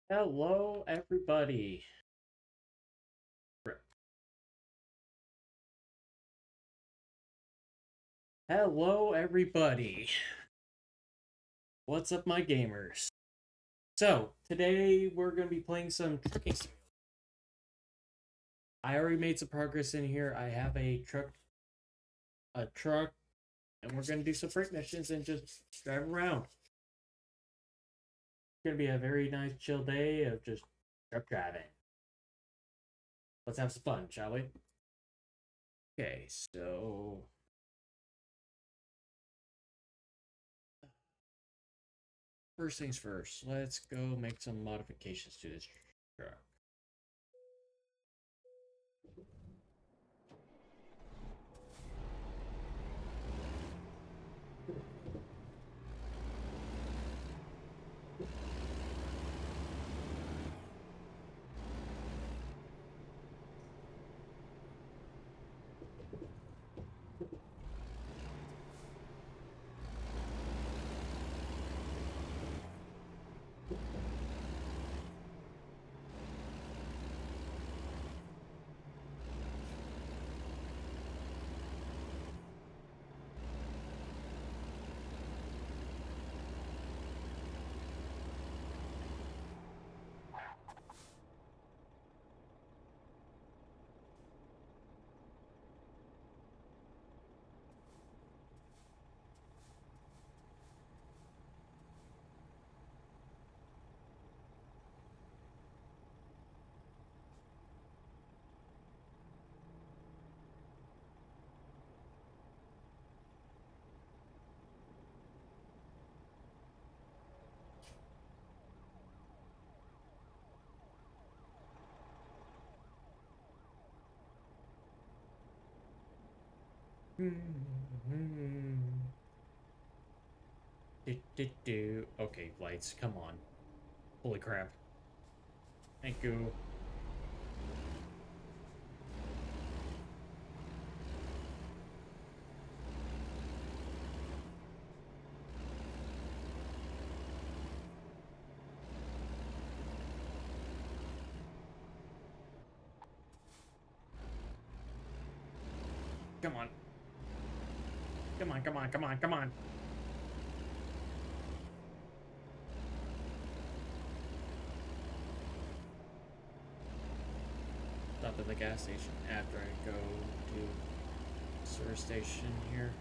Hello, everybody. Hello, everybody. What's up, my gamers? So, today we're going to be playing some trucking simulator. I already made some progress in here. I have a truck, and we're going to do some freight missions and just drive around. It's going to be a very nice, chill day of just truck driving. Let's have some fun, shall we? Okay, so first things first, let's go make some modifications to this truck. Okay, lights, come on. Holy crap. Thank you. Come on. Come on, come on, come on, come on. Stop at the gas station after I go to service station here.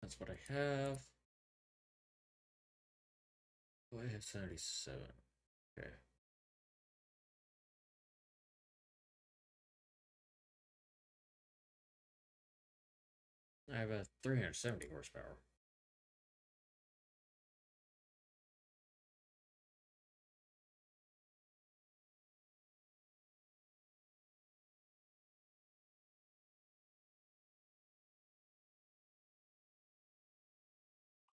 That's what I have. Oh, I have 77. Okay. I have a 370 horsepower.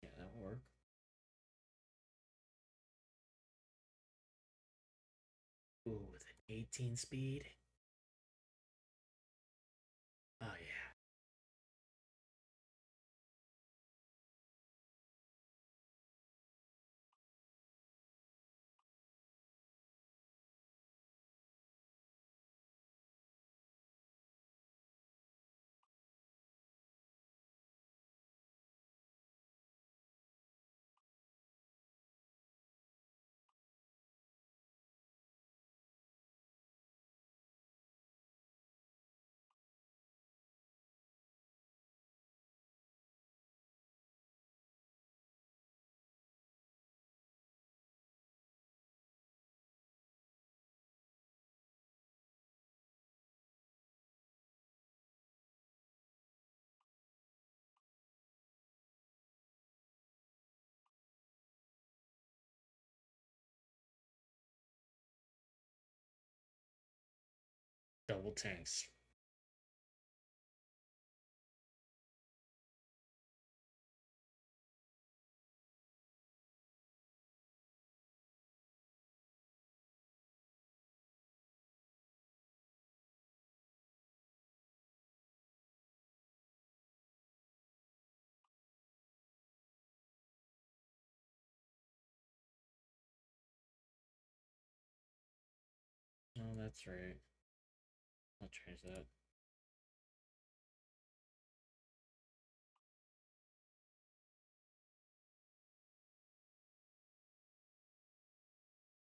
Yeah, that will work. Ooh, with an 18 speed. Oh, yeah. double tanks. Oh, that's right. I'll change that.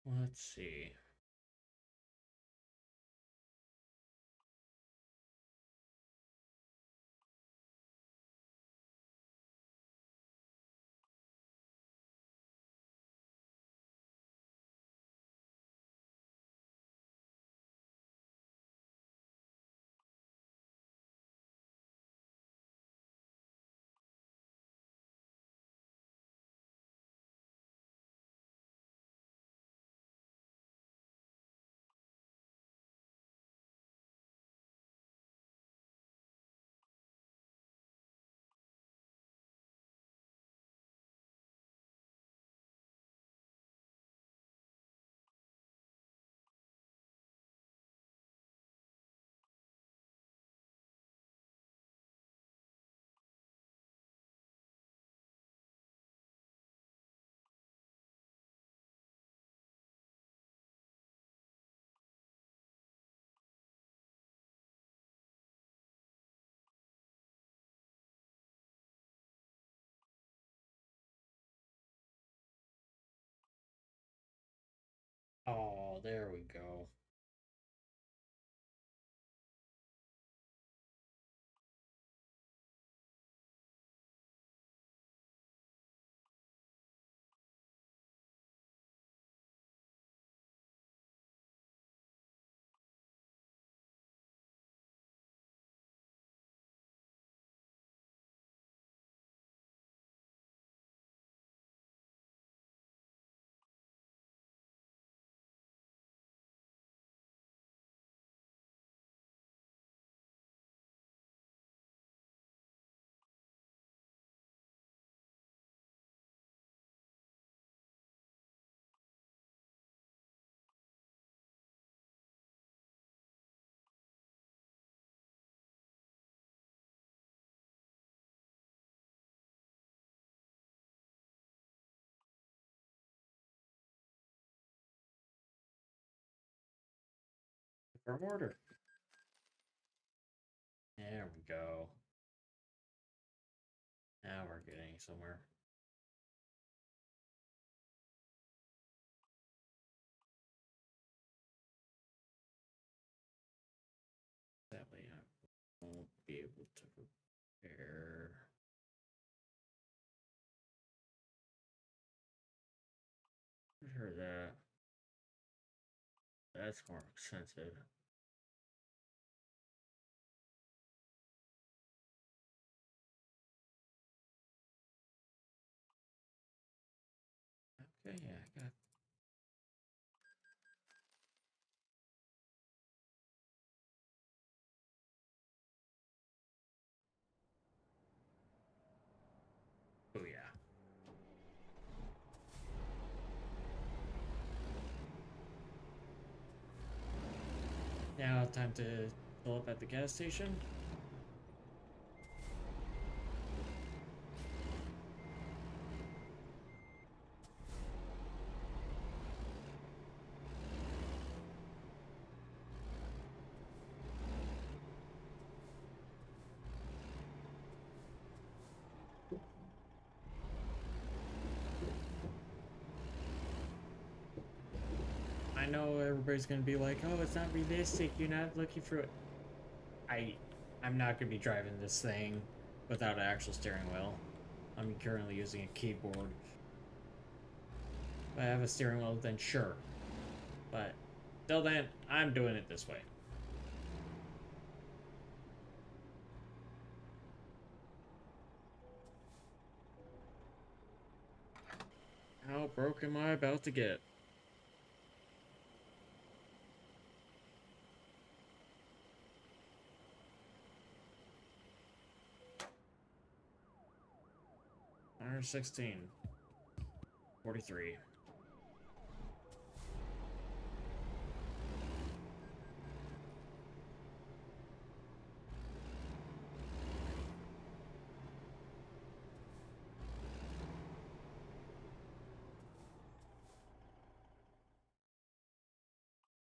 Let's see. Oh, there we go. Firm order. There we go. Now we're getting somewhere. That way I won't be able to repair. Sure that. That's more expensive. Okay, yeah, I got. Oh yeah. Now time to fill up at the gas station. I know everybody's gonna be like, "Oh, it's not realistic. You're not looking for it." I, I'm not gonna be driving this thing without an actual steering wheel. I'm currently using a keyboard. If I have a steering wheel, then sure. But till then, I'm doing it this way. How broke am I about to get? 16. 43.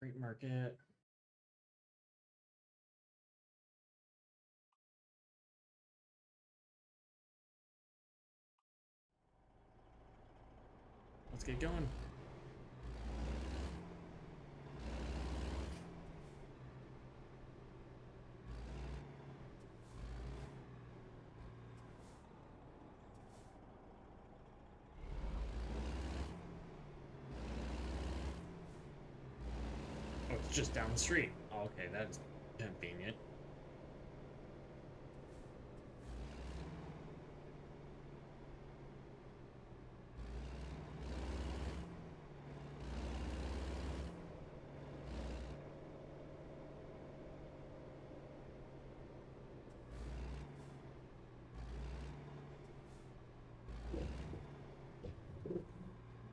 Great market. Let's get going. Oh, it's just down the street. Oh, okay, that's convenient.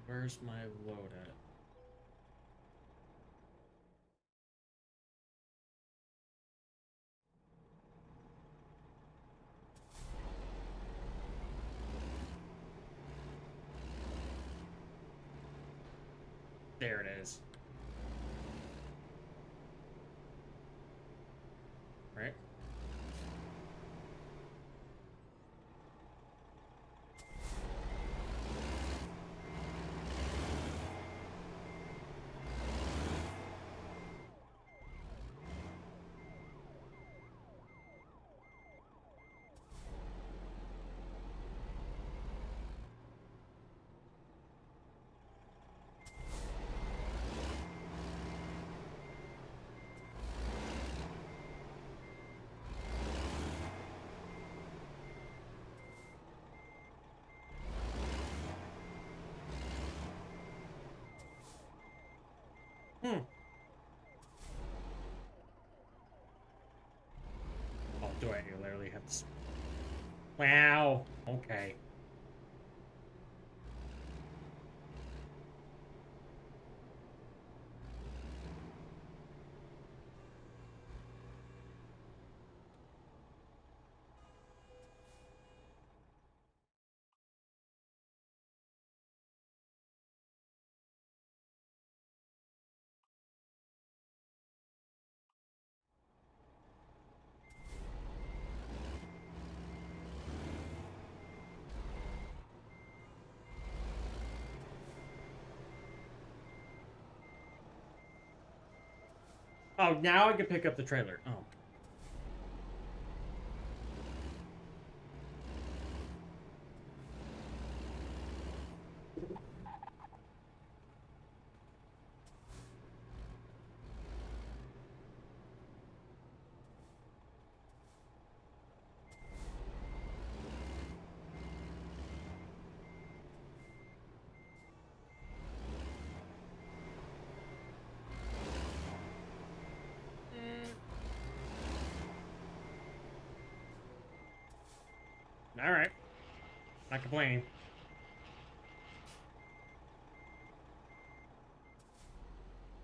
Where's my load at? There it is. Right? Hmm. Oh, do I literally have to... Wow. Okay. Oh, now I can pick up the trailer. Oh. All right. Not complaining.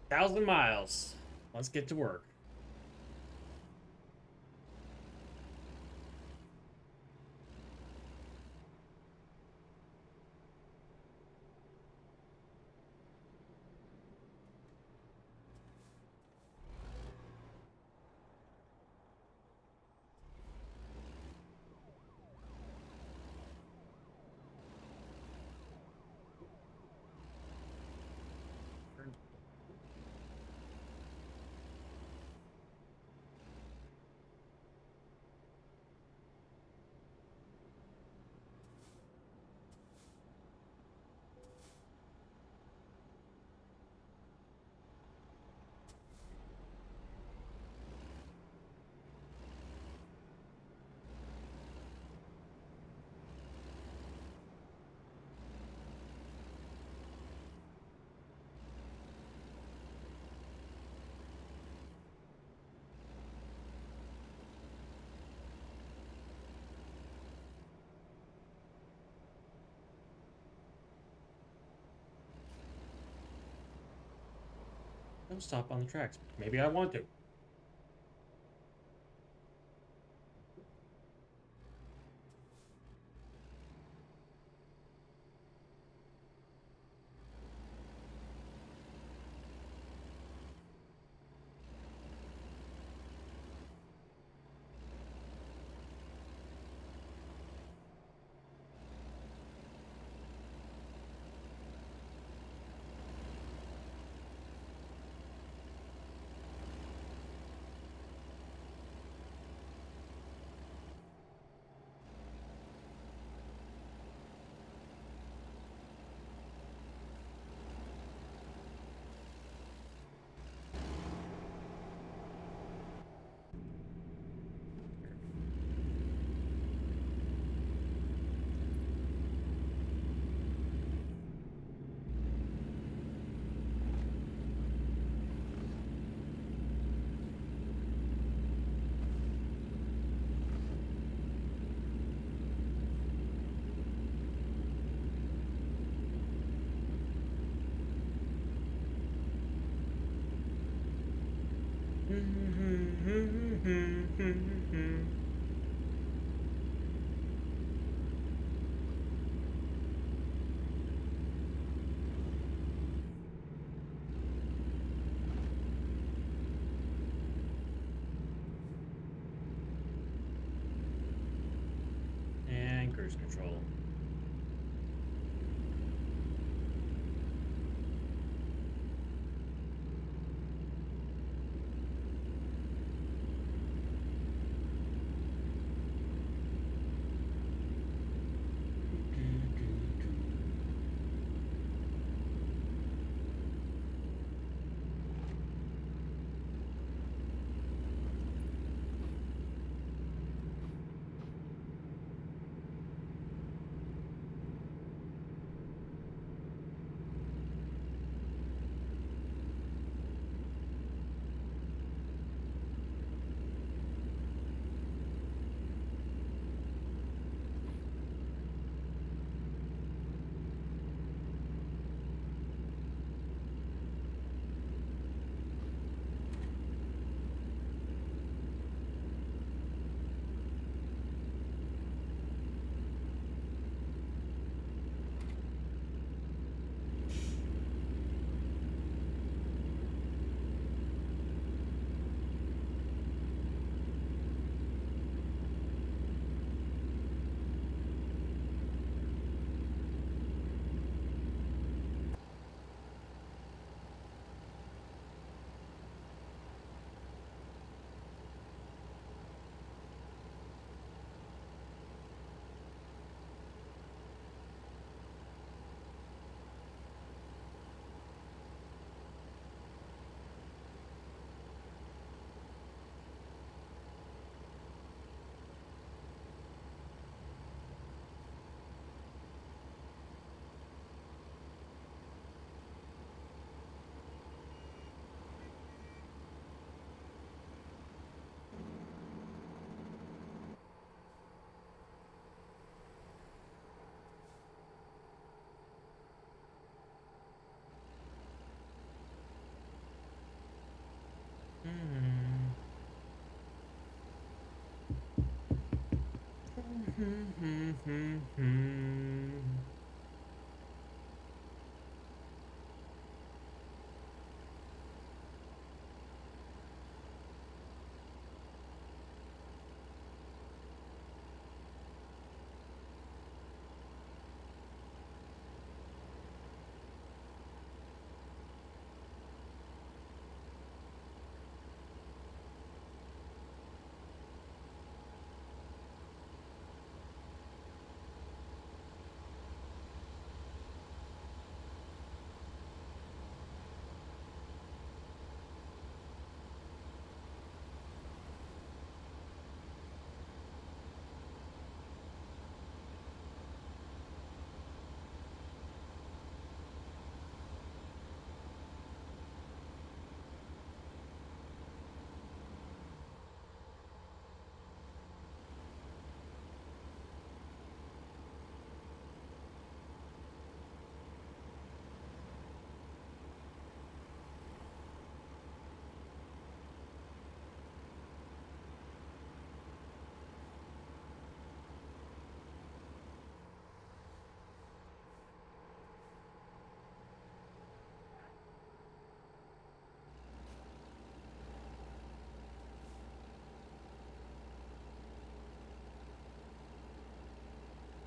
Thousand miles. Let's get to work. don't stop on the tracks. Maybe I want to. And cruise control.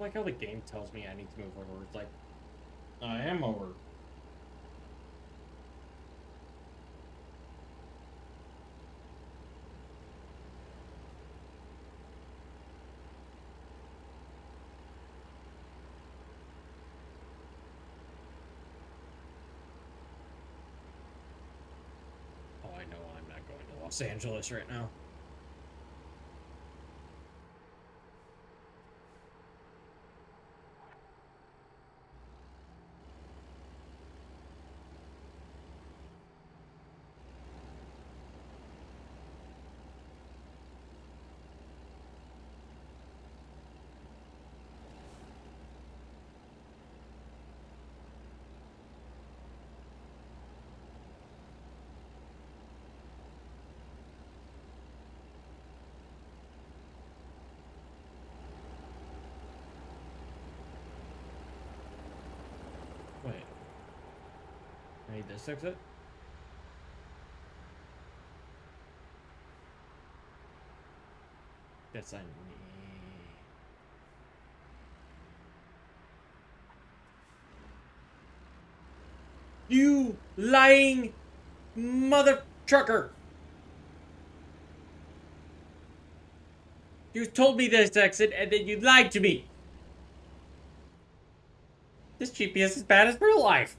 Like how the game tells me I need to move over. It's like, I am over. Oh, I know I'm not going to Los Angeles right now. Wait. I need this exit? Yes, I need. You lying mother trucker! You told me this exit and then you lied to me! This GPS is bad as real life!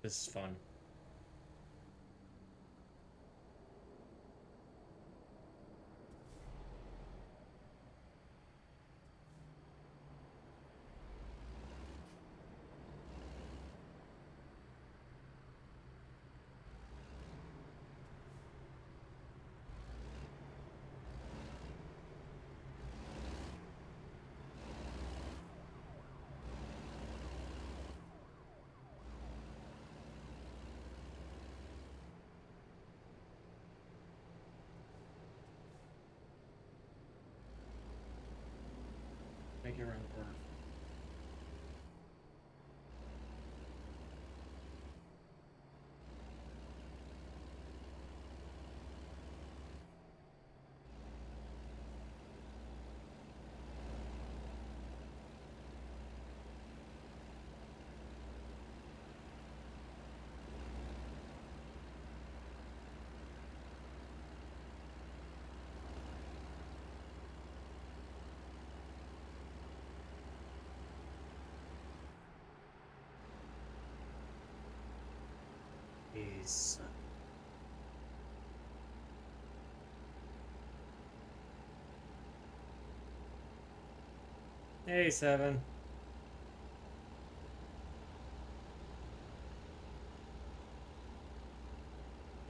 This is fun. Make it around the corner. Jeez. Hey, 7.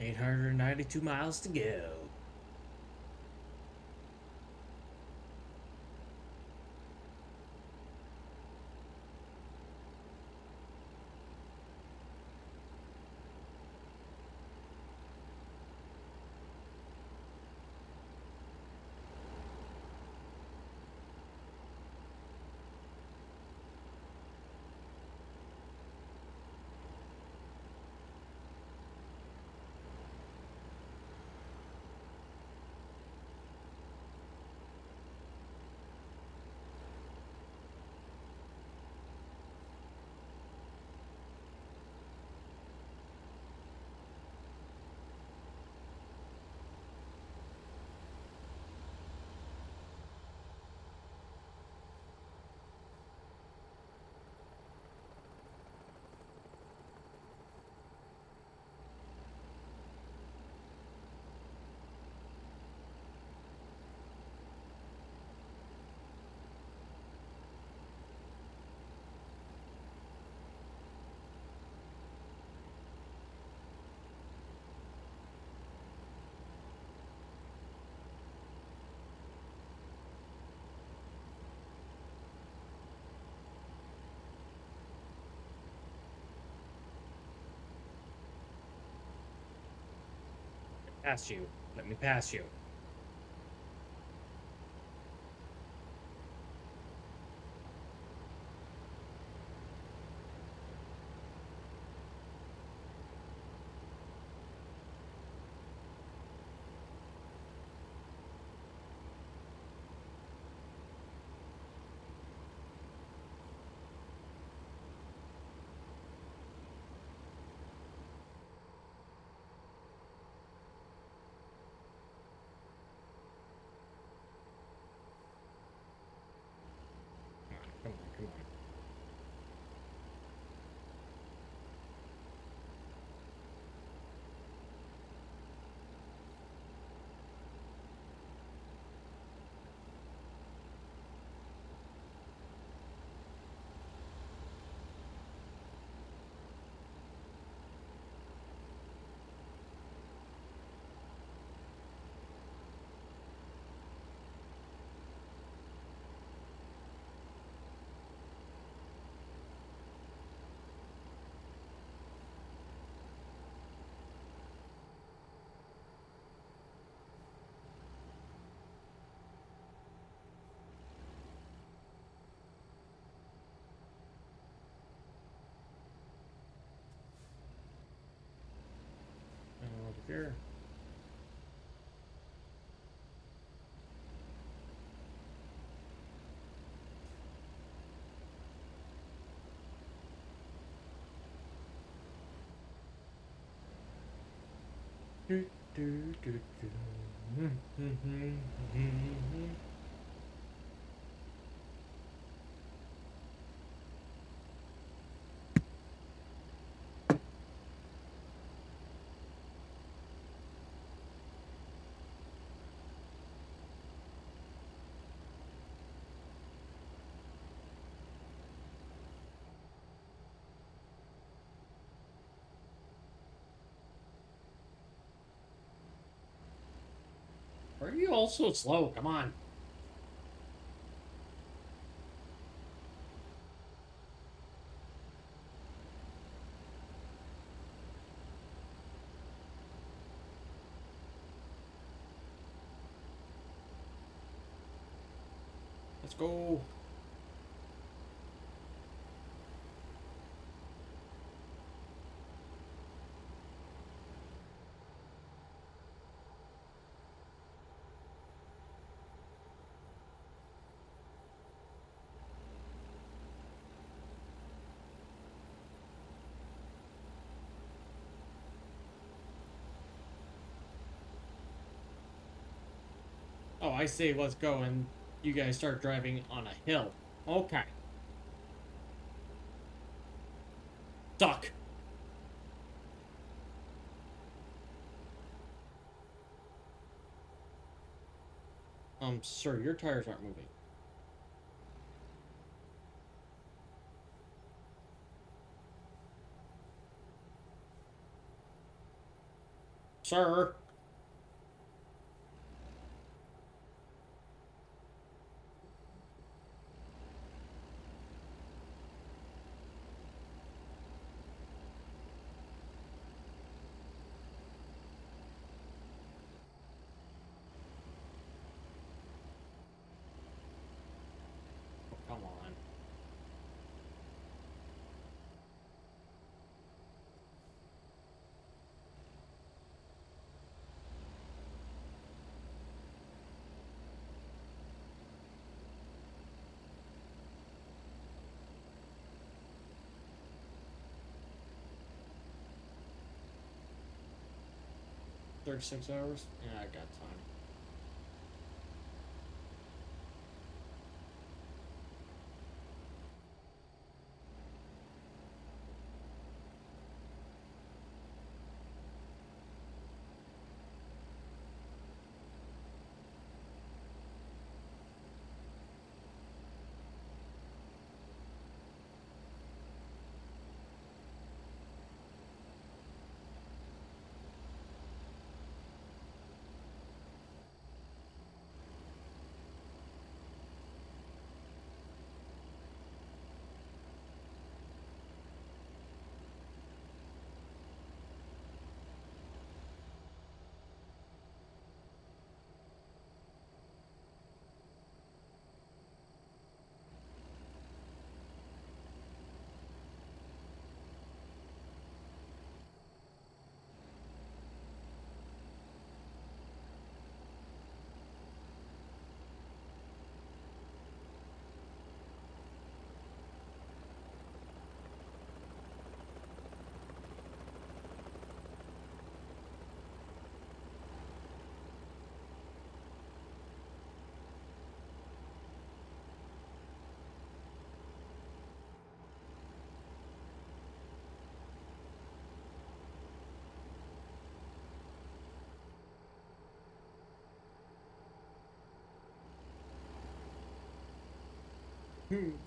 892 miles to go. Pass you. Let me pass you. Come on, come on. Over here. Do, do, do, do. Are you all so slow? Come on. Let's go. Oh, I say let's go, and you guys start driving on a hill. Okay. Duck. Sir, your tires aren't moving. Sir. Oh, come on. $36? Yeah, I got time.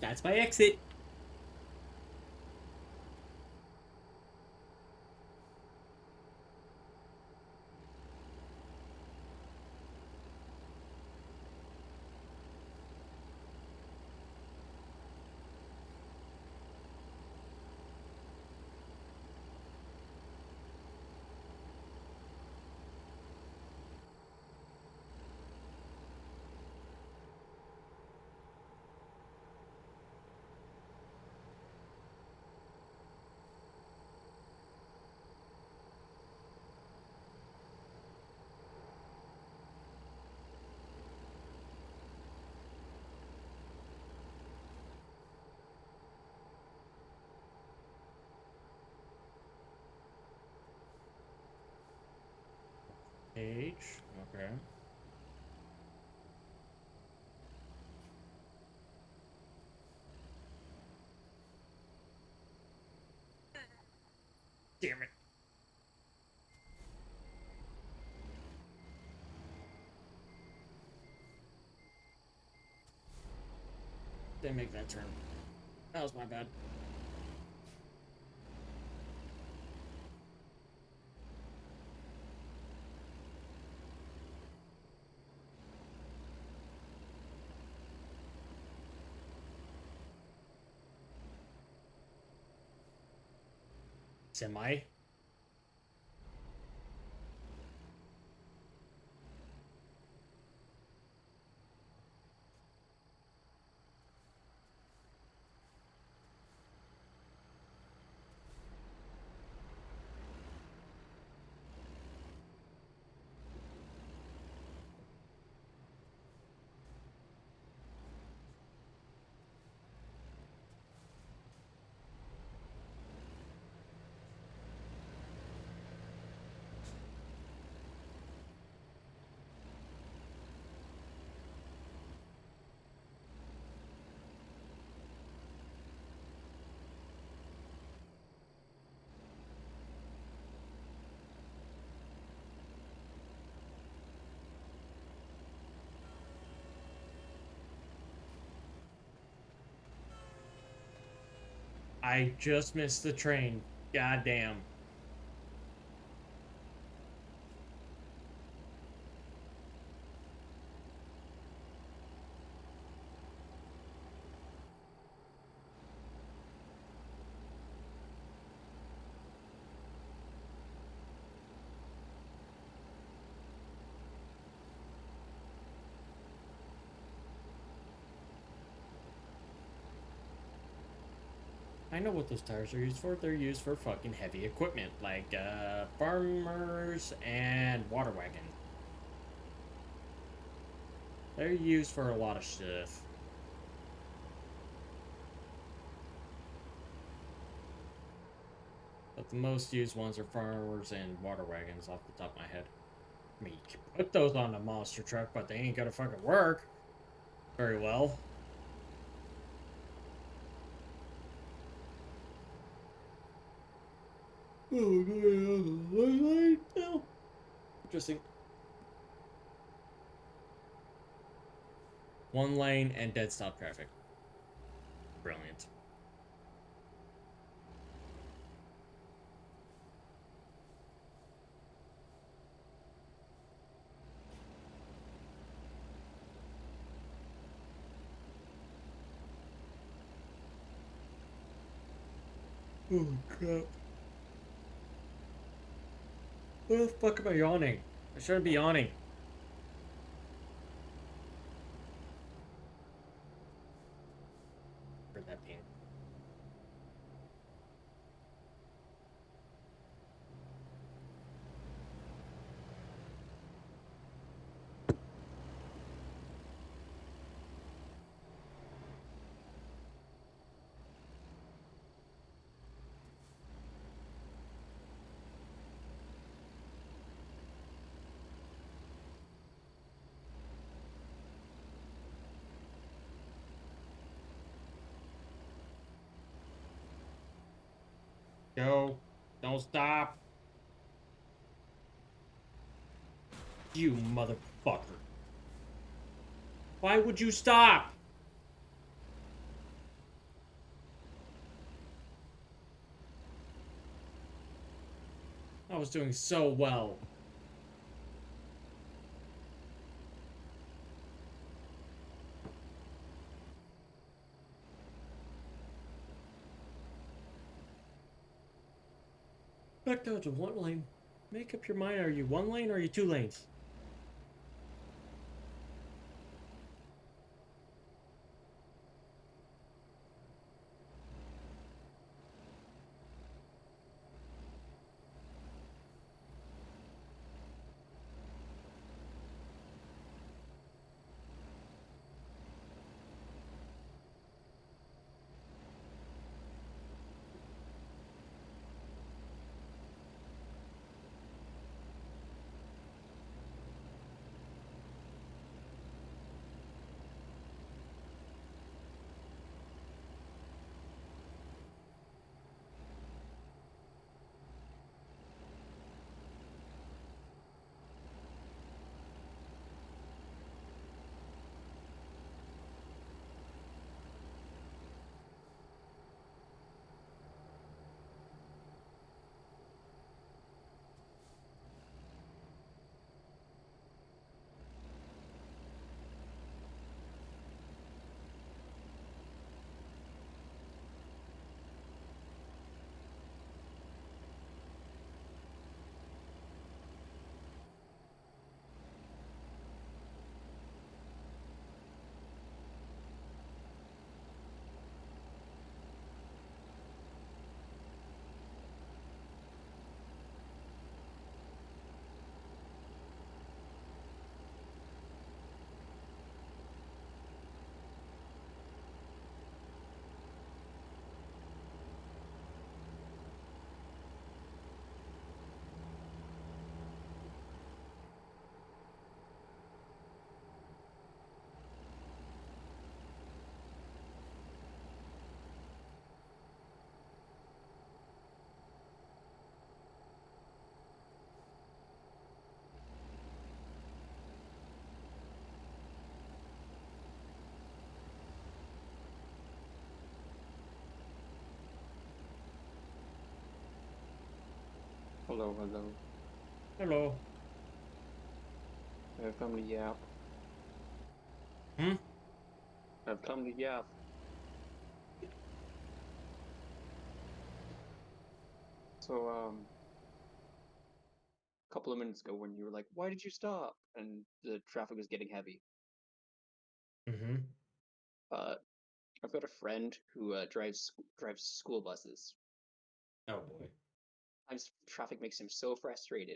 That's my exit. H. Okay. Damn it. Didn't make that turn. That was my bad. Semi. I just missed the train. God damn. I know what those tires are used for. They're used for fucking heavy equipment, like farmers and water wagons. They're used for a lot of stuff. But the most used ones are farmers and water wagons off the top of my head. I mean, you can put those on a monster truck, but they ain't gonna fucking work very well. Oh, no. Interesting. One lane and dead stop traffic. Brilliant. Oh, crap. Why the fuck am I yawning? I shouldn't be yawning. For that pain. Go. Don't stop. You motherfucker. Why would you stop? was doing so well. Back down to one lane. Make up your mind. Are you one lane or are you two lanes? Hello, hello. Hello. I've come to yap. Hmm? I've come to yap. So, a couple of minutes ago when you were like, why did you stop? And the traffic was getting heavy. Mm-hmm. Uh, I've got a friend who drives school buses. Oh boy. Sometimes traffic makes him so frustrated.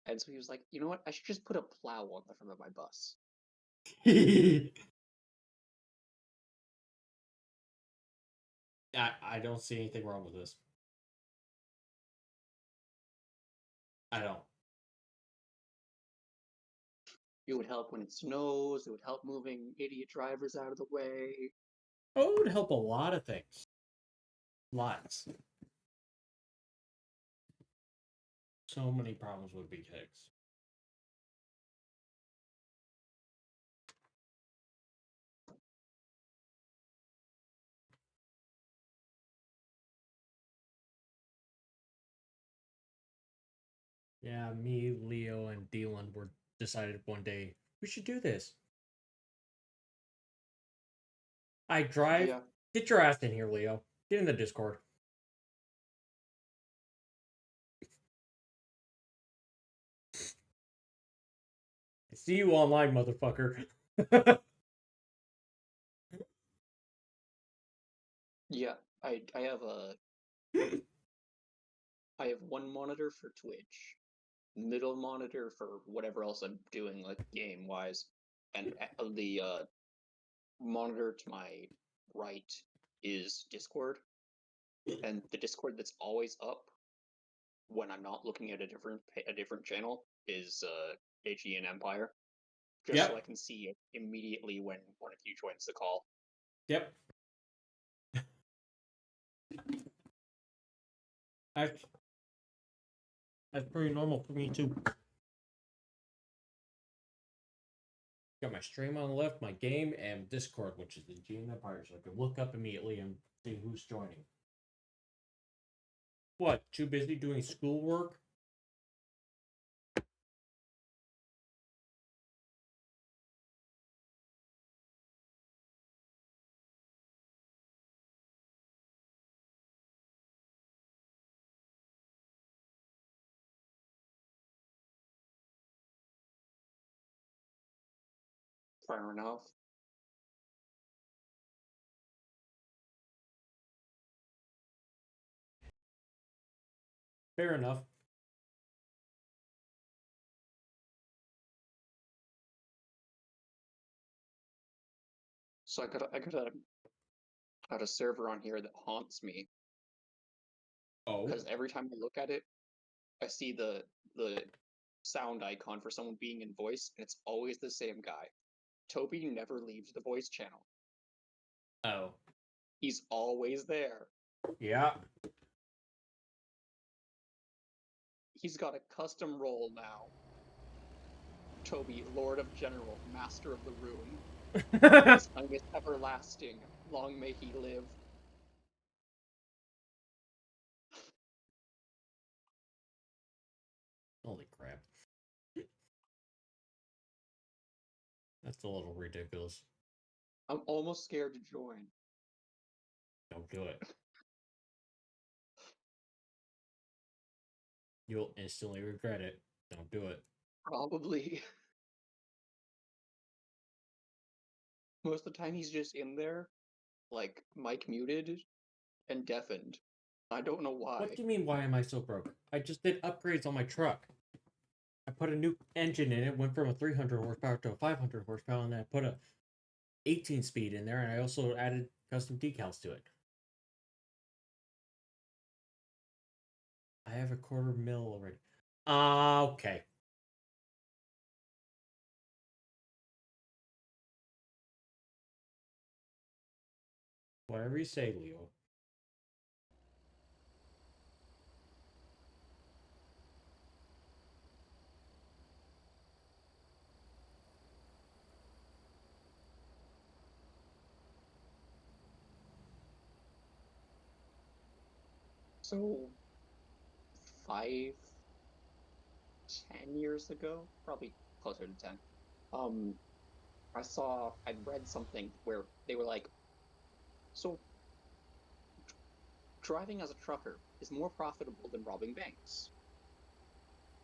And so he was like, you know what? I should just put a plow on the front of my bus. I don't see anything wrong with this. I don't. It would help when it snows. It would help moving idiot drivers out of the way. Oh, it would help a lot of things. Lots. So many problems would be fixed. Yeah, me, Leo, and Dylan were decided one day we should do this. I drive. Yeah. Get your ass in here, Leo. Get in the Discord. I see you online, motherfucker. Yeah. I have I have one monitor for Twitch, middle monitor for whatever else I'm doing, like game wise, and the monitor to my right is Discord, and the Discord that's always up when I'm not looking at a different channel is HE and Empire, just so I Yep. can see it immediately when one of you joins the call. Yep. That's, that's pretty normal for me too. Got my stream on the left, my game, and Discord, which is the GN Empire, so I can look up immediately and see who's joining. What? Too busy doing schoolwork? Fair enough. Fair enough. So I got a server on here that haunts me Oh. because every time I look at it, I see the sound icon for someone being in voice, and it's always the same guy. Toby never leaves the voice channel. Oh. He's always there. Yeah. He's got a custom role now. Toby, Lord of General, Master of the Rune. His tongue is everlasting. Long may he live. Holy crap. That's a little ridiculous. I'm almost scared to join. Don't do it. You'll instantly regret it. Don't do it. Probably. Most of the time he's just in there, like, mic muted and deafened. I don't know why. What do you mean, why am I so broke? I just did upgrades on my truck. I put a new engine in it, went from a 300 horsepower to a 500 horsepower, and then I put a 18 speed in there, and I also added custom decals to it. I have a $250,000 already. Okay. Whatever you say, Leo. So, 10 years ago, probably closer to 10, I'd read something where they were like, so driving as a trucker is more profitable than robbing banks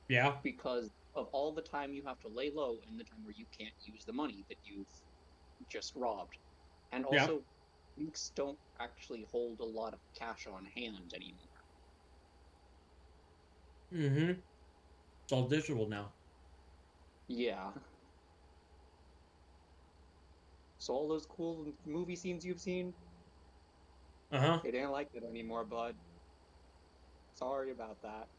Yeah. because of all the time you have to lay low and the time where you can't use the money that you've just robbed. And Yeah. also, banks don't actually hold a lot of cash on hand anymore. Mm-hmm. It's all digital now. Yeah. So all those cool movie scenes you've seen, Uh-huh. it ain't like that anymore, bud. Sorry about that.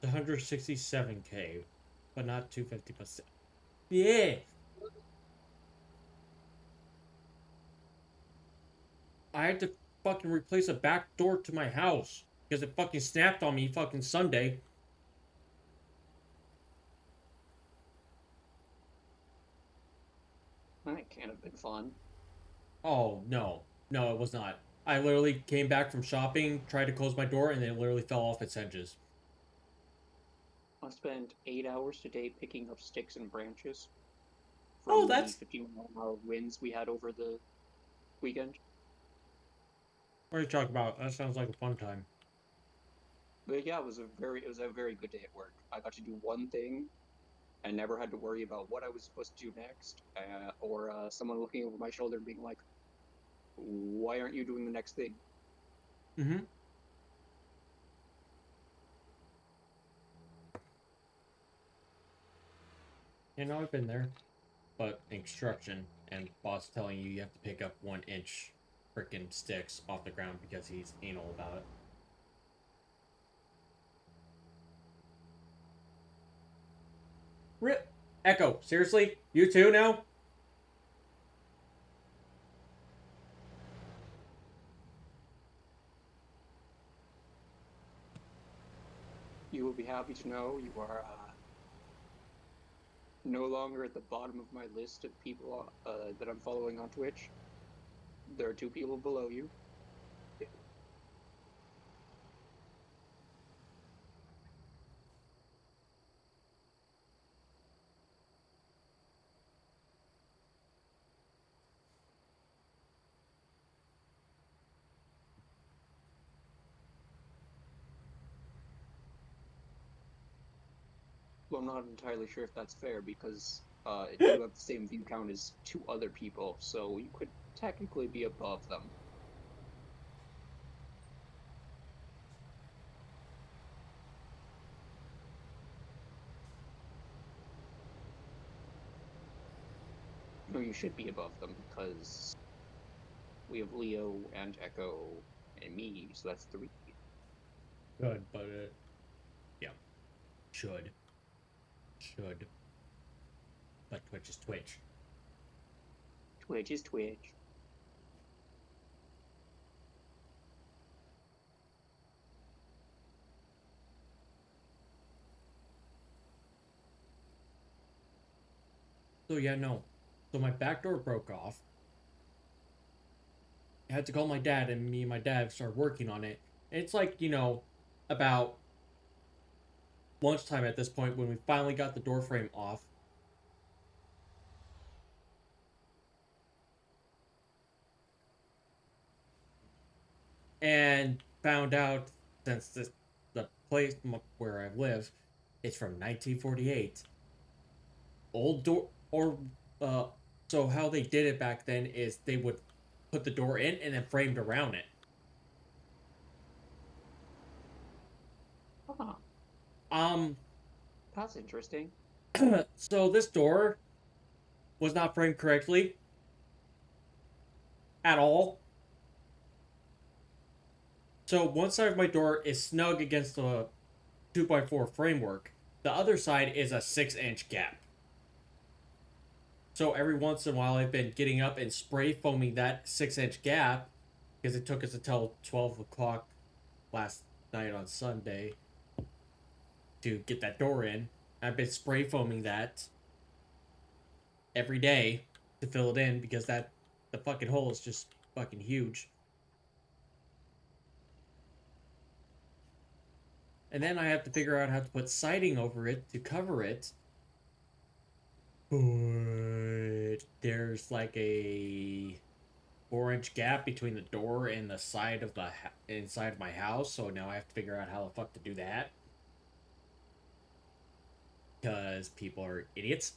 167K, but not 250%. Yeah. I had to fucking replace a back door to my house because it fucking snapped on me fucking Sunday. That can't have been fun. Oh, no. No, it was not. I literally came back from shopping, tried to close my door, and then it literally fell off its hinges. I spent 8 hours today picking up sticks and branches Oh, from the that's... 50-mile-an-hour winds we had over the weekend. What are you talking about? That sounds like a fun time. But yeah, it was a very good day at work. I got to do one thing. I never had to worry about what I was supposed to do next, or someone looking over my shoulder and being like, "Why aren't you doing the next thing?" Mm-hmm. You know, I've been there. But instruction and boss telling you have to pick up 1 inch freaking sticks off the ground because he's anal about it. Rip. Echo, seriously? You too now? You will be happy to know you are no longer at the bottom of my list of people that I'm following on Twitch. There are 2 people below you. Well, I'm not entirely sure if that's fair because you have the same view count as two other people, so you could technically be above them. No, you should be above them because we have Leo and Echo and me, so that's three. Good, but yeah, should, should. But Twitch is Twitch. Twitch is Twitch. So yeah, no. So my back door broke off. I had to call my dad, and me and my dad started working on it. And it's like, about lunchtime at this point when we finally got the door frame off. And found out, since the place where I live is from 1948, old door, or so how they did it back then is they would put the door in and then framed around it. Huh, Um, that's interesting. so this door was not framed correctly at all. So one side of my door is snug against the 2x4 framework. The other side is a 6-inch gap. So every once in a while, I've been getting up and spray foaming that 6-inch gap because it took us until 12 o'clock last night on Sunday to get that door in. I've been spray foaming that every day to fill it in because the fucking hole is just fucking huge. And then I have to figure out how to put siding over it to cover it. But there's like a 4-inch gap between the door and the side of the inside of my house, so now I have to figure out how the fuck to do that. Because people are idiots.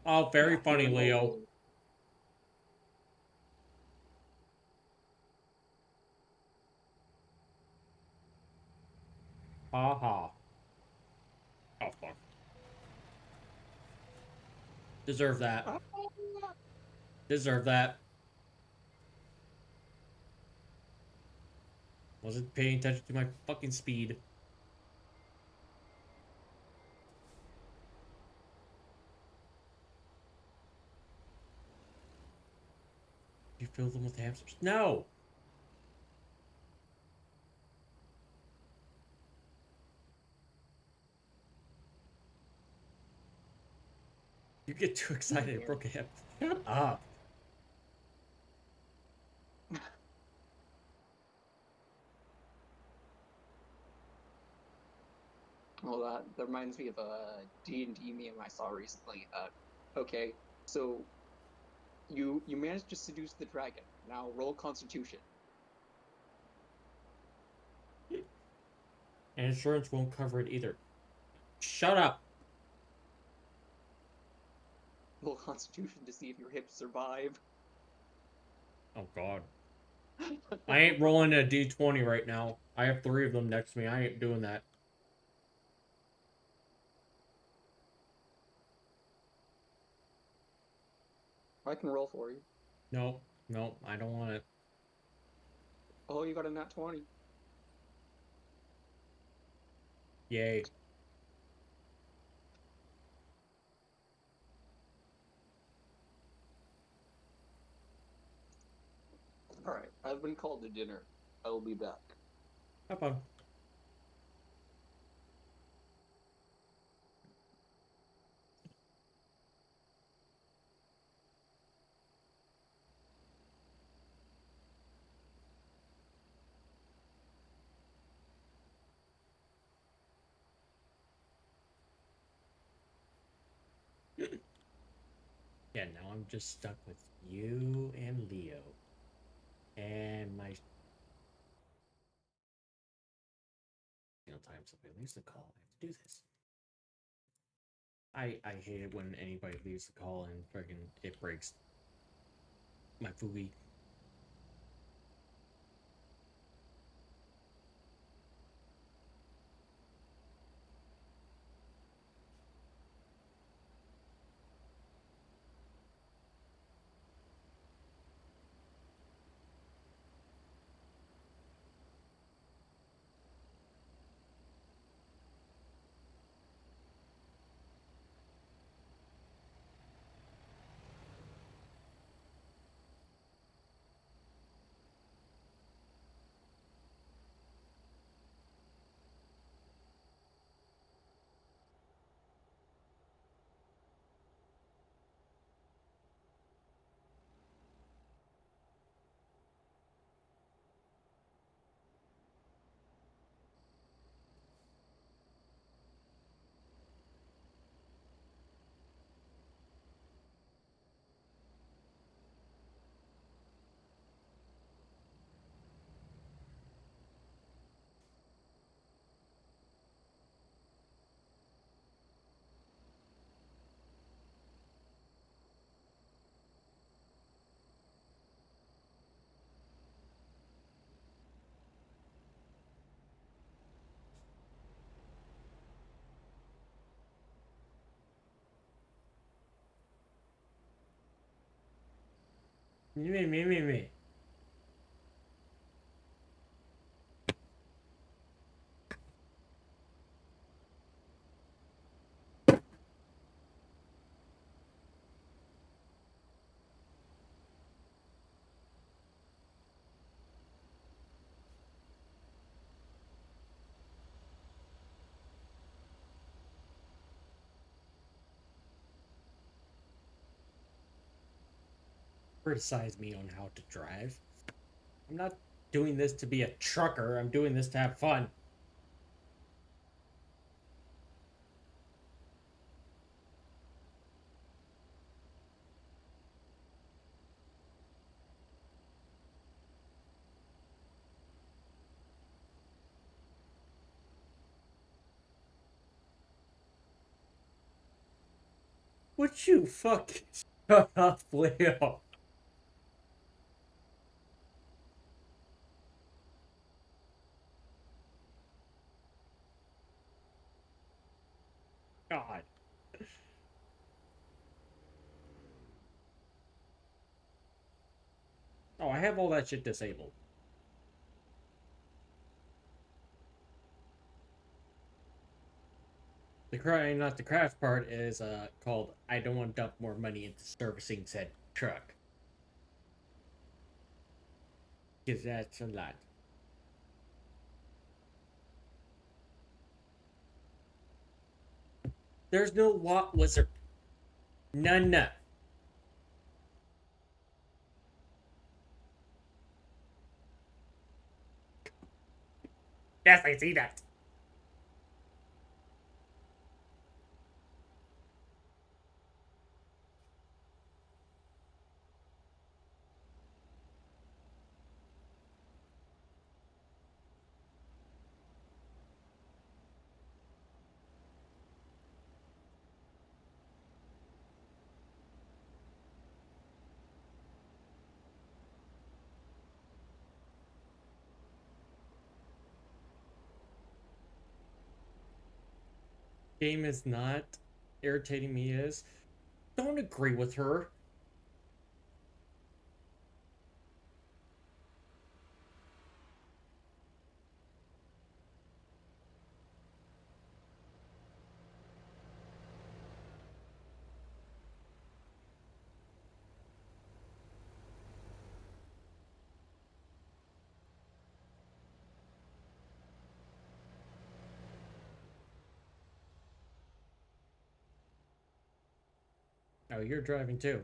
Oh, very Yeah, funny, Leo. Ha ha. Oh, fuck. Deserve that. Deserve that. Wasn't paying attention to my fucking speed. You fill them with hamsters? No! You get too excited and broke a hip. Shut up. Well, that reminds me of a D&D meme I saw recently. Okay, so you managed to seduce the dragon. Now roll Constitution. And insurance won't cover it either. Shut up. Roll Constitution to see if your hips survive. Oh, God. I ain't rolling a d20 right now. I have 3 of them next to me. I ain't doing that. I can roll for you. Nope. Nope. I don't want it. Oh, you got a nat 20. Yay. Alright, I've been called to dinner. I will be back. Have fun. Yeah, now I'm just stuck with you and Leo. And my time somebody leaves the call. I have to do this. I hate it when anybody leaves the call and friggin' it breaks my Fugi. Me. Criticize me on how to drive. I'm not doing this to be a trucker. I'm doing this to have fun. Would you fucking shut up, Leo? God. Oh, I have all that shit disabled. Not the crash part is called I don't want to dump more money into servicing said truck. Because that's a lot. There's no what wizard. None. Yes, I see that. Game is not irritating me is. Don't agree with her. Oh, you're driving too.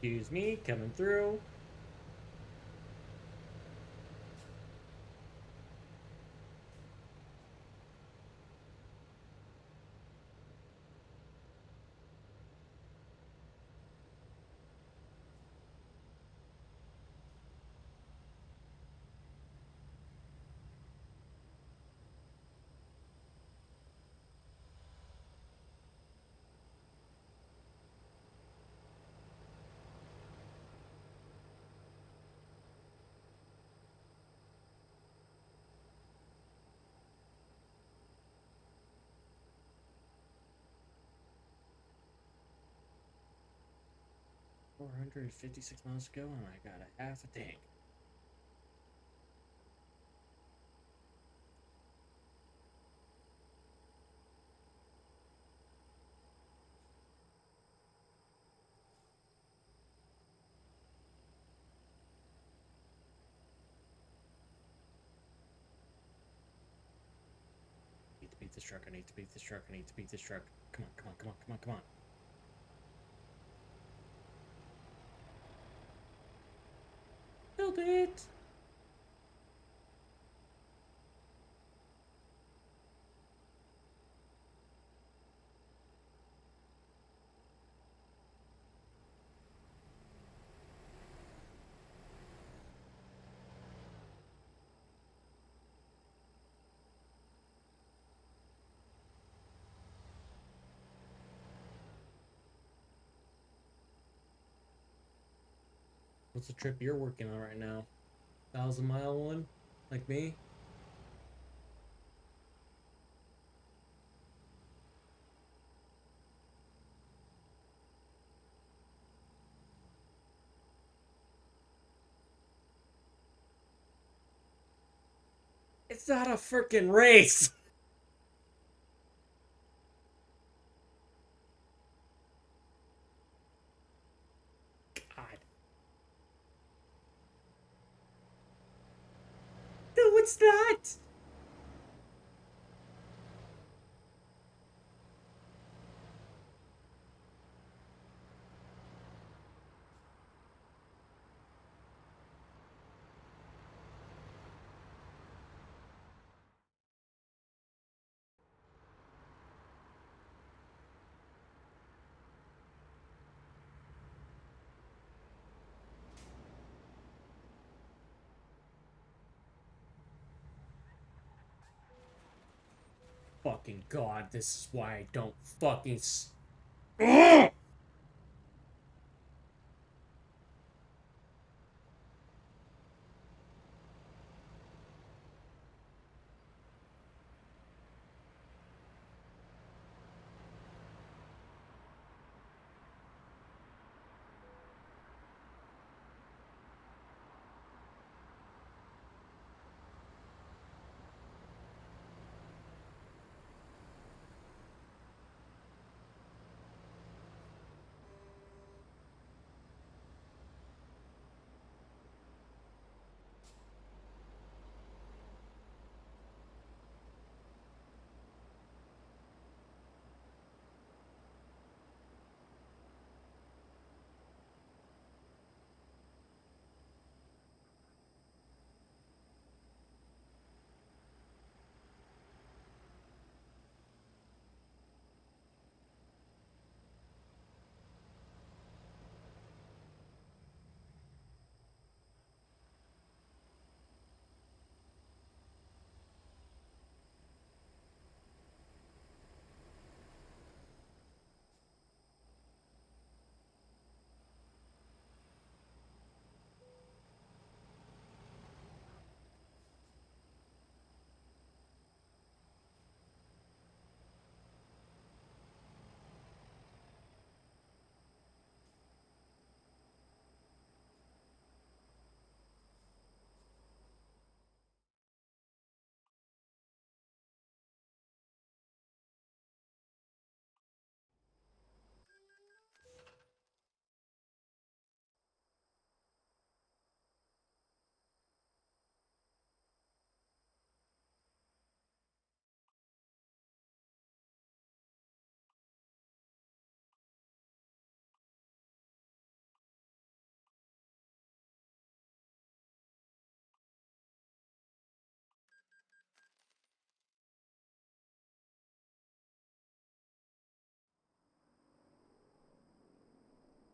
Excuse me, coming through. $456 to go, and I got a half a tank. I need to beat this truck. I need to beat this truck. I need to beat this truck. Come on, come on, come on, come on, come on. Build it! What's the trip you're working on right now? 1,000-mile one? Like me? It's not a freaking race! God. No, it's not! Fucking God, this is why I don't fucking. Ugh!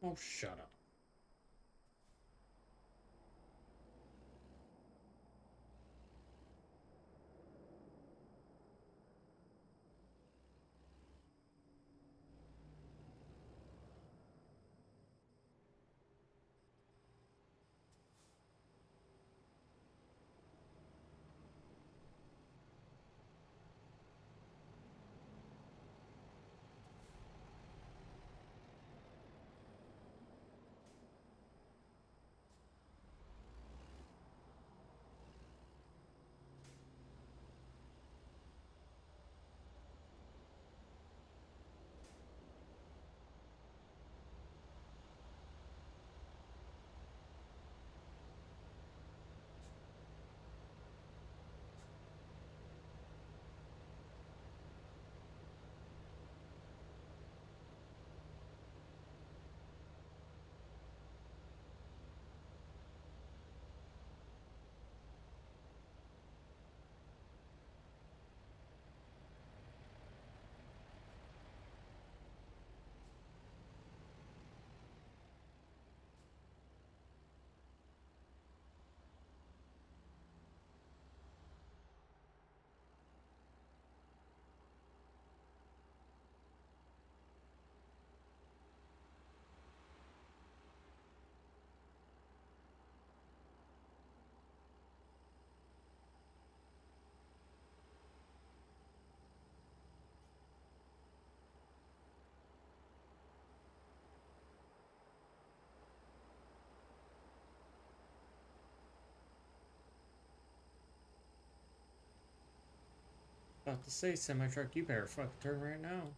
Oh, shut up. About to say, semi-truck, you better fucking turn right now.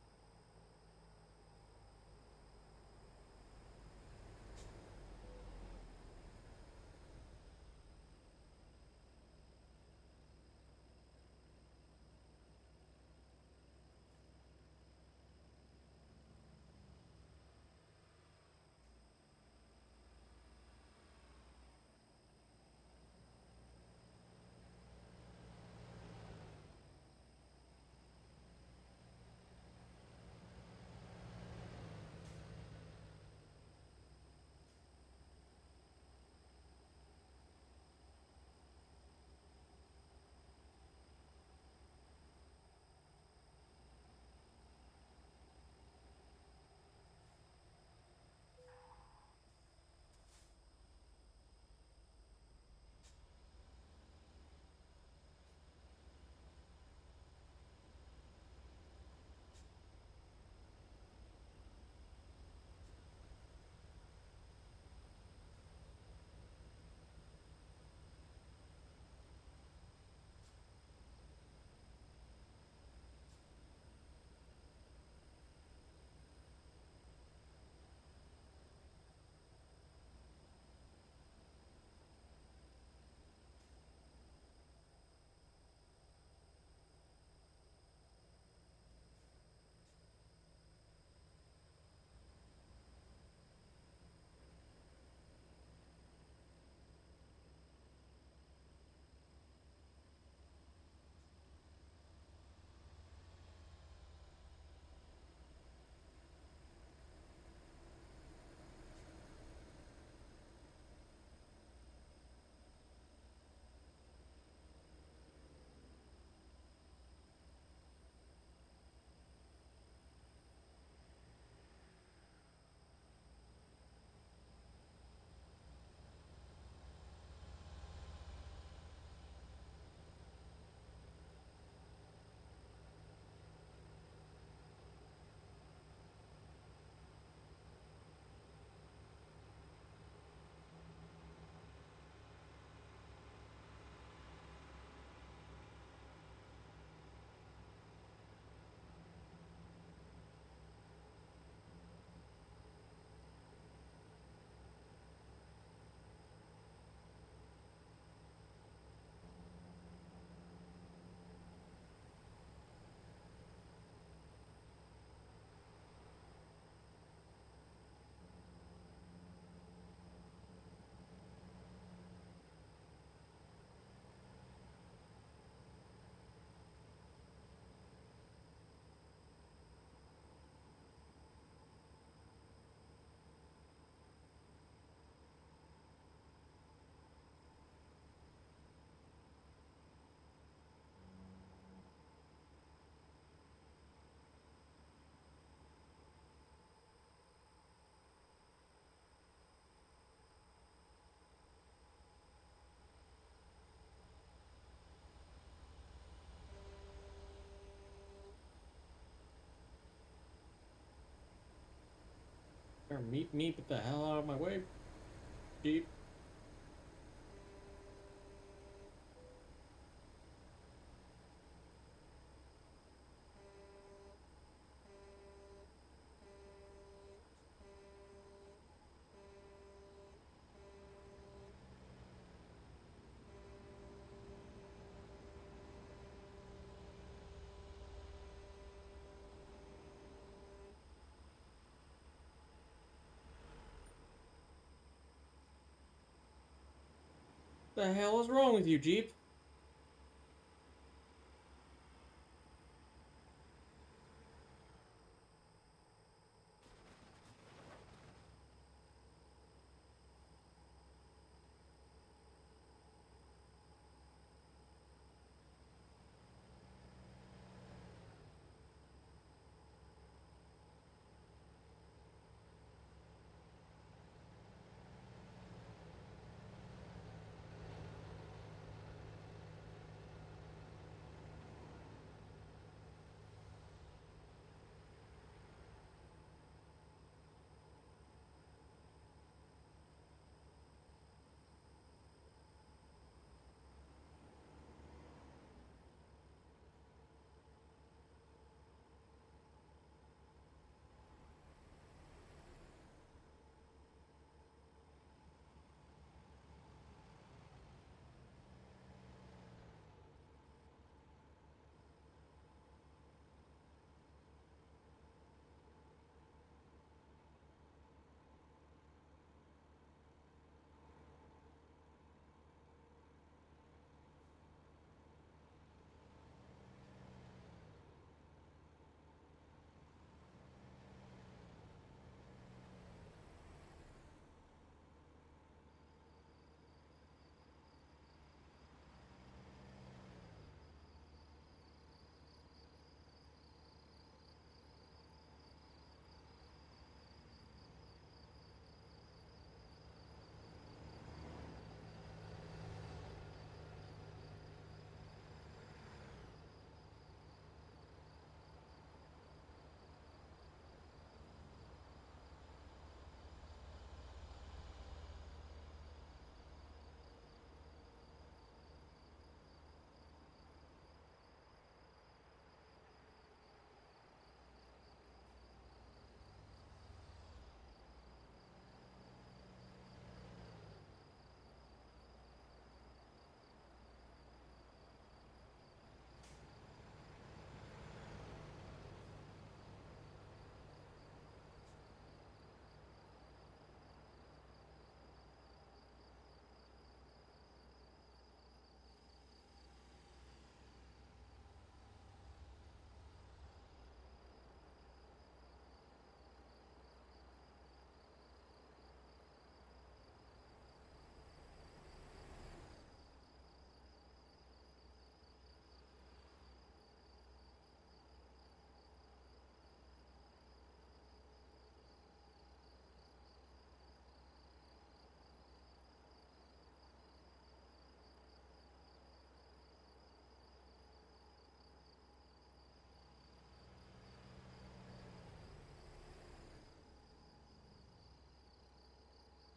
Or meet me, get the hell out of my way, Jeep. The hell is wrong with you, Jeep?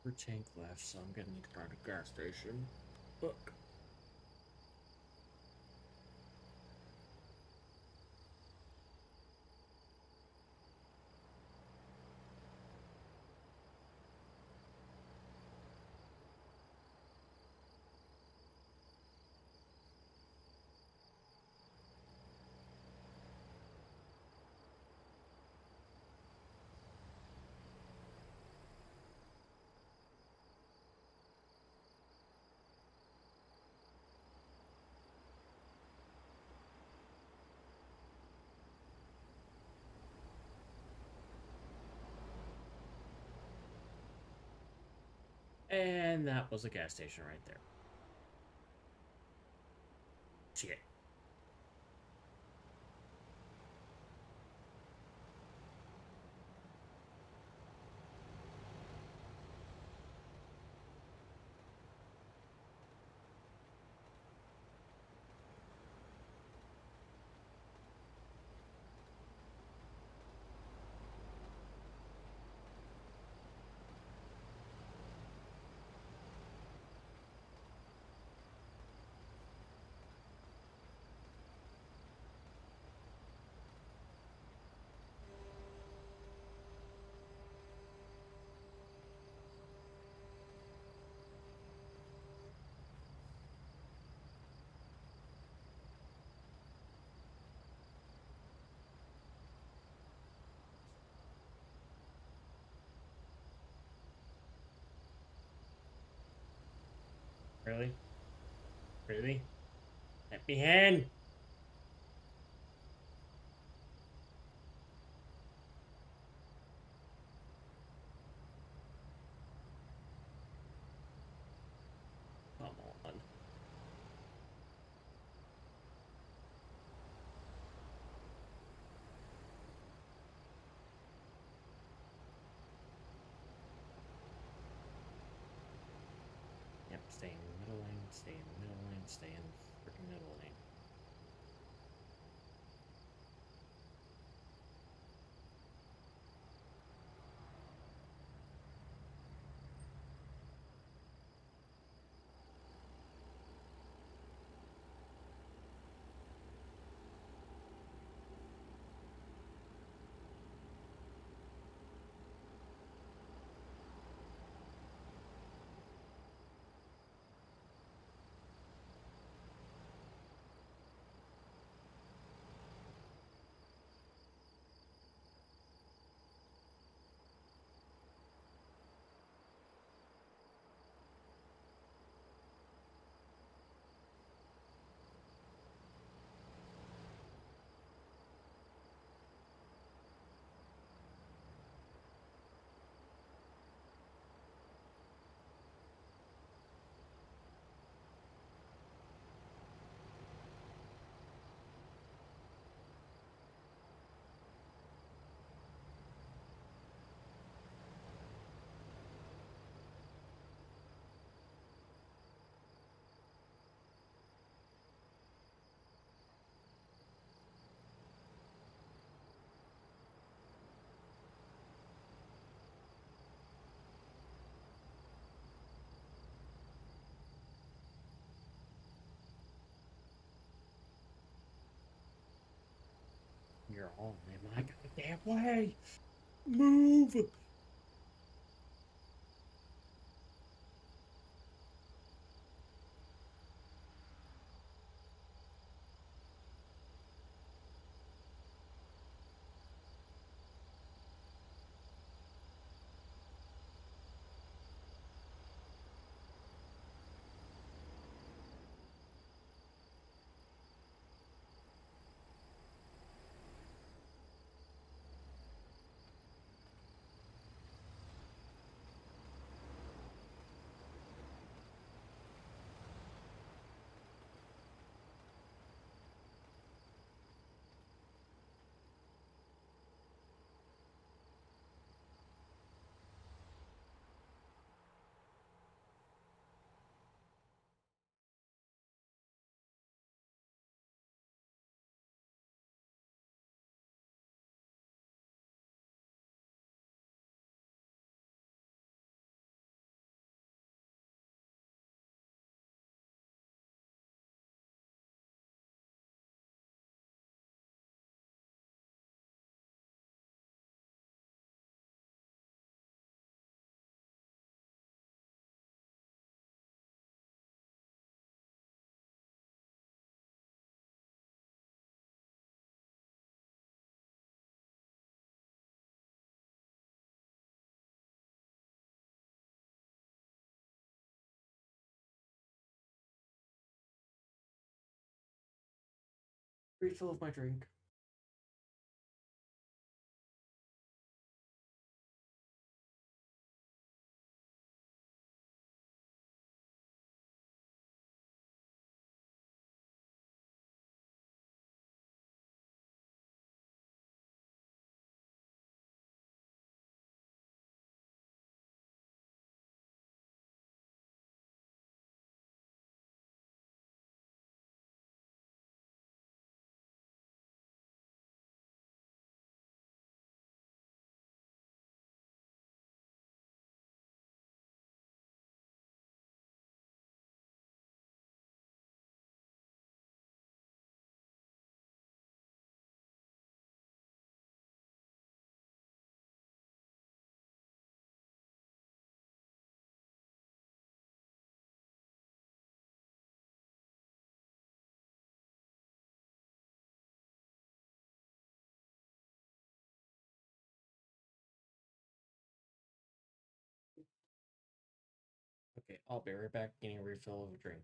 Her tank left, so I'm gonna need to find a gas station. Fuck. And that was a gas station right there. Shit. Really? Really? Let me in! Come on. Yep, stay in the middle lane, stay in the middle lane, stay in the freaking middle lane. You're all in my goddamn way! Move! Refill of my drink. Okay, I'll be right back getting a refill of a drink.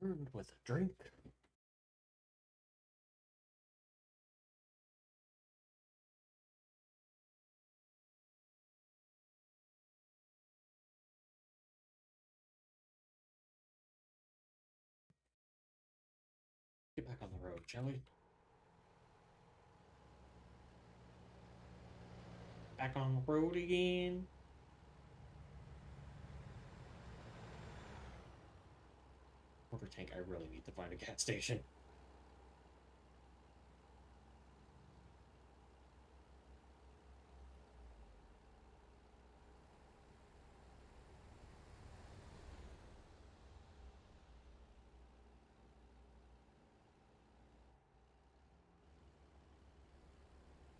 With a drink. Get back on the road, shall we? Back on the road again. Quarter tank, I really need to find a gas station.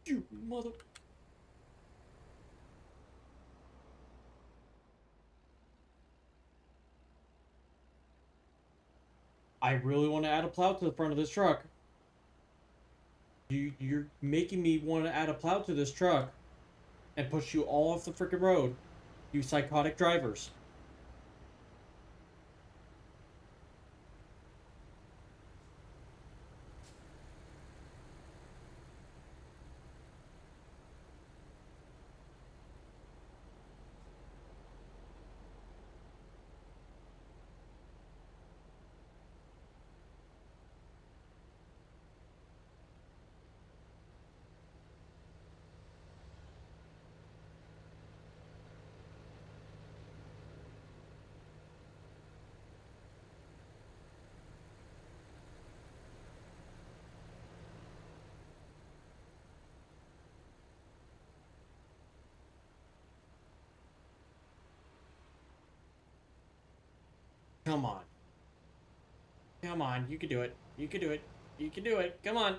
You mother... I really want to add a plow to the front of this truck. You're making me want to add a plow to this truck and push you all off the freaking road. You psychotic drivers. Come on. Come on, you can do it. You can do it. You can do it. Come on.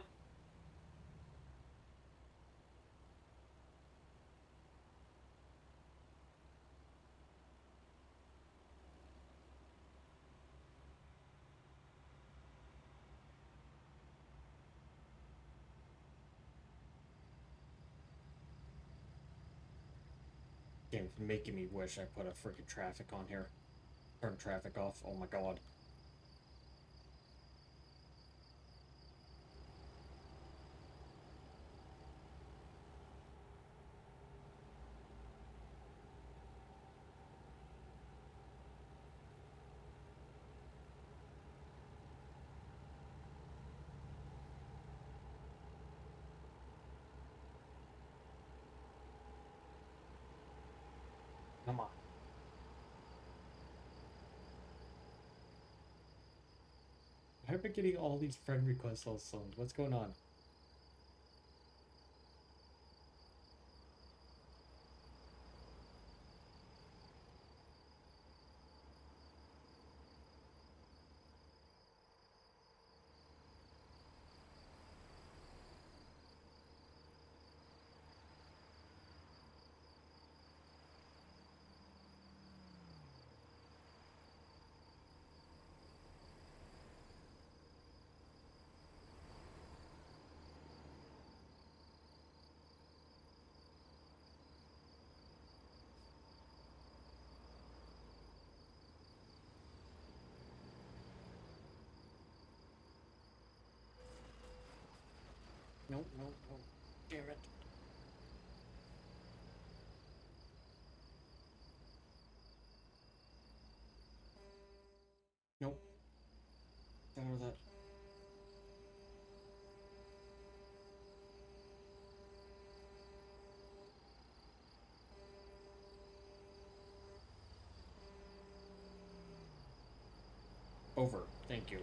Game's making me wish I put a freaking traffic on here. Turn traffic off. Oh my god. Come on. Why am I getting all these friend requests all of a sudden? What's going on? No, no, no. Damn it. Nope. Out of that. Over. Thank you.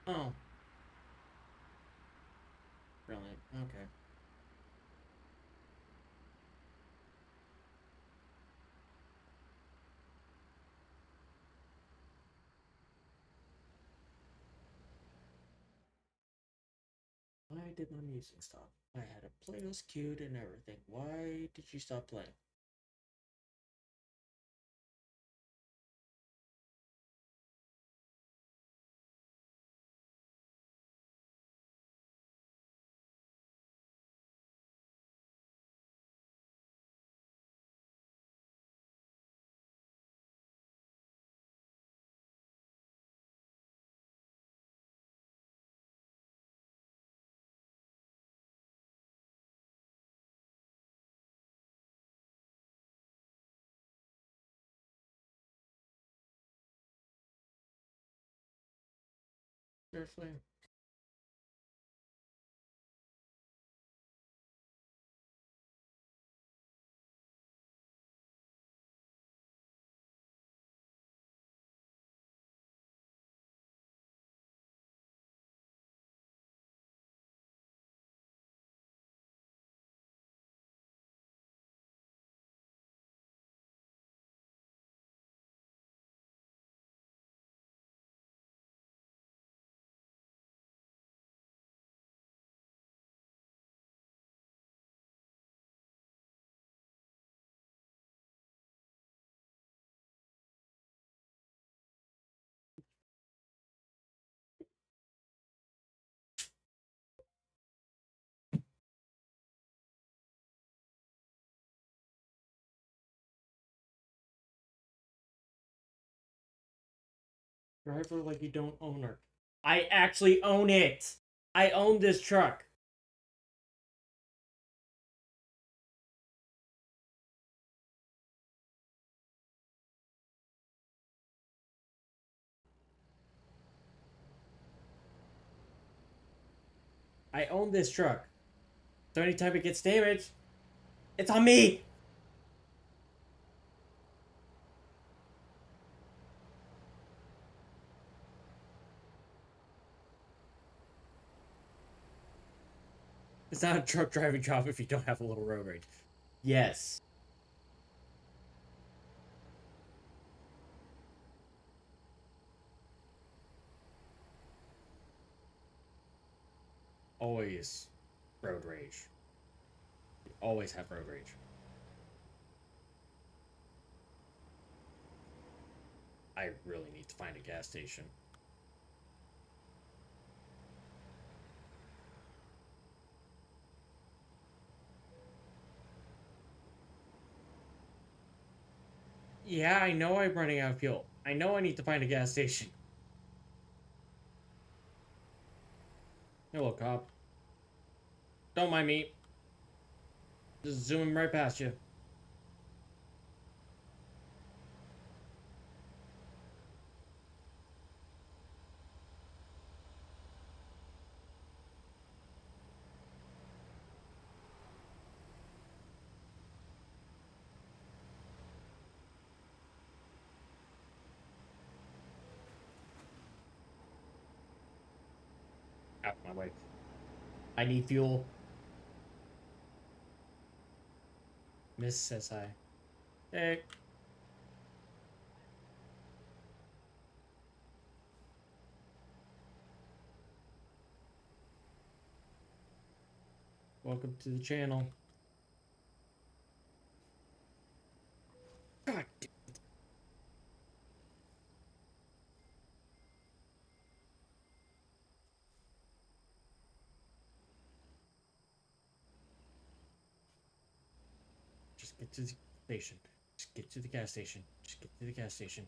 Oh. Brilliant. Okay. Why did my music stop? I had a playlist queued and everything. Why did you stop playing? Seriously? Driver like you don't own her. I actually own it. I own this truck. I own this truck. So anytime it gets damaged, it's on me. It's not a truck driving job if you don't have a little road rage. Yes. Always road rage. Always have road rage. I really need to find a gas station. Yeah, I know I'm running out of fuel. I know I need to find a gas station. Hello, cop. Don't mind me. Just zooming right past you. Out my way. I need fuel. Miss says hi. Hey. Welcome to the channel. God damn. Just get to the station. Just get to the gas station. Just get to the gas station.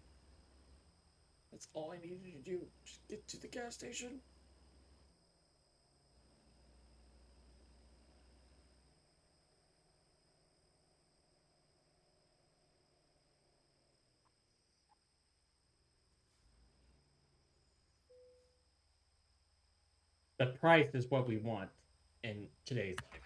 That's all I needed to do. Just get to the gas station. The price is what we want in today's life.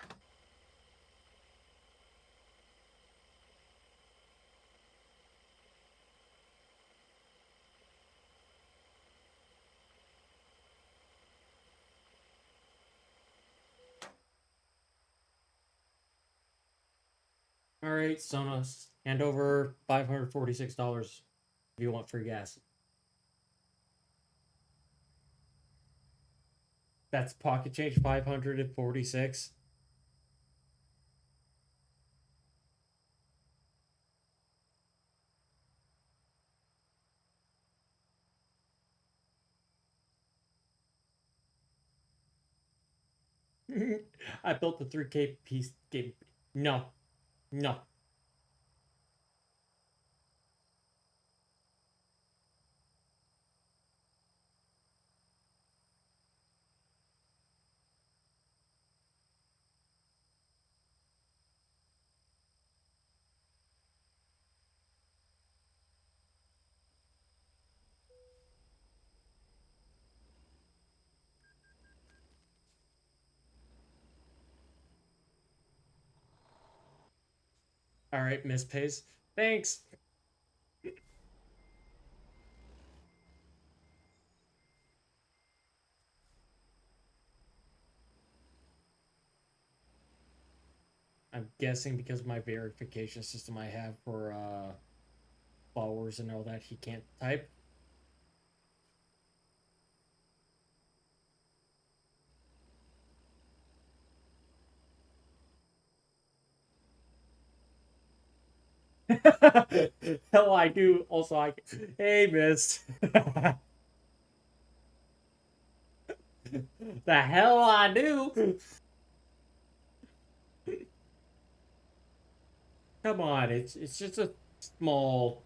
All right, Sonos, hand over $546 if you want free gas. That's pocket change 546. I built the 3K piece game. No, no. All right, Miss Pays. Thanks. I'm guessing because of my verification system I have for followers and all that, he can't type. Hell, I do. Also, Hey, Miss. The hell I do. Come on, it's just a small,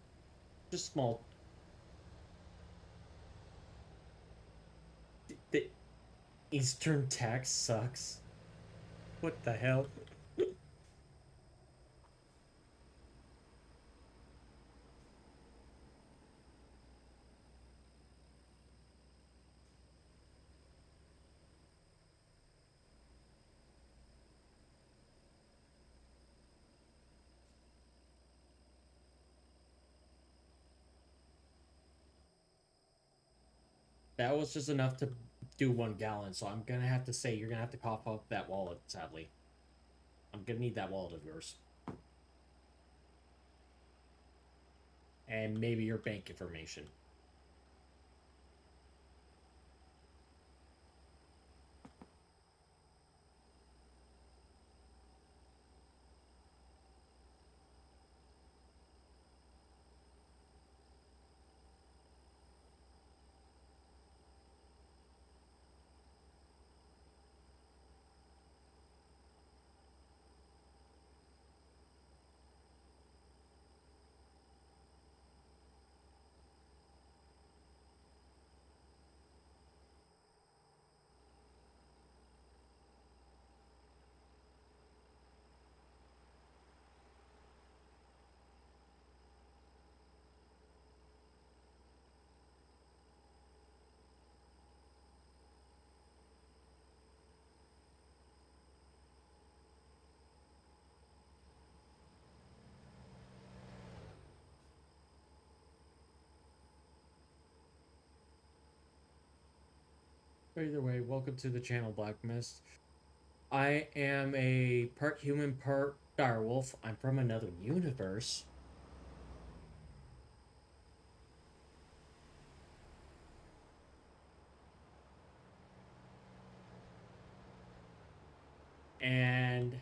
just small. The Eastern tax sucks. What the hell? That was just enough to do 1 gallon, so I'm gonna have to say you're gonna have to cough up that wallet, sadly. I'm gonna need that wallet of yours. And maybe your bank information. Either way, welcome to the channel, Black Mist. I am a part human, part direwolf. I'm from another universe. And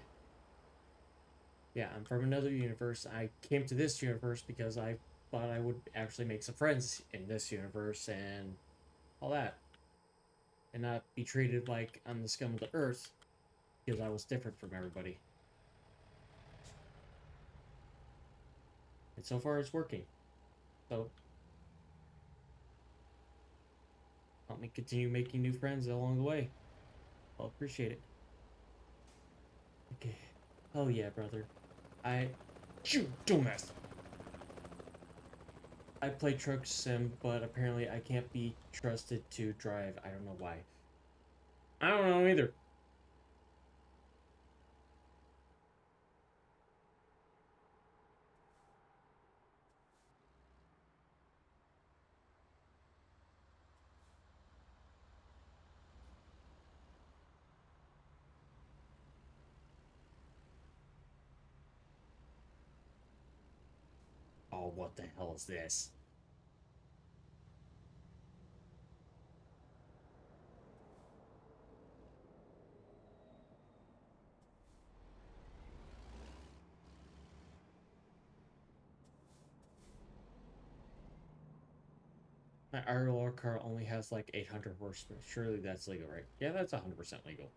yeah, I'm from another universe. I came to this universe because I thought I would actually make some friends in this universe and all that. And not be treated like I'm the scum of the earth because I was different from everybody. And so far it's working. So help me continue making new friends along the way. I'll appreciate it. Okay. Oh yeah, brother. I Shoot, dumbass. I play truck sim, but apparently I can't be trusted to drive. I don't know why. I don't know either. Oh, what the hell is this? My RLR car only has like 800 horsepower. Surely that's legal, right? Yeah, that's 100% legal.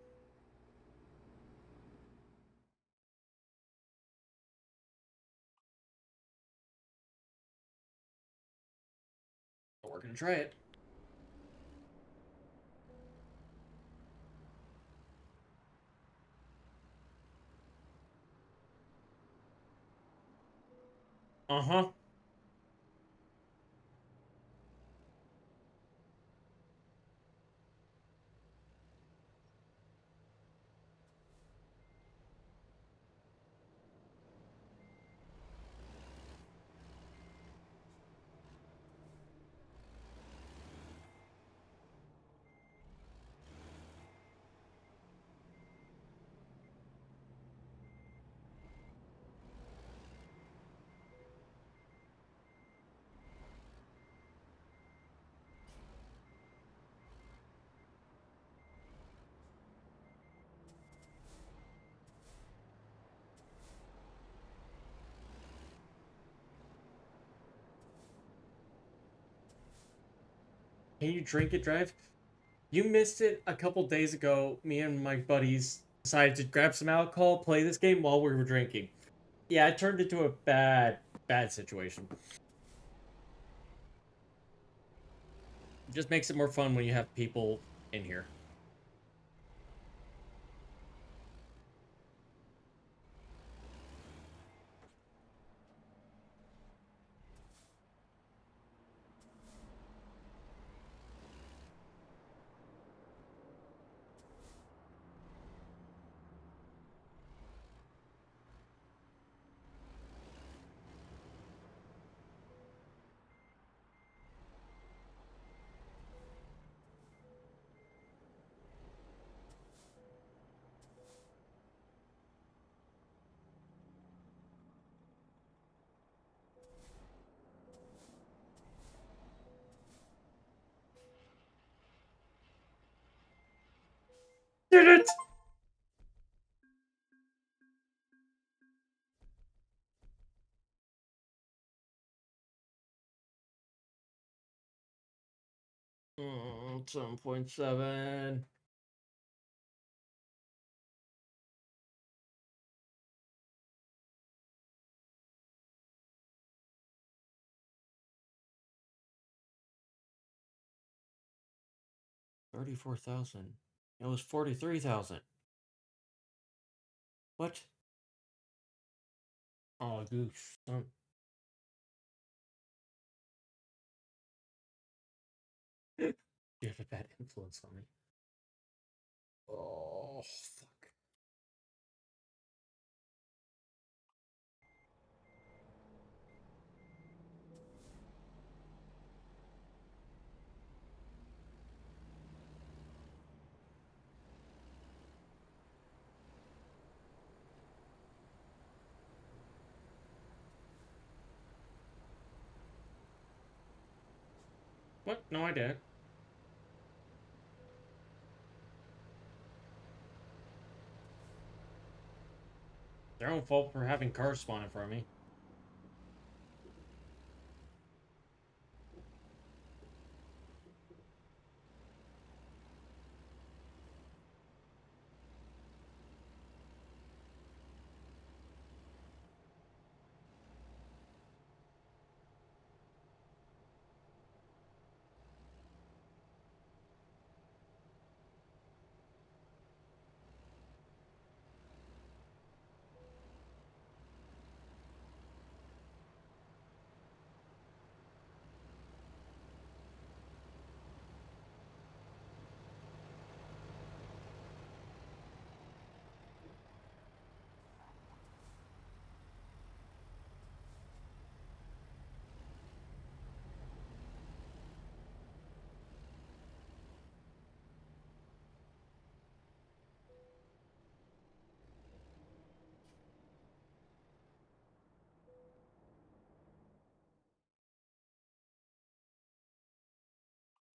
But we're gonna try it. Uh-huh. Can you drink and drive? You missed it a couple days ago. Me and my buddies decided to grab some alcohol, play this game while we were drinking. Yeah, it turned into a bad situation. It just makes it more fun when you have people in here. Did it! Mm, 7.7. $34,000. It was 43,000. What? Oh, goose. You have a bad influence on me. Oh, fuck. What? No, I didn't. Their own fault for having cars spawn in front of me.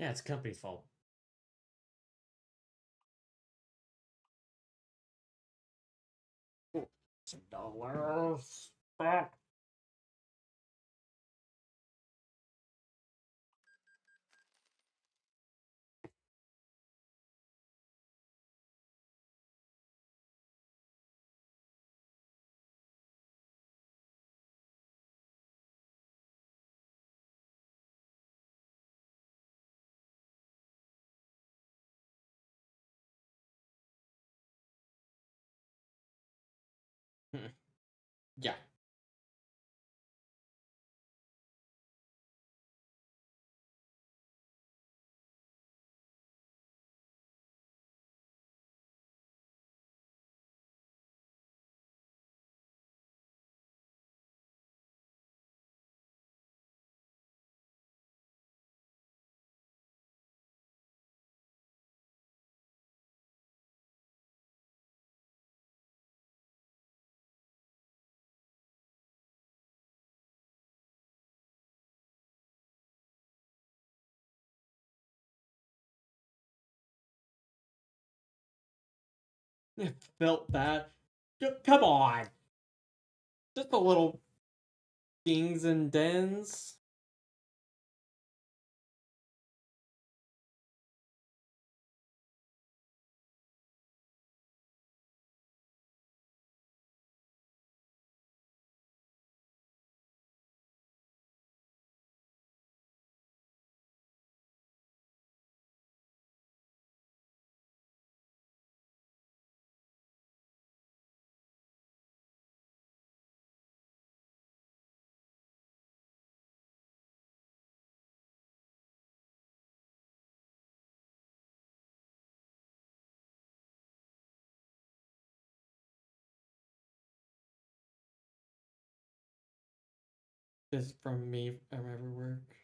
Yeah, it's the company's fault. $2. Stop. Yeah. It felt bad. Come on. Just a little dings and dens. This is from me from every work.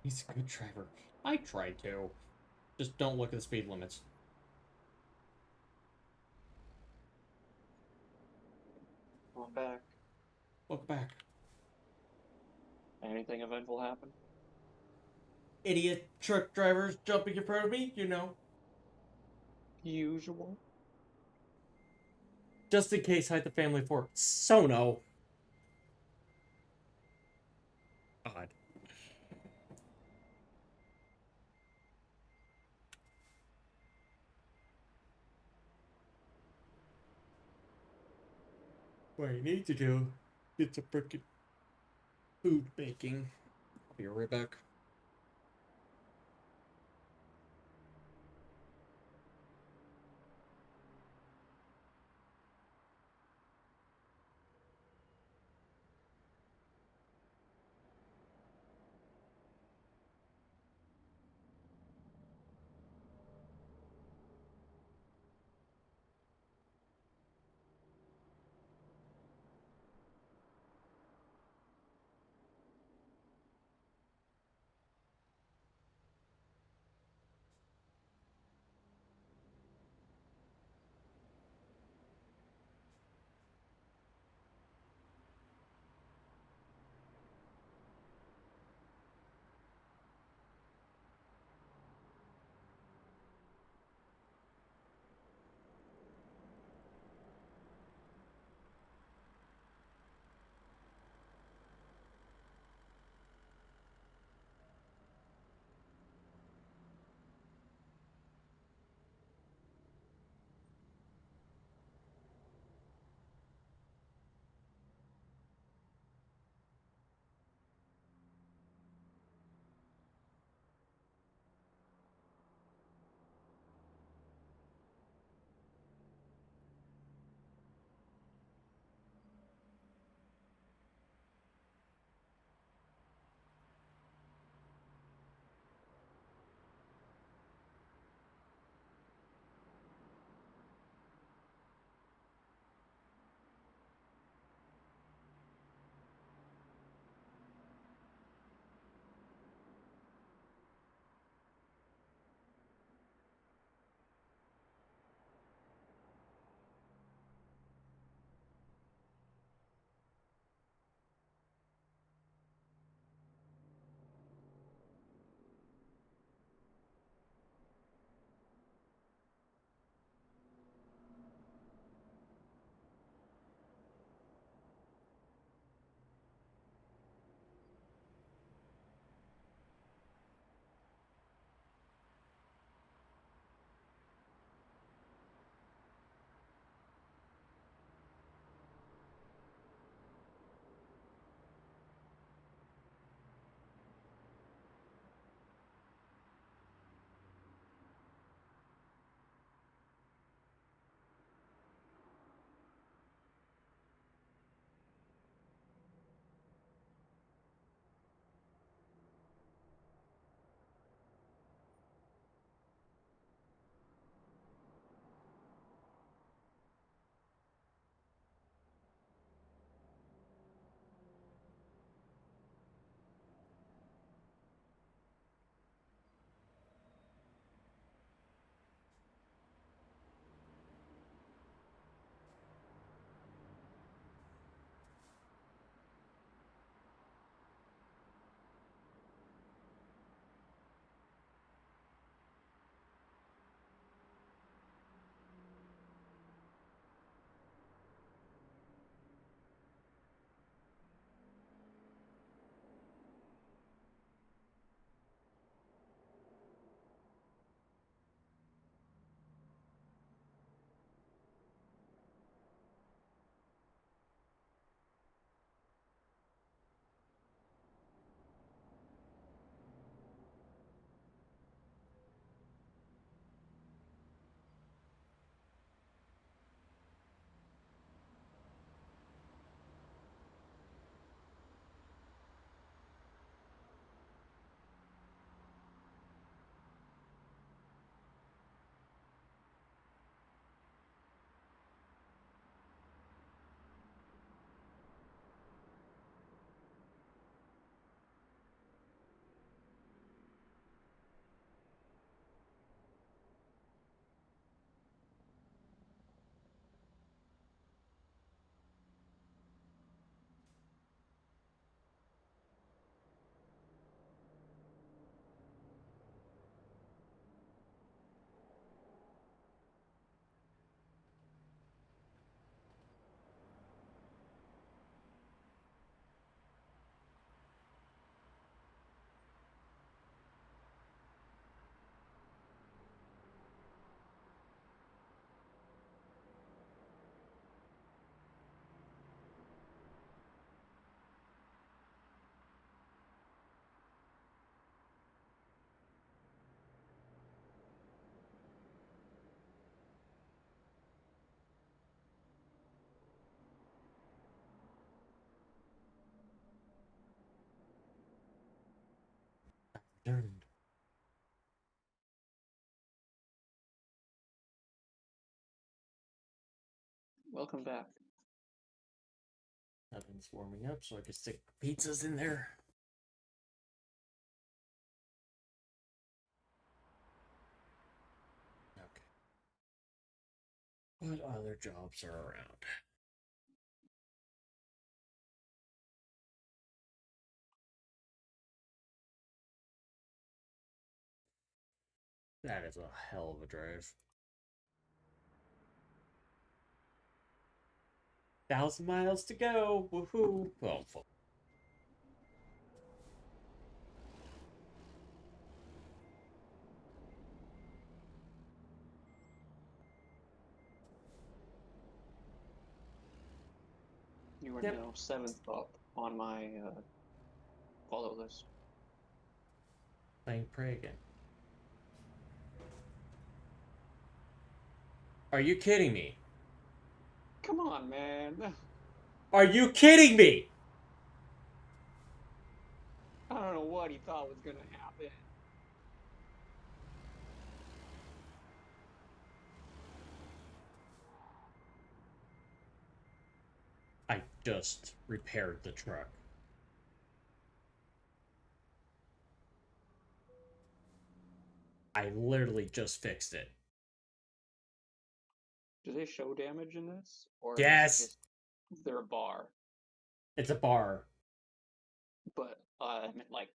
He's a good driver. I tried to. Just don't look at the speed limits. I'm back. Look back. Anything eventful happen? Idiot truck drivers jumping in front of me, you know. Usual. Just in case I had the family for Sono. God. What I need to do is a freaking food baking. I'll be right back. Dun. Welcome back. Oven's warming up so I can stick pizzas in there. Okay. What other jobs are around? That is a hell of a drive. 1,000 miles to go. Woohoo! Well, fuck. You are Yep. now 7th up on my follow list. Playing Prey again. Are you kidding me? Come on, man. Are you kidding me? I don't know what he thought was gonna happen. I just repaired the truck. I literally just fixed it. Do they show damage in this? Or Yes! is there a bar? It's a bar. But I meant like,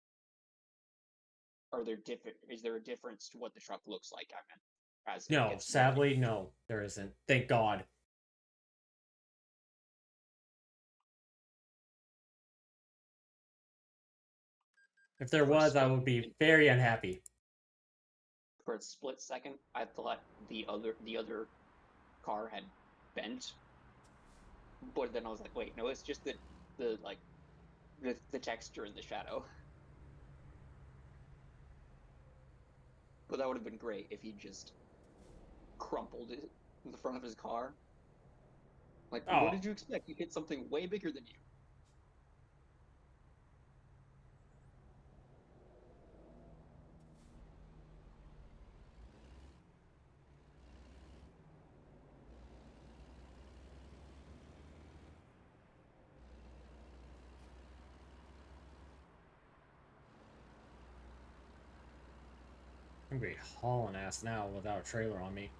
are there different? Is there a difference to what the truck looks like? I meant, as it No, gets more sadly, damage? no, there isn't. Thank God. If there For a was, I split would be second- very unhappy. For a split second, I thought the other car had bent, but then I was like, wait, no, it's just the like the texture in the shadow. But that would have been great if he just crumpled it in the front of his car. Like, Oh. what did you expect? You hit something way bigger than you. I'm gonna be hauling ass now without a trailer on me.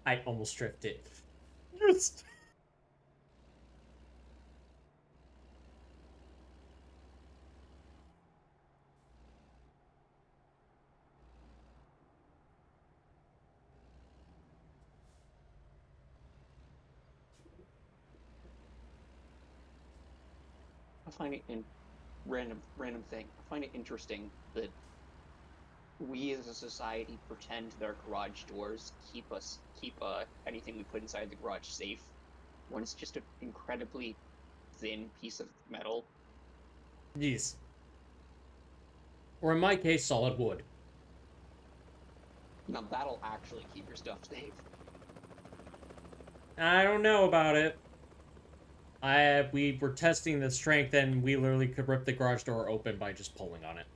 I almost drifted. Yes! I find it in random thing. I find it interesting that we as a society pretend that our garage doors keep anything we put inside the garage safe, when it's just an incredibly thin piece of metal. Yes. Or in my case, solid wood. Now that'll actually keep your stuff safe. I don't know about it. We were testing the strength and we literally could rip the garage door open by just pulling on it.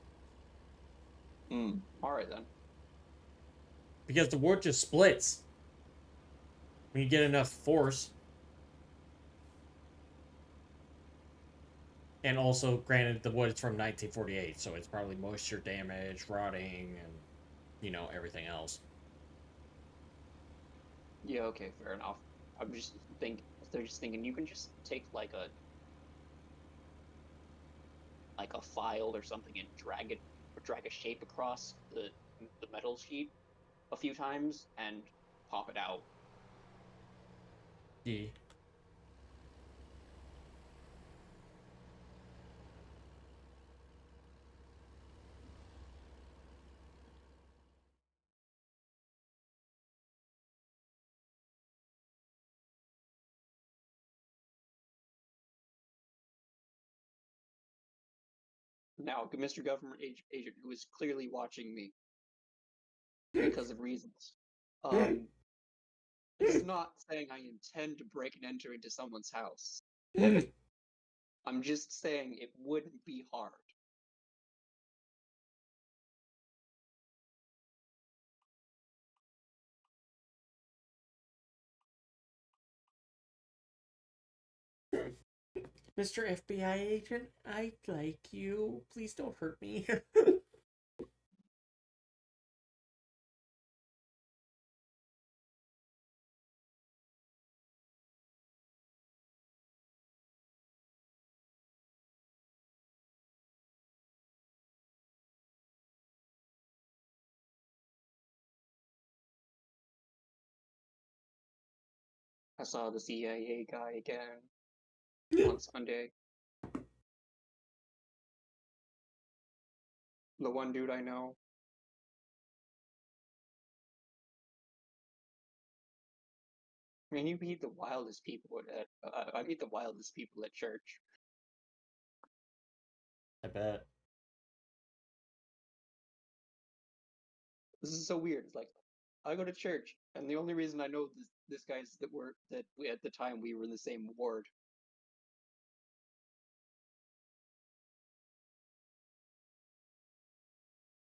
Alright then. Because the wood just splits when you get enough force. And also, granted, the wood is from 1948, so it's probably moisture damage, rotting, and, you know, everything else. Yeah, okay, fair enough. They're just thinking you can just take like a file or something and drag a shape across the metal sheet a few times and pop it out. Yeah. Now, Mr. Government Agent, who is clearly watching me because of reasons, this is not saying I intend to break and enter into someone's house. I'm just saying it wouldn't be hard. Mr. FBI agent, I like you. Please don't hurt me. I saw the CIA guy again on Sunday. The one dude I know. I mean, you meet the wildest people at I meet the wildest people at church. I bet. This is so weird. It's like I go to church, and the only reason I know this guy's that we at the time we were in the same ward.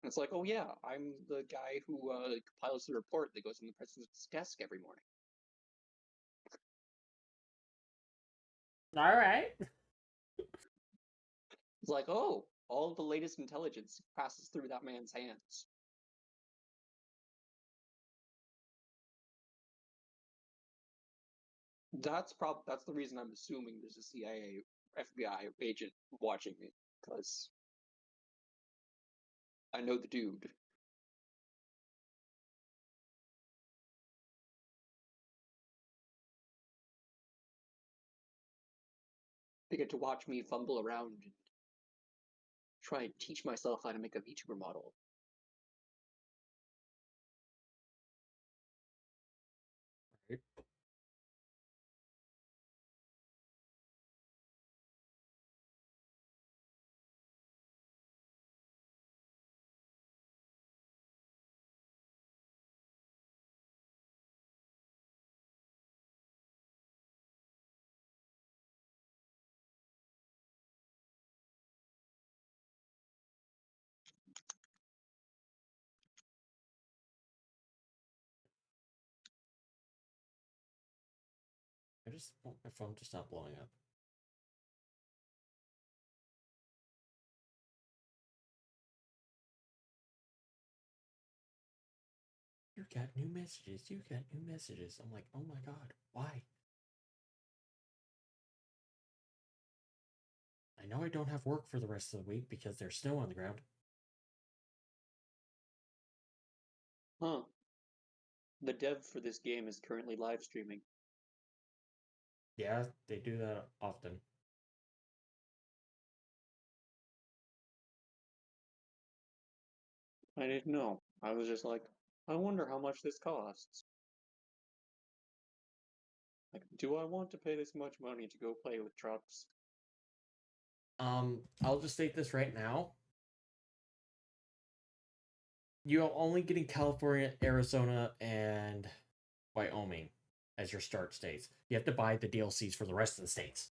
And it's like, oh yeah, I'm the guy who compiles the report that goes on the president's desk every morning. All right. It's like, oh, all the latest intelligence passes through that man's hands. That's the reason I'm assuming there's a CIA, FBI agent watching me, because I know the dude. They get to watch me fumble around and try and teach myself how to make a VTuber model. Right. I just want my phone to stop blowing up. You got new messages. You got new messages. I'm like, oh my god, why? I know I don't have work for the rest of the week because there's snow on the ground. Huh. The dev for this game is currently live streaming. Yeah, they do that often. I didn't know. I was just like, I wonder how much this costs. Like, do I want to pay this much money to go play with trucks? I'll just state this right now. You're only getting California, Arizona, and Wyoming as your start states. You have to buy the DLCs for the rest of the states.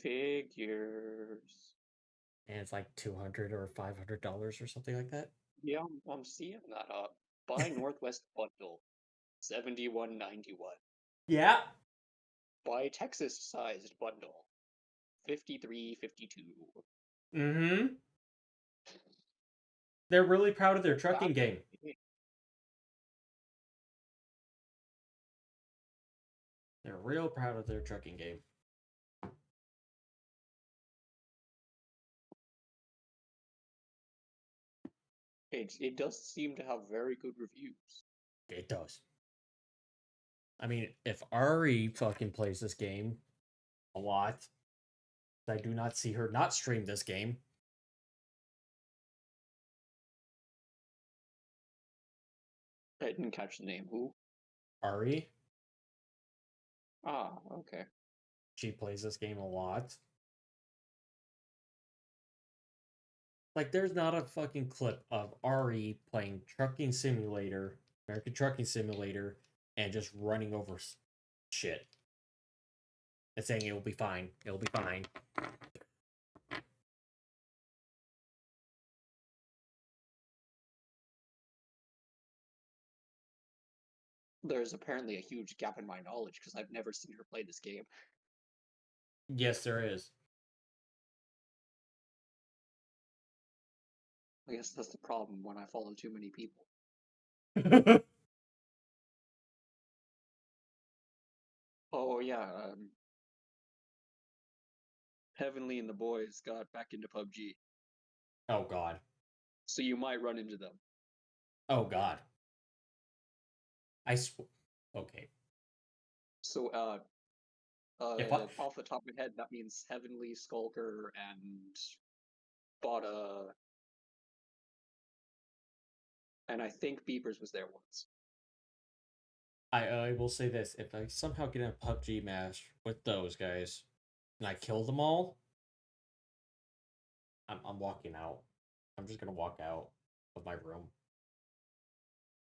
Figures. And it's like $200 or $500 or something like that. Yeah, I'm seeing that up. Buy Northwest bundle, $71.91. Yeah. Buy Texas sized bundle, $53.52. Mm-hmm. They're really proud of their trucking game. They're real proud of their trucking game. It does seem to have very good reviews. It does. I mean, if Ari fucking plays this game a lot, I do not see her not stream this game. I didn't catch the name. Who? Ari, Ah, okay. she plays this game a lot. Like, there's not a fucking clip of RE playing Trucking Simulator, American Trucking Simulator, and just running over shit and saying it'll be fine. It'll be fine. There's apparently a huge gap in my knowledge because I've never seen her play this game. Yes, there is. I guess that's the problem when I follow too many people. Oh yeah, Heavenly and the boys got back into PUBG, Oh god. so you might run into them. Oh god. Okay. So If I off the top of my head, that means Heavenly, Skulker, and Bada, and I think Beepers was there once. I will say this, if I somehow get in a PUBG match with those guys and I kill them all, I'm walking out. I'm just gonna walk out of my room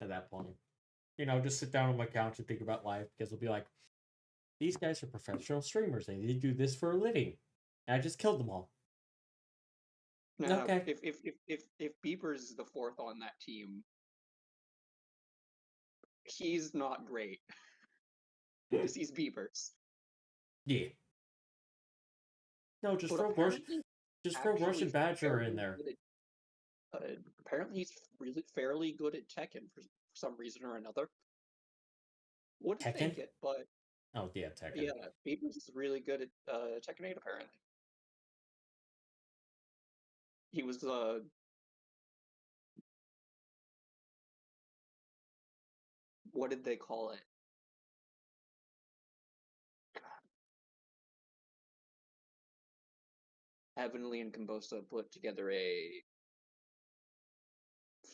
at that point. You know, just sit down on my couch and think about life because it'll be like, these guys are professional streamers and they do this for a living. And I just killed them all. Now, Okay. if Beepers is the fourth on that team, he's not great because he's Beepers. Yeah. No, But apparently, just throw Rush and Badger in there. Apparently, he's really fairly good at Tekken for some reason or another. Wouldn't Tekken? think it, but Oh yeah, Tekken. yeah, Beepers is really good at Tekken 8, apparently. He was what did they call it? Heavenly and Combosa put together a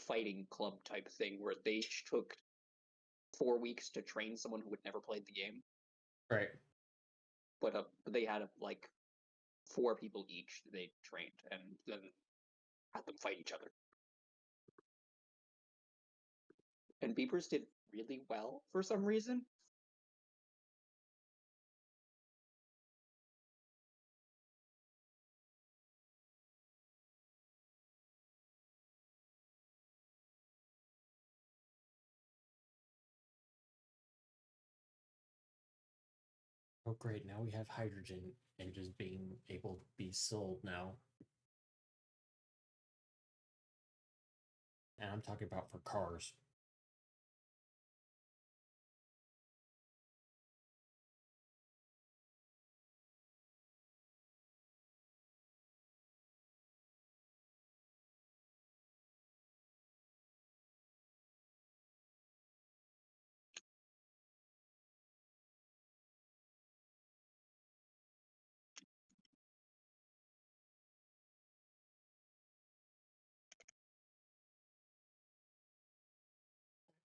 fighting club type thing where they took 4 weeks to train someone who had never played the game. Right. But they had like 4 people each they trained and then had them fight each other. And Beepers did really well for some reason. Oh great, now we have hydrogen and just being able to be sold now. And I'm talking about for cars.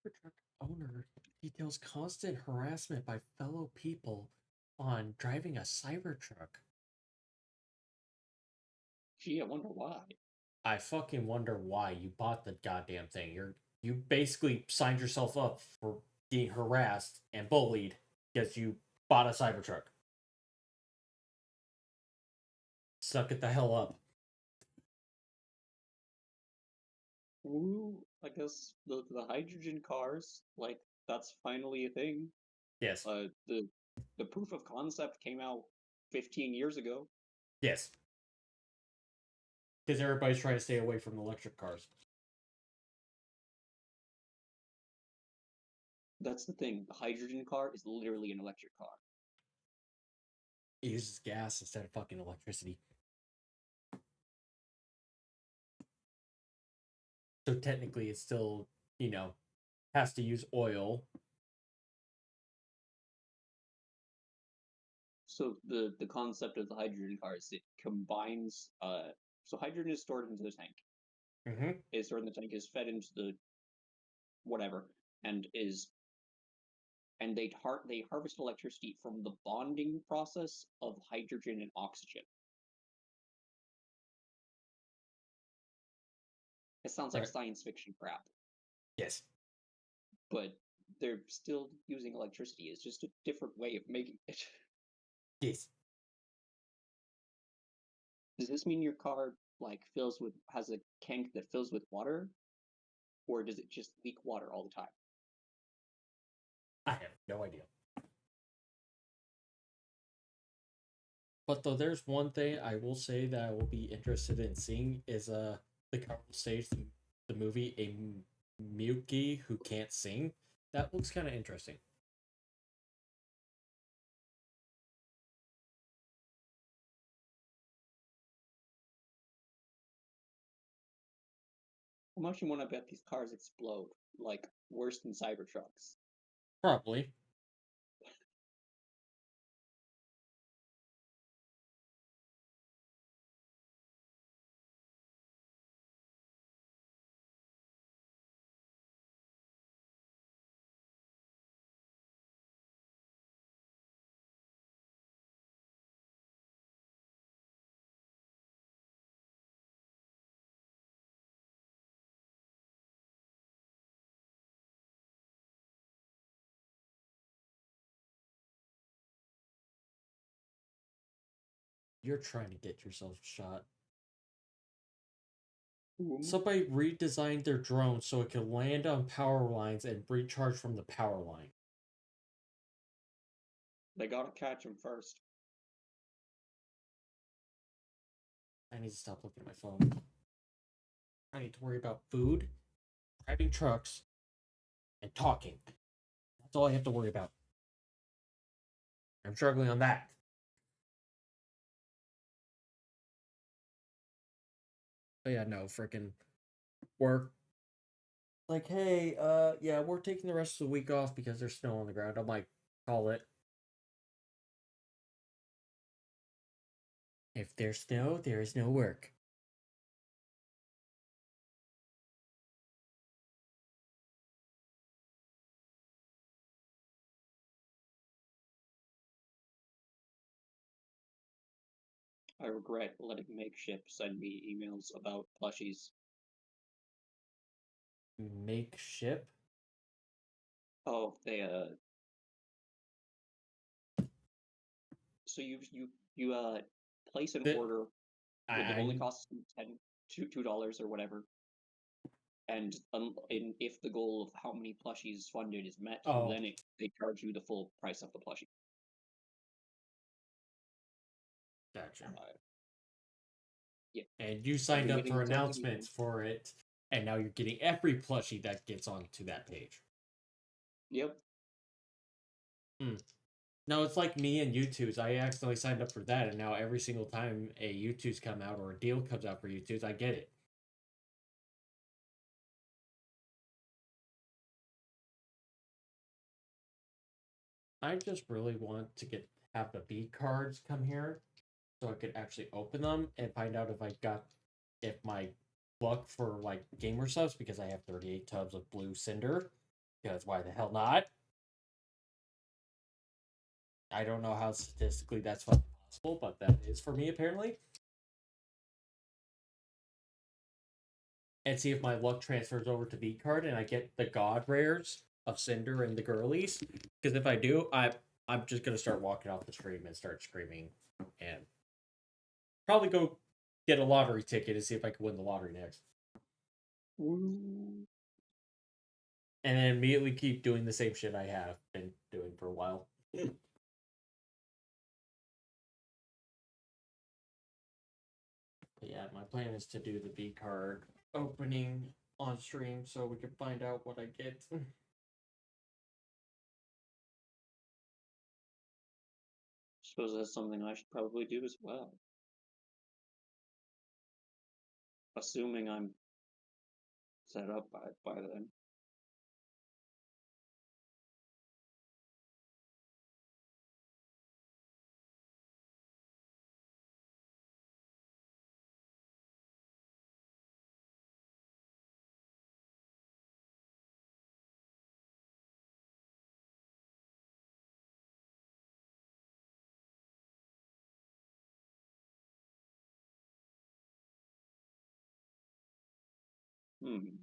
Cybertruck owner details constant harassment by fellow people on driving a Cybertruck. Gee, I wonder why. I fucking wonder why you bought the goddamn thing. You basically signed yourself up for being harassed and bullied because you bought a Cybertruck. Suck it the hell up. Ooh, I guess the hydrogen cars, like, that's finally a thing. Yes. The proof of concept came out 15 years ago. Yes. Because everybody's trying to stay away from electric cars. That's the thing. The hydrogen car is literally an electric car. It uses gas instead of fucking electricity. So technically it's still, you know, has to use oil. So the concept of the hydrogen car is it combines so hydrogen is stored into the tank. Mm-hmm. Is stored in the tank, is fed into the whatever, and they harvest electricity from the bonding process of hydrogen and oxygen. It sounds like Right. science fiction crap, Yes. but they're still using electricity. It's just a different way of making it. Yes. Does this mean your car has a tank that fills with water, or does it just leak water all the time? I have no idea. But though there's one thing I will say that I will be interested in seeing is the cover stage the movie Miyuki who can't sing. That looks kind of interesting. How much you want to bet these cars explode, like worse than Cybertrucks? Probably. You're trying to get yourself shot. Somebody redesigned their drone so it could land on power lines and recharge from the power line. They gotta catch him first. I need to stop looking at my phone. I need to worry about food, driving trucks, and talking. That's all I have to worry about. I'm struggling on that. But yeah, no, freaking work. Like, hey, yeah, we're taking the rest of the week off because there's snow on the ground. I'm like, call it. If there's snow, there is no work. I regret letting Makeship send me emails about plushies. Make ship? Oh, they so you place an That order that only I costs $2 or whatever, and if the goal of how many plushies funded is met, oh, then they charge you the full price of the plushie. gotcha. Yeah, And you I've signed been up getting for tons of announcements emails. for it, and now you're getting every plushie that gets onto that page. Yep. No, it's like me and YouTube's. I accidentally signed up for that, and now every single time a YouTube's come out or a deal comes out for YouTube's, I get it. I just really want to have the B cards come here so I could actually open them and find out if my luck for like gamer subs because I have 38 tubs of blue cinder. Because why the hell not? I don't know how statistically that's possible, but that is for me apparently. And see if my luck transfers over to V card and I get the god rares of Cinder and the girlies. Because if I do, I'm just gonna start walking off the stream and start screaming and probably go get a lottery ticket and see if I can win the lottery next. Woo. And then immediately keep doing the same shit I have been doing for a while. But yeah, my plan is to do the V card opening on stream so we can find out what I get. Suppose that's something I should probably do as well. Assuming I'm set up by then. Hmm.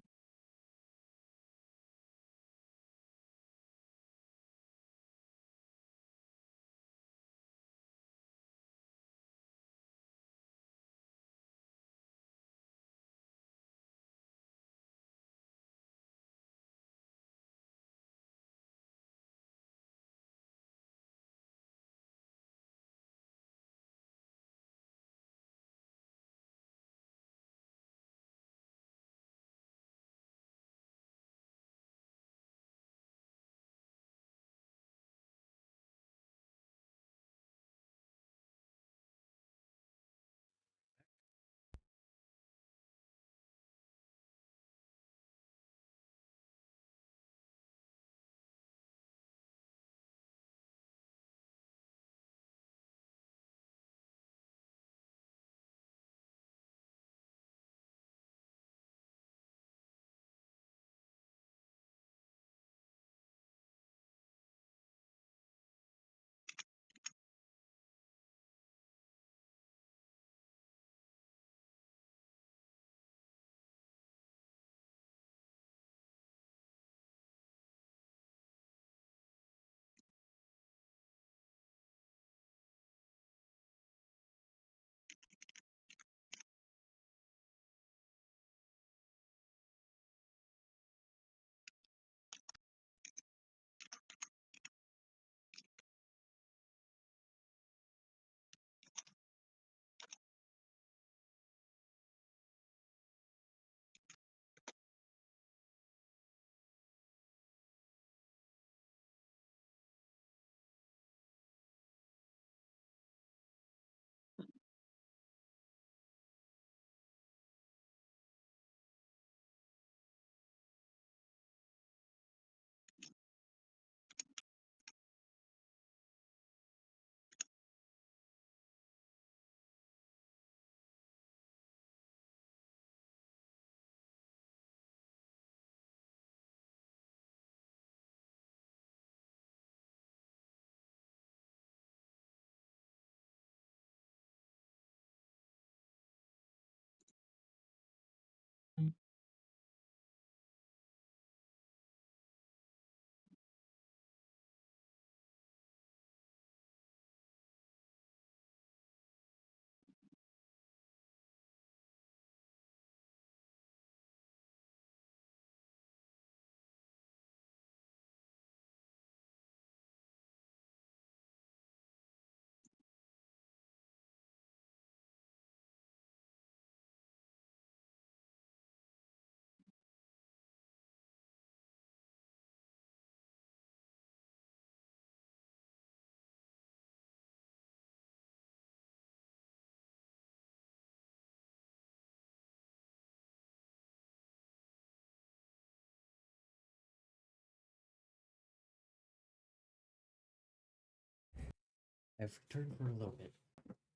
I've returned for a little bit.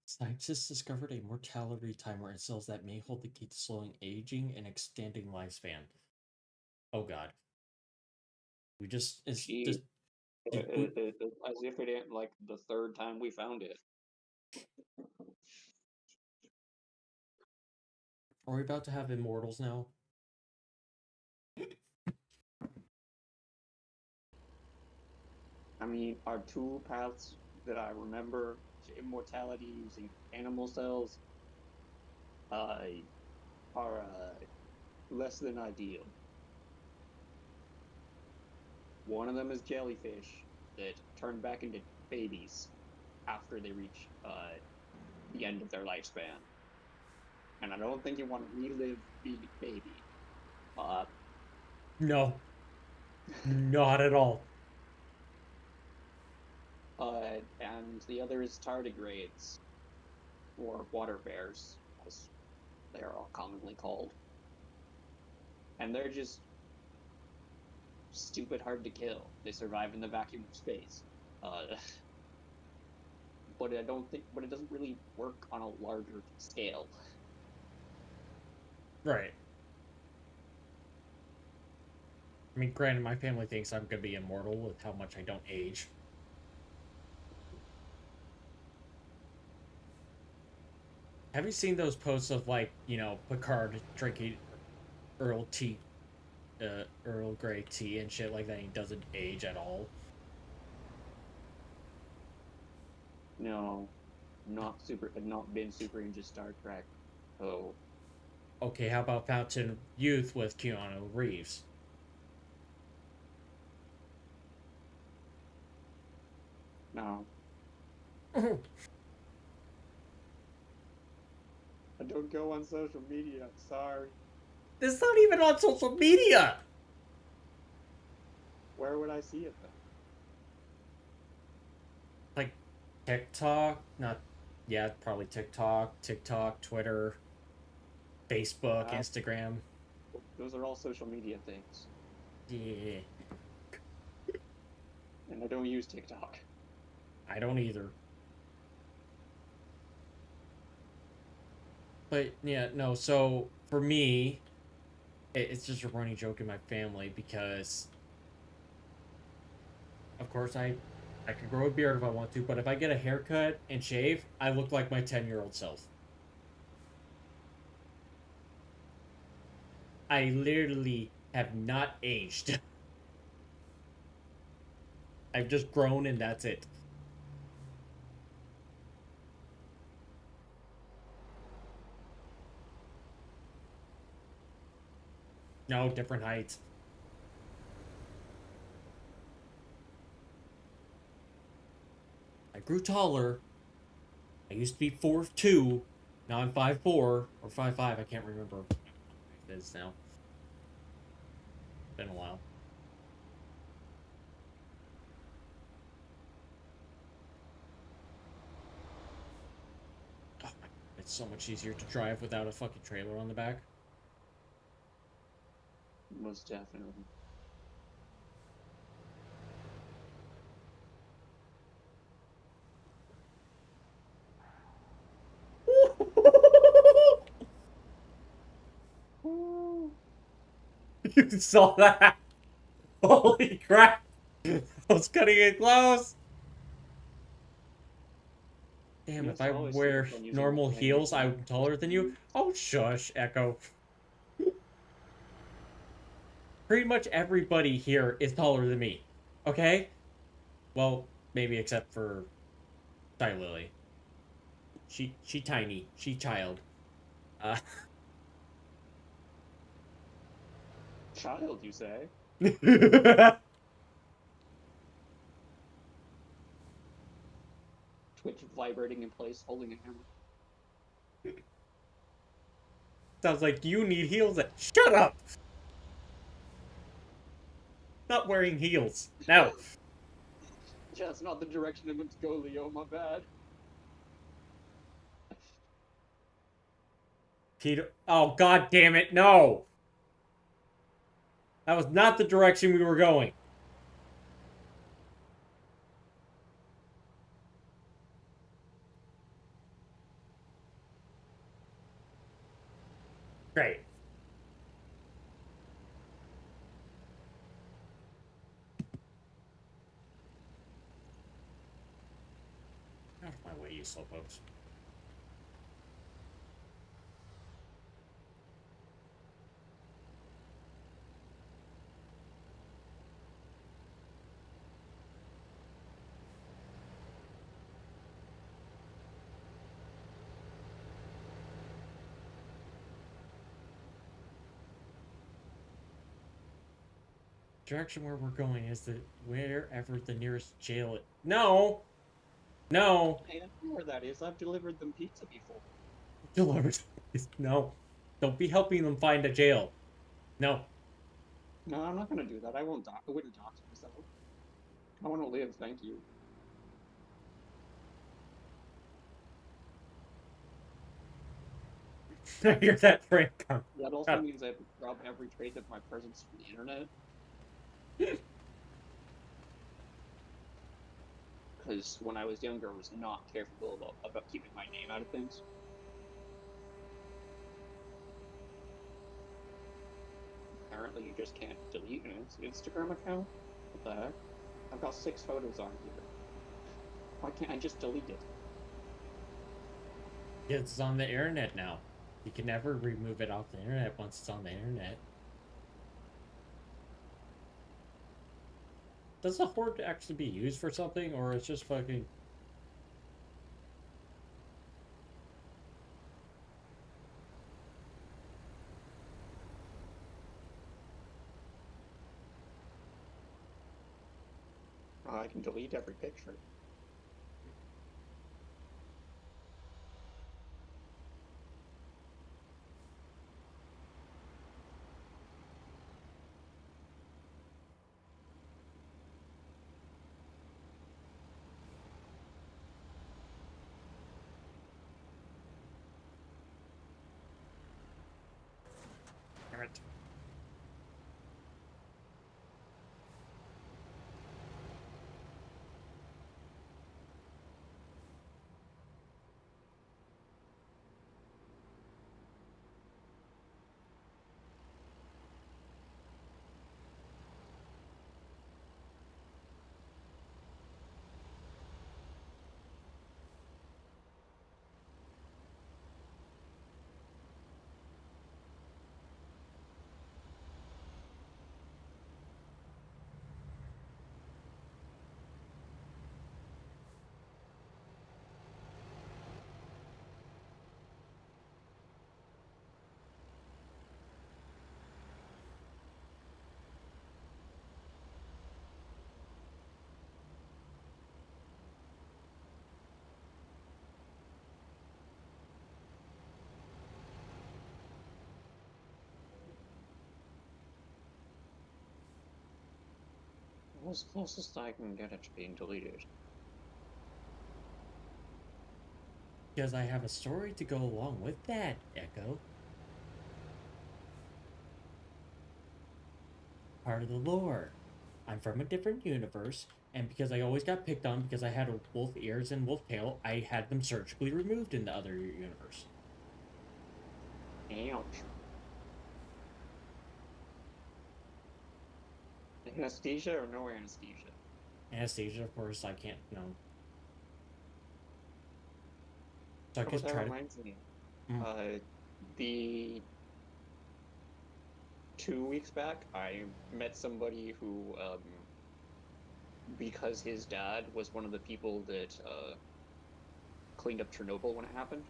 Scientists discovered a mortality timer in cells that may hold the key to slowing aging and extending lifespan. Oh god. We just it's Gee, just we, as if it ain't like the third time we found it. are we about to have immortals now? I mean, our two paths that I remember to immortality using animal cells are less than ideal. One of them is jellyfish that turn back into babies after they reach the end of their lifespan. And I don't think you want to relive being a baby. No. Not at all. And the other is tardigrades, or water bears, as they are all commonly called. And they're just stupid hard to kill. They survive in the vacuum of space. But it doesn't really work on a larger scale. Right. I mean, granted, my family thinks I'm gonna be immortal with how much I don't age. Have you seen those posts of, like, Picard drinking Earl tea, Earl Grey tea and shit like that. And he doesn't age at all. No, not been super into Star Trek. Oh, Okay, how about Fountain of Youth with Keanu Reeves? no. I don't go on social media. Sorry. It's not even on social media. Where would I see it then? Like TikTok, not yeah, probably TikTok, Twitter, Facebook, Instagram. Those are all social media things, Yeah, and I don't use TikTok. I don't either. But yeah, no. So for me, it's just a running joke in my family because, of course, I can grow a beard if I want to, but if I get a haircut and shave, I look like my 10-year-old self. I literally have not aged. I've just grown and that's it. No, different heights. I grew taller. I used to be 4'2". Now I'm 5'4" or 5'5". I can't remember what it is now. Been a while. Oh, it's so much easier to drive without a fucking trailer on the back. Most definitely. You saw that? Holy crap! I was cutting it close. Damn, You if I always wear fun using normal language heels, like I'm taller than you. Oh, shush, Echo. Pretty much everybody here is taller than me. Okay? Well, maybe except for Ty Lily. She tiny. She child. Uh Child, you say? Twitch vibrating in place, holding a hammer. Sounds like you need heels. Shut up! Not wearing heels. No. Yeah, that's not the direction I meant to go, Leo. My bad. Peter. Oh, god damn it, no! That was not the direction we were going. Great. Out of my way, you slowpokes. Direction where we're going is the wherever the nearest jail is. No! No! Hey, I know where that is. I've delivered them pizza before. Delivered. No. Don't be helping them find a jail. No. No, I'm not gonna do that. I won't dox. I wouldn't dox myself. I want to live. Thank you. You're that Frank. That also means I have to drop every trace of my presence from the internet. Because when I was younger, I was not careful about keeping my name out of things. Apparently, you just can't delete an Instagram account. What the heck? I've got 6 photos on here. Why can't I just delete it? It's on the internet now. You can never remove it off the internet once it's on the internet. Does the horde actually be used for something, or it's just fucking... I can delete every picture. Damn it. What was closest I can get it to being deleted? Because I have a story to go along with that, Echo. Part of the lore. I'm from a different universe, and because I always got picked on because I had a wolf ears and wolf tail, I had them surgically removed in the other universe. Ouch. Anesthesia or no anesthesia? Anesthesia, of course, I can't, So I Oh, guess that try to... reminds me. Mm. The 2 weeks back, I met somebody who, because his dad was one of the people that cleaned up Chernobyl when it happened,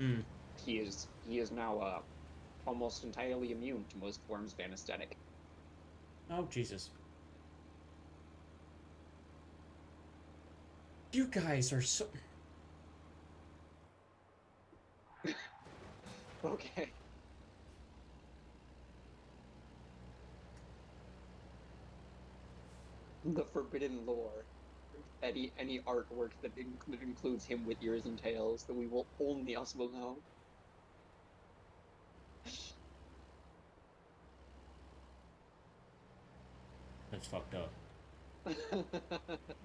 Mm. he is now almost entirely immune to most forms of anesthetic. Oh, Jesus. You guys are so... Okay. The forbidden lore. Any artwork that includes him with ears and tails that we will only us will know. That's fucked up.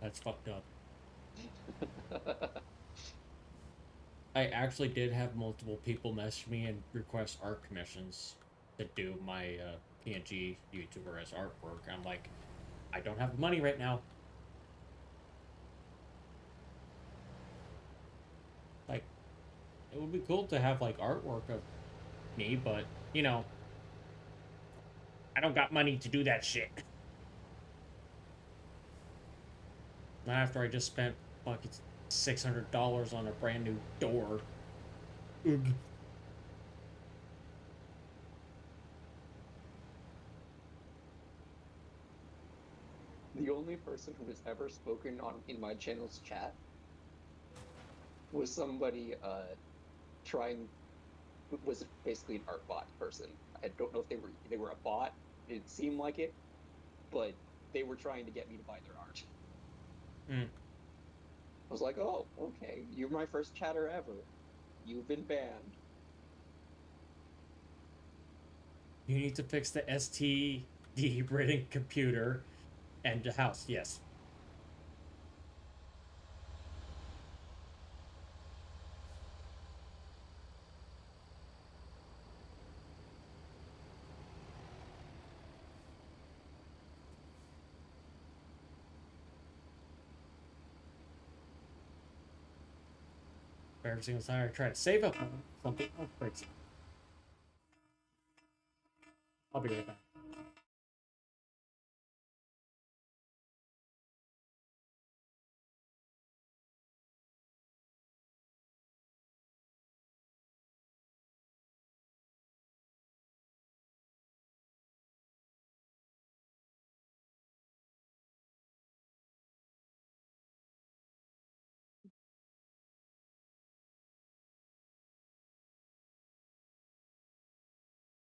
That's fucked up. I actually did have multiple people message me and request art commissions to do my PNG YouTuber as artwork. I'm like, I don't have the money right now. Like, it would be cool to have like artwork of me, but I don't got money to do that shit. Not after I just spent fucking $600 on a brand new door. Ugh. The only person who has ever spoken on in my channel's chat was somebody trying was basically an art bot person. I don't know if they were a bot. It didn't seem like it, but they were trying to get me to buy their art. Mm. I was like, oh, okay, you're my first chatter ever. You've been banned. You need to fix the STD written computer and the house, yes. Every single time I try to save up something, oh, breaks it. I'll be right back.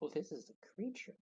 Well, this is a creature.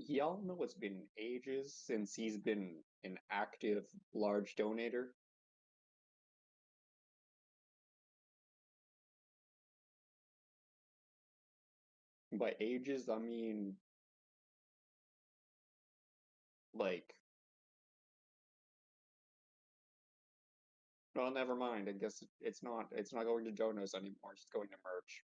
Y'all know it's been ages since he's been an active, large donator. By ages, I mean like. Well, never mind. I guess it's not. It's not going to donos anymore. It's going to merch.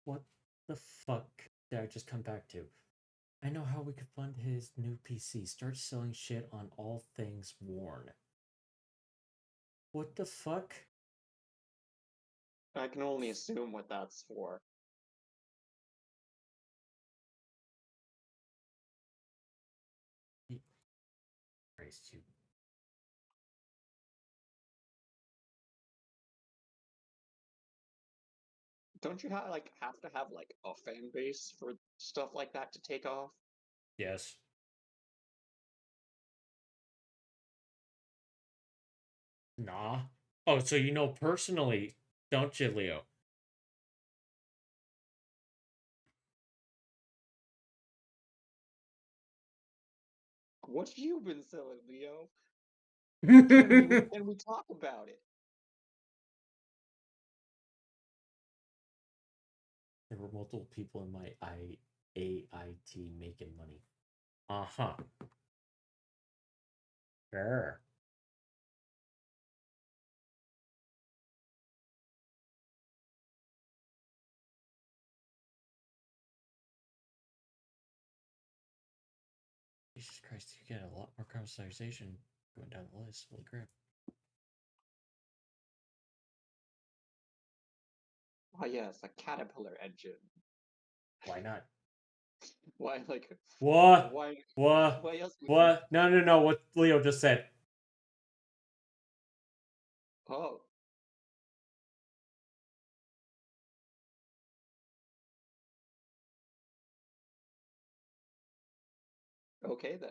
What the fuck did I just come back to? I know how we could fund his new PC. Start selling shit on all things worn. What the fuck? I can only assume what that's for. Christ, you. Don't you have to have like a fan base for stuff like that to take off? Yes. Nah. Oh, so you know personally, don't you, Leo? What have you been selling, Leo? There Can we talk about it? were multiple people in my AIT making money. Uh-huh. Sure. Jesus Christ, you get a lot more conversation going down the list. Holy crap. Oh yes, a caterpillar engine. Why not? Why, like, What? why? What? Why else would you? What? No. What Leo just said. Oh, okay then.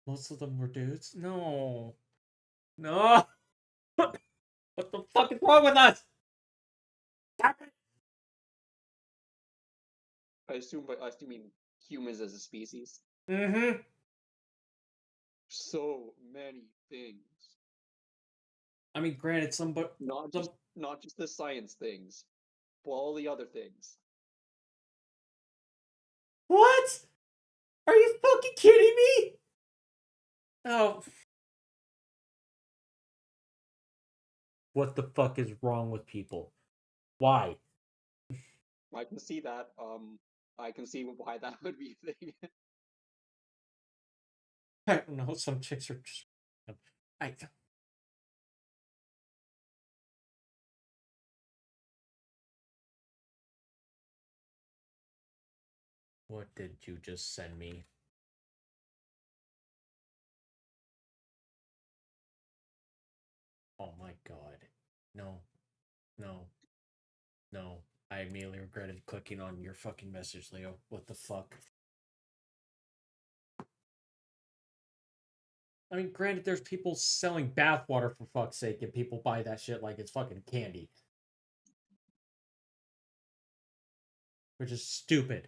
Most of them were dudes? No. No. What the fuck is wrong with us? Damn it. I assume by us you mean humans as a species. Mm-hmm. So many things. I mean, granted, some. Not just the science things, but all the other things. What? Are you fucking kidding me? Oh. What the fuck is wrong with people? Why? I can see that. I can see why that would be a thing. I don't know. Some chicks are just. I. What did you just send me? Oh my god. No. No. No. I immediately regretted clicking on your fucking message, Leo. What the fuck? I mean, granted, there's people selling bathwater for fuck's sake, and people buy that shit like it's fucking candy. Which is stupid.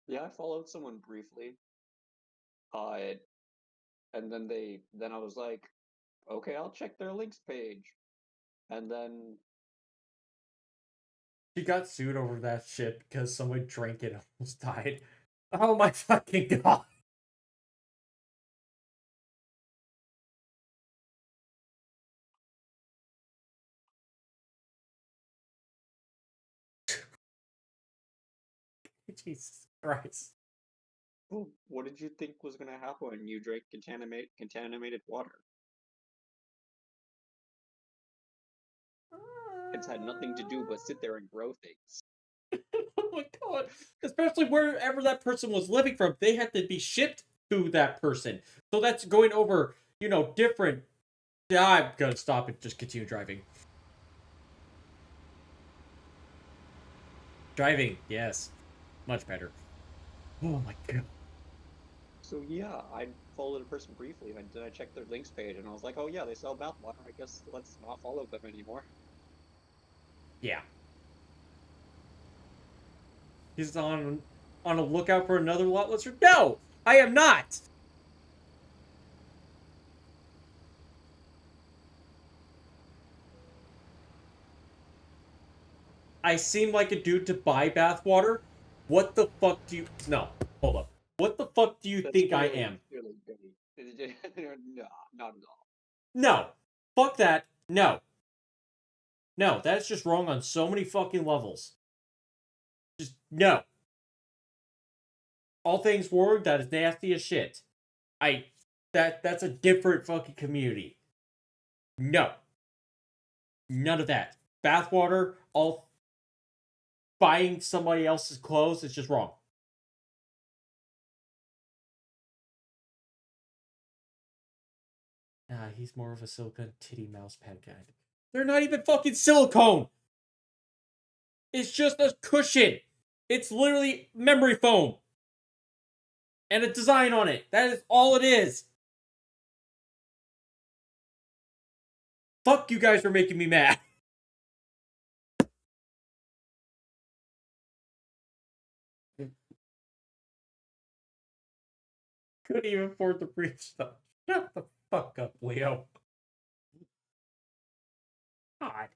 Yeah, I followed someone briefly. Uh, and then I was like, okay, I'll check their links page. And then She got sued over that shit because someone drank it and almost died. Oh my fucking god. Jesus Christ. well, what did you think was gonna happen when you drank contaminated water? It's had nothing to do but sit there and grow things. Oh my god. Especially wherever that person was living from, they had to be shipped to that person. So that's going over, different. Yeah, I'm gonna stop and just continue driving. Driving, yes. Much better. Oh my god. So yeah, I followed a person briefly, and then I checked their links page, and I was like, oh yeah, they sell bathwater. I guess let's not follow them anymore. Yeah. He's on a lookout for another lot lister? No! I am not! I seem like a dude to buy bathwater? What the fuck do you. No, hold up. What the fuck do you That's think I am? clearly bait. No, not at all. No. Fuck that. No. No, that's just wrong on so many fucking levels. Just no. All things Warg, that is nasty as shit. That's a different fucking community. No. None of that. Bathwater, all buying somebody else's clothes is just wrong. Nah, he's more of a silicone titty mouse pad guy. They're not even fucking silicone. It's just a cushion. It's literally memory foam. And a design on it. That is all it is. Fuck you guys for making me mad. Couldn't even afford the free stuff. Shut the fuck up, Leo. God.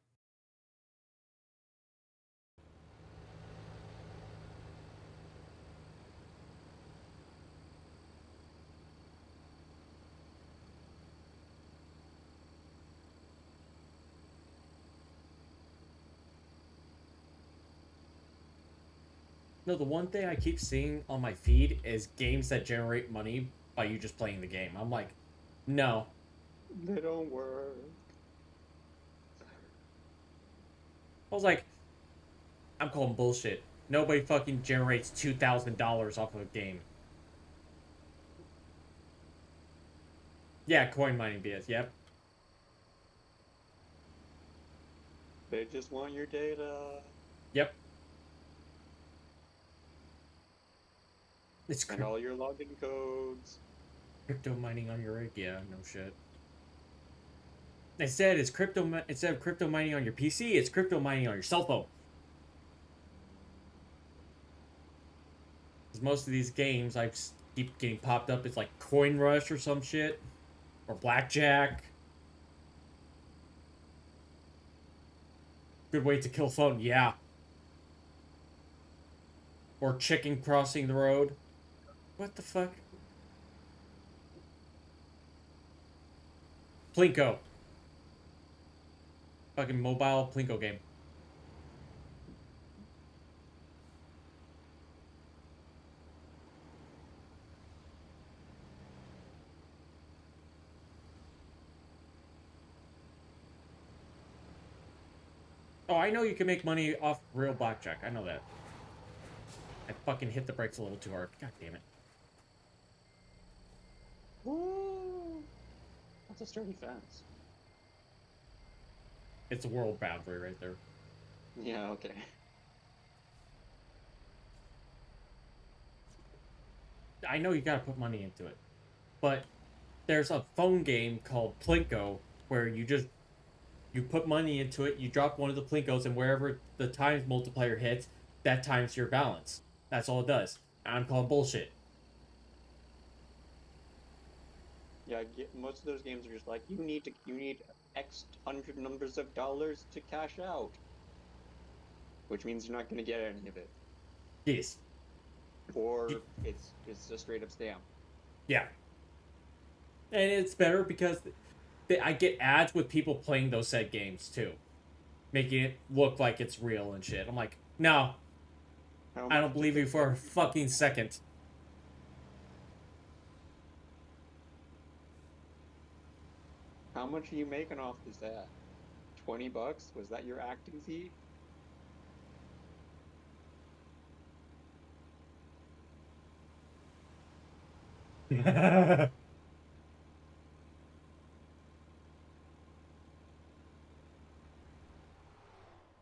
No, the one thing I keep seeing on my feed is games that generate money by you just playing the game. I'm like, no. They don't work. I was like, I'm calling bullshit. Nobody fucking generates $2,000 off of a game. Yeah, coin mining BS. Yep. They just want your data. Yep. It's And all your login codes. crypto mining on your rig. Yeah, no shit. Instead, instead of crypto mining on your PC, it's crypto mining on your cell phone. Because most of these games I keep getting popped up. It's like Coin Rush or some shit, or Blackjack. Good way to kill phone. Yeah. Or chicken crossing the road. What the fuck? Plinko. Fucking mobile Plinko game. Oh, I know you can make money off real blackjack. I know that. I fucking hit the brakes a little too hard. God damn it. Woo! That's a sturdy fence. It's a world boundary right there. Yeah, okay. I know you gotta put money into it. But there's a phone game called Plinko where you put money into it, you drop one of the Plinkos, and wherever the times multiplier hits, that times your balance. That's all it does. I'm calling bullshit. Yeah, most of those games are just like you need X hundred numbers of dollars to cash out, which means you're not going to get any of it, Yes. or it's a straight up scam. Yeah. And it's better because I get ads with people playing those said games too, making it look like it's real and shit. I'm like, no, How I much don't believe you for a fucking second. How much are you making off this ad? $20? Was that your acting fee?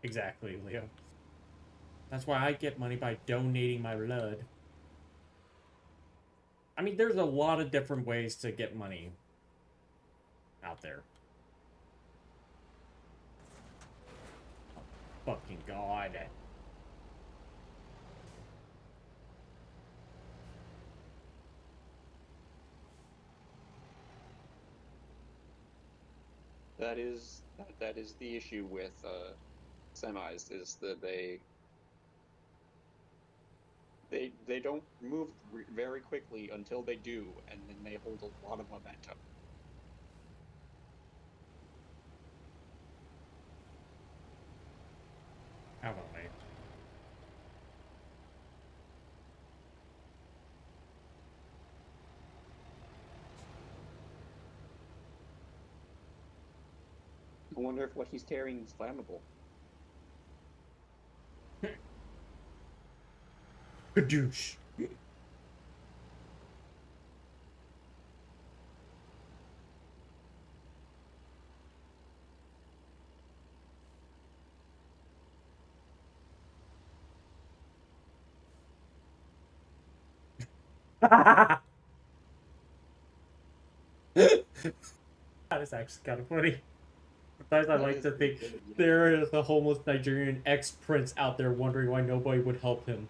Exactly, Leo. That's why I get money by donating my blood. I mean, there's a lot of different ways to get money out there. Oh, fucking God. That is the issue with semis is that they don't move very quickly until they do, and then they hold a lot of momentum. How about me? I wonder if what he's carrying is flammable. Kadoosh. That is actually kind of funny. Sometimes I That like is to pretty think good, yeah. there is a homeless Nigerian ex-prince out there wondering why nobody would help him.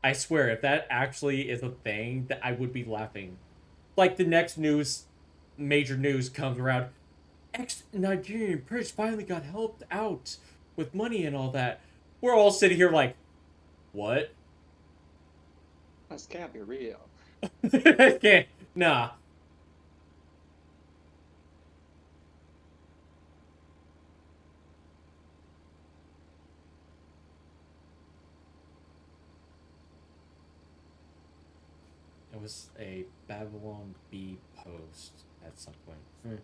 I swear, if that actually is a thing, that I would be laughing. Like the next major news comes around, ex-Nigerian prince finally got helped out with money and all that. We're all sitting here like, what? This can't be real. Okay, nah. It was a Babylon Bee post at some point.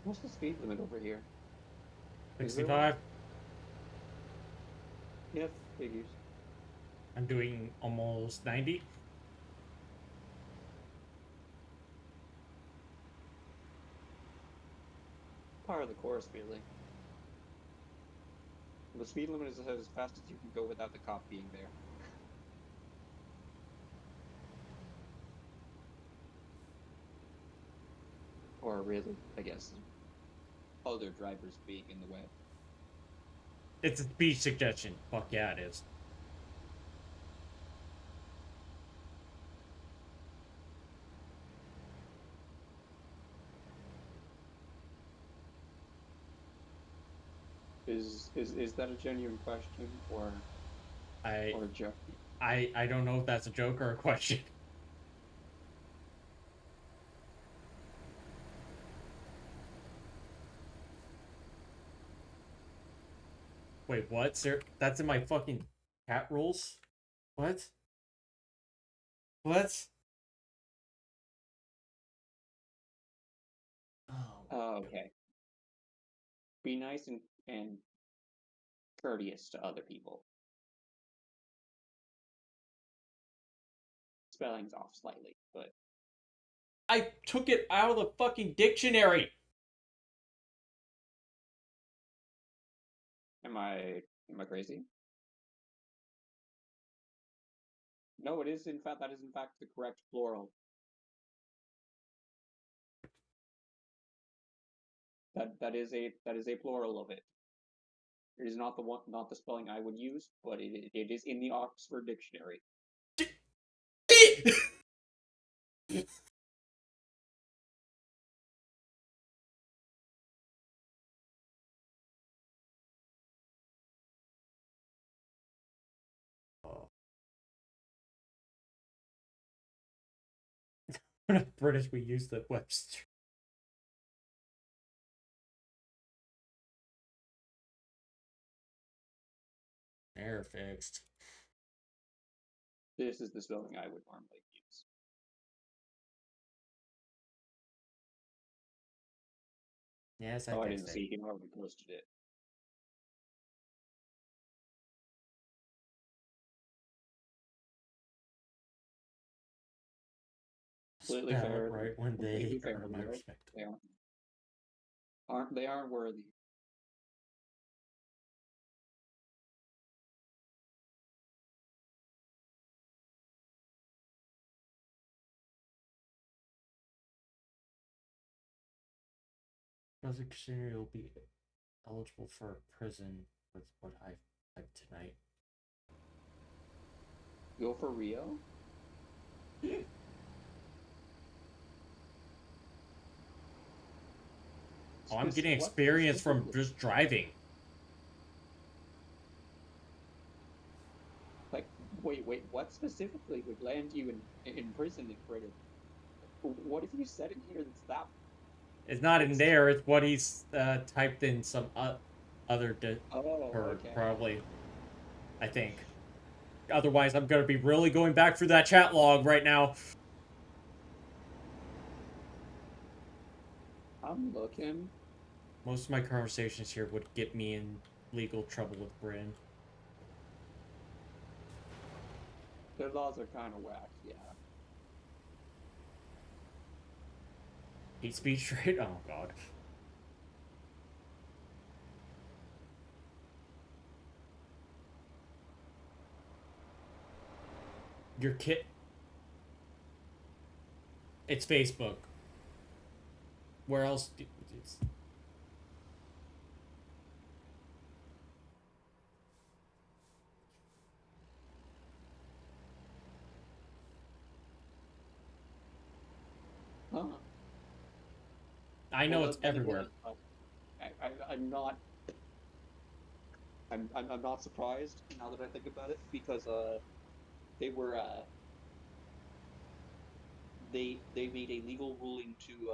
What's the speed limit over here? Is there one? 65. Yeah, figures. I'm doing almost 90. Part of the course, really. The speed limit is as fast as you can go without the cop being there. Or really, I guess, other drivers being in the way. It's a speed suggestion. Fuck yeah, it is. Is that a genuine question or I a joke? I don't know if that's a joke or a question. Wait, what? Sir, that's in my fucking cat rules? What? What? Oh. Oh, okay. Be nice and courteous to other people. Spelling's off slightly, but I took it out of the fucking dictionary. am I crazy? No, it is in fact that is in fact the correct plural. That is a plural of it. It is not not the spelling I would use, but it is in the Oxford Dictionary. We're not British, we use the Webster. Error fixed. This is the spelling I would normally use. Yes, I Oh, I fixed didn't it. see. He already posted it. Completely Spell fair. it right when Completely they fair. earn my respect. They aren't worthy. Doesn't consider you'll be eligible for prison with what I typed tonight. Go for Rio? Oh, I'm getting What experience from specifically? just driving. what specifically would land you in prison in Britain? What have you said in here that's that? It's not in It's there. It's what he's typed in some other oh, or okay. probably, I think. Otherwise, I'm gonna be really going back through that chat log right now. I'm looking. Most of my conversations here would get me in legal trouble with Britain. Their laws are kind of whack, yeah. Hate speech rate? Oh god. Your kid. It's Facebook. Where else? It's... Huh. I know Well, it's then everywhere. again, I'm not. I'm not surprised now that I think about it because they were they made a legal ruling to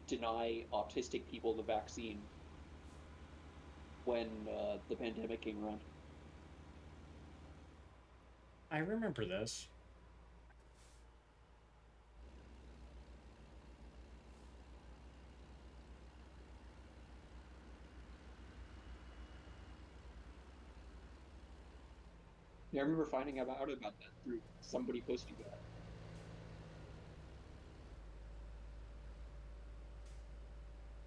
deny autistic people the vaccine when the pandemic came around. I remember this. Yeah, I remember finding out about that through somebody posting that.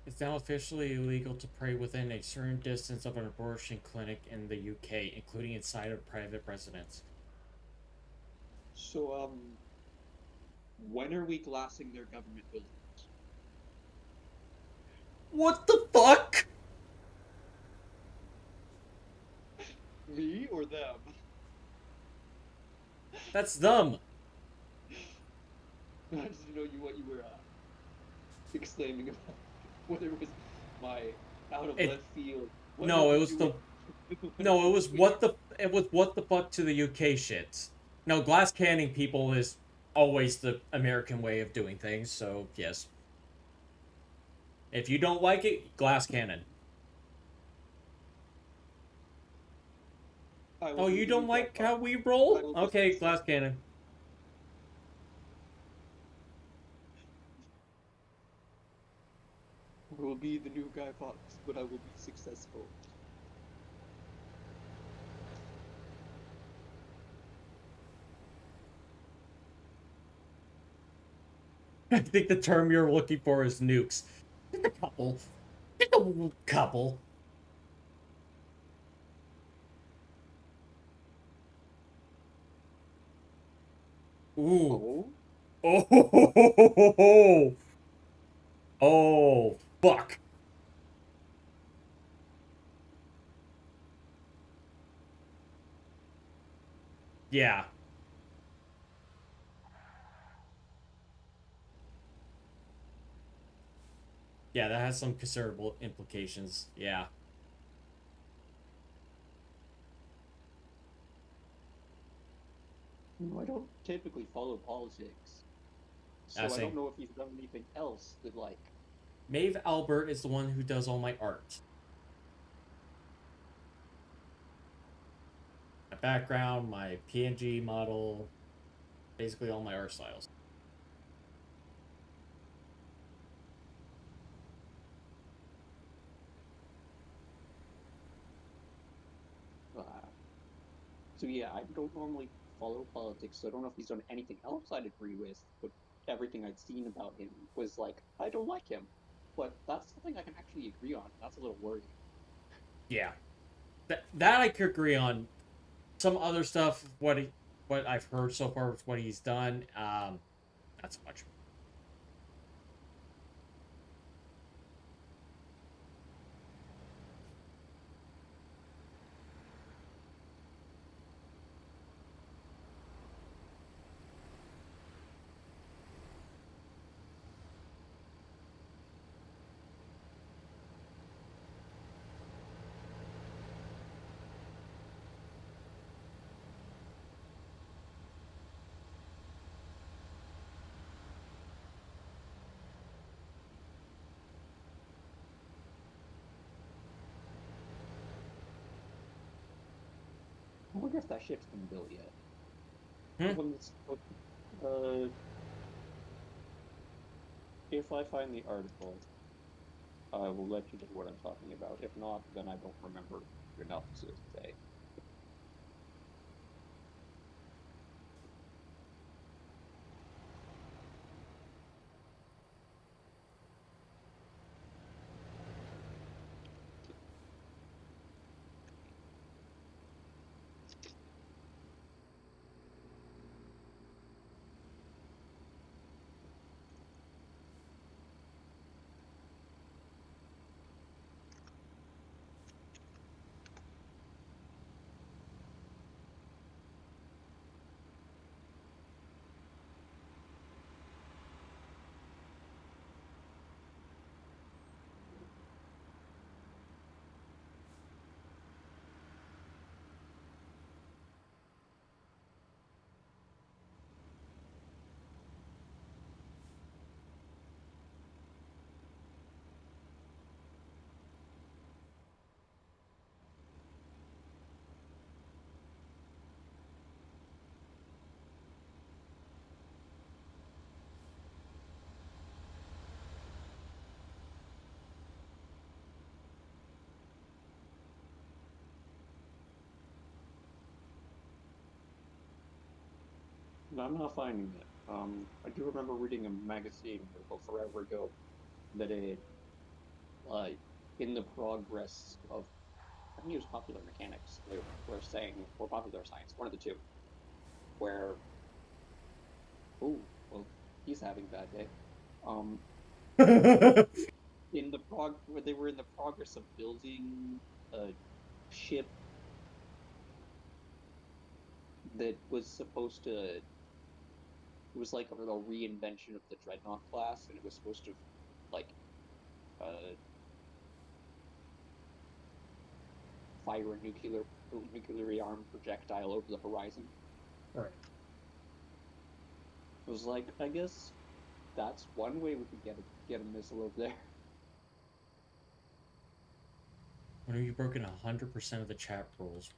It's now officially illegal to pray within a certain distance of an abortion clinic in the UK, including inside of private residence. So, when are we glassing their government buildings? What the fuck? Me or them? That's them. I just didn't know what you were exclaiming about. Whether it was my out of left field. No, it was the. No, it was what the. It was what the fuck to the UK shit. No, glass canning people is always the American way of doing things. So yes. If you don't like it, glass cannon. Oh, you don't like how we roll? Okay, glass cannon. I will be the new Guy Fawkes, but I will be successful. I think the term you're looking for is nukes. Just a couple. Just a couple. Ooh. Oh? Oh. Oh. Fuck. Yeah. Yeah, that has some considerable implications. Yeah. No, I don't typically follow politics. So I Same. don't know if he's done anything else that, like... Maeve Albert is the one who does all my art. My background, my PNG model, basically all my art styles. So yeah, I don't normally follow politics, so I don't know if he's done anything else I'd agree with, but everything I'd seen about him was like, I don't like him. But that's something I can actually agree on. That's a little worrying. Yeah. That I could agree on. Some other stuff, what I've heard so far with what he's done, not so much. wonder if that ship's been built yet. Hmm? The one that's, if I find the article, I will let you know what I'm talking about. If not, then I don't remember enough to say. No, I'm not finding it. I do remember reading a magazine article forever ago that it, uh, in the progress of, I think it was Popular Mechanics, they were saying, or Popular Science, one of the two, where, oh, well, he's having a bad day. Where they were in the progress of building a ship that was supposed to, it was like a reinvention of the Dreadnought class, and it was supposed to, like, uh, fire a nuclearly armed projectile over the horizon. Right. It was like, I guess that's one way we could get a missile over there. When you've broken 100% of the chat rules,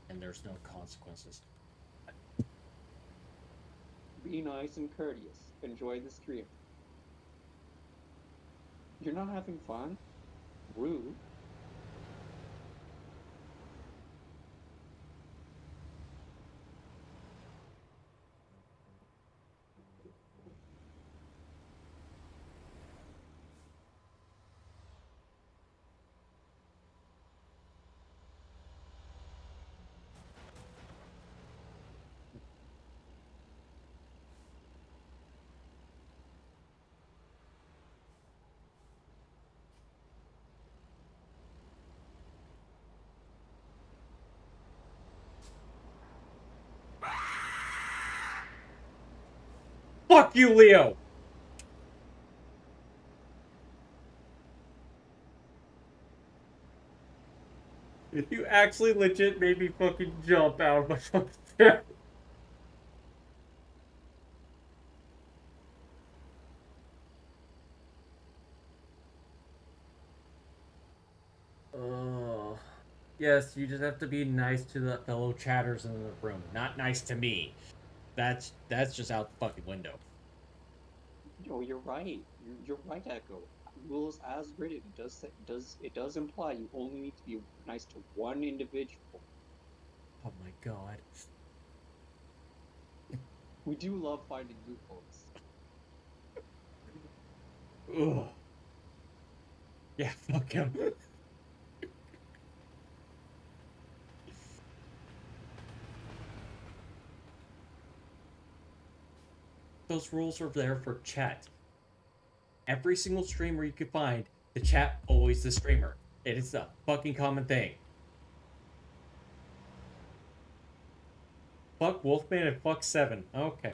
and there's no consequences. Be nice and courteous. Enjoy the stream. You're not having fun? Rude. Fuck you, Leo! You actually legit made me fucking jump out of my fucking chair. Oh. Yes, you just have to be nice to the fellow chatters in the room, not nice to me. That's just out the fucking window. Oh, you're right. You're right, Echo. Rules as written does imply you only need to be nice to one individual. Oh my god. We do love finding loopholes. Ugh. Yeah, fuck him. Those rules are there for chat. Every single streamer you can find, the chat always the streamer. It is a fucking common thing. Fuck Wolfman and fuck Seven. Okay.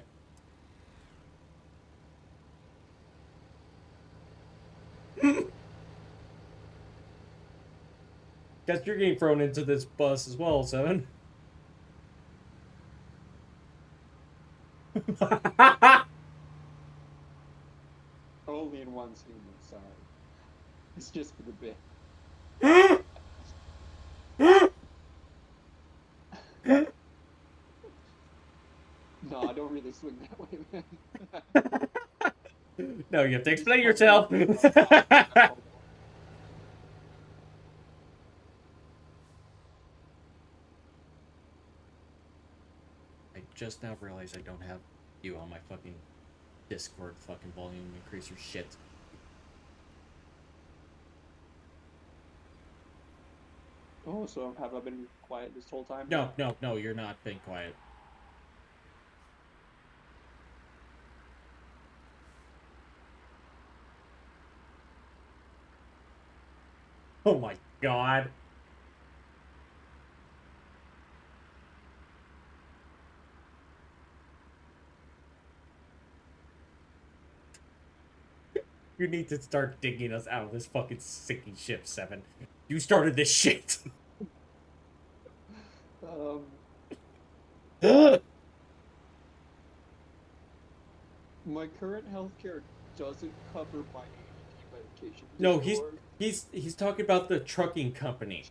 Guess you're getting thrown into this bus as well, Seven. Only in one stream, sorry. It's just for the bit. No, I don't really swing that way, man. No, you have to explain Just yourself. I just now realized I don't have you on my fucking Discord fucking volume increaser shit. Oh, so have I been quiet this whole time? No, no, no, you're not being quiet. Oh my god. You need to start digging us out of this fucking sinking ship, Seven. You started this shit. Um, my current healthcare doesn't cover my ADD medication. No, Discord. he's talking about the trucking company.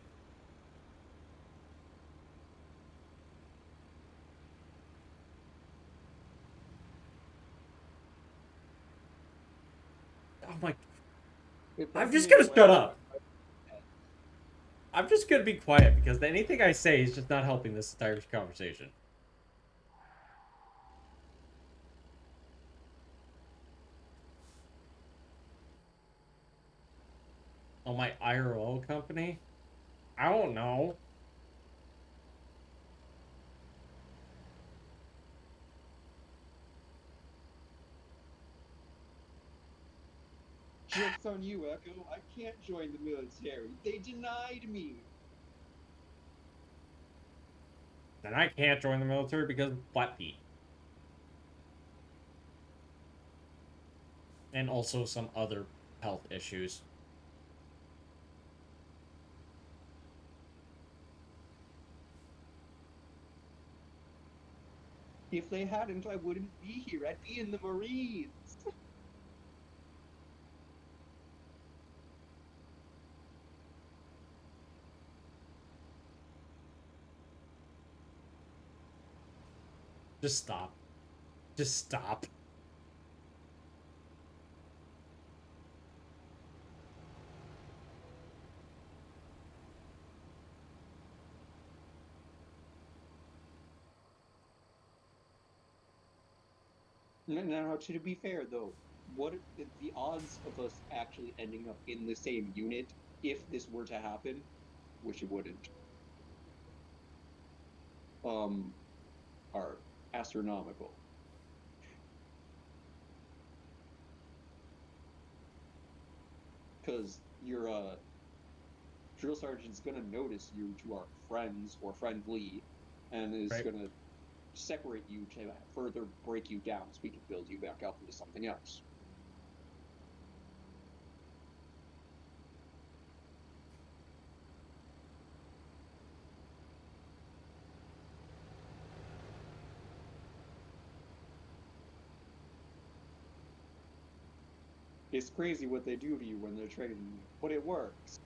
Oh my, I'm just gonna shut up. I'm just gonna be quiet because anything I say is just not helping this entire conversation. Oh, my IRL company? I don't know. Joke's on you, Echo. I can't join the military. They denied me. And I can't join the military because of flat feet. And also some other health issues. If they hadn't, I wouldn't be here. I'd be in the Marines. Just stop. Just stop. Now, to be fair, though, what are the odds of us actually ending up in the same unit if this were to happen, which it wouldn't, are astronomical. Because your drill sergeant's gonna notice you to our friends or friendly, and is Right. gonna separate you to further break you down so we can build you back up into something else. It's crazy what they do to you when they're training you, but it works.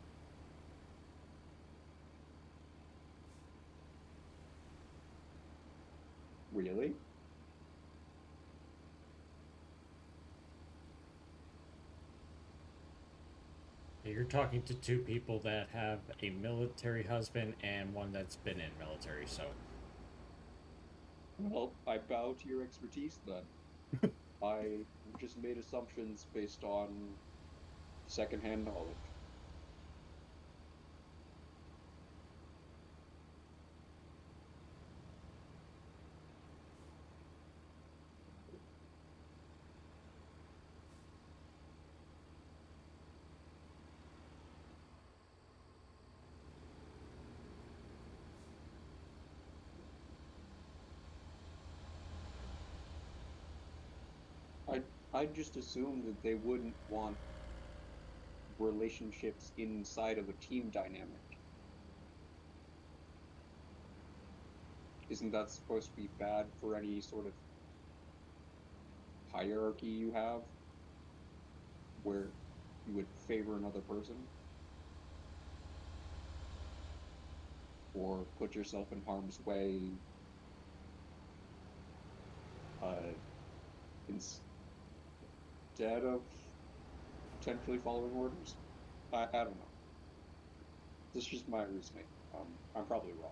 Really? You're talking to two people that have a military husband and one that's been in military, so. Well, I bow to your expertise then. I just made assumptions based on secondhand knowledge. I just assumed that they wouldn't want relationships inside of a team dynamic. Isn't that supposed to be bad for any sort of hierarchy you have where you would favor another person or put yourself in harm's way instead of potentially following orders. I don't know. This is just my reasoning. I'm probably wrong.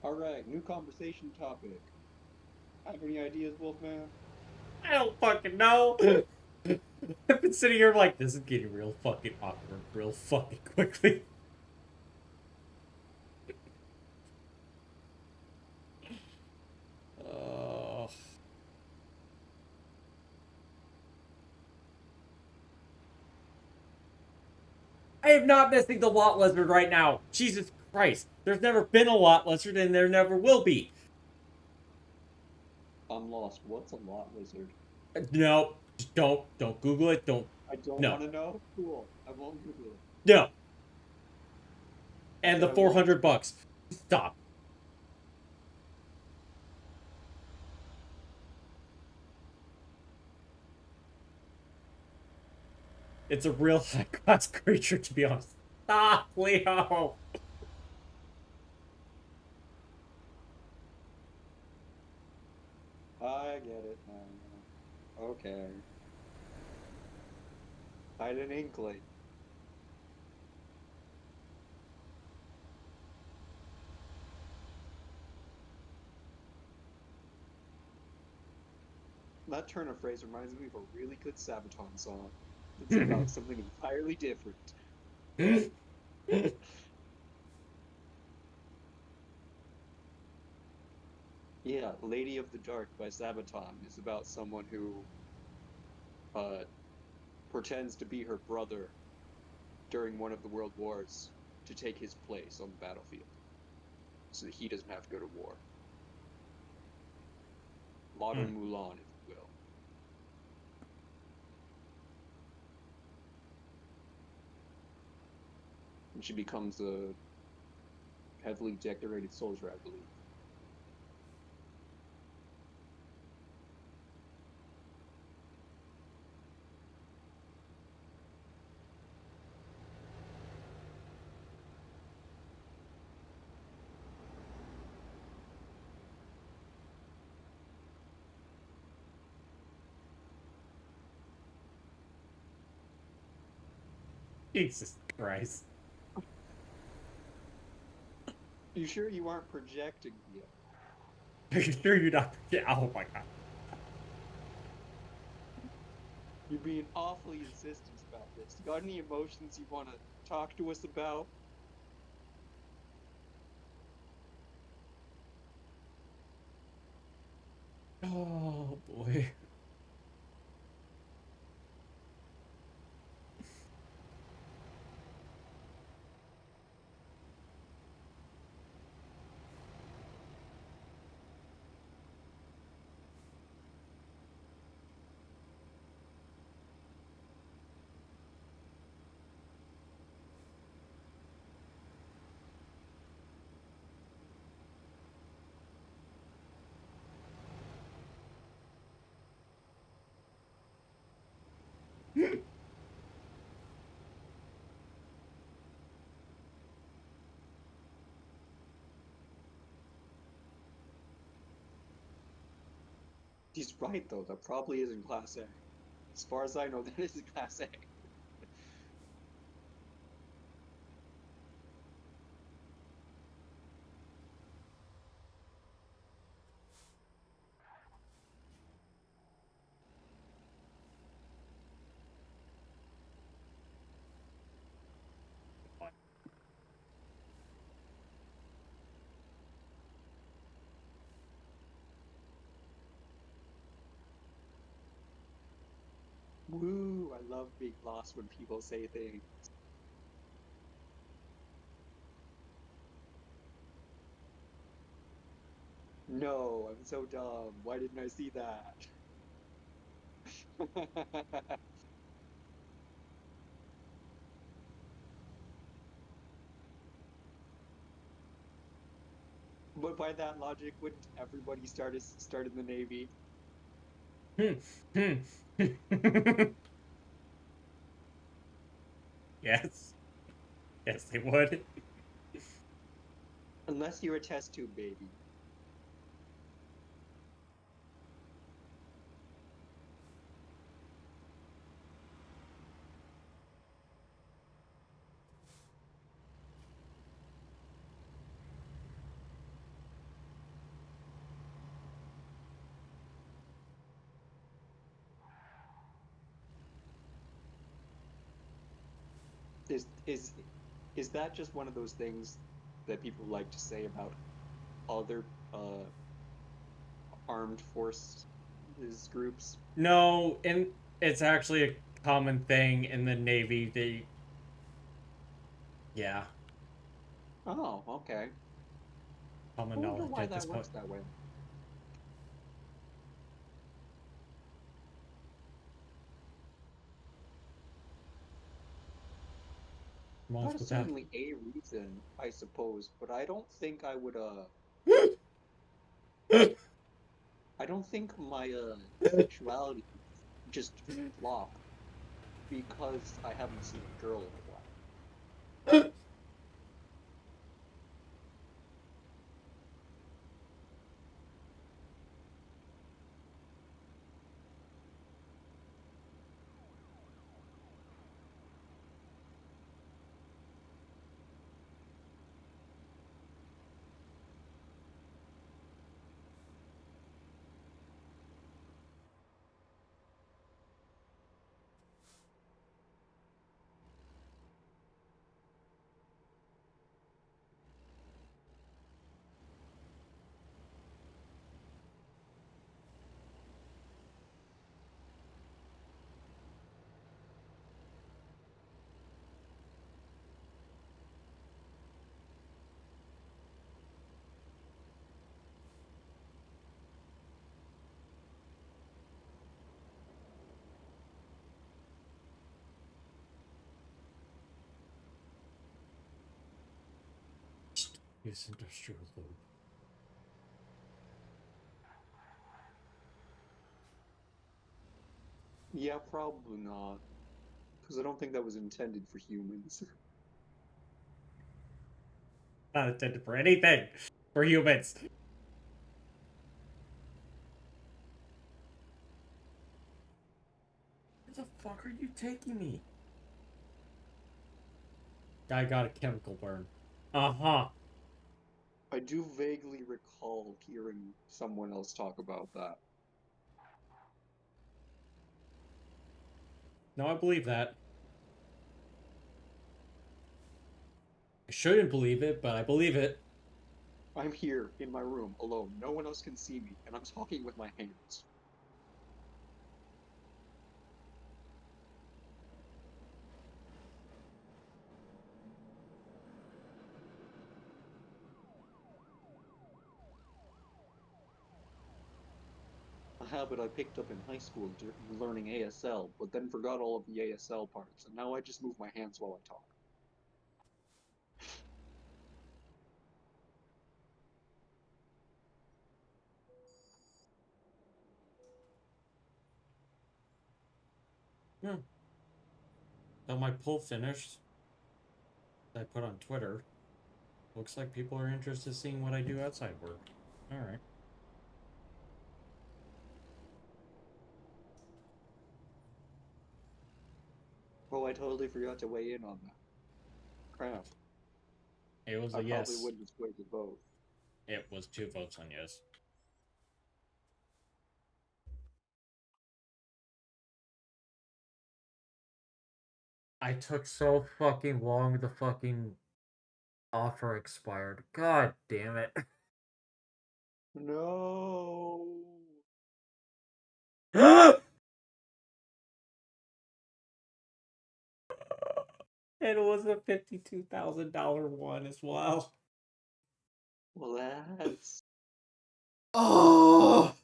All right, new conversation topic. Have any ideas, Wolfman? I don't fucking know. I've been sitting here like, this is getting real fucking awkward real fucking quickly. Uh, I am not missing the lot lizard right now. Jesus Christ. There's never been a lot lizard and there never will be. I'm lost. What's a lot lizard? No, just don't Google it. Don't, I don't no, want to know. Cool. I won't Google it. no. And Okay, the I won't. $400. Stop. It's a real high class creature, to be honest. Stop, Leo. I get it now. Okay. I had an inkling. That turn of phrase reminds me of a really good Sabaton song. It's about something entirely different. Yeah, Lady of the Dark by Sabaton is about someone who pretends to be her brother during one of the world wars to take his place on the battlefield so that he doesn't have to go to war. Modern Mulan, if you will. And she becomes a heavily decorated soldier, I believe. Jesus Christ. You sure you aren't projecting yet? Are you sure you're not? Oh my god. You're being awfully insistent about this. You got any emotions you want to talk to us about? Oh boy. He's right, though. That probably isn't Class A. As far as I know, that isn't Class A. Woo! I love being lost when people say things. No, I'm so dumb. Why didn't I see that? But by that logic, wouldn't everybody start in the Navy? Yes. Yes, they would. Unless you're a test tube baby. Is is is that just one of those things that people like to say about other armed forces groups? No, and it's actually a common thing in the Navy. Yeah, Oh, okay. I common wonder knowledge why at this that point. works that way. Moms That is with that. certainly a reason, I suppose, but I don't think I would I don't think my sexuality would just flop because I haven't seen a girl in a while. Use industrial lube. Yeah, probably not, because I don't think that was intended for humans. Not intended for anything for humans. Where the fuck are you taking me? Guy got a chemical burn. Uh-huh. I do vaguely recall hearing someone else talk about that. No, I believe that. I shouldn't believe it, but I believe it. I'm here in my room alone. No one else can see me, and I'm talking with my hands. A habit I picked up in high school learning ASL, but then forgot all of the ASL parts, and now I just move my hands while I talk. Yeah. Now my poll finished. That I put on Twitter. Looks like people are interested in seeing what I do outside work. Alright. Oh, I totally forgot to weigh in on that. Crap. It was I a probably yes. wouldn't have swayed the vote. It was 2 votes on yes. I took so fucking long, the fucking offer expired. God damn it. No. It was a $52,000 one as well. Well, that's. Oh!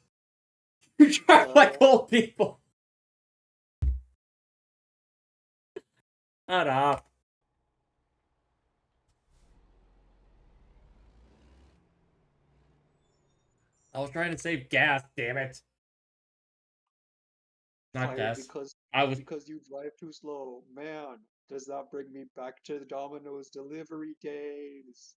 You trapped like old people! Shut up. I was trying to save gas, damn it. Not Fired gas. because I was. because you drive too slow. Man, does that bring me back to the Domino's delivery days?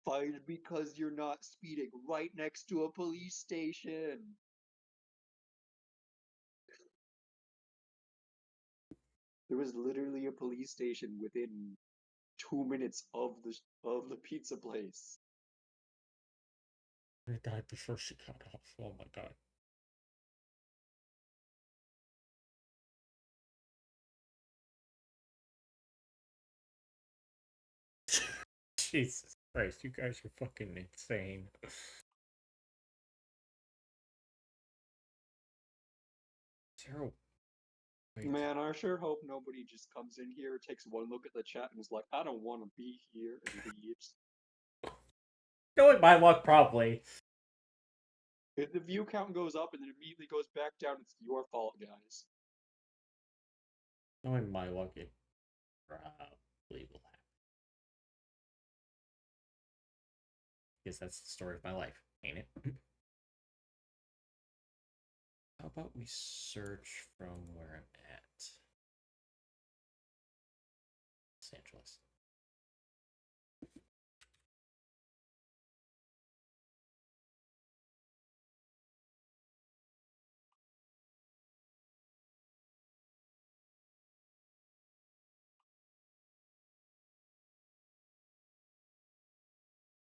Fired because you're not speeding right next to a police station. There was literally a police station within 2 minutes of the pizza place. I died before she got off. Oh my god. Jesus Christ, you guys are fucking insane. Zero. Wait. Man, I sure hope nobody just comes in here, takes one look at the chat, and is like, I don't want to be here, and leaves. Knowing my luck, probably. If the view count goes up and then immediately goes back down, it's your fault, guys. Knowing my luck, it probably will happen. Because that's the story of my life, ain't it? How about we search from where I'm at? Los Angeles.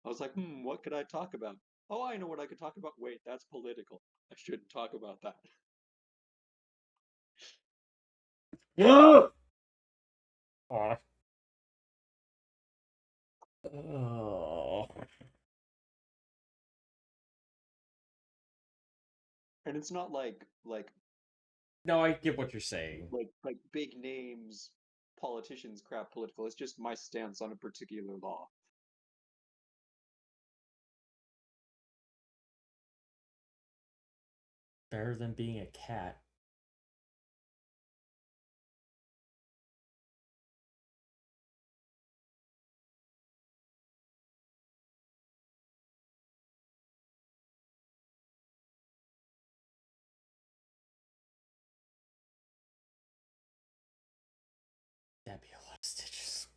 I was like, what could I talk about? Oh, I know what I could talk about. Wait, that's political. I shouldn't talk about that. Whoa! Aw. Oh. And it's not like No, I get what you're saying. big names, politicians crap political. It's just my stance on a particular law. Better than being a cat. That'd be a lot of stitches.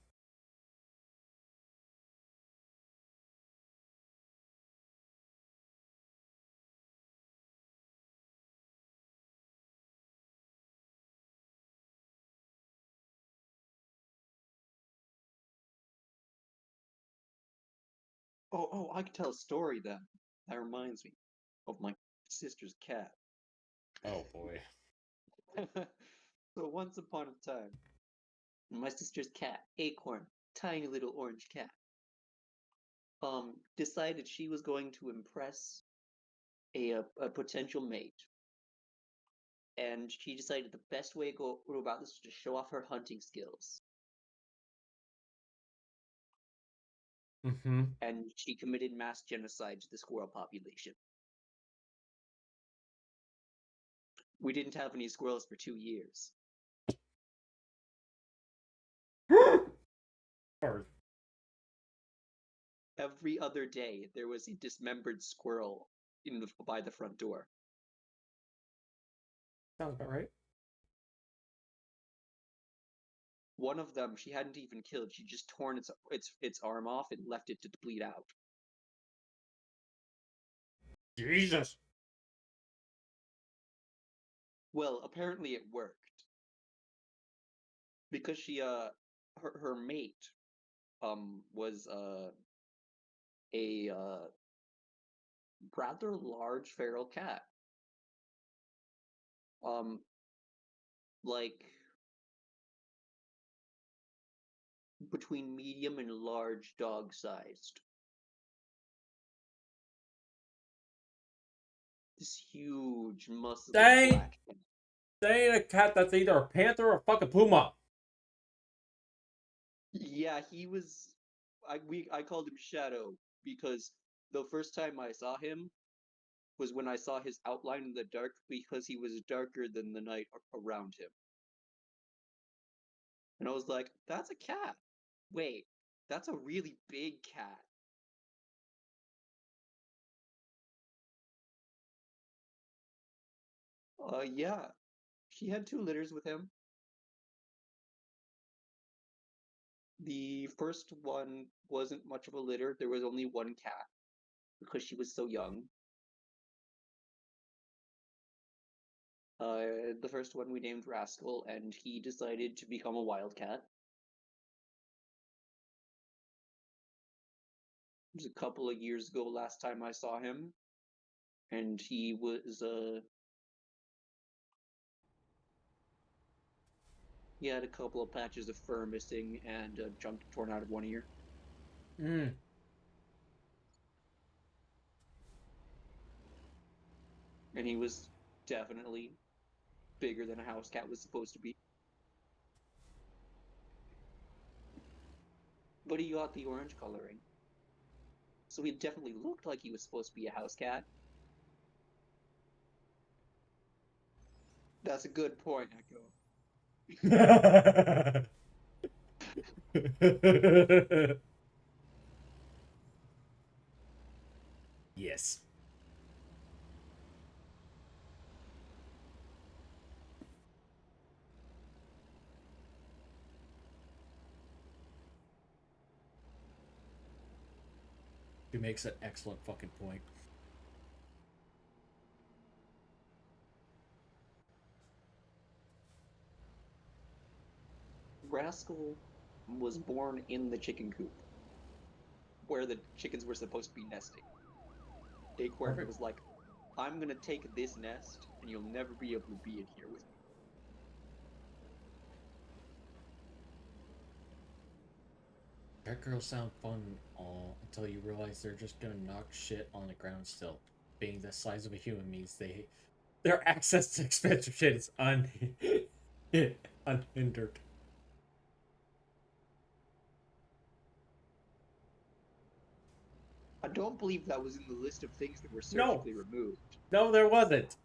Oh, I could tell a story then. That reminds me of my sister's cat. Oh boy. So once upon a time, my sister's cat, Acorn, tiny little orange cat, decided she was going to impress a potential mate. And she decided the best way to go about this was to show off her hunting skills. Mm-hmm. And she committed mass genocide to the squirrel population. We didn't have any squirrels for 2 years. Or Every other day, there was a dismembered squirrel by the front door. sounds about right. One of them she hadn't even killed. She just torn its arm off and left it to bleed out. Jesus. Well, apparently it worked. Because she her mate was a rather large feral cat. Like between medium and large dog sized. This huge muscular Dang. black cat. That ain't a cat, that's either a panther or a fucking puma. Yeah, he was. I called him Shadow because the first time I saw him was when I saw his outline in the dark because he was darker than the night around him. And I was like, that's a cat. Wait, that's a really big cat. Yeah. She had 2 litters with him. The first one wasn't much of a litter. There was only one cat because she was so young. The first one we named Rascal, and he decided to become a wildcat. It was a couple of years ago last time I saw him, and he had a couple of patches of fur missing and a chunk torn out of one ear. Mm. And he was definitely bigger than a house cat was supposed to be. But he got the orange coloring. So he definitely looked like he was supposed to be a house cat. That's a good point, Echo. Yes. He makes an excellent fucking point. Rascal was born in the chicken coop, where the chickens were supposed to be nesting. Acorn Perfect. was like, I'm gonna take this nest, and you'll never be able to be in here with me. That girls sound fun all until you realize they're just gonna knock shit on the ground still. Being the size of a human means their access to expensive shit is unhindered. I don't believe that was in the list of things that were No, surgically removed. no, there wasn't.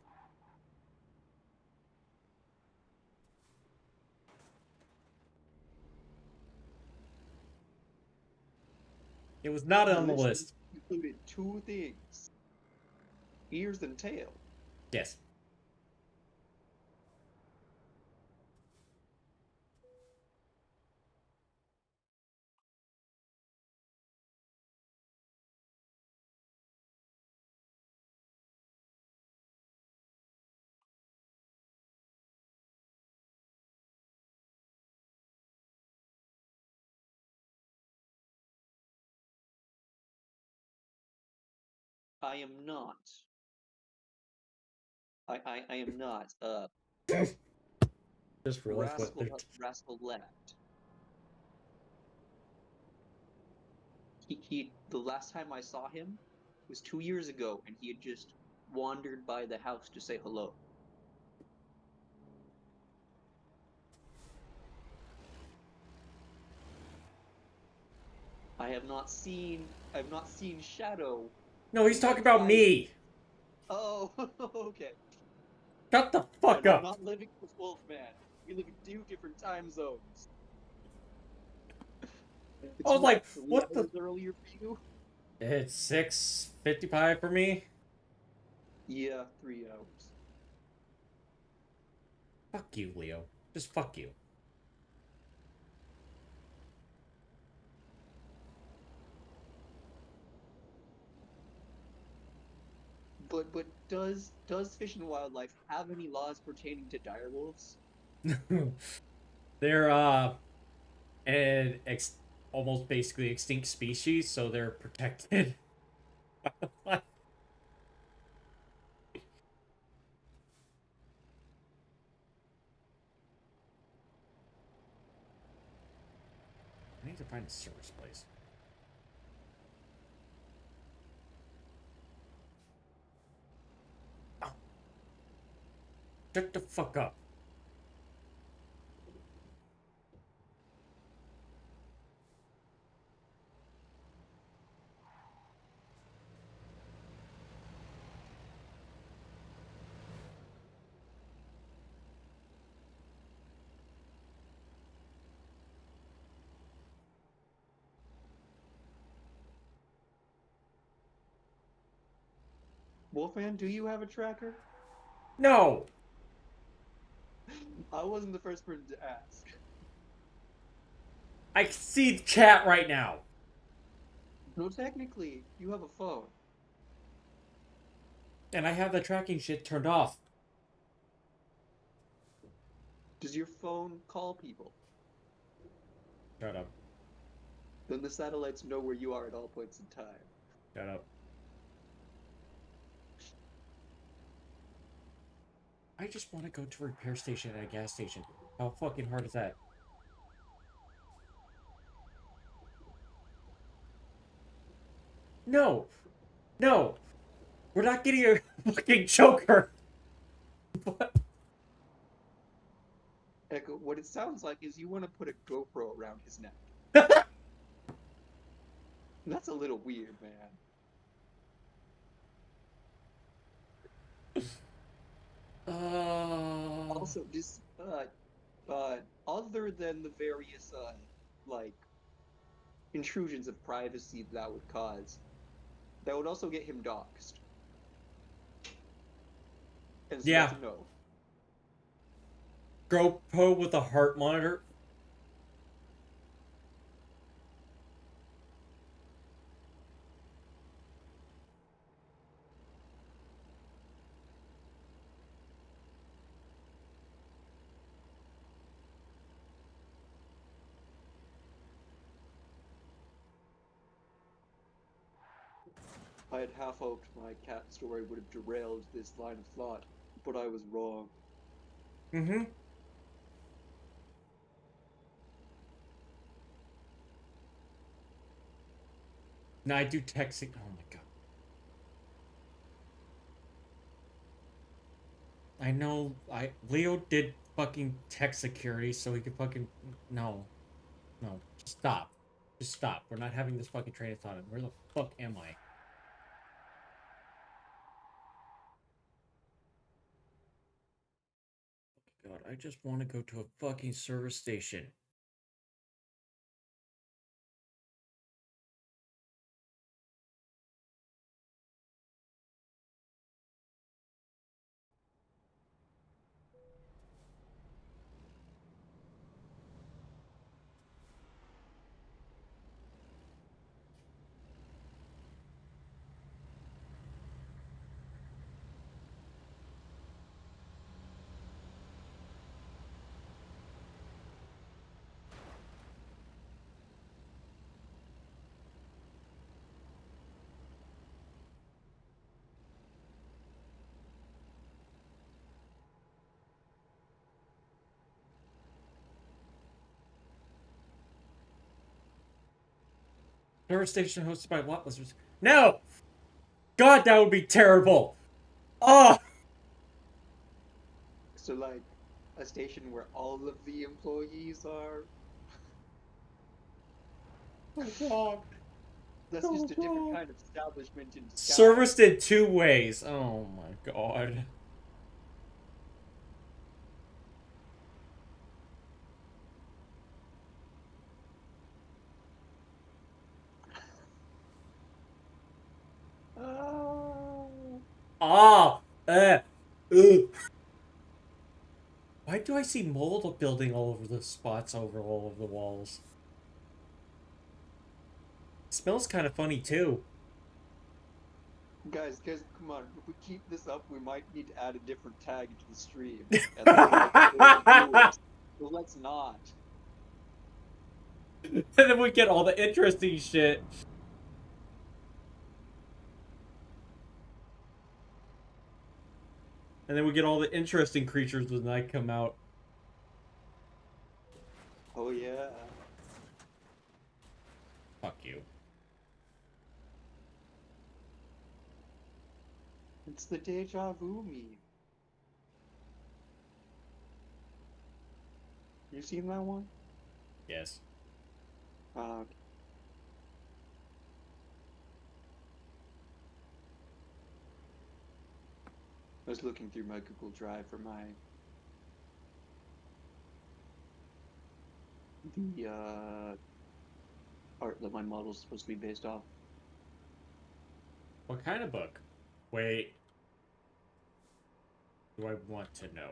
It was not on the list. Included 2 things: ears and tail. Yes. I am not. I am not. Just realized what they're Rascal left. The last time I saw him was 2 years ago, and he had just wandered by the house to say hello. I have not seen Shadow. No, he's talking about me. Oh, okay. Shut the fuck And I'm up. not living with Wolfman. We live in 2 different time zones. I was like, 3 what the? hours earlier for you? It's 6:55 for me. Yeah, 3 hours. Fuck you, Leo. Just fuck you. But does Fish and Wildlife have any laws pertaining to direwolves? They're an almost basically extinct species, so they're protected. I need to find a service place. Oh. Shut the fuck up. Wolfman, do you have a tracker? No! I wasn't the first person to ask. I can see the chat right now. No, technically, you have a phone. And I have the tracking shit turned off. Does your phone call people? Shut up. Then the satellites know where you are at all points in time. Shut up. I just want to go to a repair station at a gas station. How fucking hard is that? No! No! We're not getting a fucking choker! What? Echo, what it sounds like is you want to put a GoPro around his neck. That's a little weird, man. Also, just other than the various like intrusions of privacy that would cause, that would also get him doxxed. And so Yeah. that's a no. GoPro with a heart monitor? I had half hoped my cat story would have derailed this line of thought, but I was wrong. Mm-hmm. No, I do texting. Oh my god. I know. Leo did fucking tech security so he could fucking. No. No. Just stop. Just stop. We're not having this fucking train of thought. Where the fuck am I? God, I just want to go to a fucking service station. Service station hosted by what? No! God, that would be terrible! Oh! So, like, a station where all of the employees are. Oh god. That's just a different kind of establishment in disguise. Serviced in 2 ways. Oh my god. Oh. Ah! Ugh. Why do I see mold building all over the spots over all of the walls? It smells kind of funny too. Guys, come on. If we keep this up, we might need to add a different tag to the stream. And then we might get viewers. So let's not. And then we get all the interesting shit. And then we get all the interesting creatures when they come out. Oh, yeah. Fuck you. It's the deja vu meme. You seen that one? Yes. Okay. I was looking through my Google Drive for the art that my model's supposed to be based off. What kind of book? Wait. Do I want to know?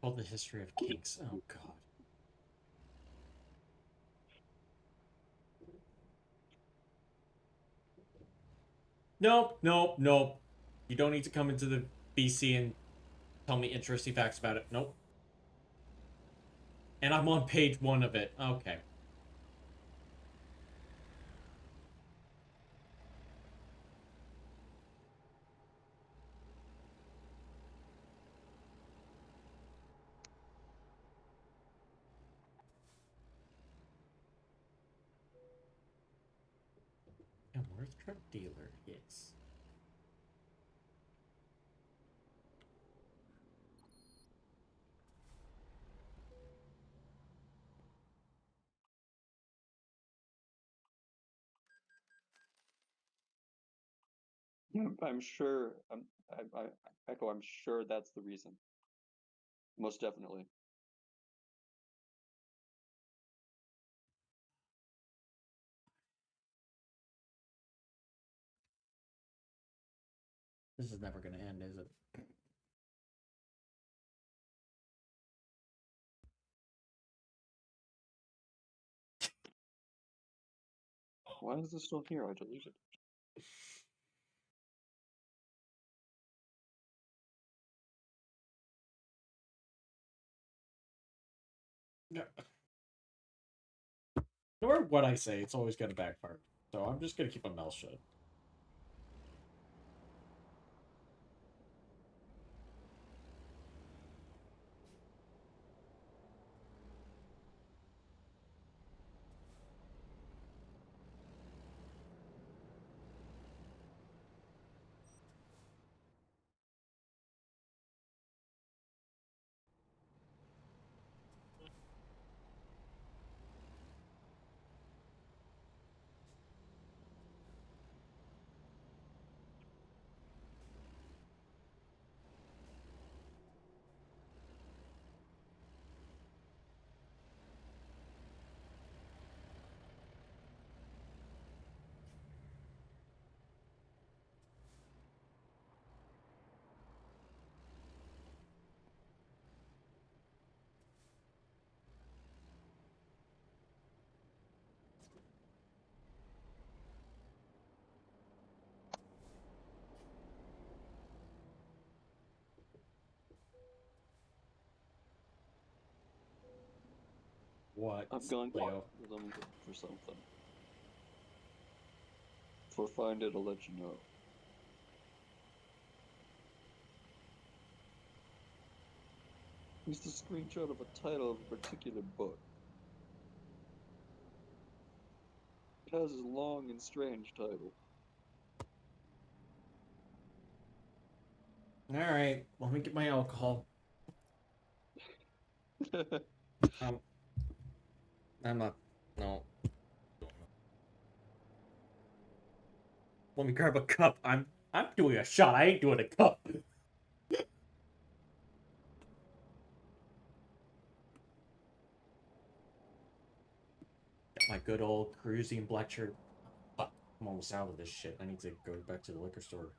Called the history of kinks. Oh god. Nope, nope, nope. You don't need to come into the BC and tell me interesting facts about it. Nope. And I'm on page 1 of it. Okay. Kenworth truck dealer, yes. Yeah, I'm sure. I echo. I'm sure that's the reason. Most definitely. This is never gonna end, is it? Why is this still here? I deleted it. No. No matter what I say, it's always gonna backfire. So I'm just gonna keep my mouth shut. What, I'm going Leo? to them for something. If I find it, I'll let you know. It's the screenshot of a title of a particular book. It has a long and strange title. Alright, let me get my alcohol. Um, I'm not. No. Let me grab a cup. I'm doing a shot. I ain't doing a cup. Got my good old Carusian black shirt. Fuck, I'm almost out of this shit. I need to go back to the liquor store.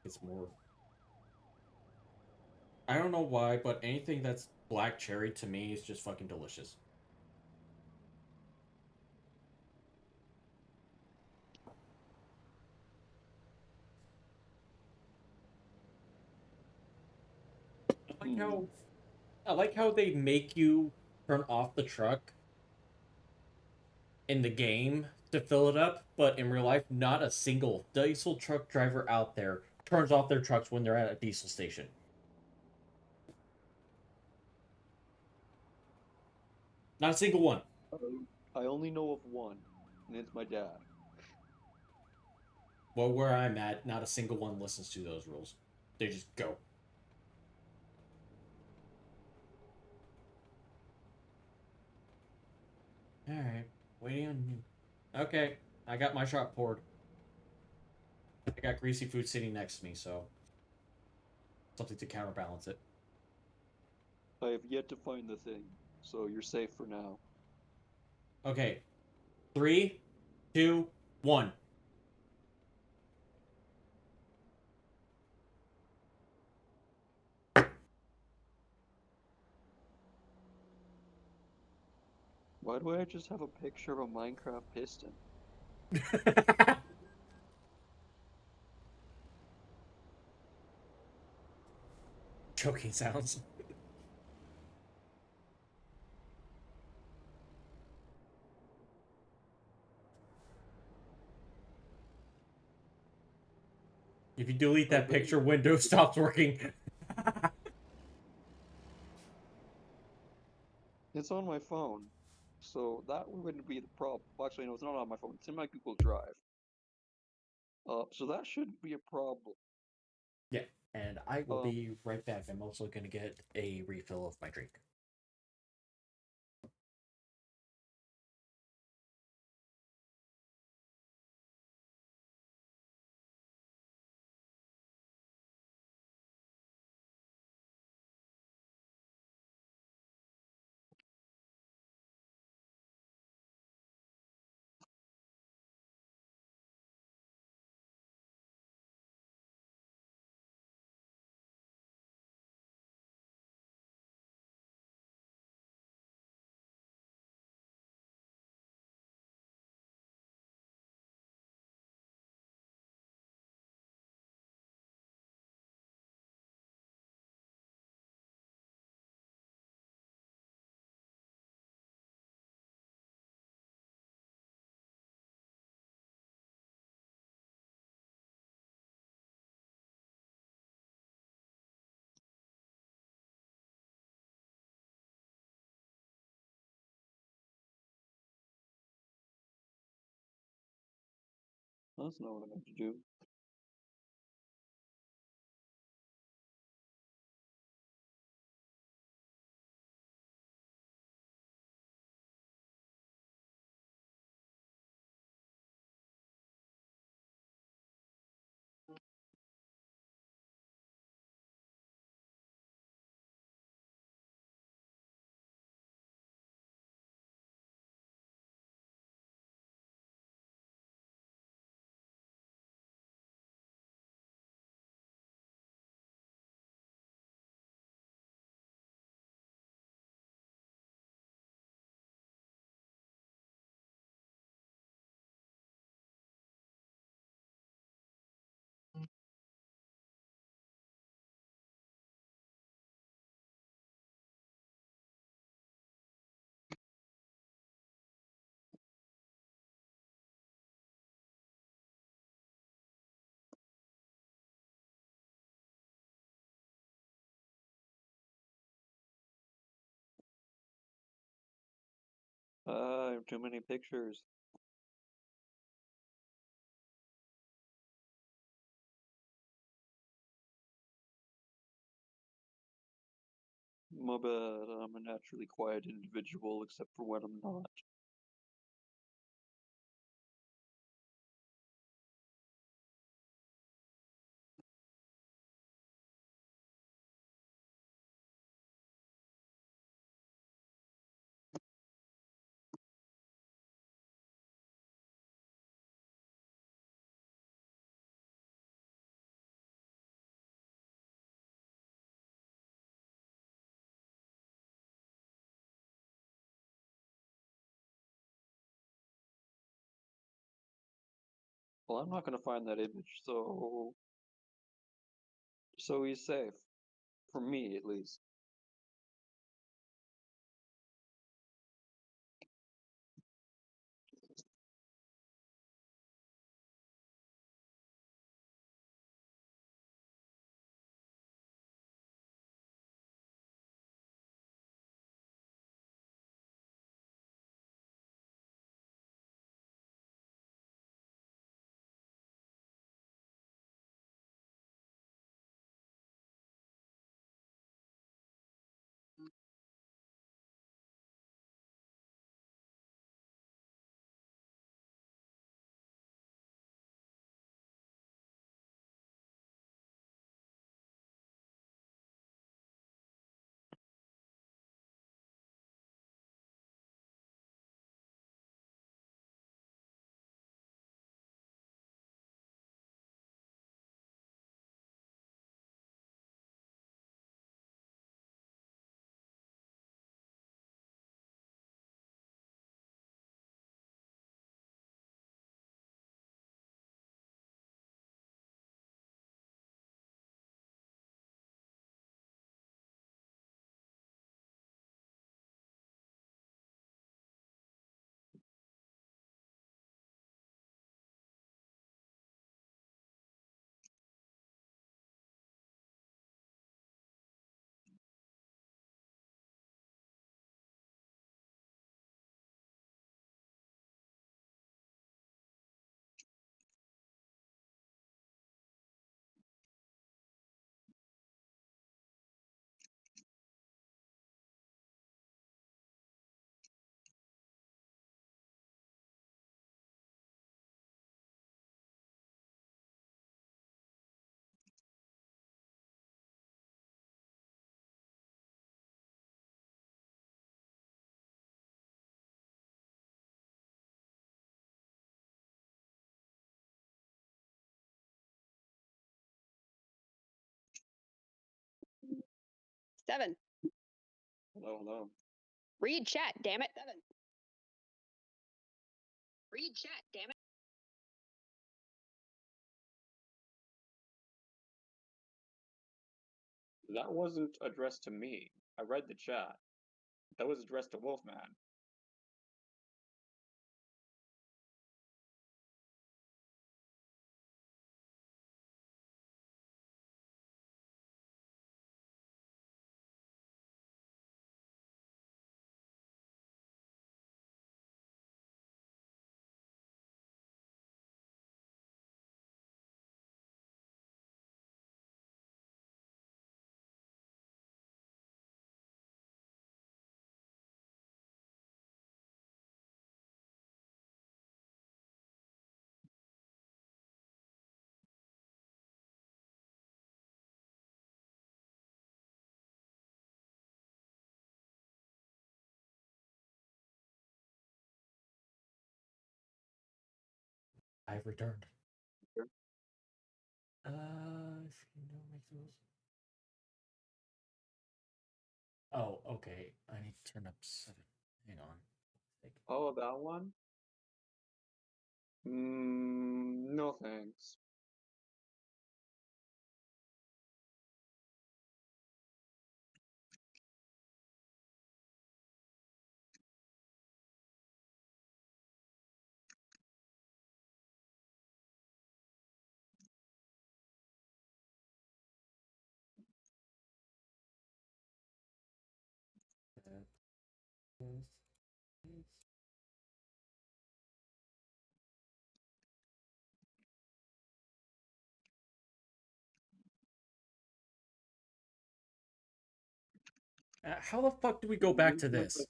It's more. I don't know why, but anything that's black cherry to me is just fucking delicious. I like how I like how they make you turn off the truck in the game to fill it up, but in real life, not a single diesel truck driver out there turns off their trucks when they're at a diesel station. Not a single one. I only know of one, and it's my dad. Well, where I'm at, not a single one listens to those rules. They just go. Alright, waiting on you. Okay, I got my shot poured. I got greasy food sitting next to me, so something to counterbalance it. I have yet to find the thing, so you're safe for now. Okay, 3, 2, 1. Why do I just have a picture of a Minecraft piston? Choking sounds. If you delete that picture, Windows stops working. It's on my phone, so that wouldn't be the problem. Actually, no, it's not on my phone. It's in my Google Drive. So that shouldn't be a problem. Yeah, and I will Um, be right back. I'm also going to get a refill of my drink. that's not what I meant to do. I have too many pictures. My bad. I'm a naturally quiet individual, except for when I'm not. Well, I'm not gonna find that image, so he's safe. For me, at least. 7. Hello. Read chat, damn it. 7. Read chat, damn it. That wasn't addressed to me. I read the chat. That was addressed to Wolfman. I've returned. Sure. If you don't make those. Oh, okay. I need to turn up 7. Hang on. Oh, that one? No thanks. How the fuck do we go back to this?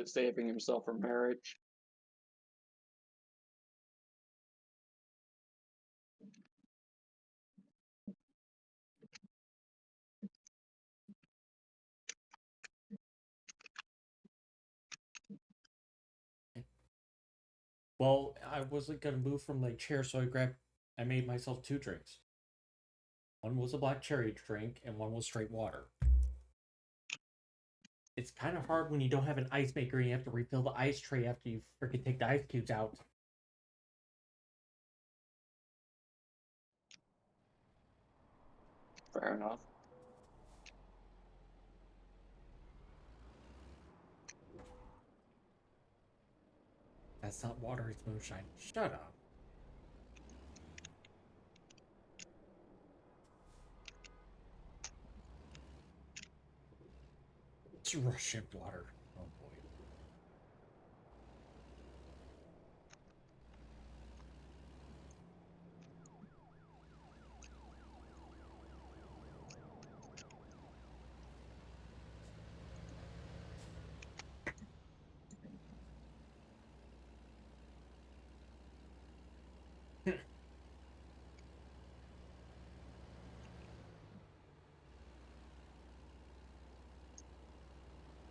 Saving himself from marriage. Well, I wasn't gonna move from the chair, so I made myself 2 drinks. One was a black cherry drink, and one was straight water. It's kind of hard when you don't have an ice maker and you have to refill the ice tray after you freaking take the ice cubes out. Fair enough. That's not water, it's moonshine. Shut up. It's Russian water. Oh boy.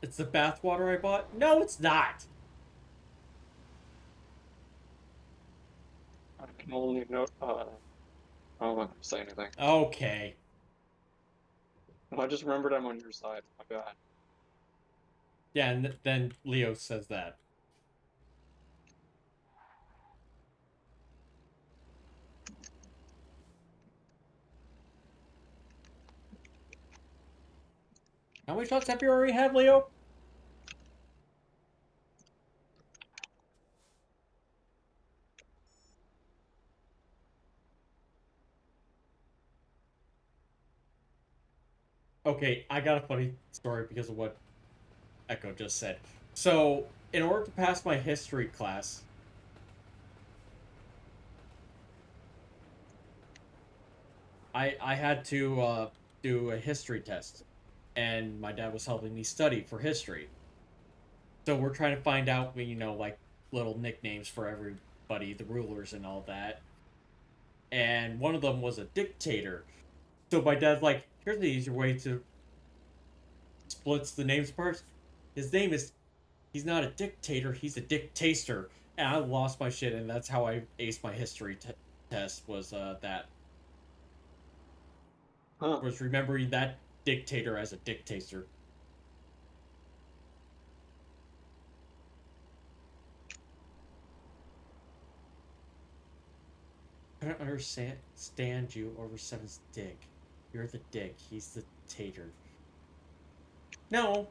It's the bath water I bought? No, it's not! I can only note. I'm not gonna say anything. Okay. I just remembered I'm on your side. My bad. Yeah, and then Leo says that. How many shots have you already had, Leo? Okay, I got a funny story because of what Echo just said. So, in order to pass my history class, I had to do a history test, and my dad was helping me study for history. So we're trying to find out, like little nicknames for everybody, the rulers and all that. And one of them was a dictator. So my dad's like, here's the easier way to splits the names apart. His name is, he's not a dictator, he's a dictator. And I lost my shit, and that's how I aced my history test, was that. Huh. Was remembering that dictator as a dictator. I don't understand you over Seven's dick. You're the dick. He's the tater. No.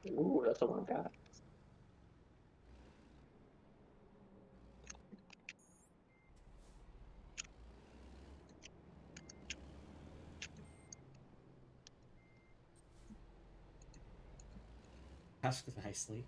Ooh, that's a long guy. Ask nicely.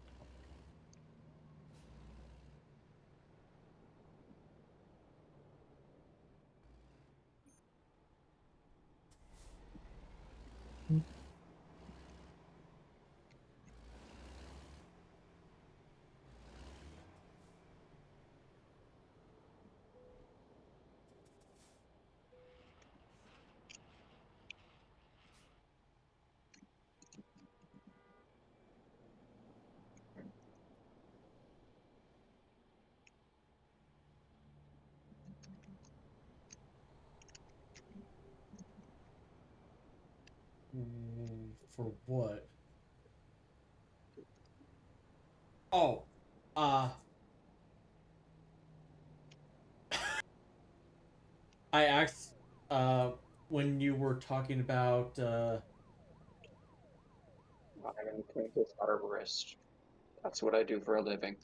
For what? Oh, uh, I asked, when you were talking about, I'm an apprentice arborist. That's what I do for a living.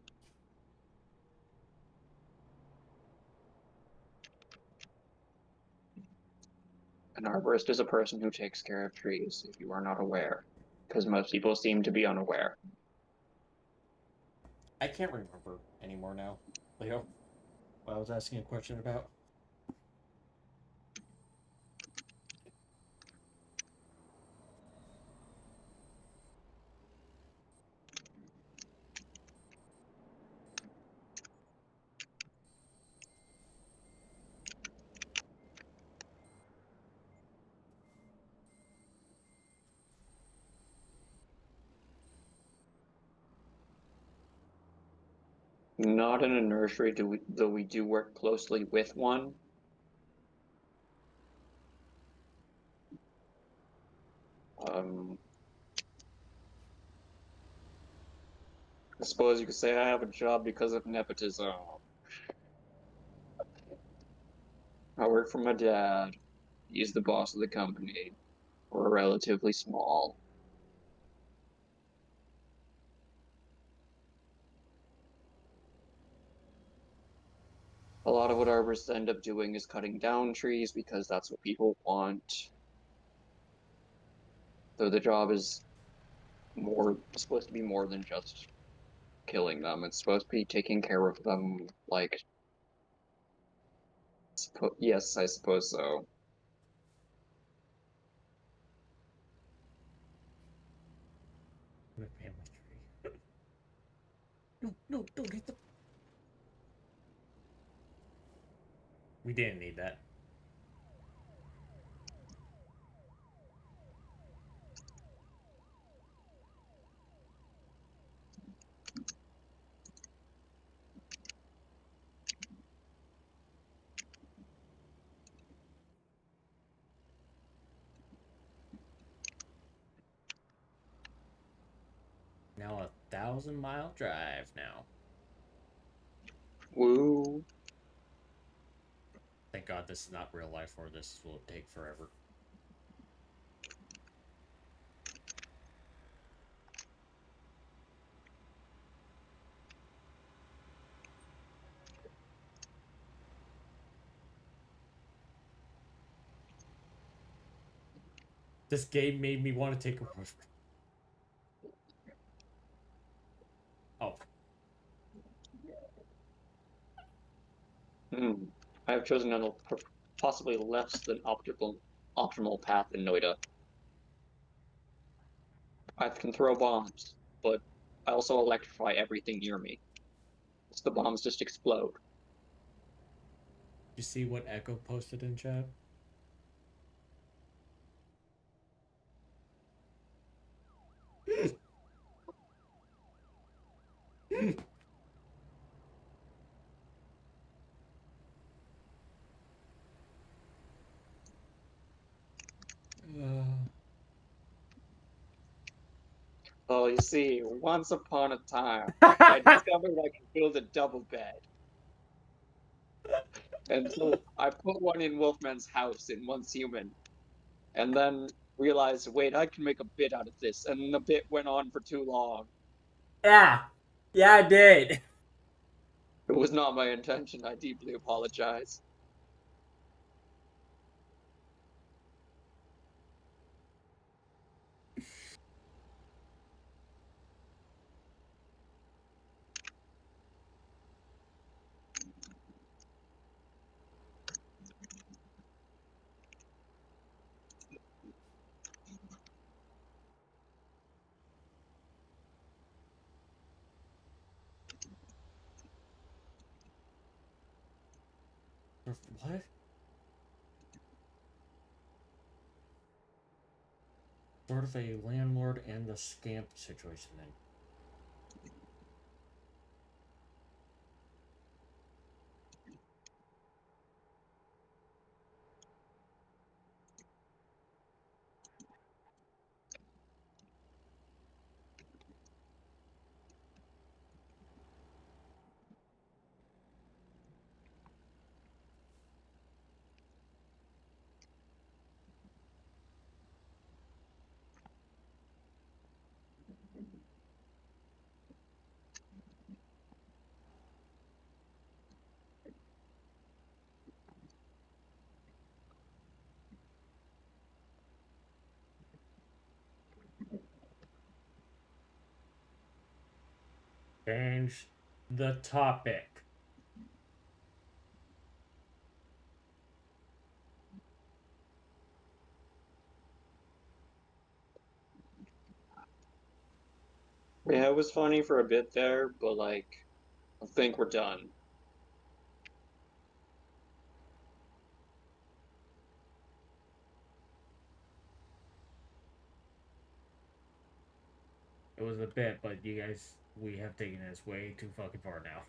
An arborist is a person who takes care of trees, if you are not aware. Because most people seem to be unaware. I can't remember anymore now, Leo. What I was asking a question about. Not in a nursery, though we do work closely with one. I suppose you could say I have a job because of nepotism. I work for my dad. He's the boss of the company. We're relatively small. A lot of what arborists end up doing is cutting down trees because that's what people want. Though the job is supposed to be more than just killing them. It's supposed to be taking care of them, like. Yes, I suppose so. My family tree. No, no, don't hit the. We didn't need that. Now 1,000-mile drive now. Woo. Thank God this is not real life, or this will take forever. This game made me want to take a. Oh, I have chosen a possibly less than optimal path in Noida. I can throw bombs, but I also electrify everything near me. So the bombs just explode. you see what Echo posted in chat? Oh, you see, once upon a time, I discovered I could build a double bed. And so I put one in Wolfman's house in Once Human, and then realized, wait, I can make a bit out of this, and the bit went on for too long. Yeah. Yeah, I did. It was not my intention. I deeply apologize. What? Sort of a landlord and the scamp situation then. Change the topic. Yeah, it was funny for a bit there, but like, I think we're done. It was a bit, but you guys, we have taken this way too fucking far now.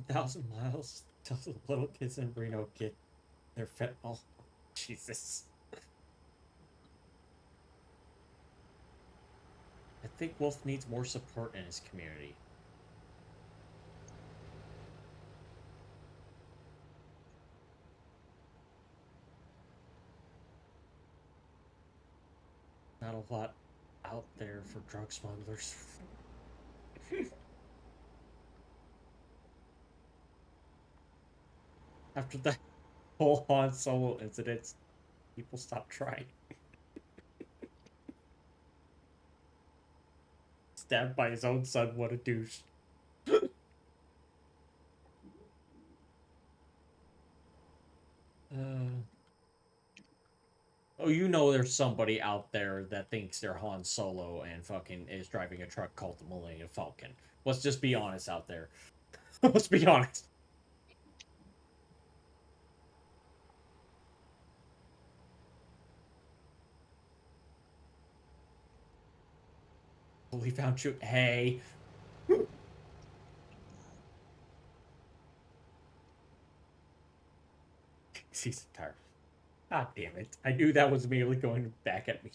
Thousand miles till the little kids in Reno get their fentanyl. Jesus. I think Wolf needs more support in his community. Not a lot out there for drug smugglers. After that whole Han Solo incident, people stopped trying. Stabbed by his own son, what a douche. Uh, Oh, you know there's somebody out there that thinks they're Han Solo and fucking is driving a truck called the Millennium Falcon. Let's just be honest out there. Let's be honest. We found you. Hey. He's tired. God damn it. I knew that was immediately going back at me.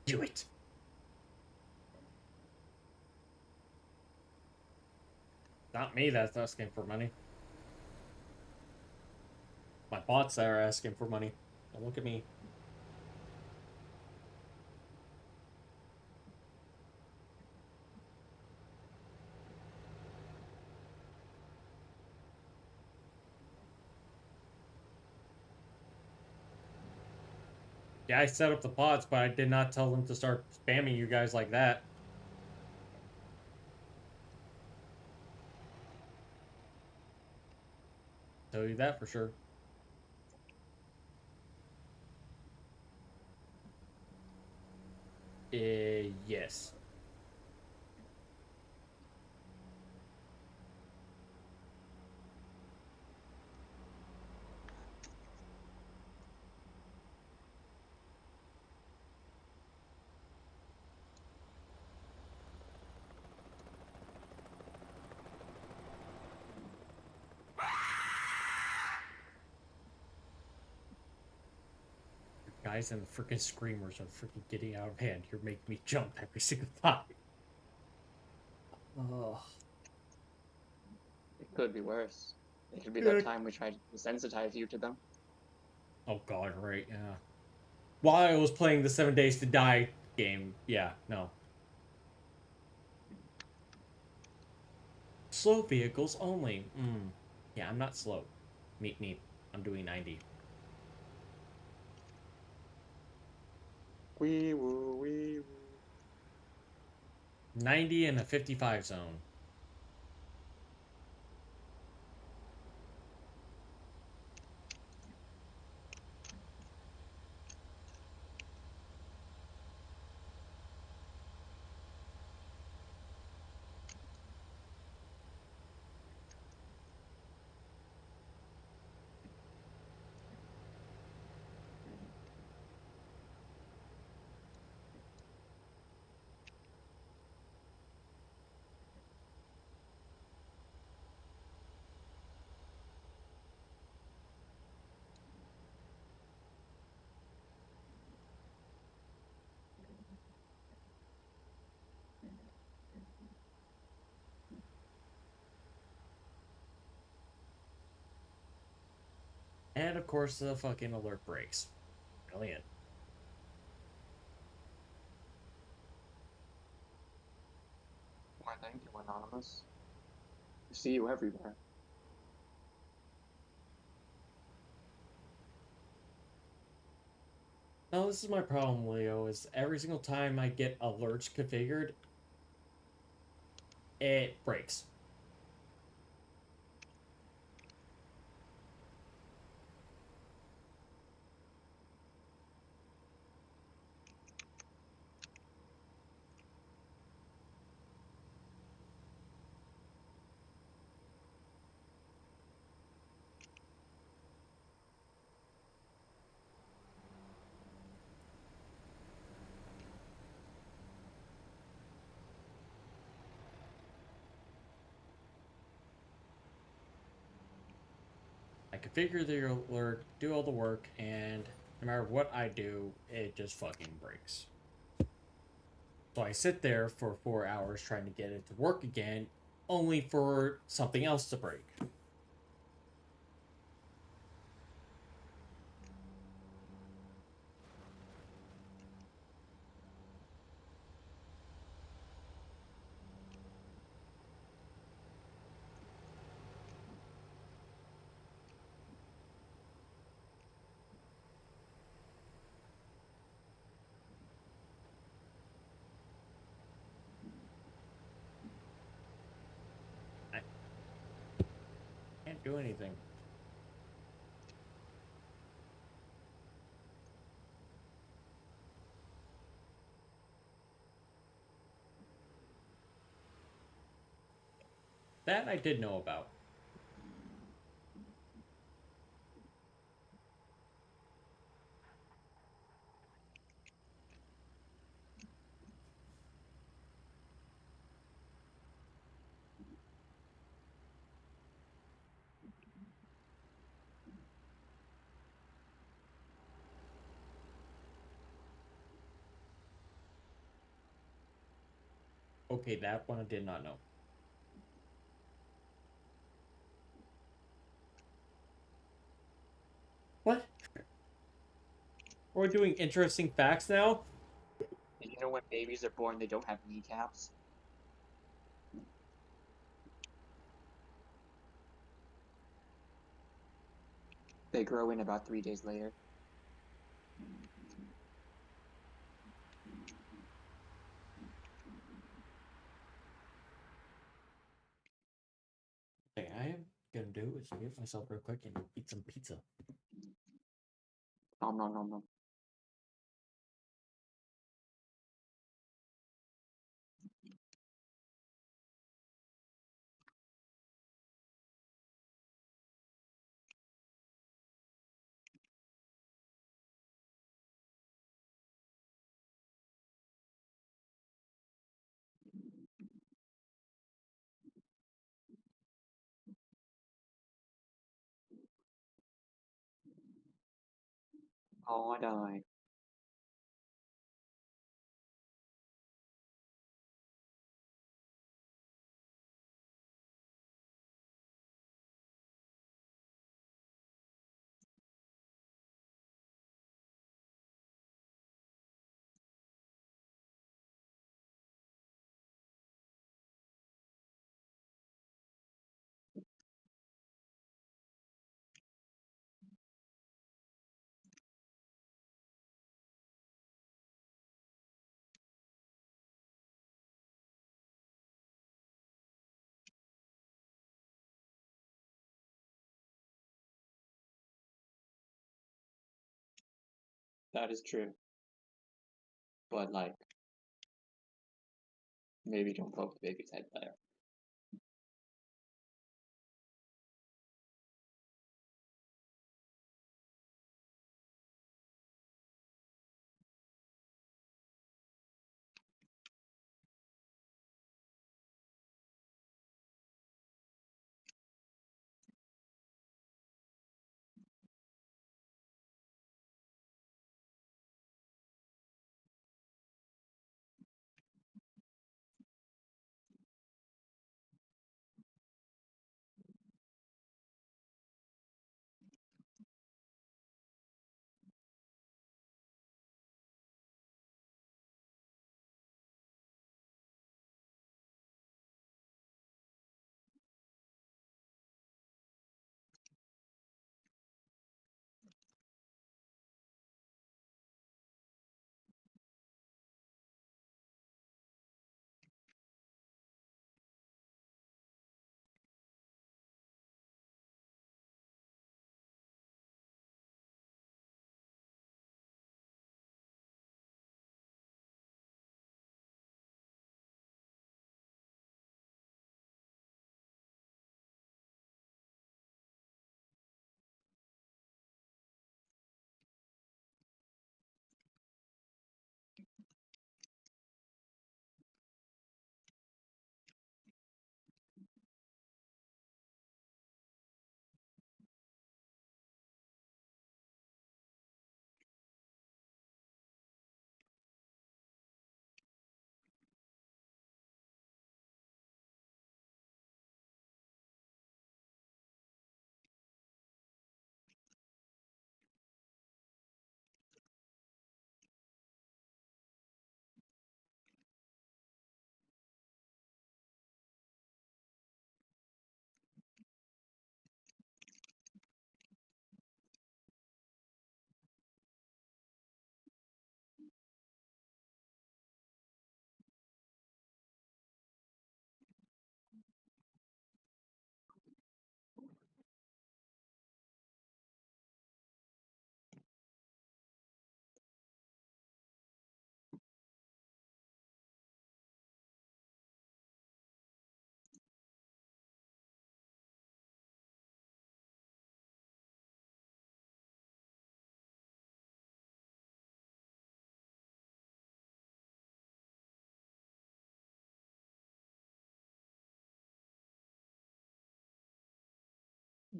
Do it. Not me that's asking for money. My bots that are asking for money. Don't look at me. Yeah, I set up the bots, but I did not tell them to start spamming you guys like that. Tell you that for sure. Yes. Guys and the freaking screamers are freaking getting out of hand. You're making me jump every single time. Oh. It could be worse. It could be Yeah. that time we tried to desensitize you to them. Oh god, right, yeah. While I was playing the 7 Days to Die game, yeah, no. Slow vehicles only. Yeah, I'm not slow. Meet me. I'm doing 90. Wee woo, wee woo. 90 in a 55 zone. And of course, the fucking alert breaks. Brilliant. Why, thank you, Anonymous. We see you everywhere. No, this is my problem, Leo, is every single time I get alerts configured, it breaks. configure the alert, do all the work, and no matter what I do, it just fucking breaks. So I sit there for 4 hours trying to get it to work again, only for something else to break. I can't do anything. That I did know about. Okay, that one I did not know. What? We're doing interesting facts now? Did you know when babies are born, they don't have kneecaps? They grow in about 3 days later. Thing I am gonna do is get myself real quick and eat some pizza. Nom nom nom nom. Oh, I died. That is true. But, like, maybe don't poke the baby's head there.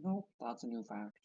Nope, that's a new fact.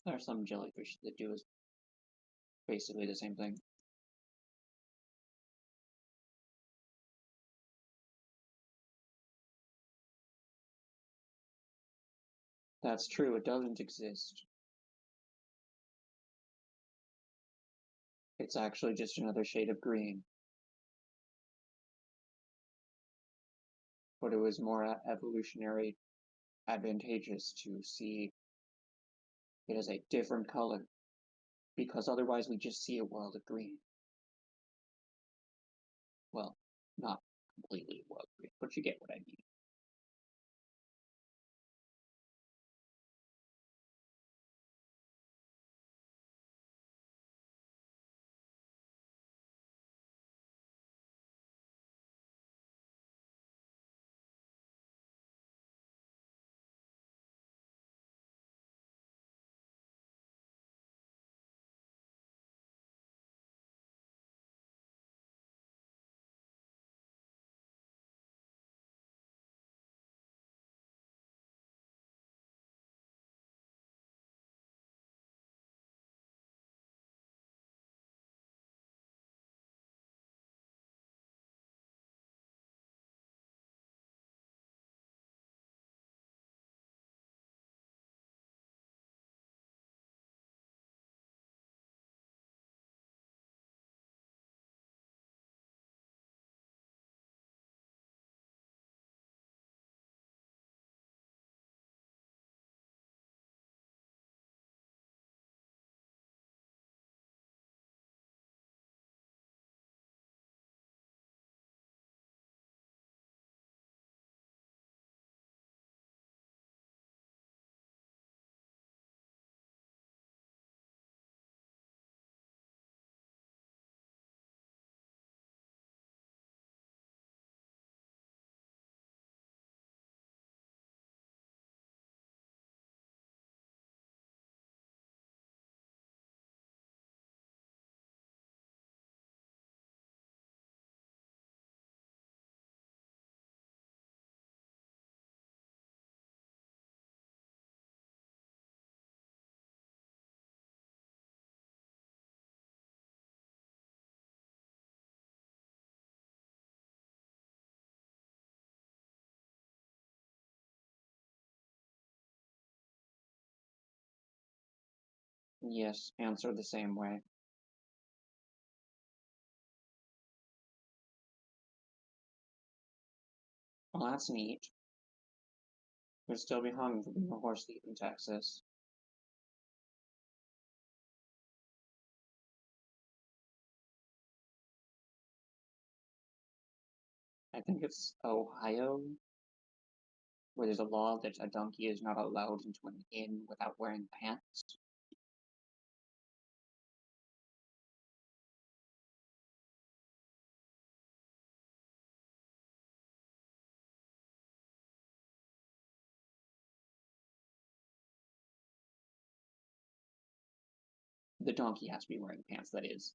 There are some jellyfish that do basically the same thing. That's true, it doesn't exist. It's actually just another shade of green. But it was more evolutionary advantageous to see it as a different color, because otherwise we just see a world of green. Well, not completely a world of green, but you get what I mean. Yes, answer the same way. Well, that's neat. You'll still be hung for being a horse thief in Texas. I think it's Ohio, where there's a law that a donkey is not allowed into an inn without wearing pants. The donkey has to be wearing pants, that is.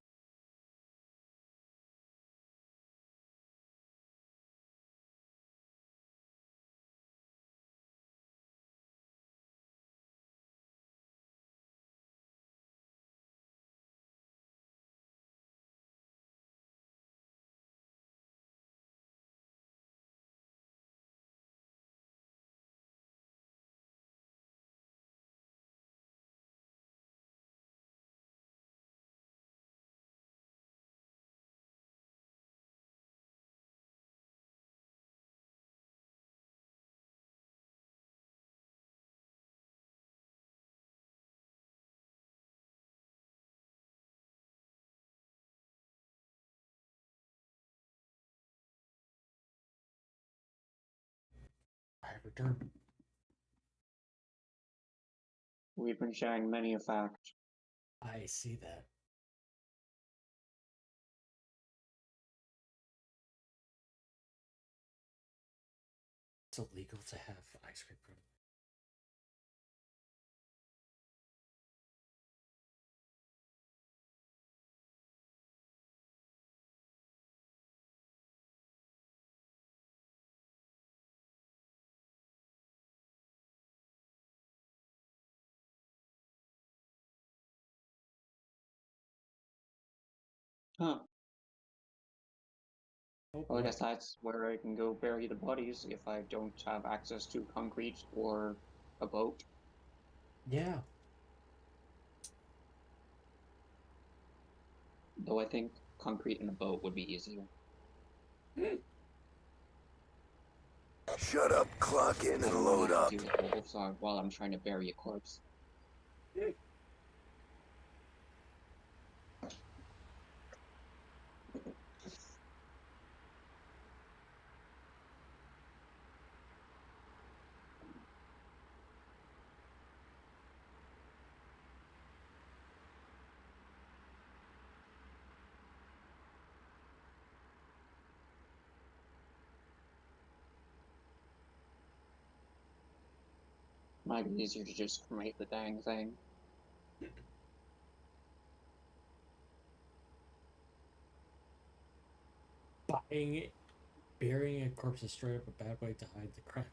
return. We've been sharing many a fact. I see that. It's illegal to have ice cream cone. Huh. Oh Well, I boy. guess that's where I can go bury the bodies if I don't have access to concrete or a boat. Yeah. Though I think concrete and a boat would be easier. Shut up, clock in, I and don't load want to up. deal with wolves while I'm trying to bury a corpse. Might be easier to just cremate the dang thing. Burying a corpse is straight up a bad way to hide the crime.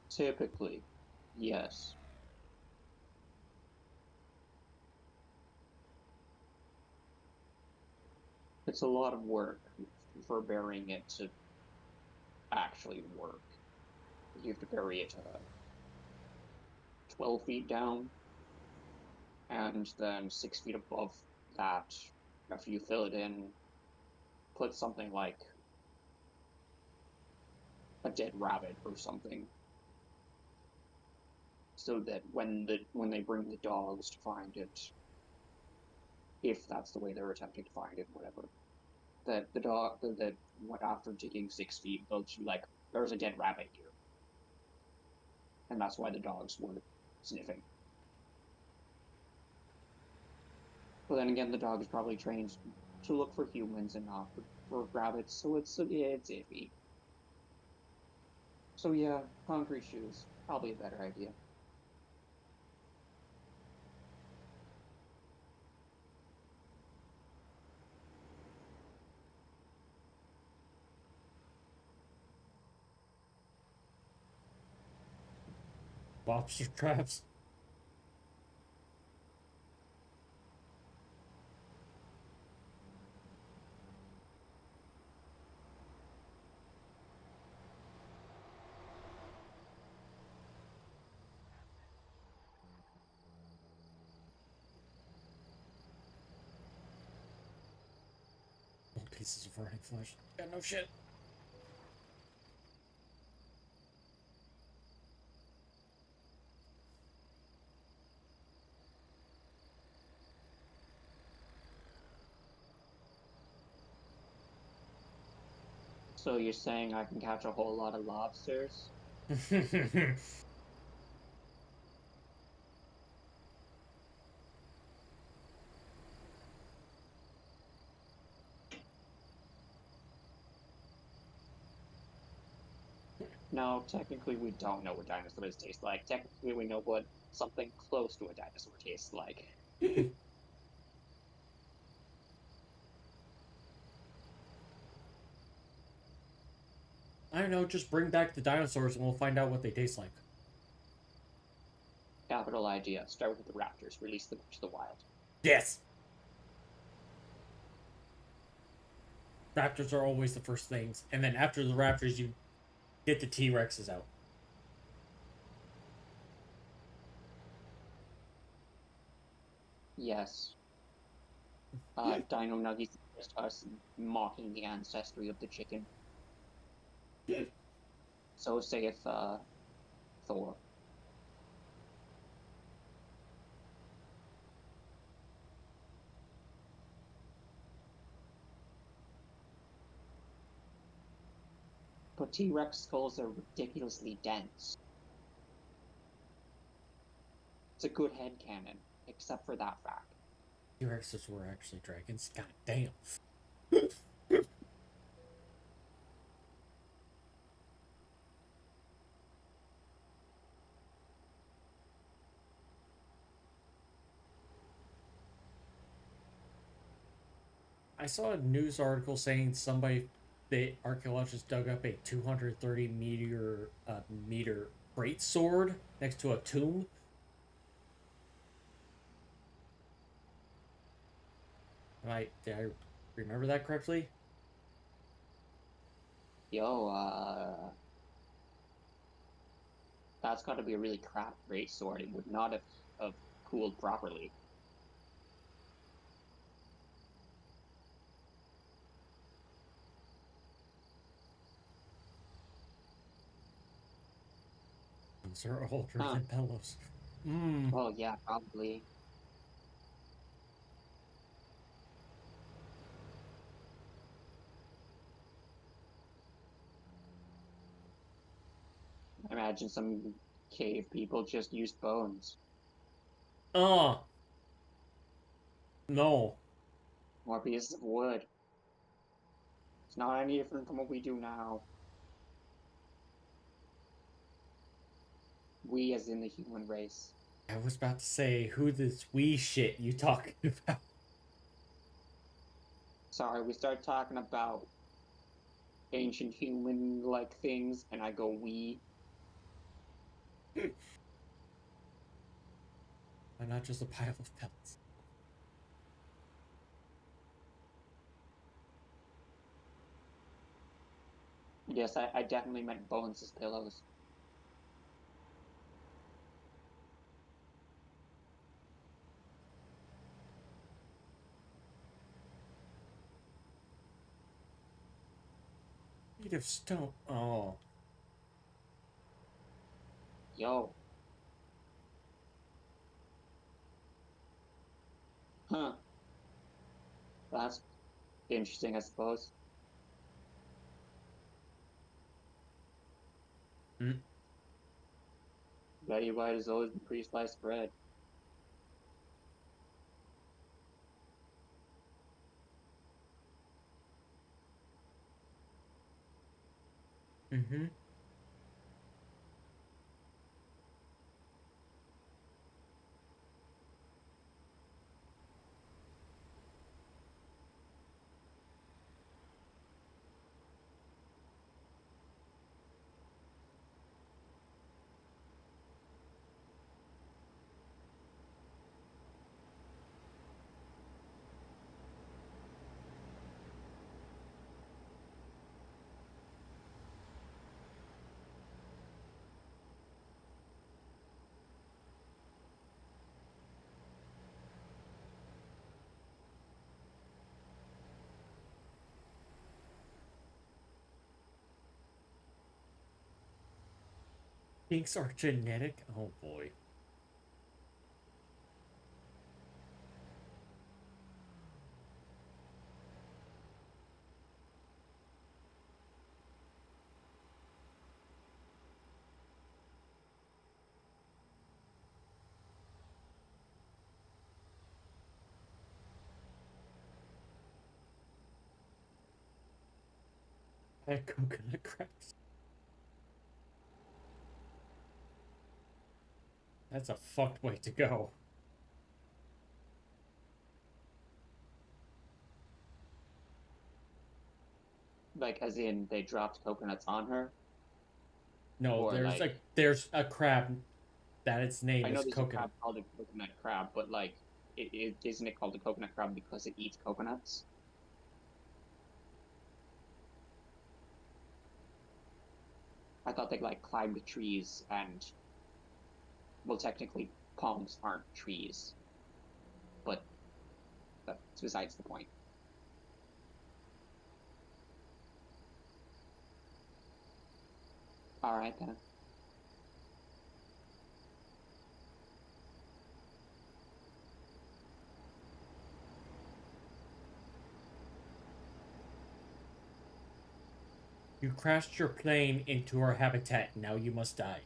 Typically, yes. It's a lot of work for burying it to actually work. You have to bury it 12 feet down, and then 6 feet above that, after you fill it in, put something like a dead rabbit or something, so that when they bring the dogs to find it, if that's the way they're attempting to find it, whatever, that the dog that what after digging 6 feet, they'll just be like, "There's a dead rabbit here," and that's why the dogs were sniffing. But then again, the dog is probably trained to look for humans and not for rabbits, so it's iffy. So yeah, concrete shoes, probably a better idea. Lobster traps. Pieces of rotting flesh. Yeah, no shit. So you're saying I can catch a whole lot of lobsters? No, technically we don't know what dinosaurs taste like. Technically we know what something close to a dinosaur tastes like. I don't know, just bring back the dinosaurs and we'll find out what they taste like. Capital idea. Start with the raptors. Release them to the wild. Yes! Raptors are always the first things, and then after the raptors, you get the T-Rexes out. Yes. Dino Nuggies is just us mocking the ancestry of the chicken. So saith Thor. But But T-Rex skulls are ridiculously dense. It's a good headcanon, except for that fact. T-Rexes were actually dragons. God damn. I saw a news article saying the archaeologists dug up a 230 meter great sword next to a tomb. Did I remember that correctly? Yo, that's got to be a really crap great sword. It would not have cooled properly. Those are older Huh. than Bellows. Mm. Oh yeah, probably. I imagine some cave people just used bones. Oh no. More pieces of wood. It's not any different from what we do now. We, as in the human race. I was about to say, who this we shit you talking about? Sorry, we start talking about ancient human-like things, and I go we. I'm not just a pile of pellets. Yes, I definitely meant bones as pillows. Made of stone. Oh. Yo. Huh. That's interesting, I suppose. Hmm. Betty White has always been pre-sliced bread. Mm-hmm. Pinks are genetic? Oh boy. I had coconut crabs. That's a fucked way to go. Like, as in, they dropped coconuts on her? No, Or, like, there's a crab that its name I know is there's a coconut. crab called a coconut crab, but, like, isn't it called a coconut crab because it eats coconuts? I thought they, like, climbed trees and, well, technically, palms aren't trees. But that's besides the point. Alright, then. You crashed your plane into our habitat. Now you must die.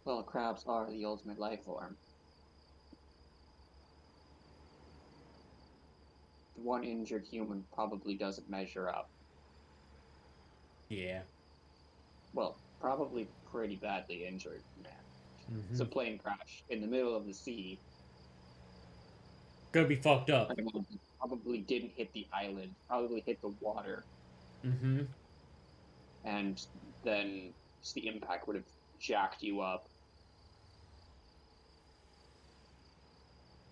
Well, crabs are the ultimate life form. The one injured human probably doesn't measure up. Yeah. Well, probably pretty badly injured, man. It's a Mm-hmm. plane crash in the middle of the sea. Gonna be fucked up. I mean, probably didn't hit the island, probably hit the water, Mm-hmm. and then the impact would have jacked you up.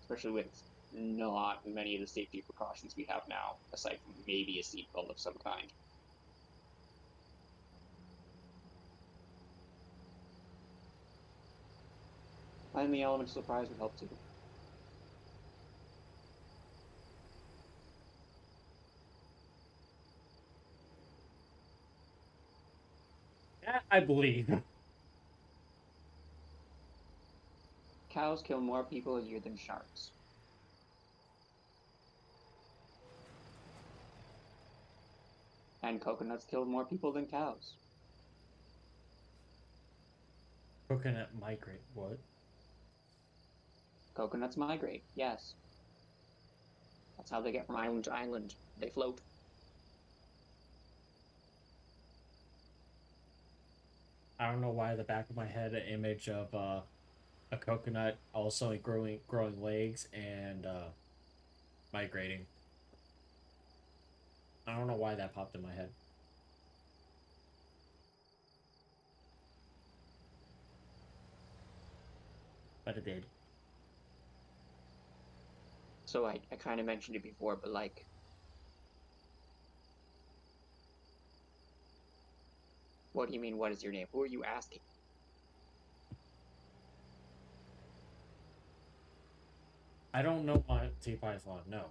Especially with not many of the safety precautions we have now, aside from maybe a seatbelt of some kind. And the element of surprise would help too. That I believe. Cows kill more people a year than sharks. And coconuts kill more people than cows. Coconut migrate. What? Coconuts migrate, yes. That's how they get from island to island. They float. I don't know why the back of my head an image of a coconut also growing legs and migrating. I don't know why that popped in my head. But it did. So I kind of mentioned it before, but like, what do you mean, what is your name? Who are you asking? I don't know Monty Python, no.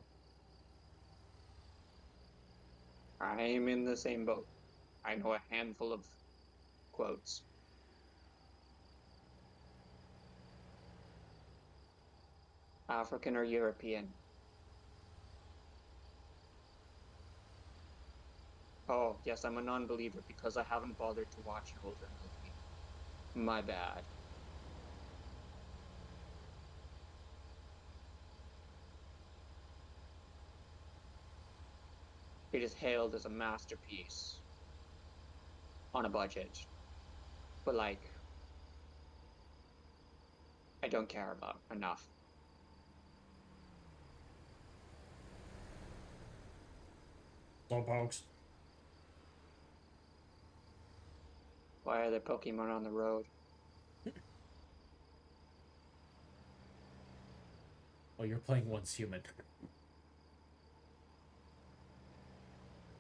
I'm in the same boat. I know a handful of quotes. African or European? Oh, yes, I'm a non-believer because I haven't bothered to watch an older movie. My bad. It is hailed as a masterpiece on a budget. But like, I don't care about enough. Slowpokes. Why are there Pokemon on the road? Oh, you're playing once human.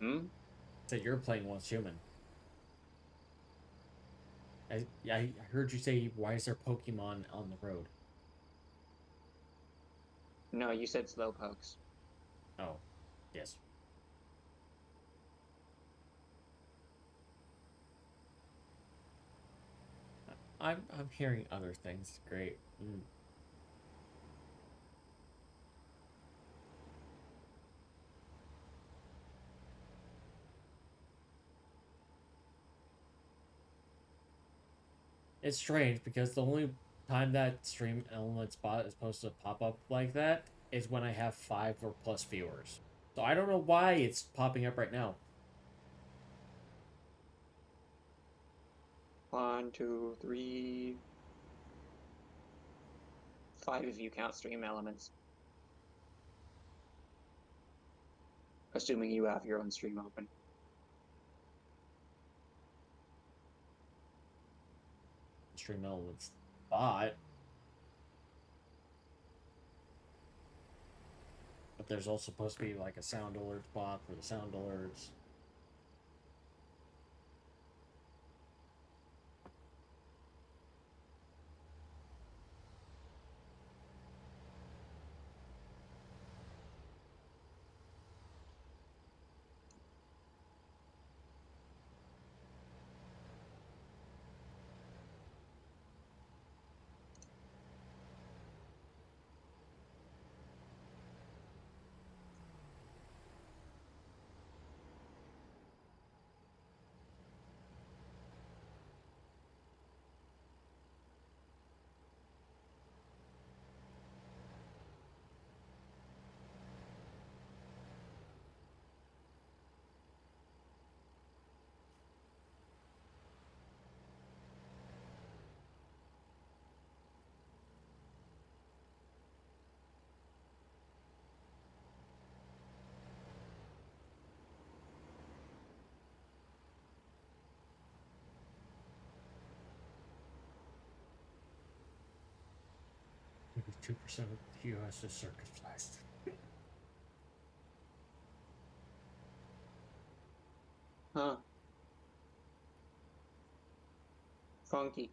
Hmm? Said you're playing once human. I heard you say, why is there Pokemon on the road? No, you said Slowpokes. Oh, yes. I'm hearing other things. Great. Mm. It's strange because the only time that stream element spot is supposed to pop up like that is when I have 5 or plus viewers. So I don't know why it's popping up right now. 1, 2, 3, 5 if you count stream elements. Assuming you have your own stream open. Stream elements bot. But there's also supposed to be like a sound alert bot for the sound alerts. 2% of the U.S. is circumcised. Huh. Funky.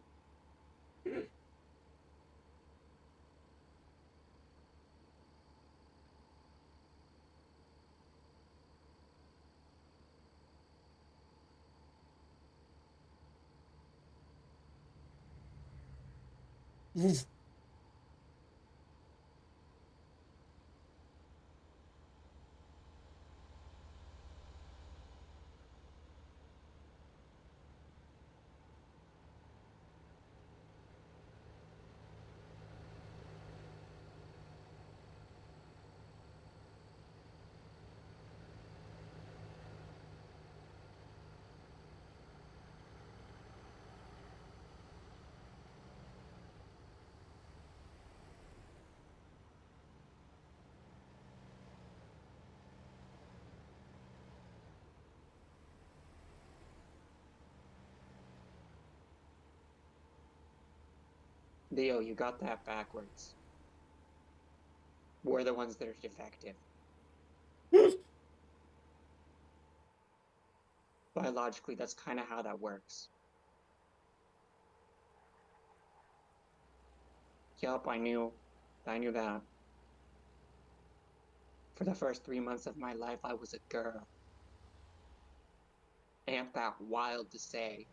Leo, you got that backwards. We're the ones that are defective. Biologically, that's kind of how that works. Yup, I knew that. For the first 3 months of my life, I was a girl. Ain't that wild to say?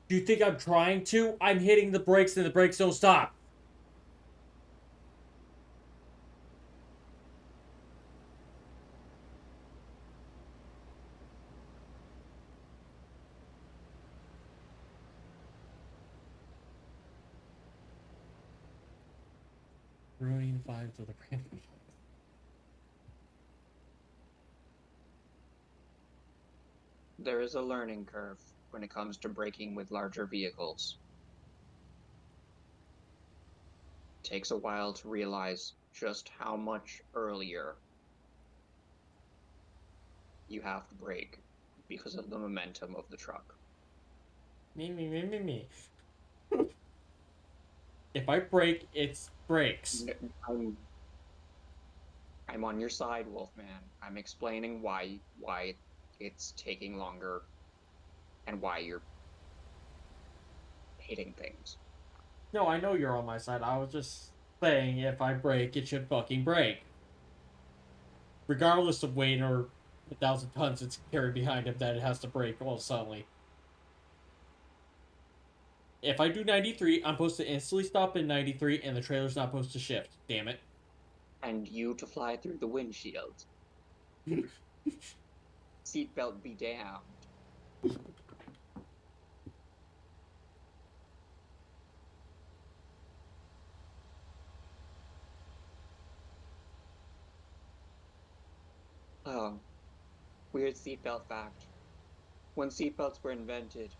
Do you think I'm trying to? I'm hitting the brakes and the brakes don't stop. Ruining the vibes of the brand. There is a learning curve when it comes to braking with larger vehicles. It takes a while to realize just how much earlier you have to brake because of the momentum of the truck. Me. If I brake, it's brakes. I'm on your side, Wolfman. I'm explaining why it's taking longer and why you're hitting things. No, I know you're on my side. I was just saying if I brake, it should fucking brake. Regardless of weight or 1,000 tons it's carried behind him that it has to brake all suddenly. If I do 93, I'm supposed to instantly stop in 93 and the trailer's not supposed to shift. Damn it. And you to fly through the windshield. Seatbelt be damned. Oh, weird seatbelt fact. When seatbelts were invented,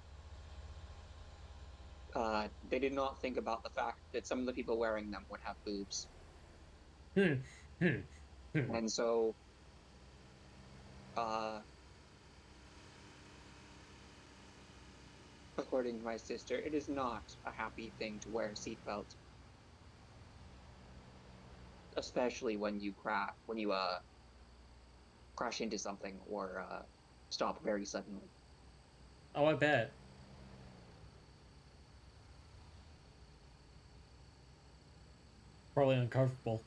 they did not think about the fact that some of the people wearing them would have boobs. And so, according to my sister, it is not a happy thing to wear a seatbelt. Especially when you crash into something or stop very suddenly. Oh, I bet. Probably uncomfortable.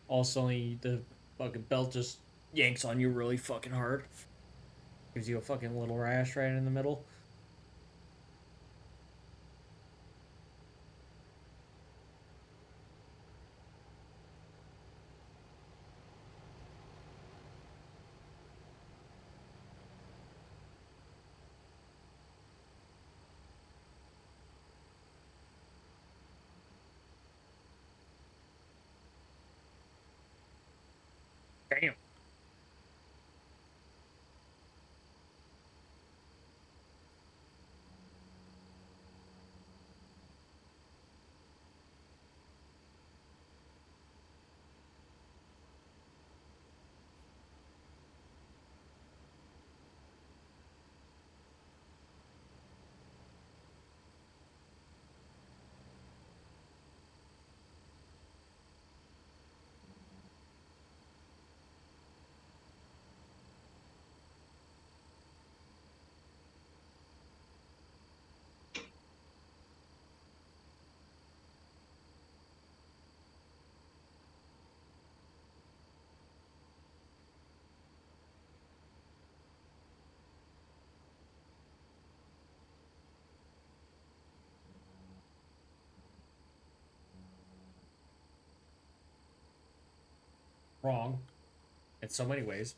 Also, the fucking belt just yanks on you really fucking hard. Gives you a fucking little rash right in the middle. Damn. Wrong. In so many ways.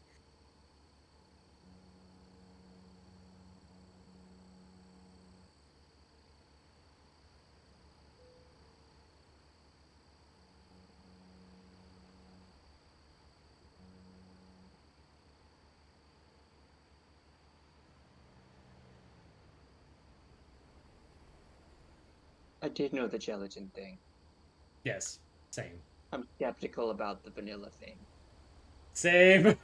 I did know the gelatin thing. Yes. Same. I'm skeptical about the vanilla thing. Same.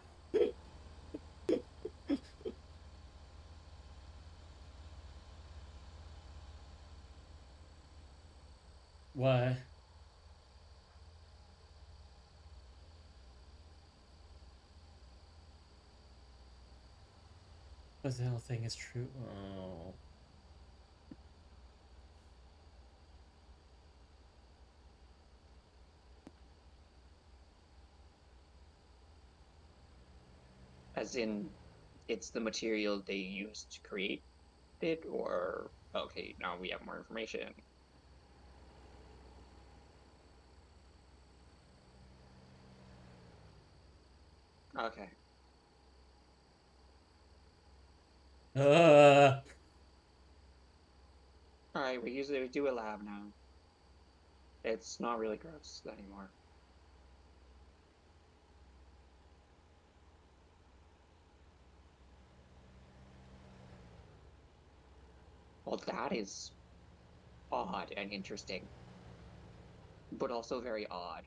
What? What the hell thing is true? Oh. As in, it's the material they used to create it, or okay, now we have more information. Okay. Alright, we do a lab now. It's not really gross anymore. Well, that is odd and interesting. But also very odd.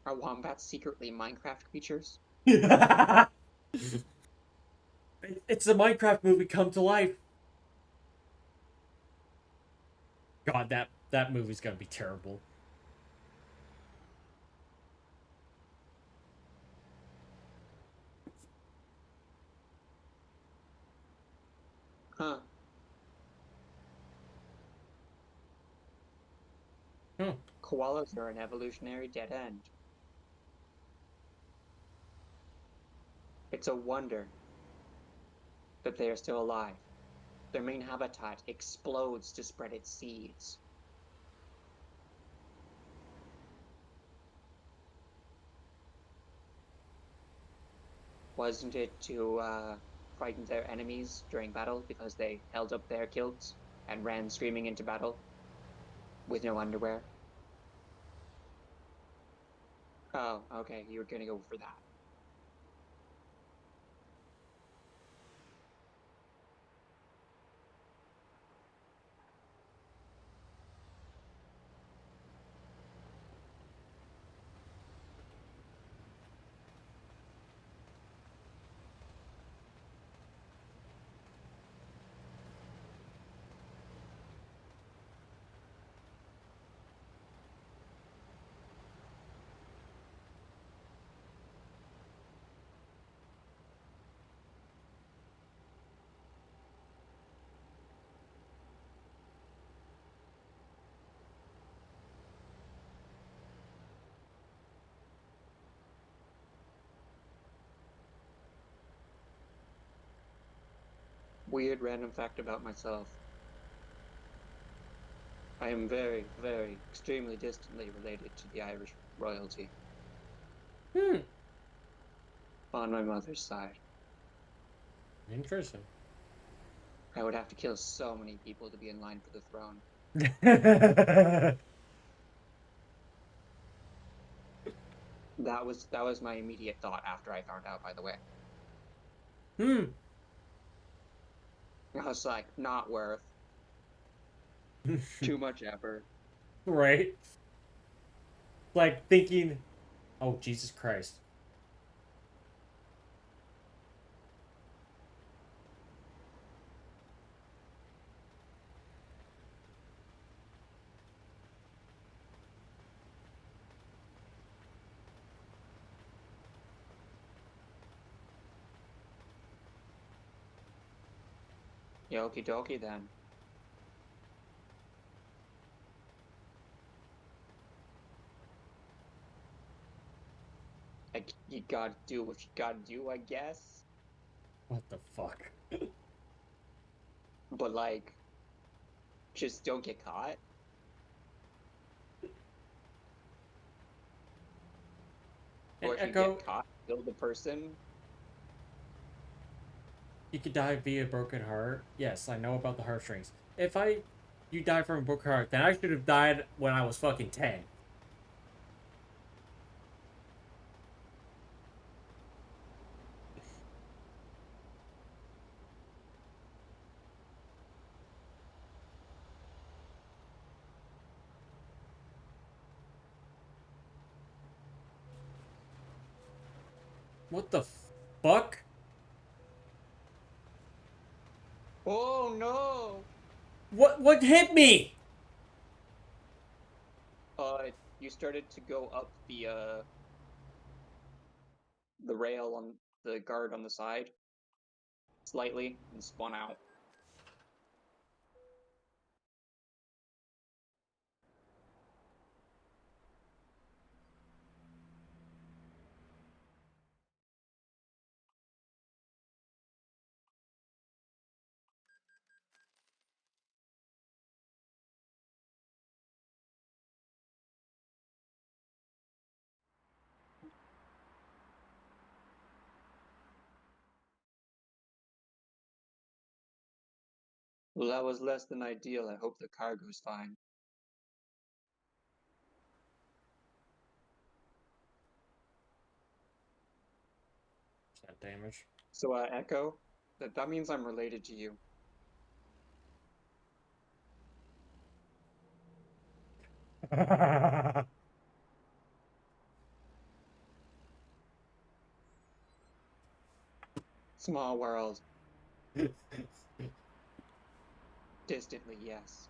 Are wombats secretly Minecraft creatures? It's the Minecraft movie come to life. God, that movie's gonna be terrible. Huh. Huh. Koalas are an evolutionary dead end. It's a wonder that they are still alive. Their main habitat explodes to spread its seeds. Wasn't it to frighten their enemies during battle because they held up their kilts and ran screaming into battle with no underwear? Oh, okay, you were gonna go for that. Weird random fact about myself. I am very, very, extremely distantly related to the Irish royalty Hmm. on my mother's side. Interesting. I would have to kill so many people to be in line for the throne. That was my immediate thought after I found out, by the way. Hmm. I was like, not worth. Too much effort. Right? Like thinking, oh, Jesus Christ. Yeah, okie dokie then. You gotta do what you gotta do, I guess. What the fuck? But like, just don't get caught. And Or if you Echo, get caught, kill the person. you could die via broken heart. Yes, I know about the heartstrings. If you die from a broken heart, then I should have died when I was fucking 10. What the fuck? Oh no! What hit me? You started to go up the rail on the guard on the side slightly and spun out. Well, that was less than ideal. I hope the cargo's fine. Is that damage? So, Echo, that means I'm related to you. Small world. Distantly, yes.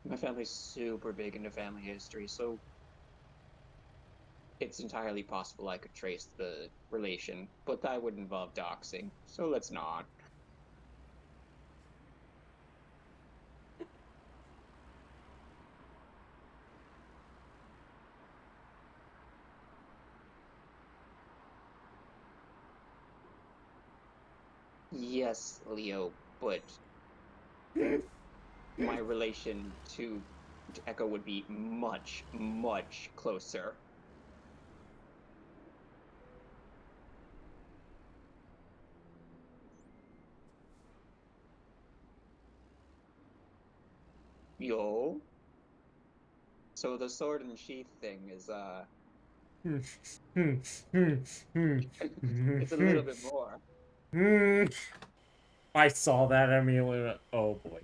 My family's super big into family history, so it's entirely possible I could trace the relation, but that would involve doxing, so let's not. Yes, Leo, but my relation to Echo would be much, much closer. Yo. So the sword and sheath thing is it's a little bit more. I saw that. I mean, oh boy.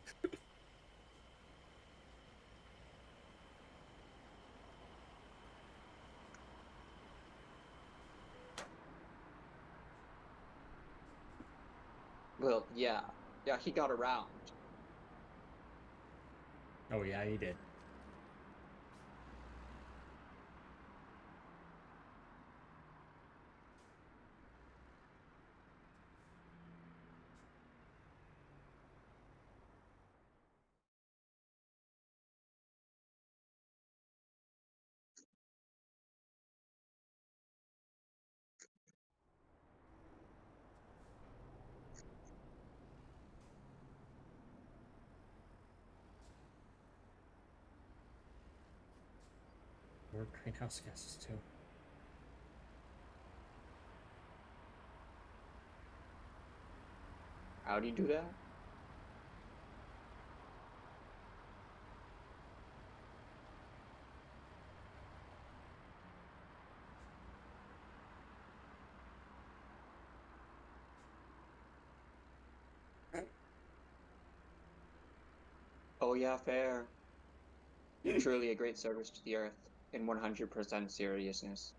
Well, yeah, Yeah, he got around. Oh yeah, he did. More greenhouse gases too. How do you do that? Oh yeah, fair. Truly a great service to the Earth, in 100% seriousness.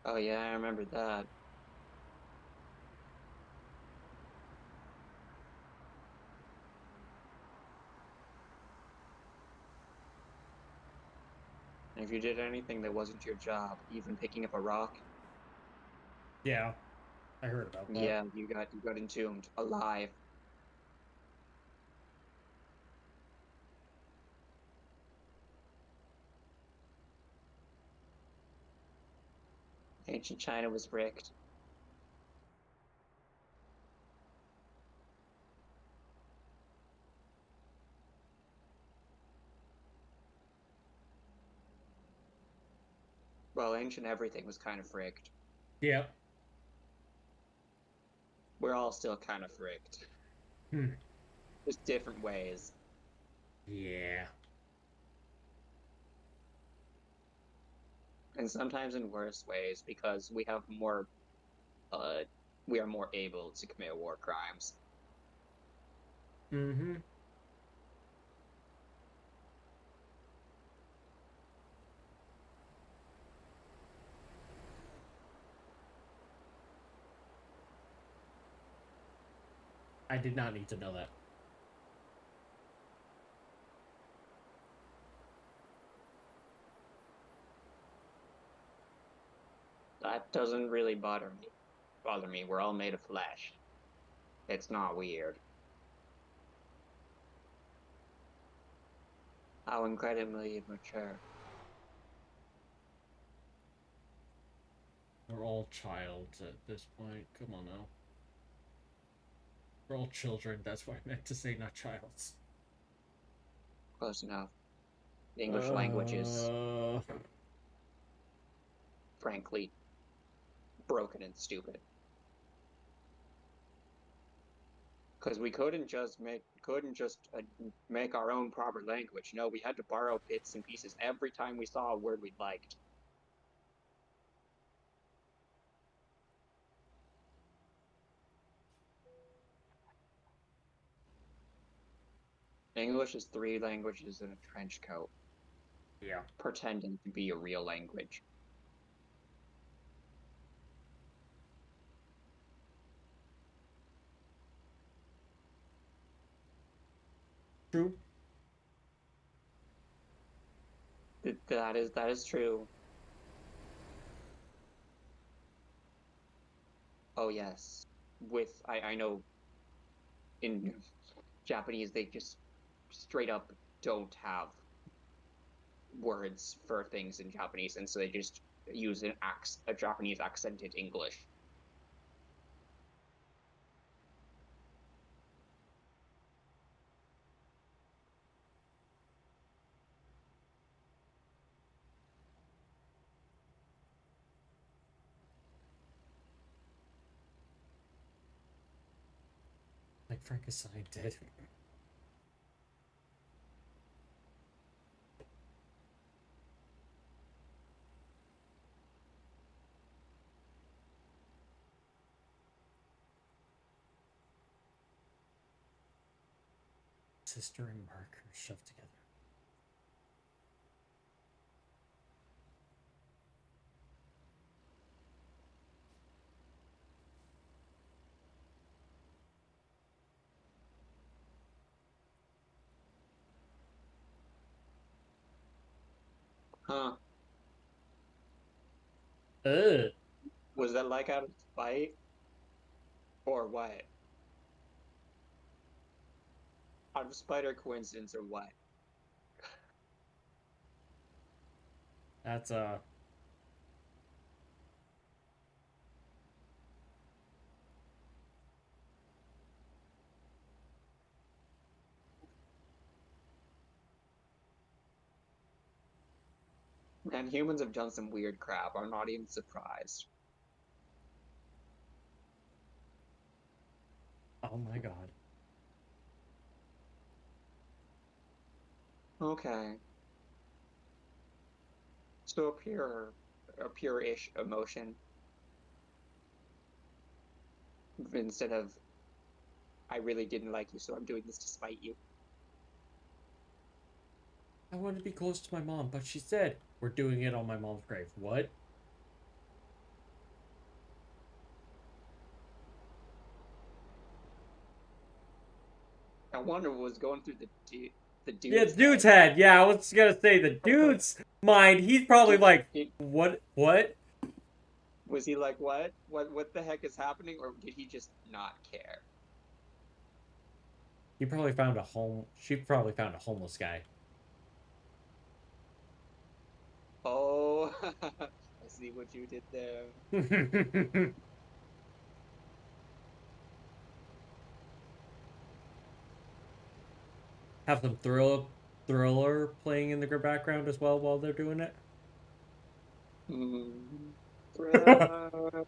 Oh yeah, I remember that. And if you did anything that wasn't your job, even picking up a rock, Yeah, I heard about that. yeah, you got entombed alive. Ancient China was bricked. Well, ancient everything was kind of fricked. Yeah. We're all still kind of fricked. Hmm. Just different ways. Yeah. And sometimes in worse ways because we have more we are more able to commit war crimes. Mm-hmm. I did not need to know that. That doesn't really bother me. We're all made of flesh. It's not weird. How incredibly mature. We're all childs at this point. Come on now. We're all children. That's what I meant to say, not childs. Close enough. The English language is, frankly, broken and stupid. Because we couldn't just make our own proper language. No, we had to borrow bits and pieces every time we saw a word we liked. English is 3 languages in a trench coat, Yeah. pretending to be a real language. True. That is true. Oh yes. I know in Japanese they just straight up don't have words for things in Japanese, and so they just use a Japanese accented English. Like Frankenstein did. sister and Mark are shoved together. Huh. Ugh. Was that like out of spite? Or what? Out of spite or coincidence or what? That's Man, humans have done some weird crap. I'm not even surprised. oh my god. Okay. So a pure-ish emotion instead of I really didn't like you, so I'm doing this to spite you. I wanted to be close to my mom, but she said we're doing it on my mom's grave. What? I wonder what was going through the Yeah, dude's dude's head. head. Yeah, I was gonna say the dude's mind. He's probably like, what? What? Was he like, what? What the heck is happening? Or did he just not care? He probably found a home. She probably found a homeless guy. Oh, I see what you did there. Have some thriller playing in the background as well while they're doing it. Mm. Thriller.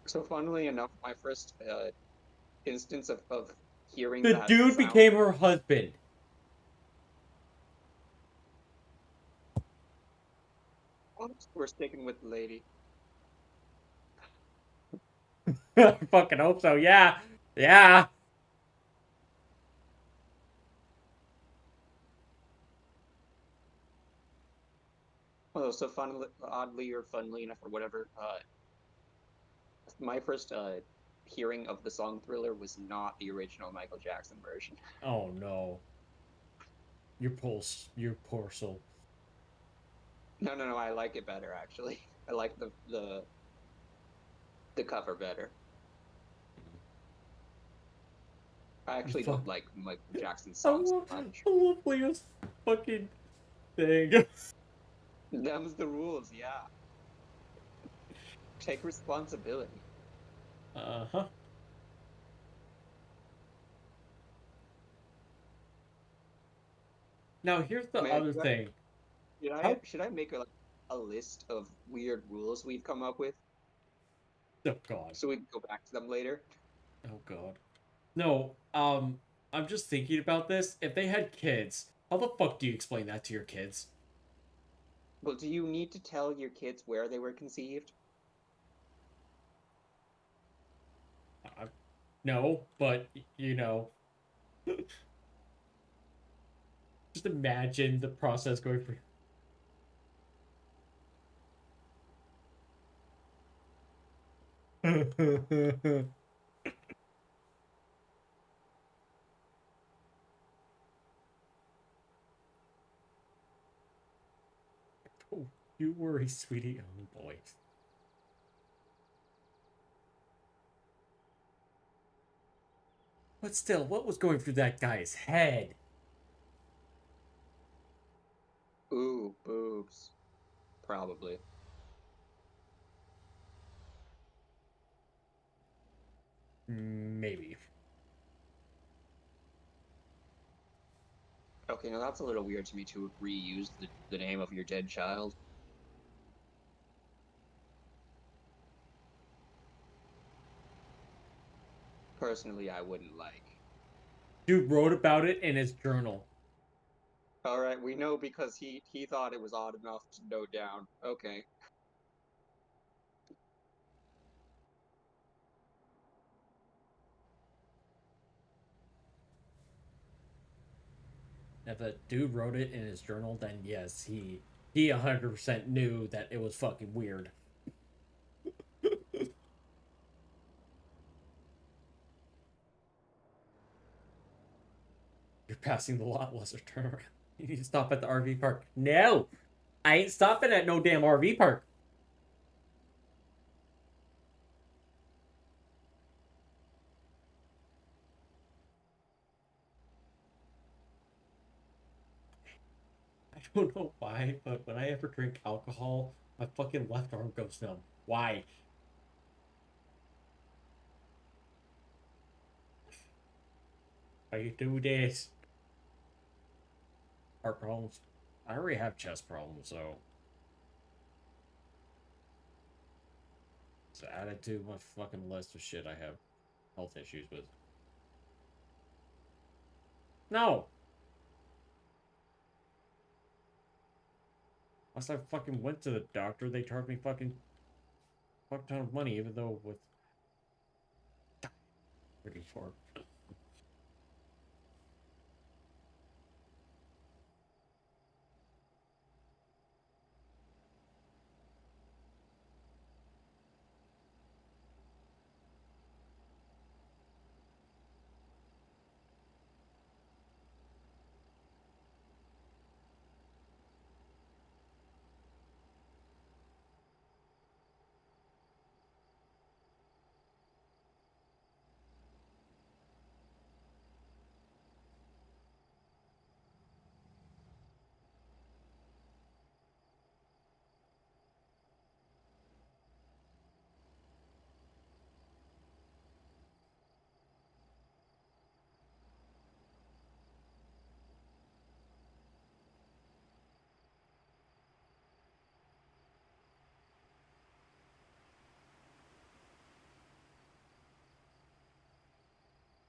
So funnily enough, my first instance of hearing The that dude sound. became her husband. We're sticking with the lady. I fucking hope so. Yeah. Yeah. Oh, so funnily, oddly or funnily enough or whatever, my first hearing of the song Thriller was not the original Michael Jackson version. Oh no. Your poor soul. No, I like it better actually. I like the cover better. I actually Fuck. don't like Michael Jackson's I songs love, much. I love Leo's fucking thing. Them's the rules, yeah. Take responsibility. Uh-huh. Now here's the Man, other thing. How should I make a list of weird rules we've come up with oh god. so we can go back to them later? Oh god. No, I'm just thinking about this. If they had kids, how the fuck do you explain that to your kids? Well, do you need to tell your kids where they were conceived? Uh, no, but you know, just imagine the process going for. Oh, you worry, sweetie. Oh boy. But still, what was going through that guy's head? Ooh, boobs. Probably. Maybe. Okay, now that's a little weird to me to reuse the name of your dead child. Personally, I wouldn't like. Dude wrote about it in his journal. All right, we know because he thought it was odd enough to note down. Okay. If a dude wrote it in his journal, then yes, he 100% knew that it was fucking weird. You're passing the lot, Lesser. Turn around. You need to stop at the RV park. No! I ain't stopping at no damn RV park. I don't know why, but when I ever drink alcohol, my fucking left arm goes numb. Why? Why you do this? Heart problems. I already have chest problems, so. So added to my fucking list of shit I have health issues with. No! Last I fucking went to the doctor, they charged me fucking fuck ton of money, even though with 34.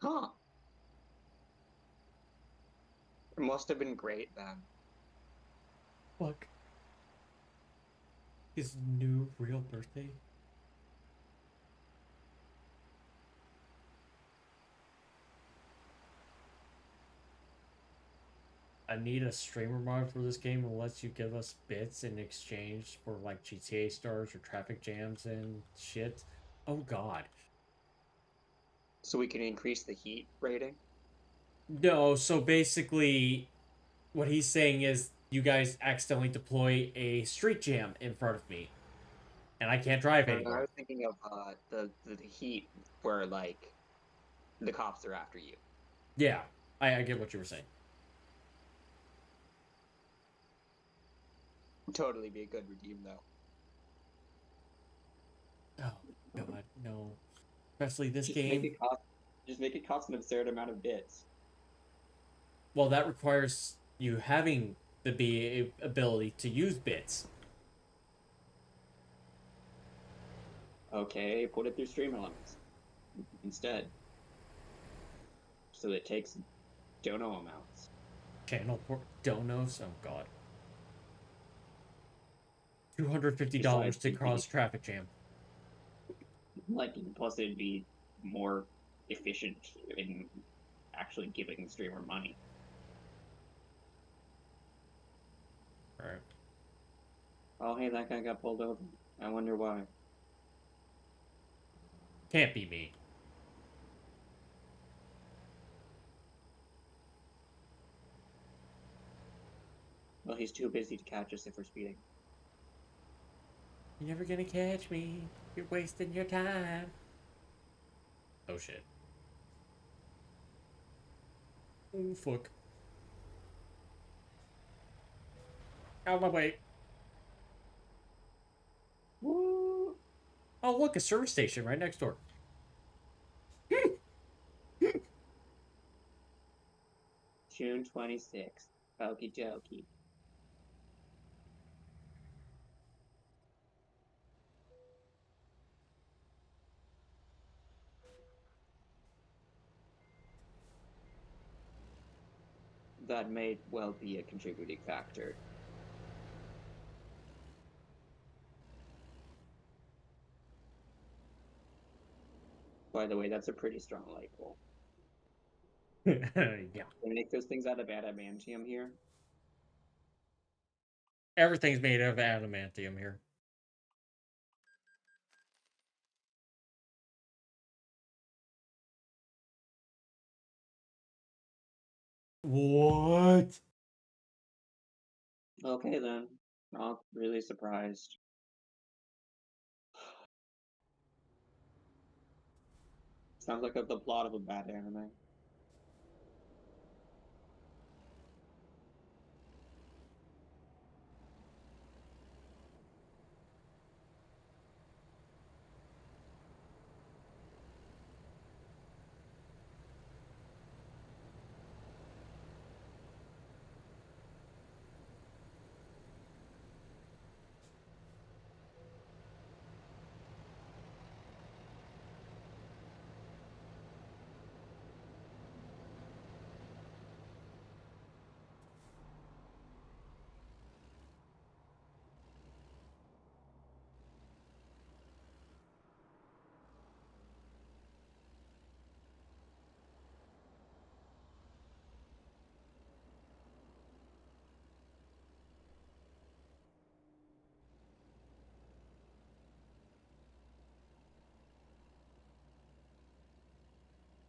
Huh. It must have been great then. Fuck. His new real birthday? I need a streamer mod for this game that lets you give us bits in exchange for like GTA stars or traffic jams and shit. Oh god. So we can increase the heat rating. No, so basically what he's saying is you guys accidentally deploy a street jam in front of me. And I can't drive I anymore. was thinking of the heat where like the cops are after you. Yeah, I get what you were saying. Totally be a good redeem though. Oh god, no. Especially this Just make game. it cost. Just make it cost an absurd amount of bits. Well, that requires you having the ability to use bits. Okay, put it through stream elements instead. So it takes dono amounts. Channel port donos. Oh god. $250 Besides, to cross traffic jam. like, plus it'd be more efficient in actually giving the streamer money. Alright. Oh, hey, that guy got pulled over. I wonder why. Can't be me. Well, he's too busy to catch us if we're speeding. You're never gonna catch me. You're wasting your time. Oh shit. Oh fuck. Out of my way. Woo! Oh look, a service station right next door. June 26th. Okie dokie. That may well be a contributing factor. By the way, that's a pretty strong light pole. Yeah. They make those things out of adamantium here. Everything's made of adamantium here. What? Okay then. Not really surprised. Sounds like the plot of a bad anime.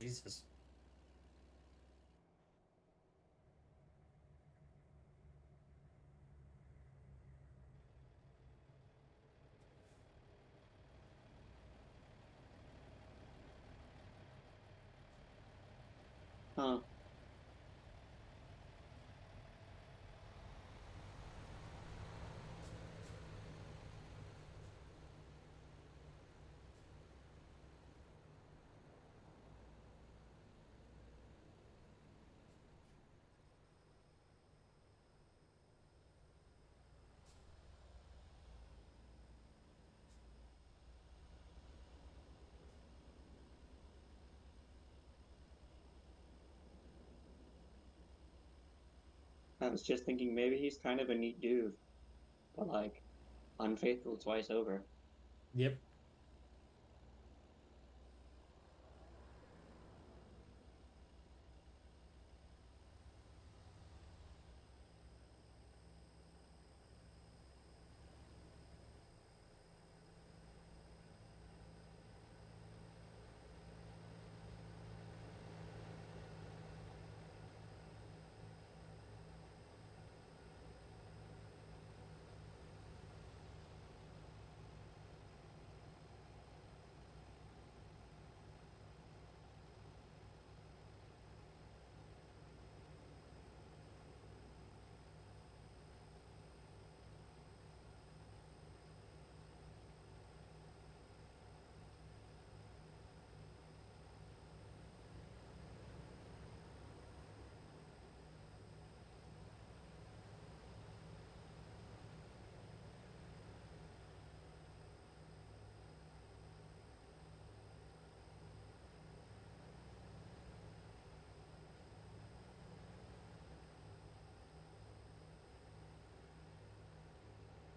Jesus. Huh. I was just thinking maybe he's kind of a neat dude, but like unfaithful twice over. Yep.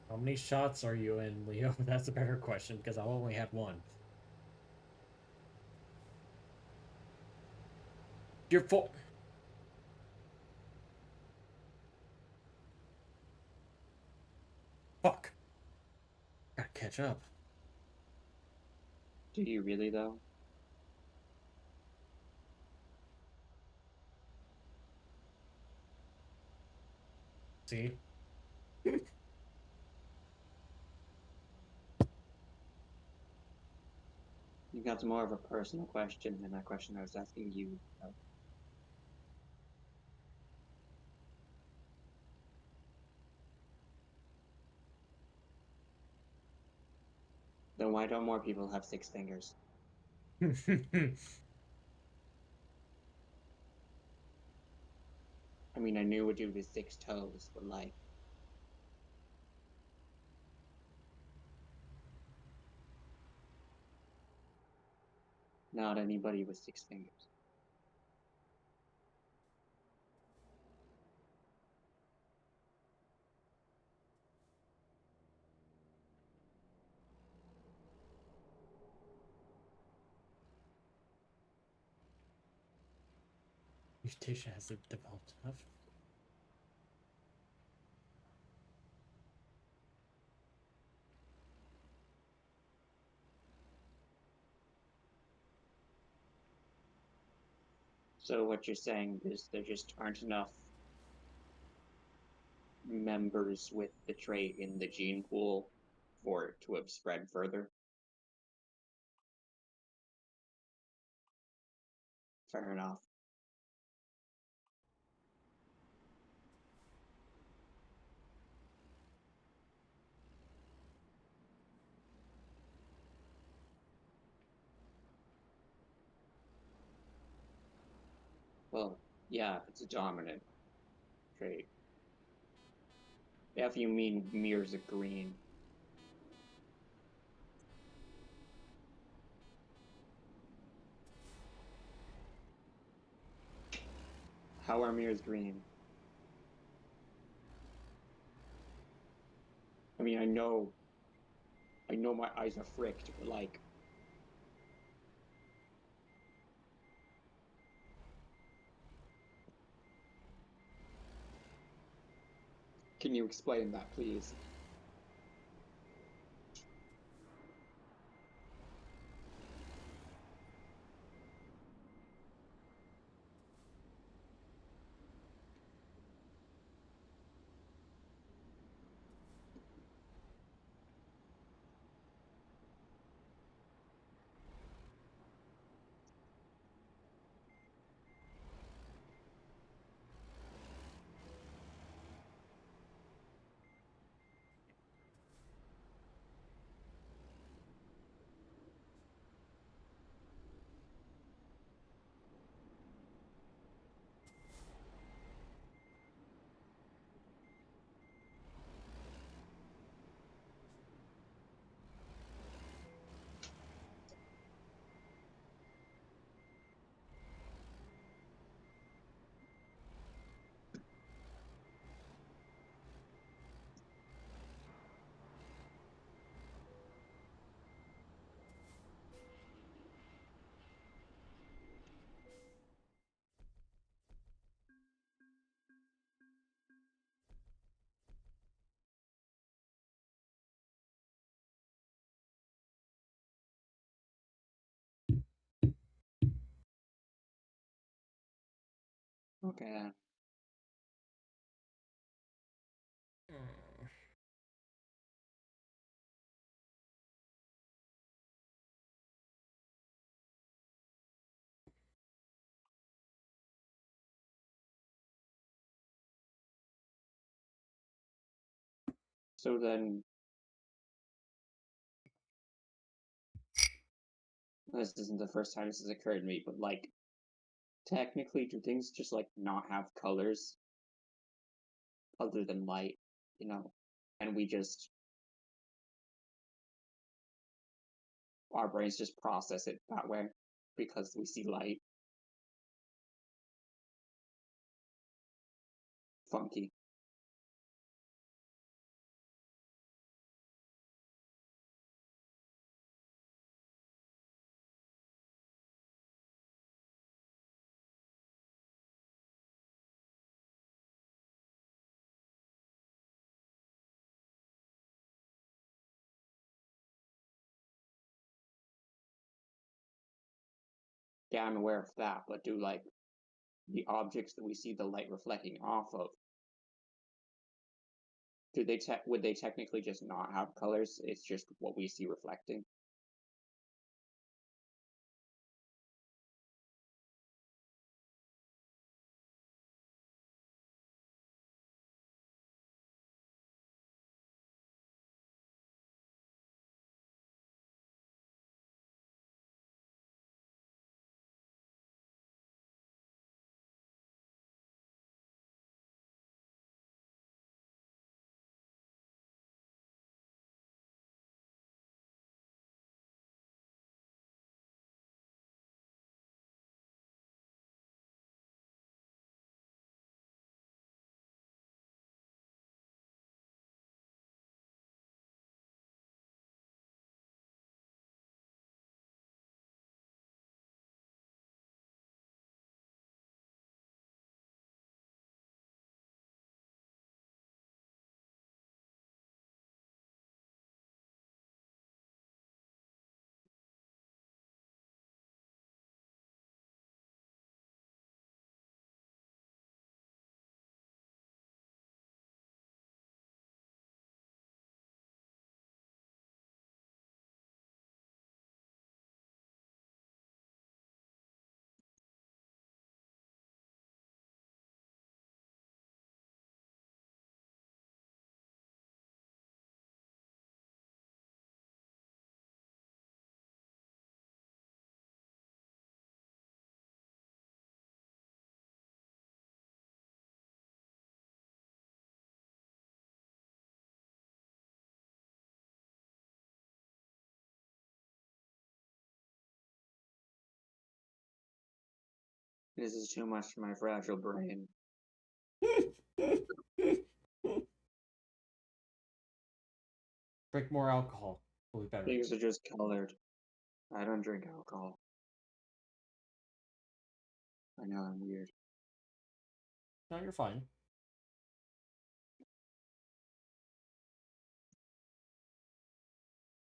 How many shots are you in, Leo? That's a better question because I've only had one. You're full. Fuck. Gotta catch up. Do you really though? See? I think that's more of a personal question than that question I was asking you. Then why don't more people have 6 fingers? I mean, I knew it would with 6 toes, but like, not anybody with 6 fingers. Mutation hasn't developed enough. So what you're saying is there just aren't enough members with the trait in the gene pool for it to have spread further? Fair enough. Well, yeah, it's a dominant trait. If you mean mirrors of green. How are mirrors green? I mean, I know my eyes are fricked, but like, can you explain that, please? Okay then. So then, this isn't the first time this has occurred to me, but like, technically, do things just like not have colors other than light, you know? And we just, our brains just process it that way because we see light. Funky. Yeah, I'm aware of that, but do like the objects that we see the light reflecting off of, do they would they technically just not have colors? It's just what we see reflecting. This is too much for my fragile brain. Drink more alcohol. Will be better. Things are just colored. I don't drink alcohol. I know I'm weird. No, you're fine.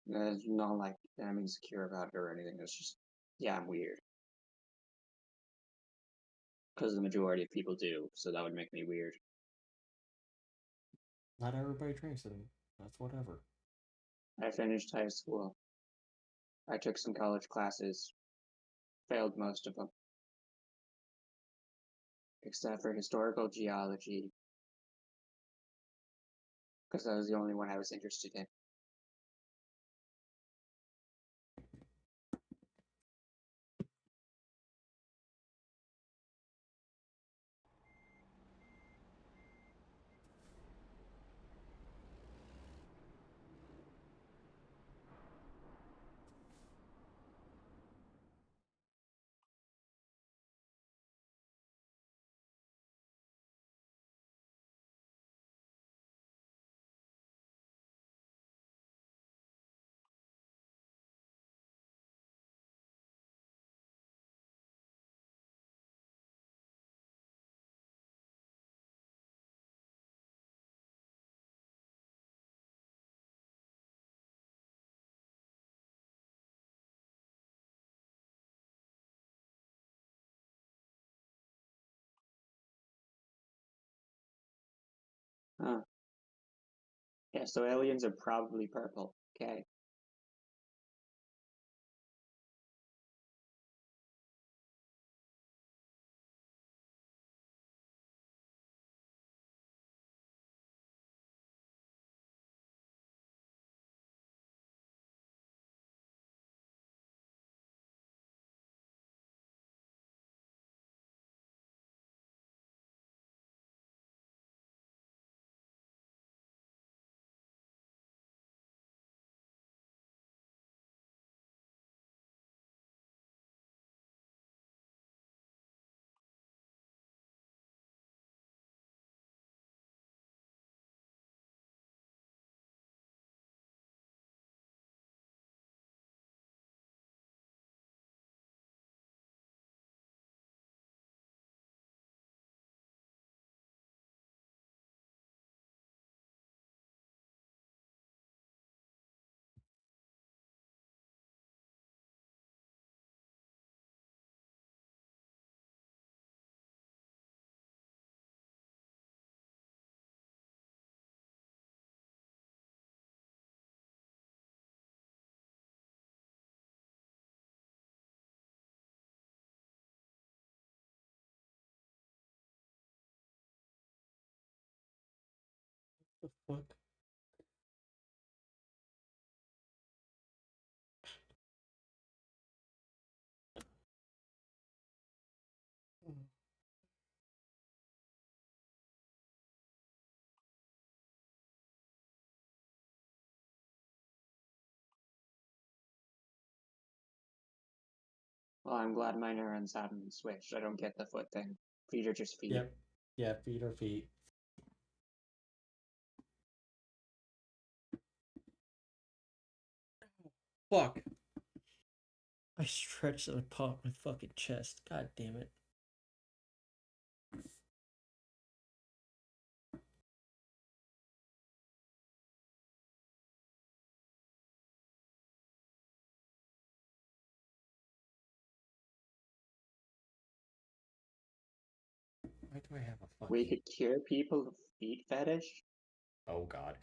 It's not like I'm insecure about it or anything. It's just, yeah, I'm weird. Because the majority of people do, so that would make me weird. Not everybody drinks it. That's whatever. I finished high school. I took some college classes. Failed most of them. Except for historical geology. Because that was the only one I was interested in. Huh. Yeah, so aliens are probably purple. Okay. The fuck? Well, I'm glad my neurons haven't been switched. I don't get the foot thing. Feet are just feet. Yep. Yeah, feet are feet. Fuck. I stretched and I popped my fucking chest. God damn it. Why do I have a fucking... We could cure people with feet fetish? Oh god.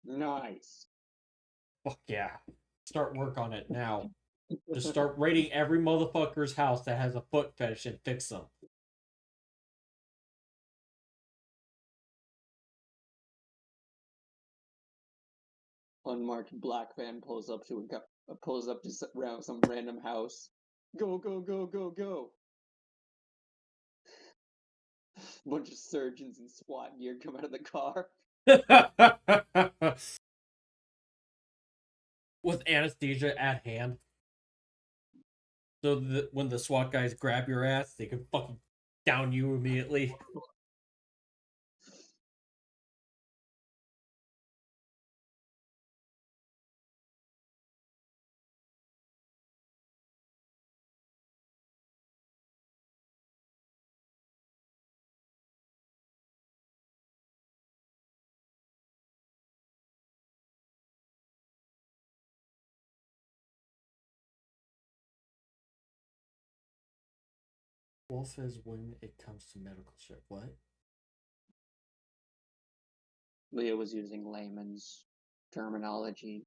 Nice. Fuck yeah. Start work on it now. Just start raiding every motherfucker's house that has a foot fetish and fix them. Unmarked black van pulls up to some random house. Go, go, go, go, go! Bunch of surgeons in SWAT gear come out of the car. With anesthesia at hand. So when the SWAT guys grab your ass, they can fucking down you immediately. Wolf is when it comes to medical shit. What? Leah was using layman's terminology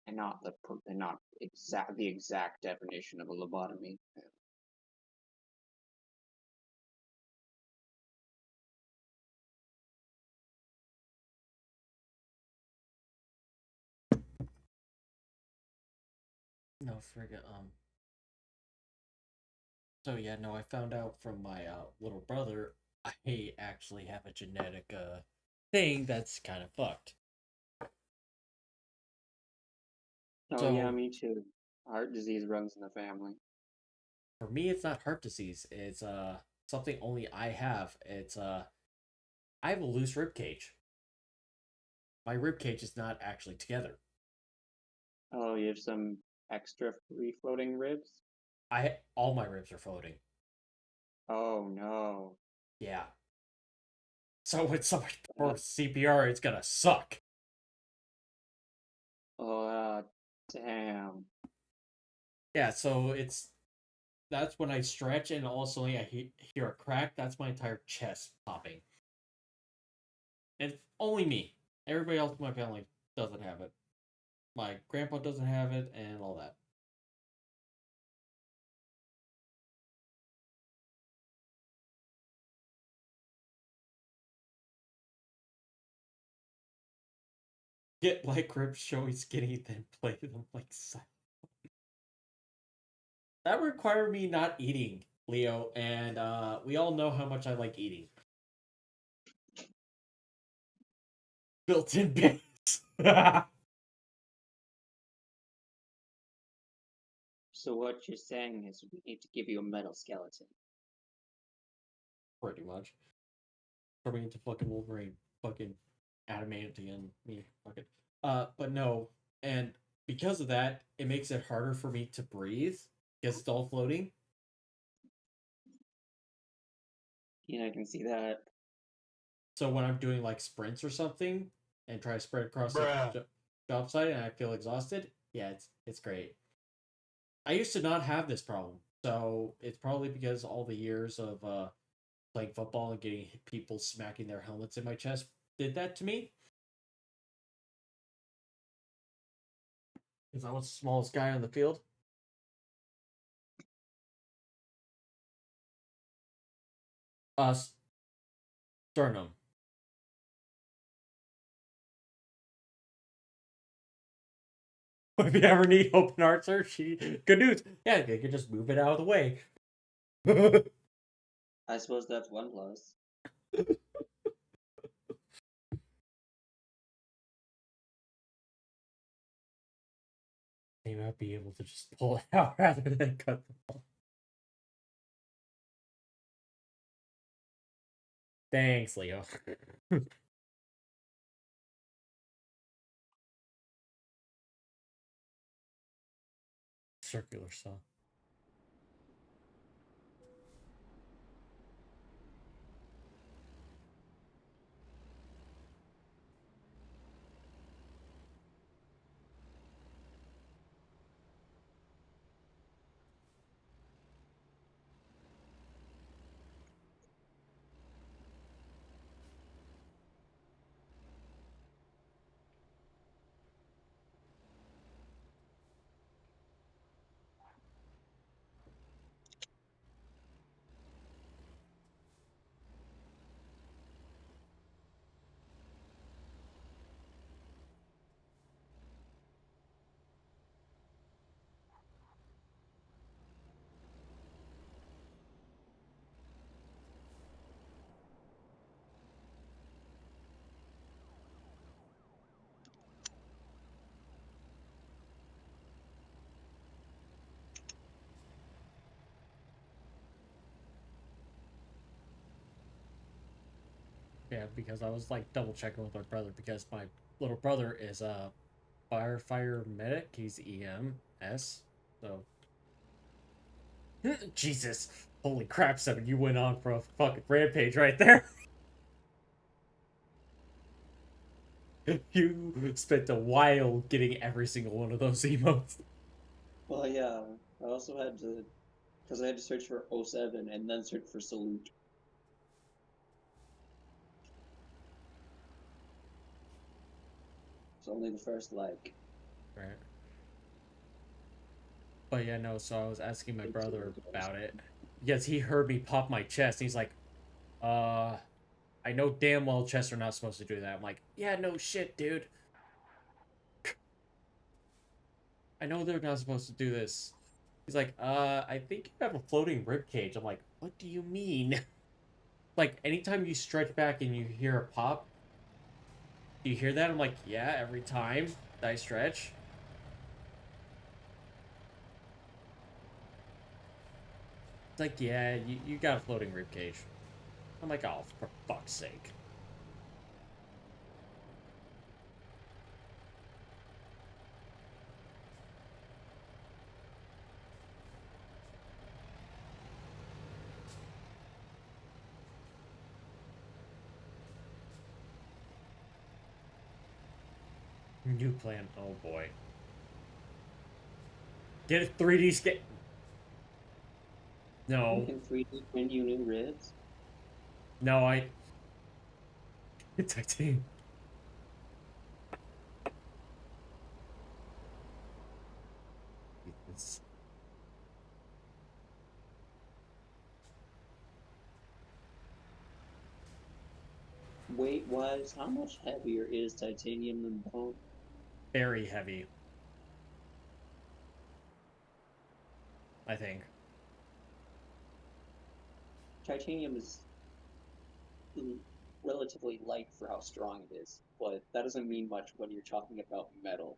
and not the exact definition of a lobotomy. No, friggin' So yeah, no, I found out from my little brother I actually have a genetic thing that's kind of fucked. Oh yeah, So me too. Heart disease runs in the family. for me, it's not heart disease. It's something only I have. It's I have a loose rib cage. My rib cage is not actually together. Oh, you have some extra free floating ribs? All my ribs are floating. Oh no. Yeah. So when somebody Uh, performs CPR, it's gonna suck. Oh, damn. Yeah. So that's when I stretch and also I hear a crack. That's my entire chest popping. And it's only me. Everybody else in my family doesn't have it. My grandpa doesn't have it, and all that. Get like ribs showing skinny, then play them like that required me not eating, Leo, and we all know how much I like eating. Built-in bits. So what you're saying is we need to give you a metal skeleton. Pretty much. Turning into fucking Wolverine, fucking adamantium, me, fucking. But no, and because of that, it makes it harder for me to breathe because it's all floating. Yeah, I can see that. So when I'm doing like sprints or something and try to spread across the job site and I feel exhausted, yeah, it's great. I used to not have this problem, so it's probably because all the years of playing football and getting people smacking their helmets in my chest did that to me. Because I was the smallest guy on the field. Sternum. If you ever need open heart surgery, good news. Yeah, you can just move it out of the way. I suppose that's one plus. They might be able to just pull it out rather than cut the ball. Thanks, Leo. Circular saw. Yeah, because I was like double checking with my brother because my little brother is a firefighter medic. He's EMS. So Jesus. Holy crap, Seven, you went on for a fucking rampage right there. You spent a while getting every single one of those emotes. Well, yeah. I also had to, because I had to search for '07 and then search for Salute. It's only the first like. Right. But yeah, no, so I was asking my brother about it. Because he heard me pop my chest, and he's like, I know damn well chests are not supposed to do that. I'm like, yeah, no shit, dude. I know they're not supposed to do this. He's like, I think you have a floating rib cage. I'm like, what do you mean? Like, anytime you stretch back and you hear a pop, do you hear that? I'm like, yeah, every time that I stretch. It's like, yeah, you got a floating rib cage. I'm like, oh, for fuck's sake. New plan. Oh boy. Get a 3D scan. No. In 3D print you new ribs? No, I. Titanium. It's... Weight wise, how much heavier is titanium than bone? very heavy. I think. Titanium is relatively light for how strong it is, but that doesn't mean much when you're talking about metal.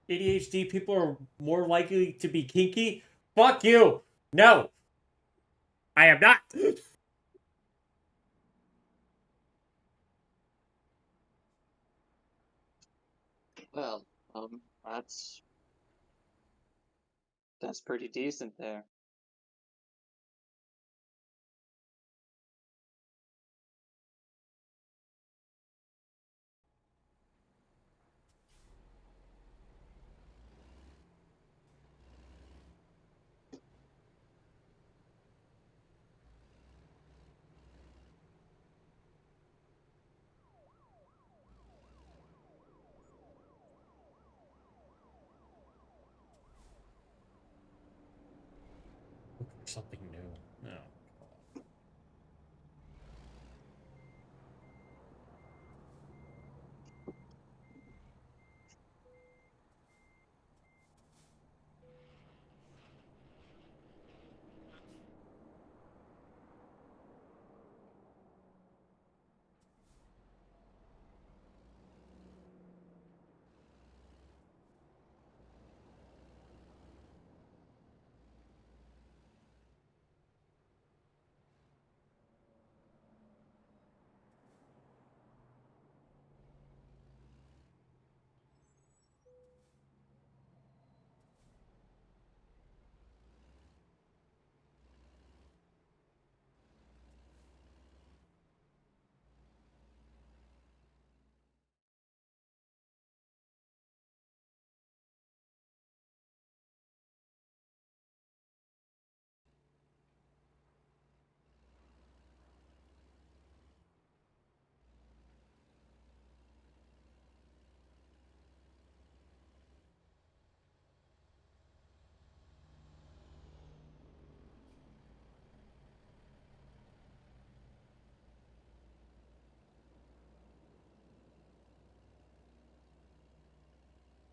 ADHD people are more likely to be kinky? Fuck you! No! I am not! Well, that's pretty decent there. Look for something new. No.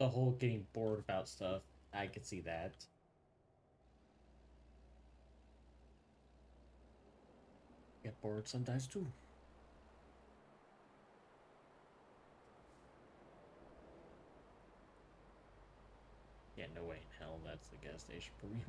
the whole getting bored about stuff. I could see that. Get bored sometimes too. Yeah, no way in hell that's the gas station for me.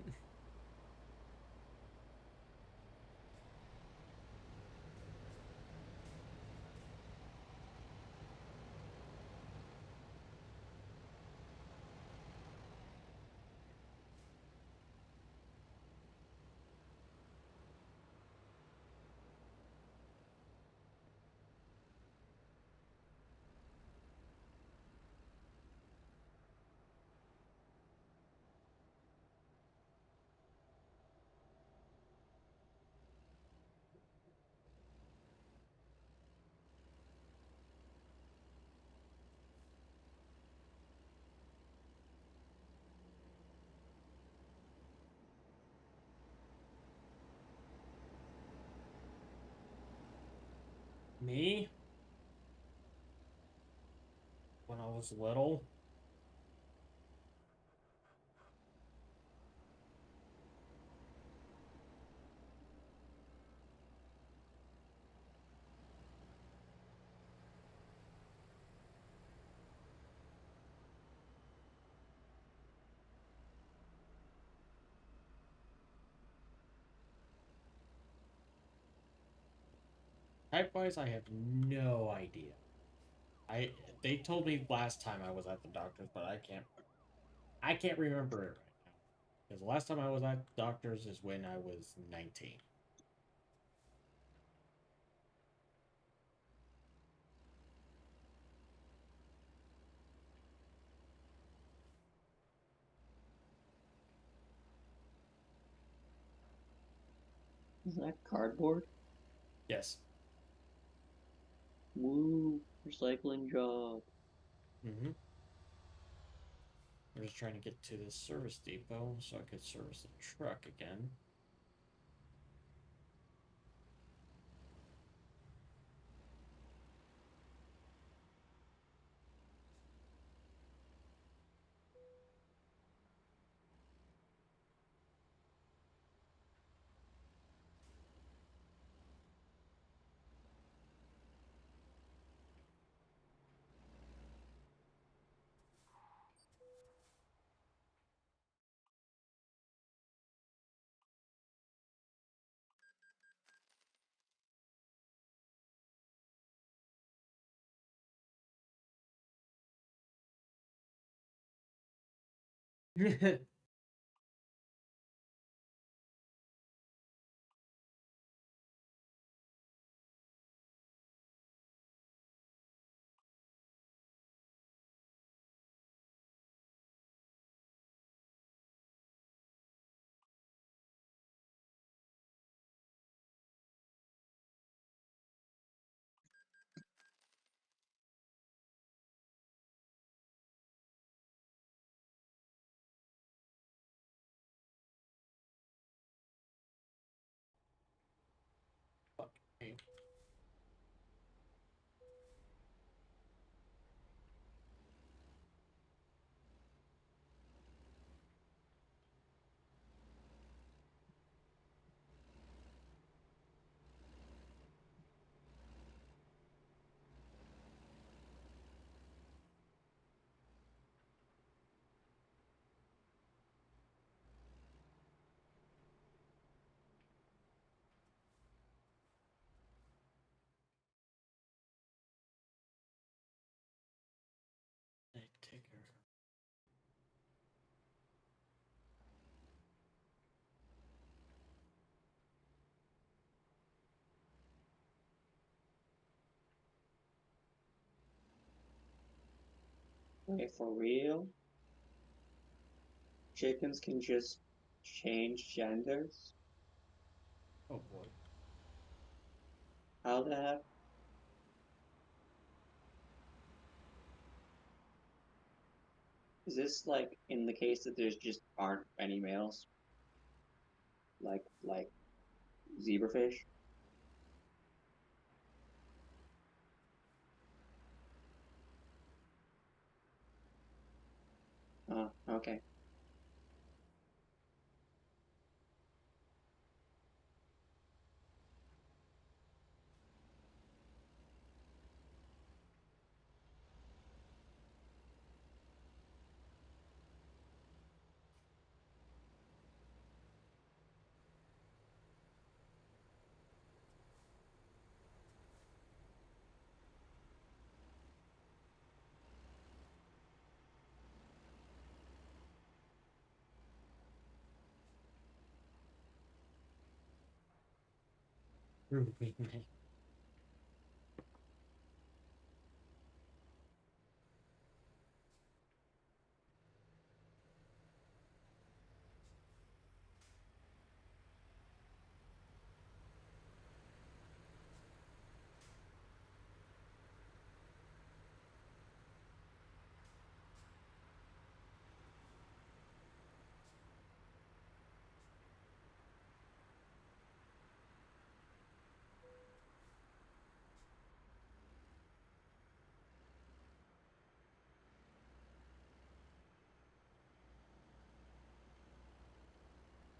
Me? When I was little? Type wise, I have no idea. They told me last time I was at the doctor's, but I can't remember it right now. Because the last time I was at the doctor's is when I was 19. Is that cardboard? Yes. Woo, recycling job. Mm-hmm. I'm just trying to get to this service depot so I could service the truck again. Fuck me. Take her. Wait, for real? Chickens can just change genders? Oh boy. How the heck? Is this like in the case that there's just aren't any males? Like zebrafish? Okay.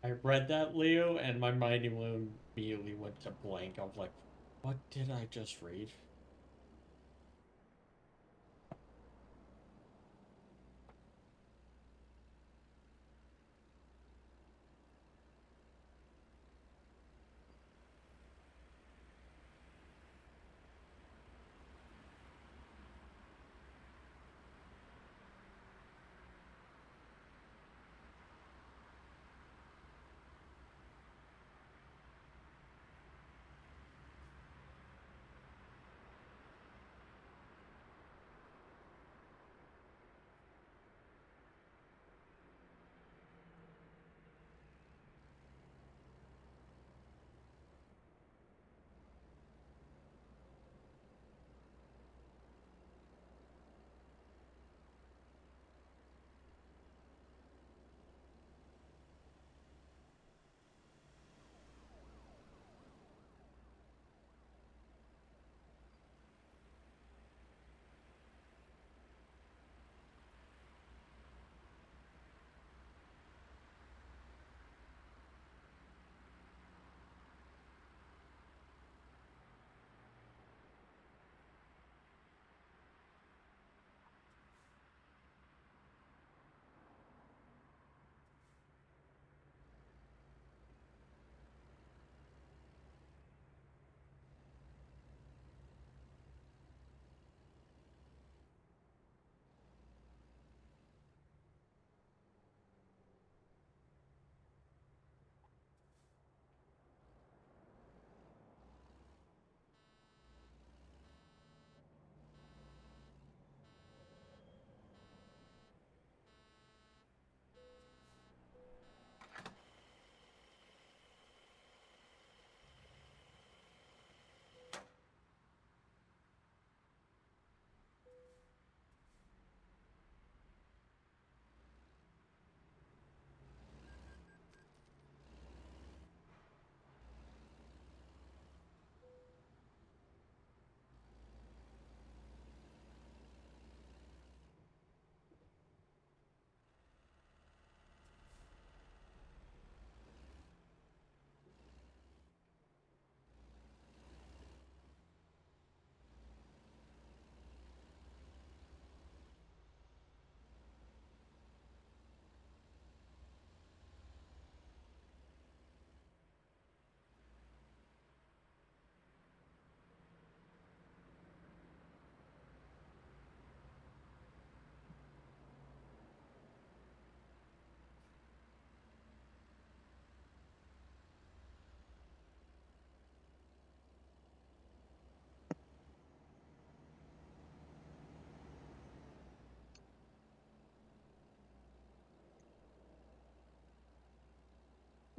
I read that, Leo, and my mind immediately went to blank. I was like, what did I just read?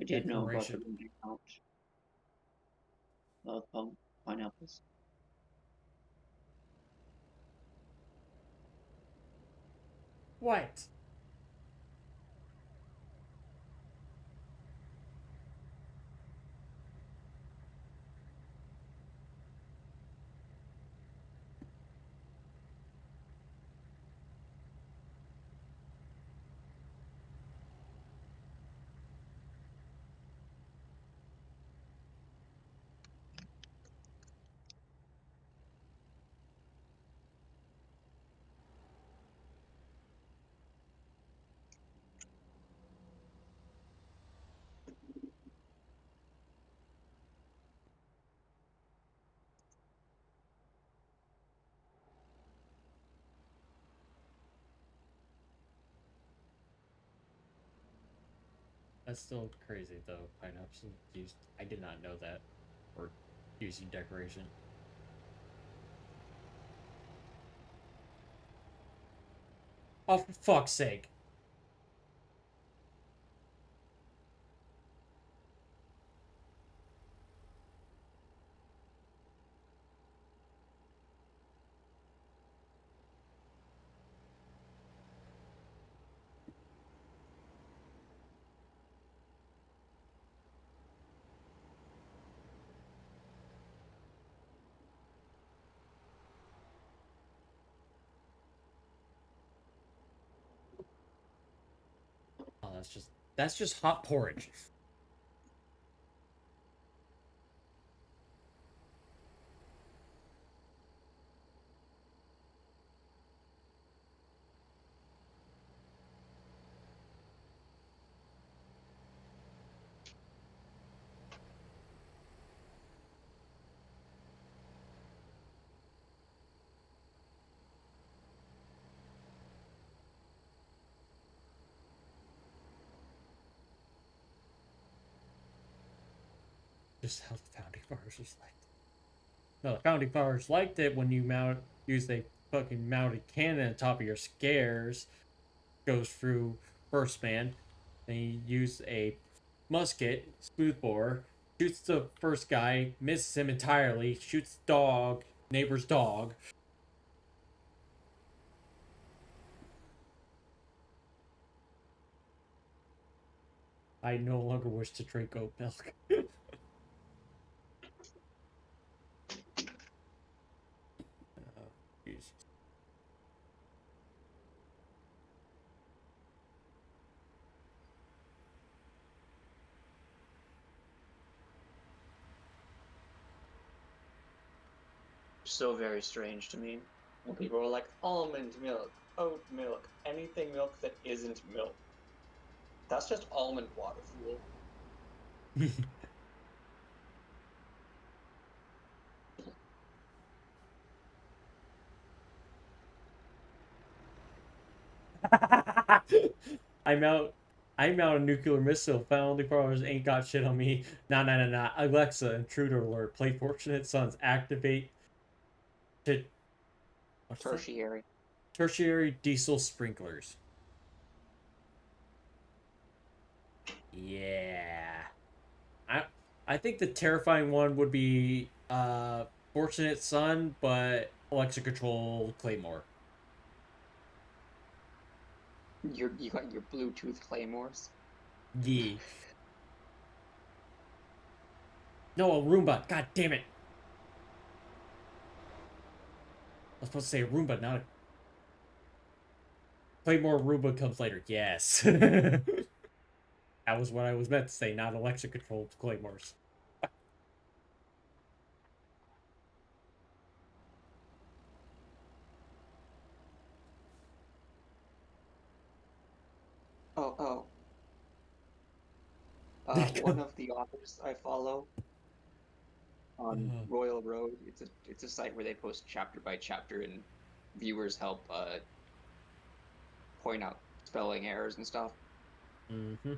I did know about the Declaration. limited count of pineapples. What? That's still crazy though. Pineapples used. I did not know that. Or using decoration. Oh, for fuck's sake. Oh, that's just hot porridge. Just how the founding fathers was like. No, the founding fathers liked it when you use a fucking mounted cannon on top of your scares, goes through first man, then you use a musket, smoothbore, shoots the first guy, misses him entirely, shoots dog, neighbor's dog. I no longer wish to drink oat milk. Oh, Jesus. So very strange to me when people are like almond milk, oat milk, anything milk that isn't milk. That's just almond water, fool. I'm out. I'm out a nuclear missile. Founding fathers ain't got shit on me. Nah. Alexa, intruder alert. Play Fortunate Sons. Activate. To what's that? Tertiary. Tertiary diesel sprinklers. Yeah. I think the terrifying one would be Fortunate Son, but Alexa control Claymore. You got your Bluetooth claymores. Yeah. No, a Roomba. God damn it. I was supposed to say a Roomba, not a Claymore. Roomba comes later. Yes. That was what I was meant to say, not Alexa controlled Claymores. Oh. One of the authors I follow on Royal Road. It's a site where they post chapter by chapter, and viewers help point out spelling errors and stuff. Mm-hmm.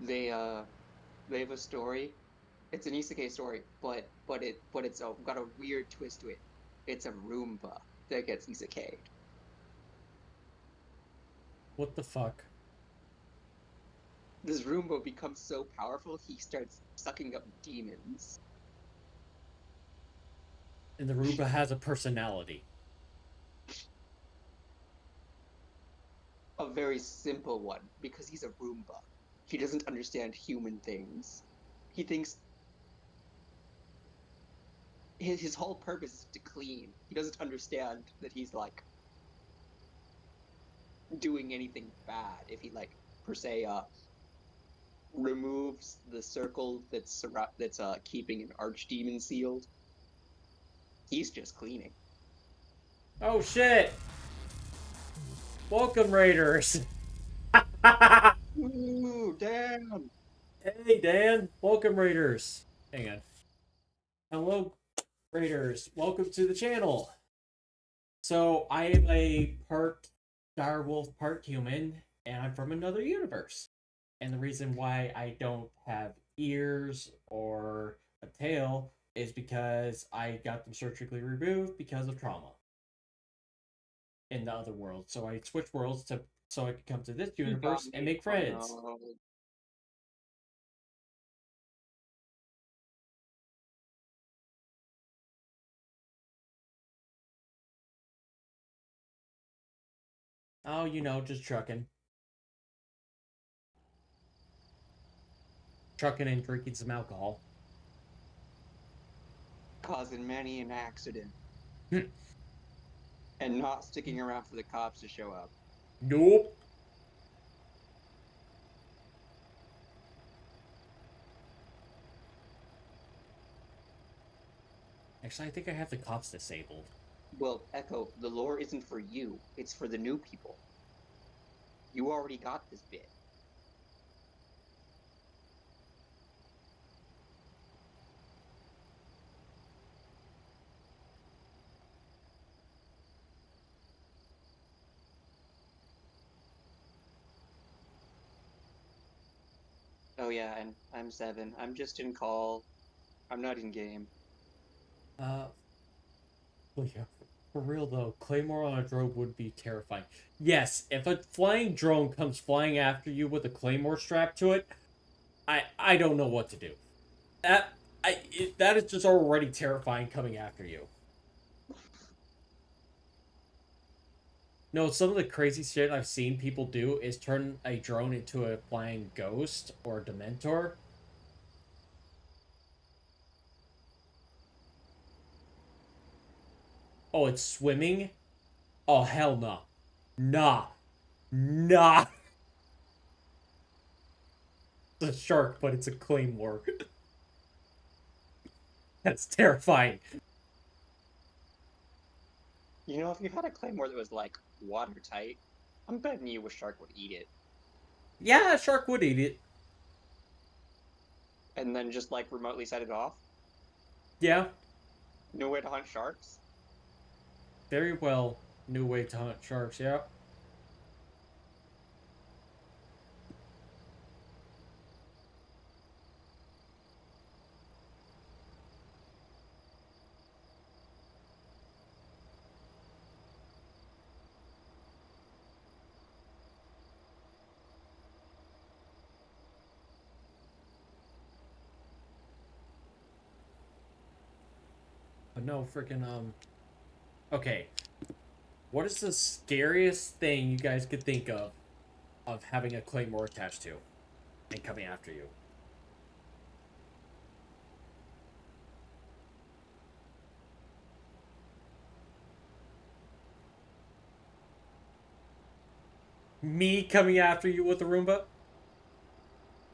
They have a story. It's an isekai story, but it's got a weird twist to it. It's a Roomba that gets isekai. What the fuck? This Roomba becomes so powerful he starts sucking up demons. And the Roomba has a personality. A very simple one, because he's a Roomba. He doesn't understand human things. He thinks his whole purpose is to clean. He doesn't understand that he's like doing anything bad if he like per se removes the circle that's keeping an archdemon sealed. He's just cleaning. Oh shit! Welcome, Raiders! Ooh, damn! Hey, Dan! Welcome, Raiders! Hang on. Hello, Raiders. Welcome to the channel. So, I am a part direwolf, part human, and I'm from another universe. And the reason why I don't have ears or a tail is because I got them surgically removed because of trauma in the other world. So I switched worlds to so I could come to this You got universe and me. make Oh, friends. no. Oh, just trucking. Trucking and drinking some alcohol. Causing many an accident. Hmm. And not sticking around for the cops to show up. Nope. Actually, I think I have the cops disabled. Well, Echo, the lore isn't for you. It's for the new people. You already got this bit. Oh yeah, and I'm 7. I'm just in call. I'm not in game. Well, yeah, for real though, Claymore on a drone would be terrifying. Yes, if a flying drone comes flying after you with a Claymore strapped to it, I don't know what to do. That is just already terrifying coming after you. No, some of the crazy shit I've seen people do is turn a drone into a flying ghost or a Dementor. Oh, it's swimming? Oh, hell no. Nah. Nah. It's a shark, but it's a Claymore. That's terrifying. You know, if you had a claymore that was like watertight, I'm betting you a shark would eat it. Yeah, a shark would eat it. And then just like remotely set it off. Yeah, No way to hunt sharks. very well. New way to hunt sharks, yeah. But no, freaking, okay. What is the scariest thing you guys could think of having a Claymore attached to and coming after you? Me coming after you with a Roomba?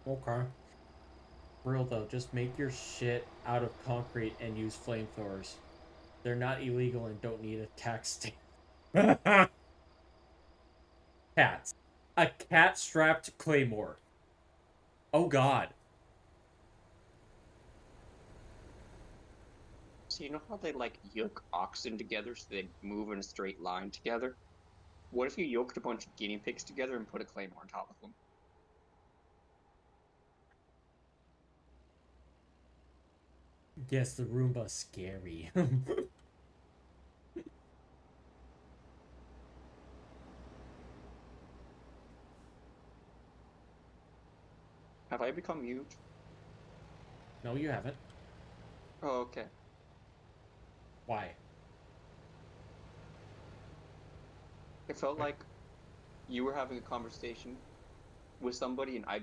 Okay. Real though, just make your shit out of concrete and use flamethrowers. They're not illegal and don't need a tax stamp. Cats. A cat strapped Claymore. Oh god. So you know how they like yoke oxen together so they move in a straight line together? What if you yoked a bunch of guinea pigs together and put a claymore on top of them? Yes, the Roomba's scary. Have I become mute? No, you haven't. Oh, okay. Why? It felt like you were having a conversation with somebody and I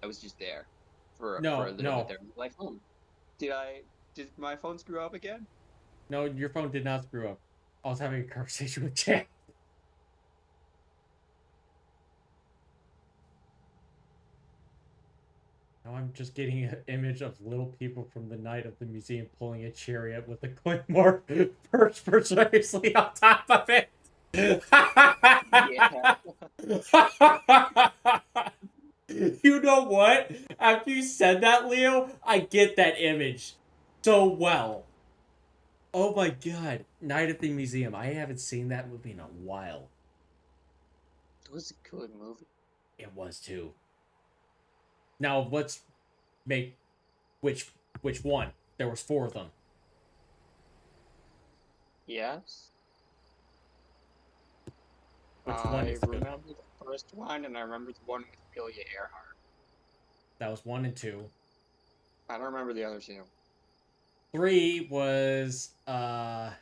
was just there for a No, little no. bit there. Like, oh, did my phone screw up again? No, your phone did not screw up. I was having a conversation with Chad. Now I'm just getting an image of little people from the night of the museum pulling a chariot with a Claymore perched precisely on top of it. Yeah. You know what? After you said that, Leo, I get that image so well. Oh my god. Night at the Museum. I haven't seen that movie in a while. It was a good movie. It was too. Now let's make which one? There was 4 of them. Yes. Which one I is the good one? remember the first one, and I remember the one with Amelia Earhart. That was 1 and 2. I don't remember the other two. 3 was oh,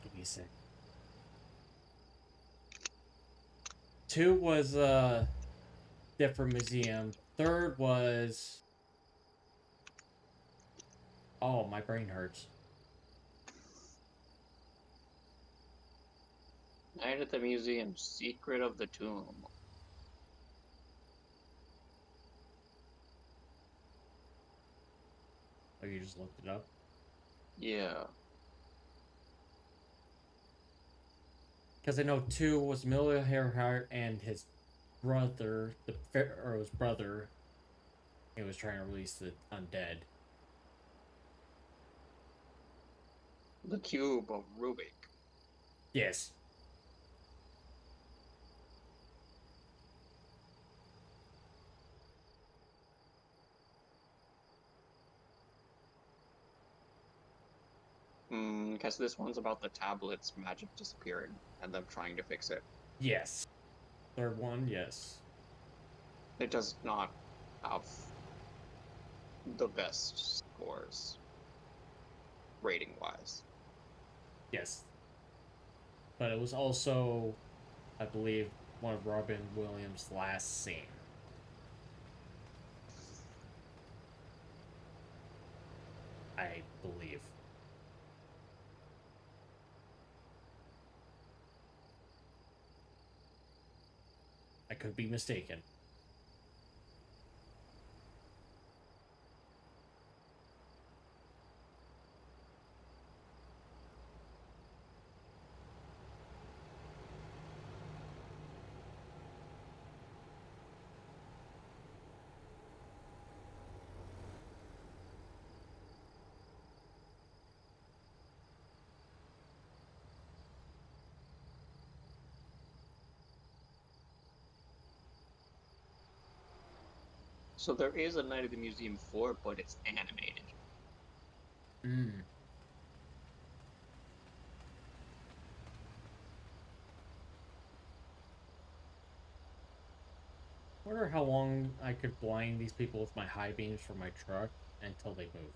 give me a sec. 2 was different museum. 3rd was, oh, my brain hurts. Night at the Museum, Secret of the Tomb. Oh, you just looked it up? Yeah. Because I know 2 was Amelia Earhart and his brother, or his brother, he was trying to release the undead. The Cube of Rubik. Yes. Because this one's about the tablet's magic disappearing and them trying to fix it. Yes. 3rd one, yes. It does not have the best scores, rating-wise. Yes. But it was also, I believe, one of Robin Williams' last scene. I believe. I could be mistaken. So there is a Night at the Museum 4, but it's animated. Mm. Wonder how long I could blind these people with my high beams from my truck until they move.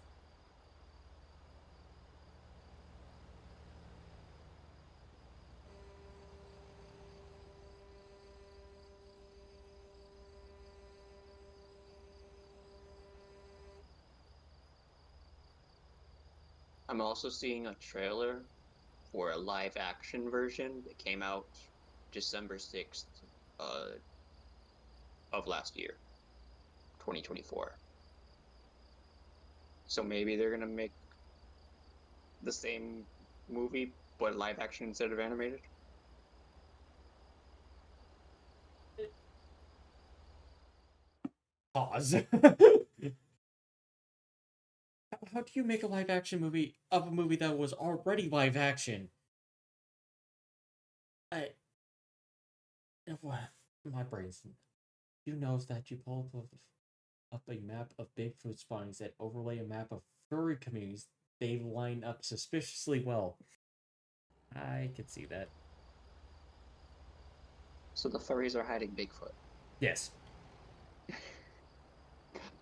I'm also seeing a trailer for a live action version that came out December 6th of last year, 2024. So maybe they're gonna make the same movie but live action instead of animated. Pause. How do you make a live action movie of a movie that was already live action? I. What? My brain's. You know that you pull up a map of Bigfoot spawnings that overlay a map of furry communities. They line up suspiciously well. I could see that. So the furries are hiding Bigfoot. Yes.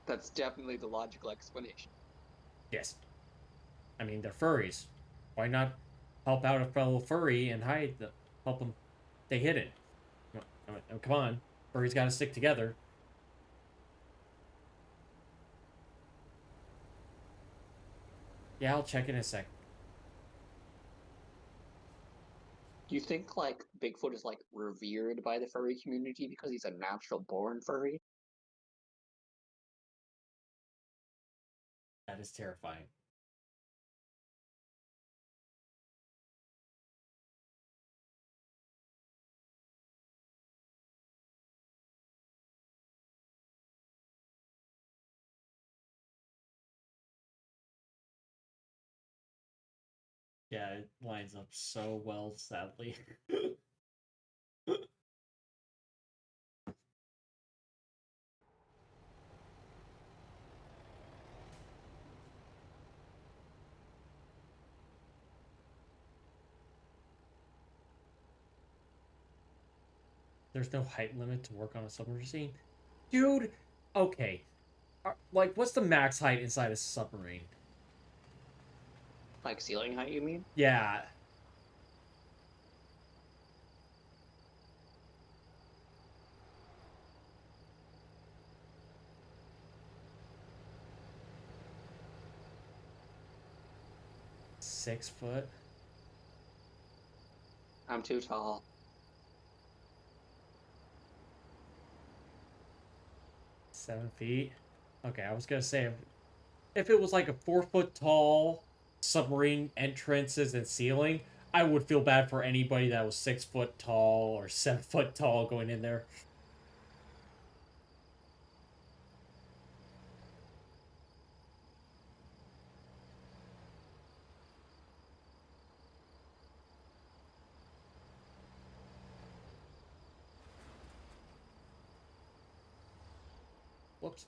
That's definitely the logical explanation. Yes. I mean, they're furries. Why not help out a fellow furry and help them stay hidden? Come on. Furries gotta stick together. Yeah, I'll check in a sec. Do you think like Bigfoot is like revered by the furry community because he's a natural born furry? That is terrifying. Yeah, it lines up so well, sadly. There's no height limit to work on a submarine. Dude, okay. Like, what's the max height inside a submarine? Like ceiling height, you mean? Yeah. $6 foot? I'm too tall. 7 feet? Okay, I was gonna say if it was like a 4 foot tall submarine entrances and ceiling, I would feel bad for anybody that was 6 foot tall or 7 foot tall going in there. Whoops.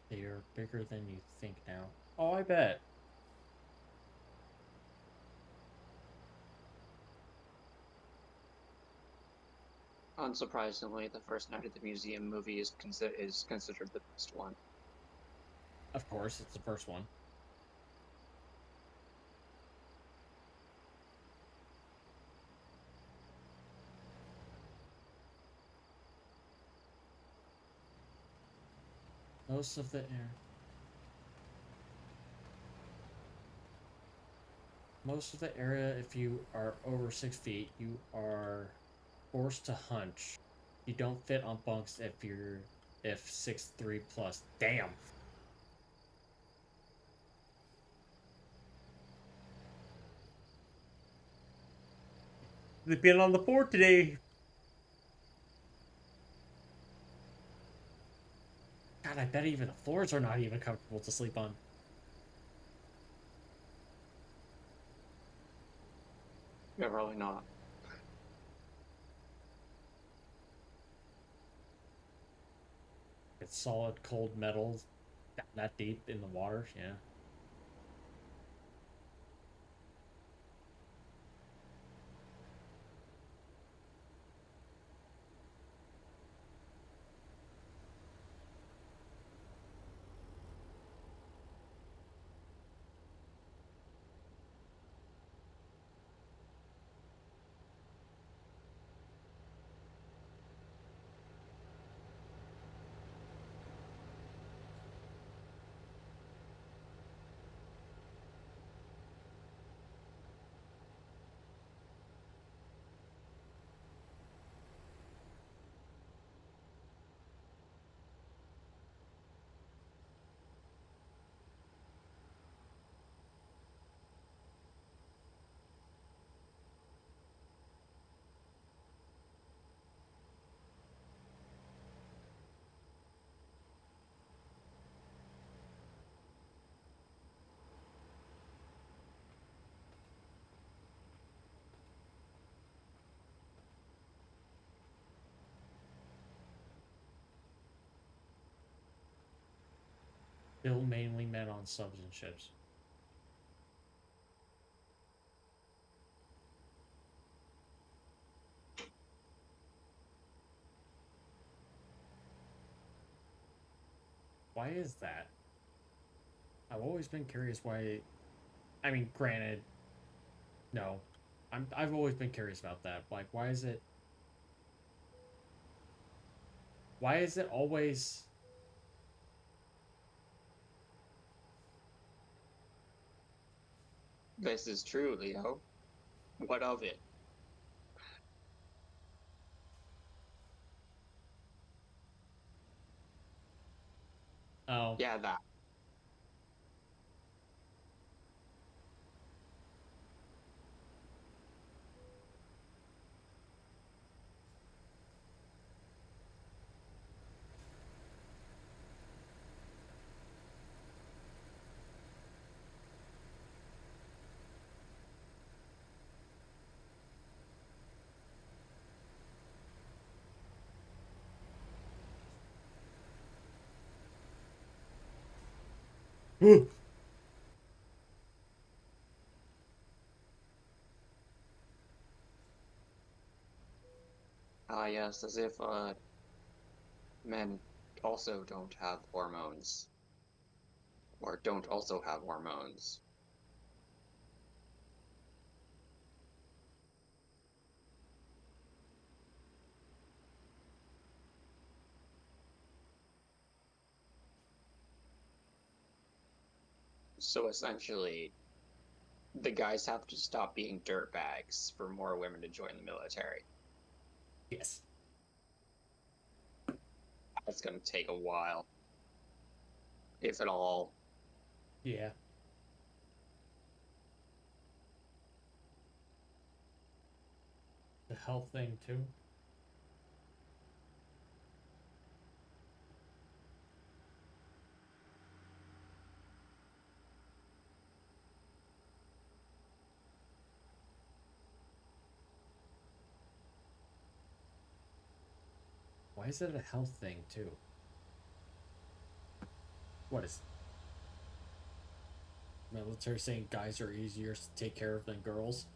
They are bigger than you think now. Oh, I bet. Unsurprisingly, the first Night at the Museum movie is considered the best one. Of course, it's the first one. Most of the air. Most of the area, if you are over 6 feet, you are forced to hunch. You don't fit on bunks if 6'3" plus. Damn. They've been on the board today. God, I bet even the floors are not even comfortable to sleep on. Yeah, probably not. It's solid, cold metal, that deep in the water. Yeah. Still mainly men on subs and ships. Why is that? I've always been curious why. I mean, granted, no. I've always been curious about that. Like, why is it? Why is it always? This is true, Leo. What of it? Oh. Yeah, that. Ah, yes, as if men also don't have hormones, or don't also have hormones. So essentially, the guys have to stop being dirtbags for more women to join the military. Yes. That's gonna take a while, if at all. Yeah. The health thing too. Why is it a health thing too? What is military saying guys are easier to take care of than girls?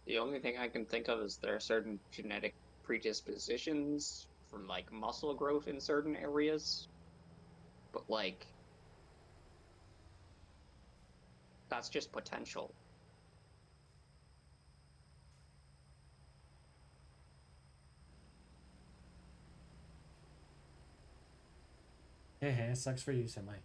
The only thing I can think of is there are certain genetic predispositions from like muscle growth in certain areas, but like that's just potential. Heh, sucks for you, Semi.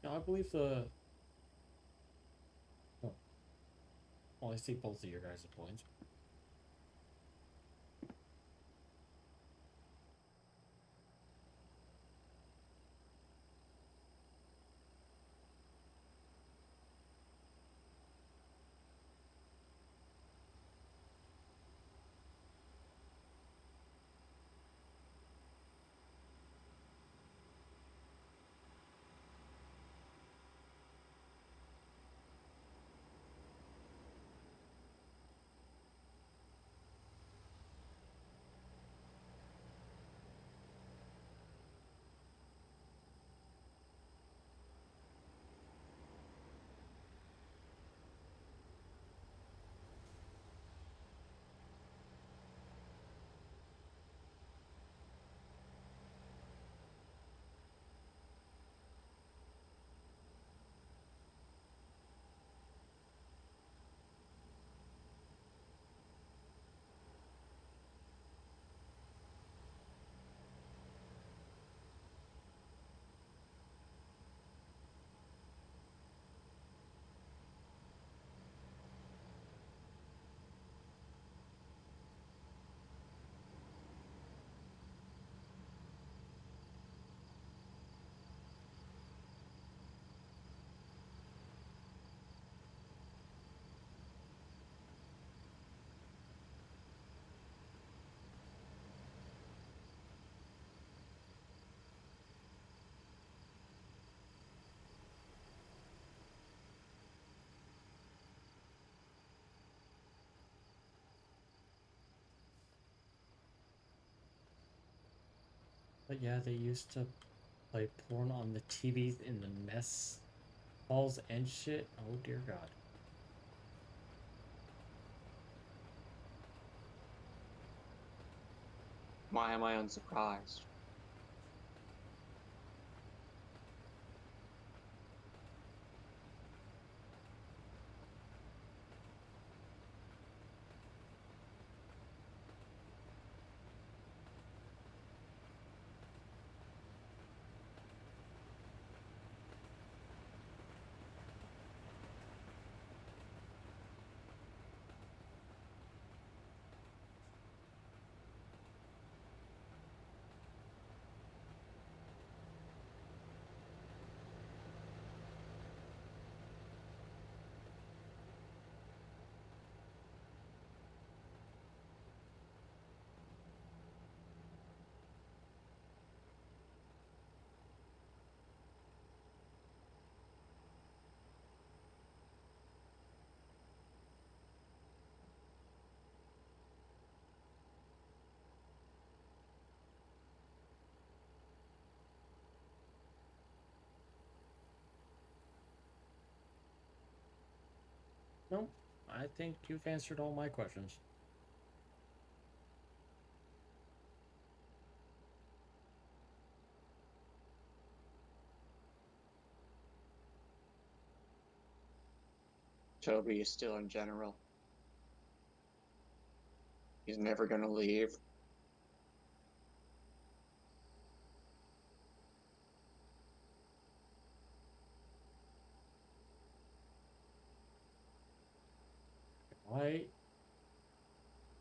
No, I believe the. Oh, well, I see both of your guys' points. But yeah, they used to play porn on the TVs in the mess halls and shit. Oh dear God. Why am I unsurprised? Nope. I think you've answered all my questions. Toby is still in general. He's never gonna leave.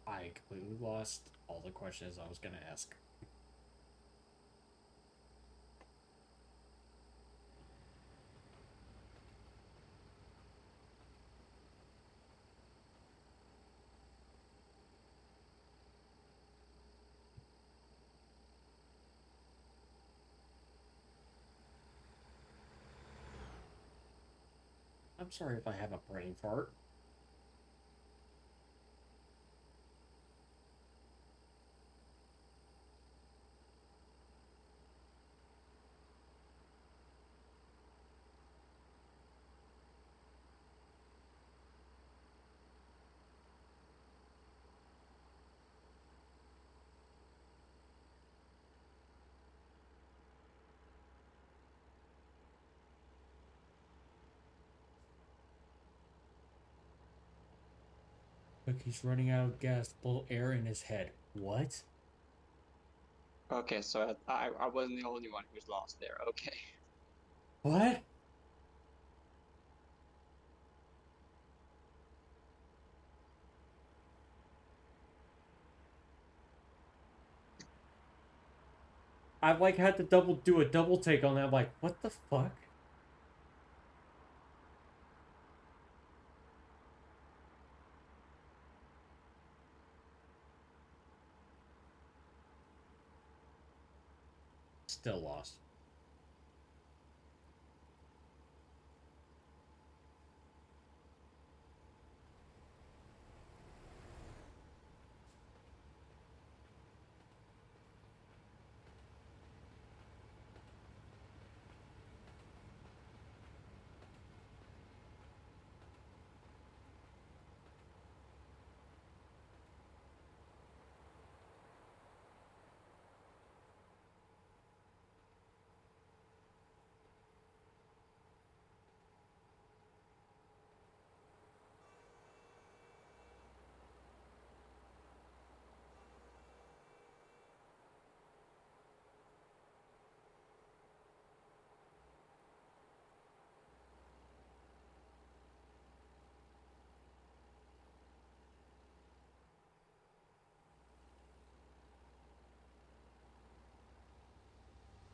I completely lost all the questions I was gonna ask. I'm sorry if I have a brain fart. Look, he's running out of gas, blow air in his head. What? Okay, so I wasn't the only one who was lost there. Okay. What? I like had to do a double take on that. I'm like, what the fuck? Still lost.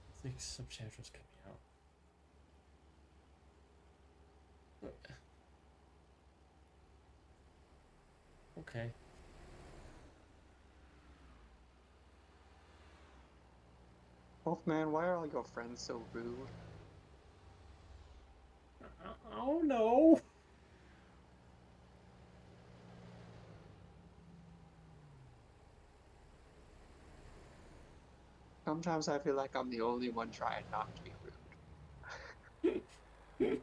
I think substantial's coming out. Okay. Wolfman, why are all your friends so rude? Oh no. Sometimes I feel like I'm the only one trying not to be rude.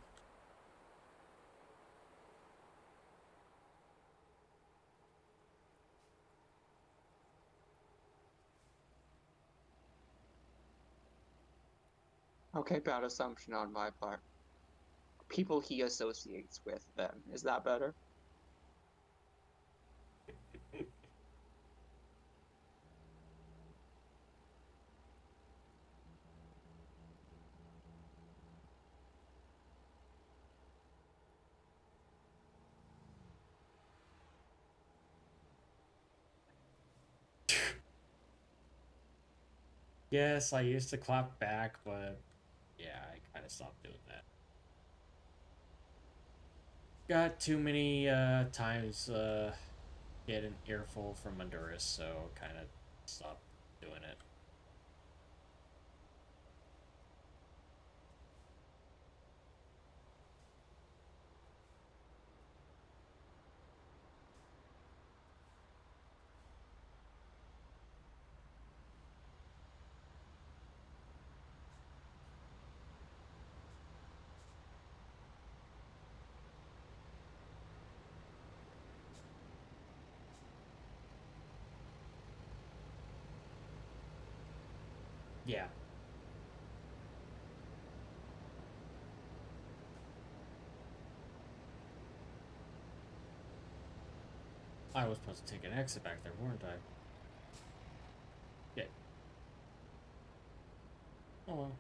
Okay, bad assumption on my part. People he associates with, then. Is that better? Yes, I used to clap back, but yeah, I kind of stopped doing that. Got too many times get an earful from Honduras, so kind of stopped doing it. Yeah. I was supposed to take an exit back there, weren't I? Yeah. Oh well.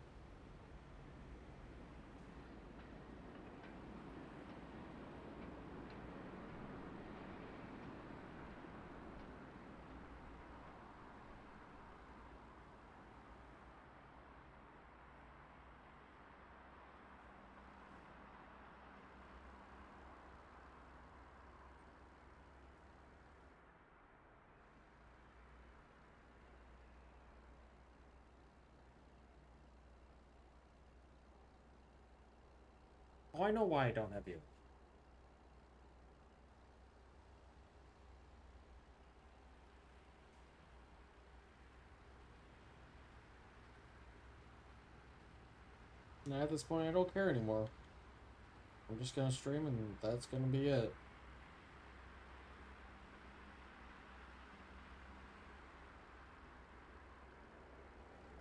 Oh, I know why I don't have you. Now at this point, I don't care anymore. I'm just gonna stream, and that's gonna be it.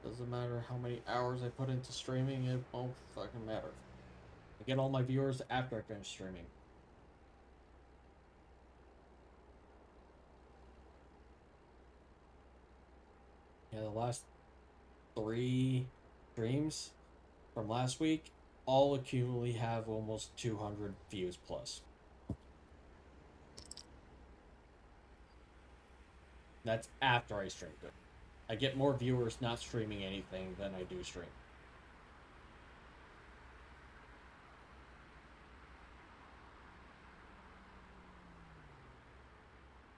Doesn't matter how many hours I put into streaming, it won't fucking matter. I get all my viewers after I finish streaming. Yeah, the last 3 streams from last week all accumulatively have almost 200 views plus. That's after I streamed it. I get more viewers not streaming anything than I do stream.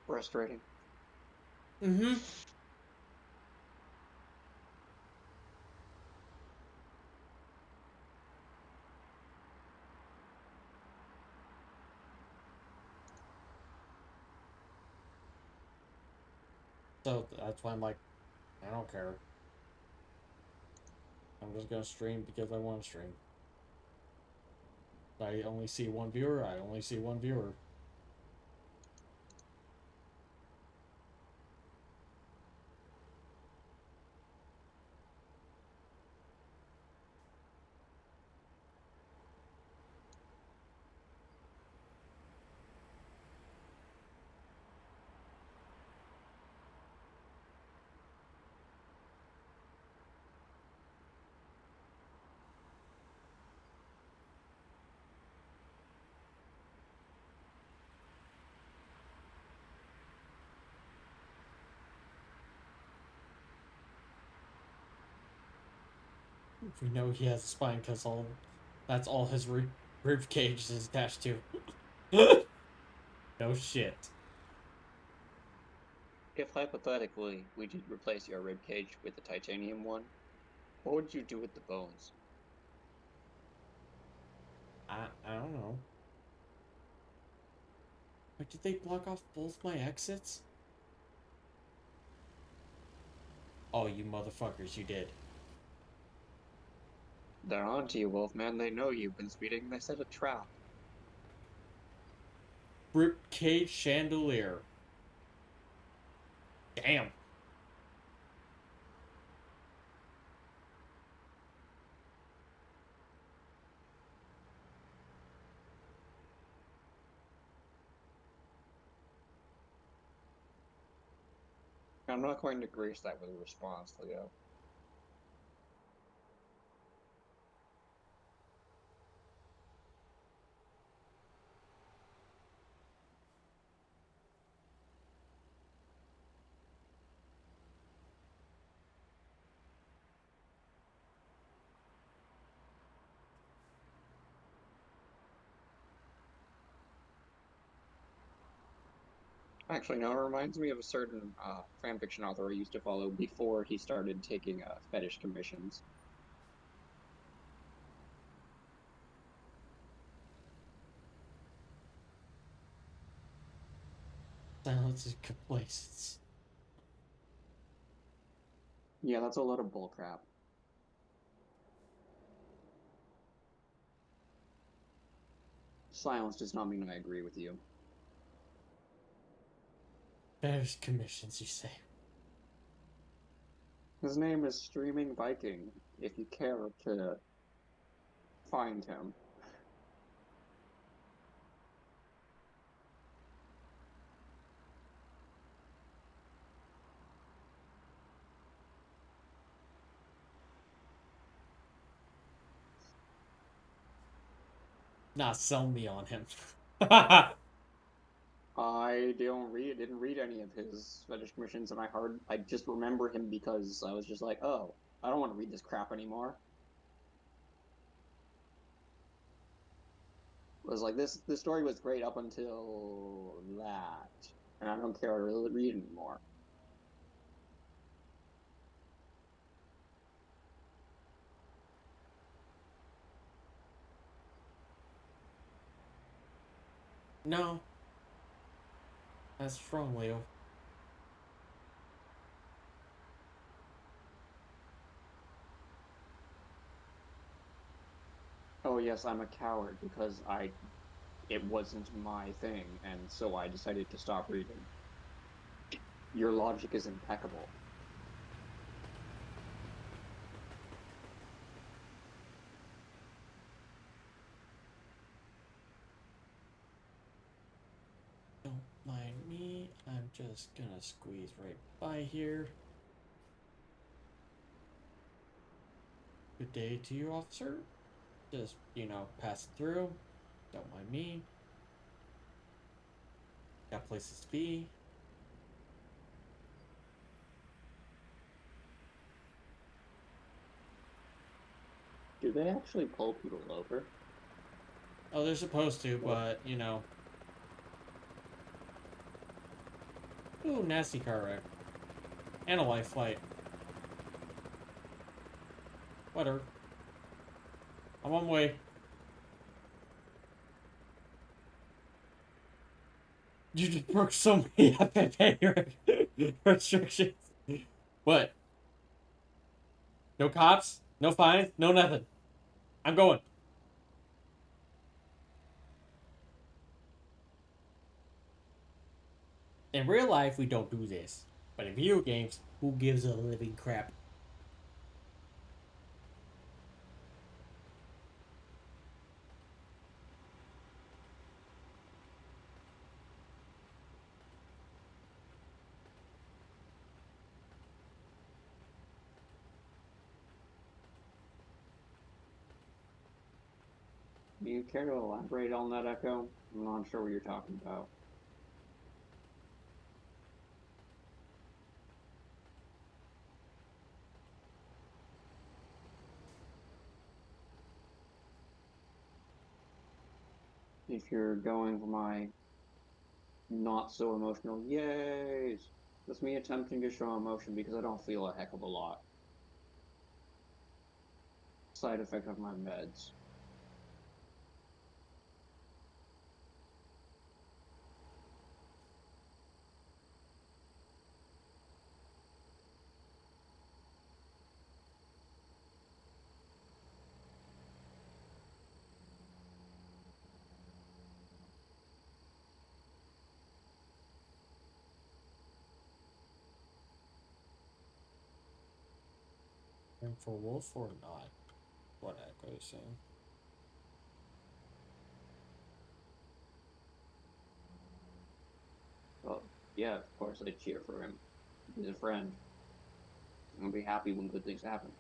Frustrating. Mm-hmm. So that's why I'm like, I don't care. I'm just gonna stream because I want to stream. I only see one viewer, I only see one viewer. We know he has a spine because that's all his rib cage is attached to. No shit. If hypothetically we did replace your rib cage with the titanium one, what would you do with the bones? I don't know. But did they block off both my exits? Oh, you motherfuckers, you did. They're onto you, Wolfman. They know you've been speeding. They set a trap. Rib cage chandelier. Damn. I'm not going to grace that with a response, Leo. Actually, no, it reminds me of a certain fanfiction author I used to follow before he started taking fetish commissions. Silence is complacence. Yeah, that's a lot of bullcrap. Silence does not mean I agree with you. Various commissions, you say. His name is Streaming Viking, if you care to find him. Not sell me on him. I didn't read any of his fetish missions, and I just remember him because I was just like, oh, I don't want to read this crap anymore. It was like this story was great up until that, and I don't care to really read anymore. No. That's strong, Leo. Oh yes, I'm a coward because it wasn't my thing, and so I decided to stop reading. Your logic is impeccable. Don't mind me. I'm just gonna squeeze right by here. Good day to you, officer. Just, pass through. Don't mind me. Got places to be. Do they actually pull people over? Oh, they're supposed to, but, Ooh, nasty car wreck. And a life flight. Whatever. I'm on my way. You just broke so many FFA restrictions. What? No cops? No fines? No nothing. I'm going. In real life, we don't do this. But in video games, who gives a living crap? Do you care to elaborate on that, Echo? I'm not sure what you're talking about. If you're going for my not so emotional yays, that's me attempting to show emotion because I don't feel a heck of a lot. Side effect of my meds. And for Wolf or not? What Echo is saying. Well, yeah, of course I cheer for him. He's a friend. I'll be happy when good things happen.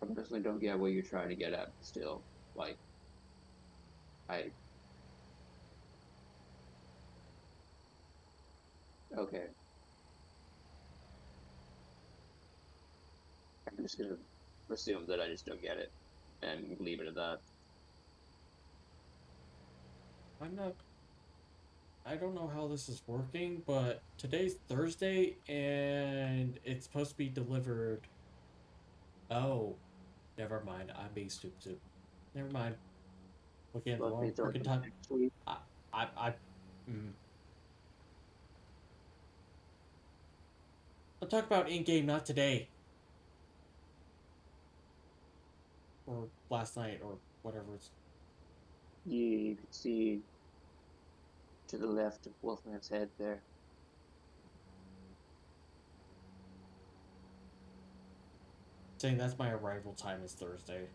I personally don't get what you're trying to get at, but still, like, okay. I'm just gonna assume that I just don't get it and leave it at that. I don't know how this is working, but today's Thursday and it's supposed to be delivered Oh, never mind. I'm being stupid. Never mind. Looking at the wrong Updates are freaking time. next week. I mm. I'll talk about in-game, not today. Or last night, or whatever it's... Yeah, you can see to the left of Wolfman's head there. Saying that's my arrival time is Thursday.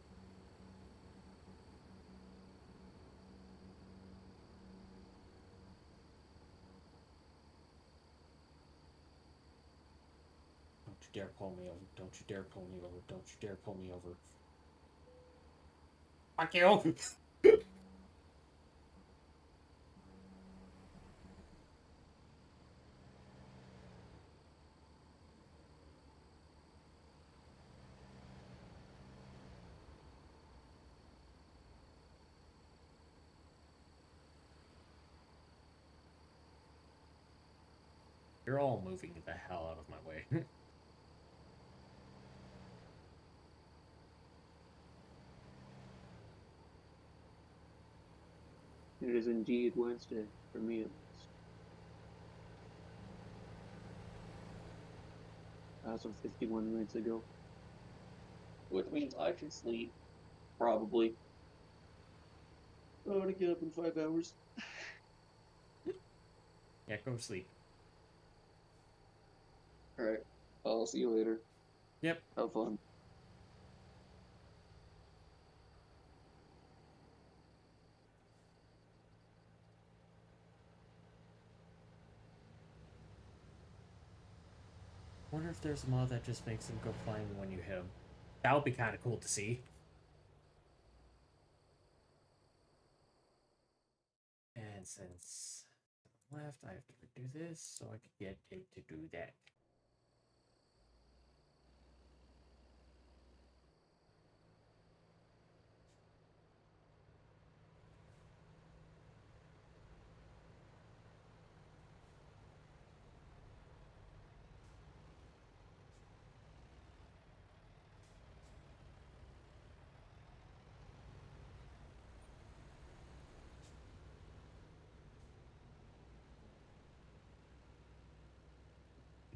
Don't you dare pull me over. Don't you dare pull me over. Don't you dare pull me over. Fuck you! You're all moving the hell out of my way. It is indeed Wednesday, for me at least. As of 51 minutes ago. Which means I should sleep. Probably. I want to get up in 5 hours. Yeah, go to sleep. Alright. I'll see you later. Yep. Have fun. Wonder if there's a mod that just makes him go flying when you hit him. That would be kind of cool to see. And since left, I have to redo this so I can get it to do that.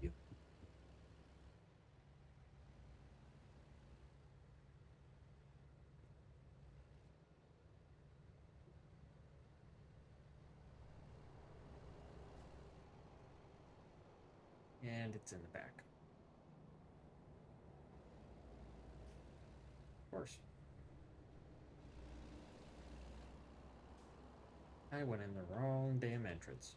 Yep. And it's in the back. Of course. I went in the wrong damn entrance.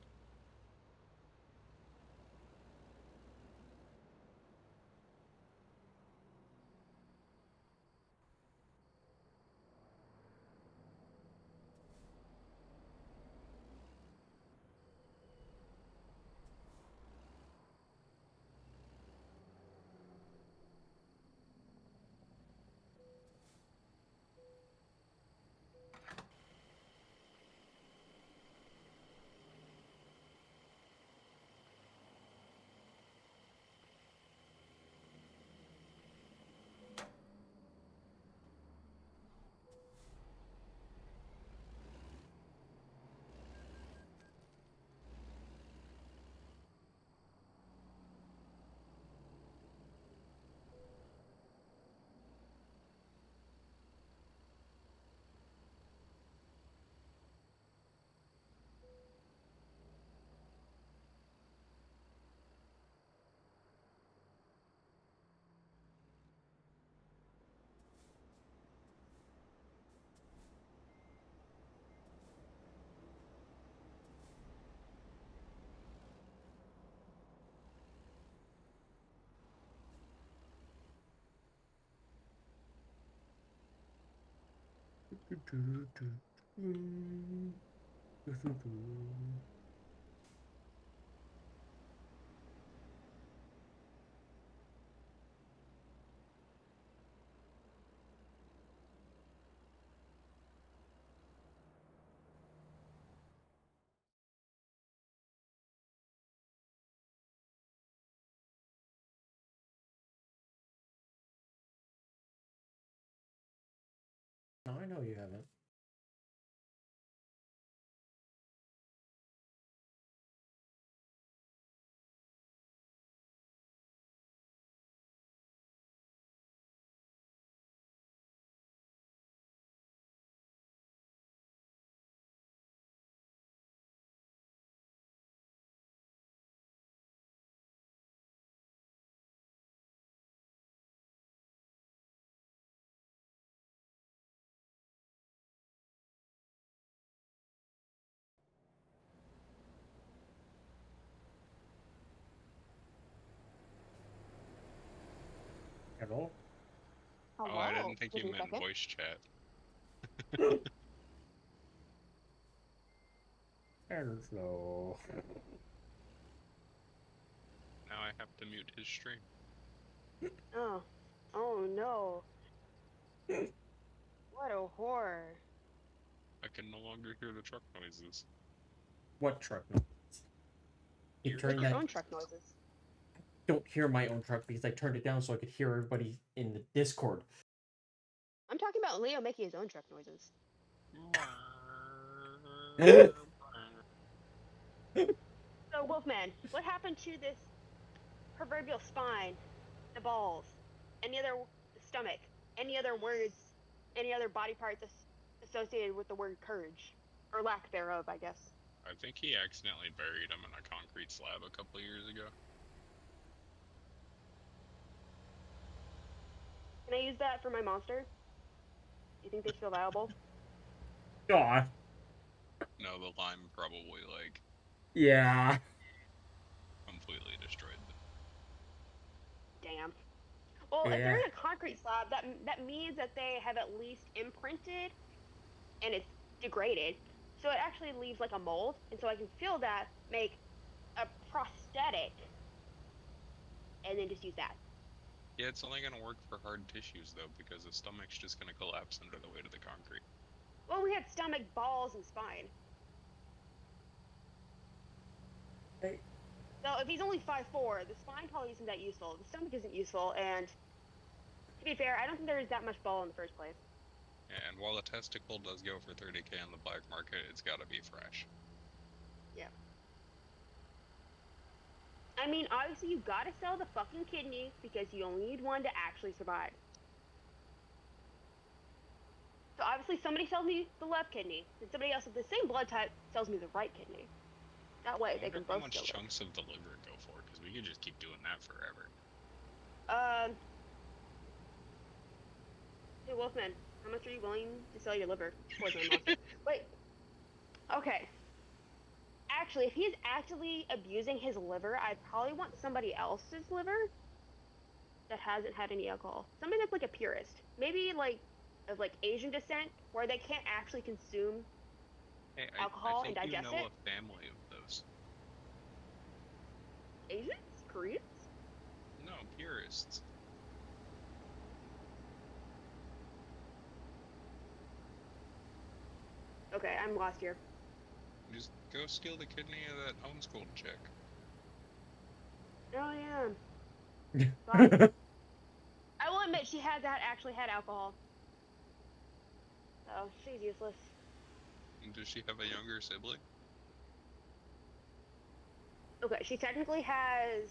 No, I know you haven't. Hello? Oh, I didn't think you meant voice chat. Hello. Now I have to mute his stream. Oh. Oh no. What a horror. I can no longer hear the truck noises. What truck noise? You Your turn Make your that. own truck noises. Don't hear my own truck because I turned it down so I could hear everybody in the Discord. I'm talking about Leo making his own truck noises. So, Wolfman, what happened to this proverbial spine, the balls, any other the stomach, any other words, any other body parts associated with the word courage, or lack thereof, I guess. I think he accidentally buried him in a concrete slab a couple of years ago. Can I use that for my monster? Do you think they feel valuable? God. No, the lime probably, like, Yeah. completely destroyed them. Damn. Well, if Yeah. they're in a concrete slab, that means that they have at least imprinted, and it's degraded. So it actually leaves like a mold, and so I can fill that, make a prosthetic, and then just use that. Yeah, it's only gonna work for hard tissues, though, because the stomach's just gonna collapse under the weight of the concrete. Well, we had stomach, balls, and spine. Hey. So if he's only 5'4", the spine probably isn't that useful. The stomach isn't useful, and to be fair, I don't think there is that much ball in the first place. And while a testicle does go for 30K on the black market, it's gotta be fresh. Yeah. I mean, obviously you gotta sell the fucking kidney because you only need one to actually survive. So obviously somebody sells me the left kidney, and somebody else with the same blood type sells me the right kidney. That way I they wonder can how both much still live. chunks of the liver go for, because we could just keep doing that forever. Hey Wolfman, how much are you willing to sell your liver towards my monster? Wait. Okay. Actually, if he's actively abusing his liver, I probably want somebody else's liver that hasn't had any alcohol. Somebody that's like a purist. Maybe like of like Asian descent, where they can't actually consume Hey, alcohol I and think you digest know it. a family of those. Asians? Koreans? No, purists. Okay, I'm lost here. Just go steal the kidney of that homeschooled chick. Oh yeah. But I will admit she actually had alcohol. So she's useless. And does she have a younger sibling? Okay, she technically has.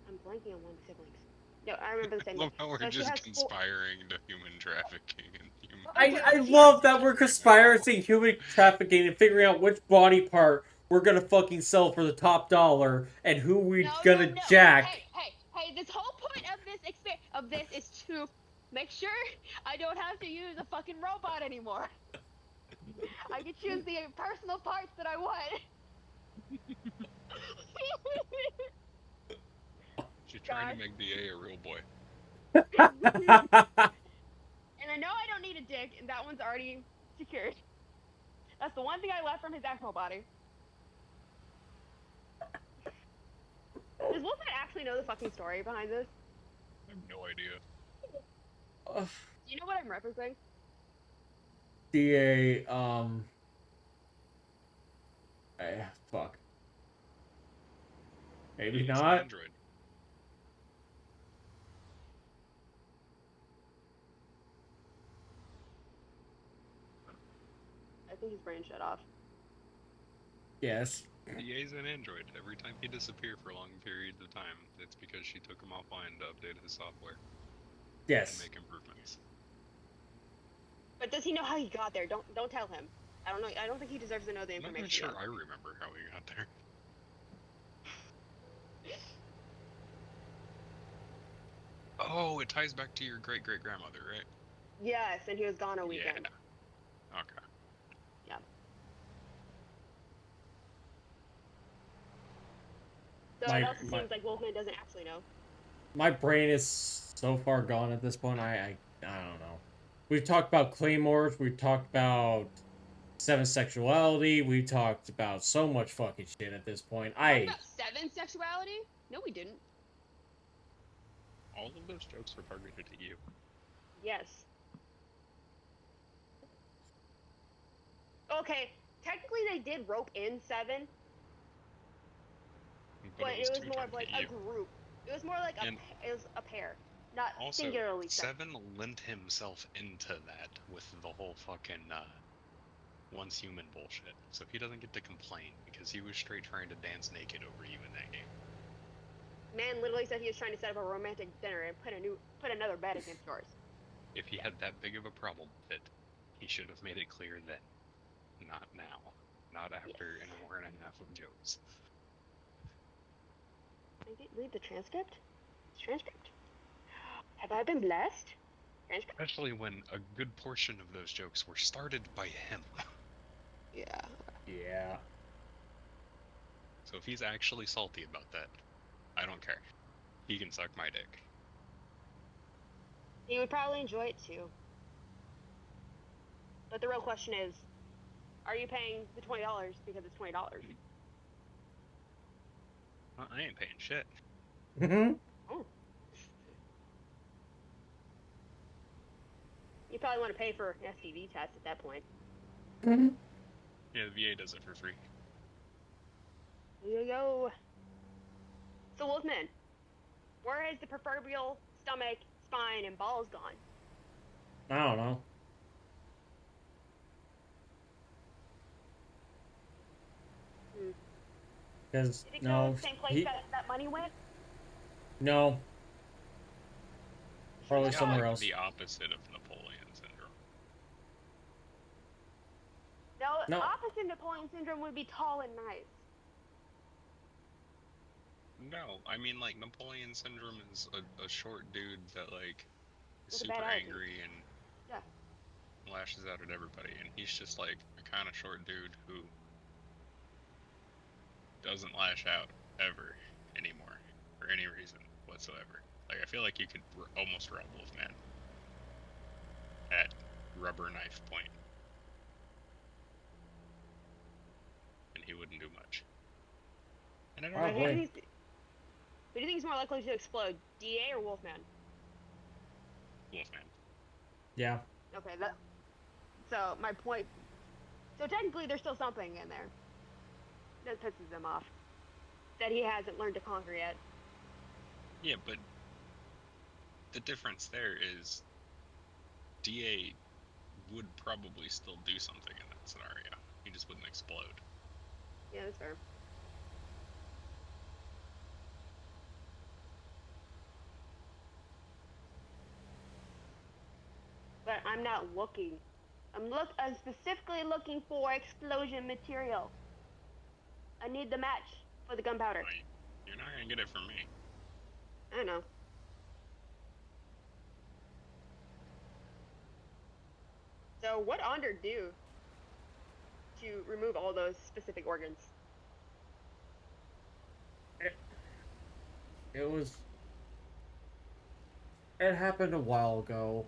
I'm blanking on one of the siblings. No, I remember the same Love one. how we're So she just has four. conspiring to human trafficking and human. I love that we're conspiring human trafficking and figuring out which body part we're gonna fucking sell for the top dollar and who we're gonna jack. Hey! This whole point of this is to make sure I don't have to use a fucking robot anymore. I can choose the personal parts that I want. She's trying to make DA a real boy. And I know I don't need a dick, and that one's already secured. That's the one thing I left from his actual body. Does Wolfman actually know the fucking story behind this? I have no idea. Do you know what I'm referencing? DA, fuck. Maybe He's not. Android. think his brain shut off. Yes. DA's an android. Every time he disappears for long periods of time, it's because she took him offline to update his software and Yes. make improvements. But does he know how he got there? Don't tell him. I don't know. I don't think he deserves to know the I'm information. not sure yet. I remember how he got there. Oh, it ties back to your great-great-grandmother, right? Yes, and he was gone a weekend. Yeah. Okay. So it also seems like Wolfman doesn't actually know. My brain is so far gone at this point. I don't know. We've talked about claymores. We've talked about seven sexuality. We've talked about so much fucking shit at this point. Talking about seven sexuality? No, we didn't. All of those jokes were targeted at you. Yes. Okay, technically they did rope in seven, but it was two more of like targeted a you. group. It was more like it was a pair, not Also, singularly Seven lent himself into that with the whole fucking once human bullshit. So he doesn't get to complain because he was straight trying to dance naked over you in that game. Man literally said he was trying to set up a romantic dinner and put another bed against yours. If he had that big of a problem with it, he should have made it clear then. Not now. Not after an hour and a half of jokes. I did read the transcript. Transcript. Have I been blessed? Transcript. Especially when a good portion of those jokes were started by him. Yeah. Yeah. So if he's actually salty about that, I don't care. He can suck my dick. He would probably enjoy it too. But the real question is, are you paying the $20 because it's $20? Well, I ain't paying shit. Mm-hmm. Oh. You probably want to pay for an STD test at that point. Mm-hmm. Yeah, the VA does it for free. Yo. So Wolfman, where has the proverbial stomach, spine, and balls gone? I don't know. Because Did it go no, to the same place that money went? no, probably That's somewhere like else. The opposite of Napoleon syndrome. No, No. opposite Napoleon syndrome would be tall and nice. No, I mean like Napoleon syndrome is a short dude that like is With a bad super attitude. angry and Yeah. lashes out at everybody, and he's just like a kind of short dude who doesn't lash out ever anymore for any reason whatsoever. Like I feel like you could almost rob Wolfman at rubber knife point, and he wouldn't do much. And I don't know Probably. why. Who do you think is more likely to explode, DA or Wolfman? Wolfman. Yeah. Okay, so my point. So technically, there's still something in there that pisses him off that he hasn't learned to conquer yet. Yeah, but the difference there is DA would probably still do something in that scenario. He just wouldn't explode. Yeah, that's fair. But I'm not looking. I'm specifically looking for explosion material. I need the match for the gunpowder. You're not gonna get it from me. I know. So what Onder do to remove all those specific organs? It happened a while ago.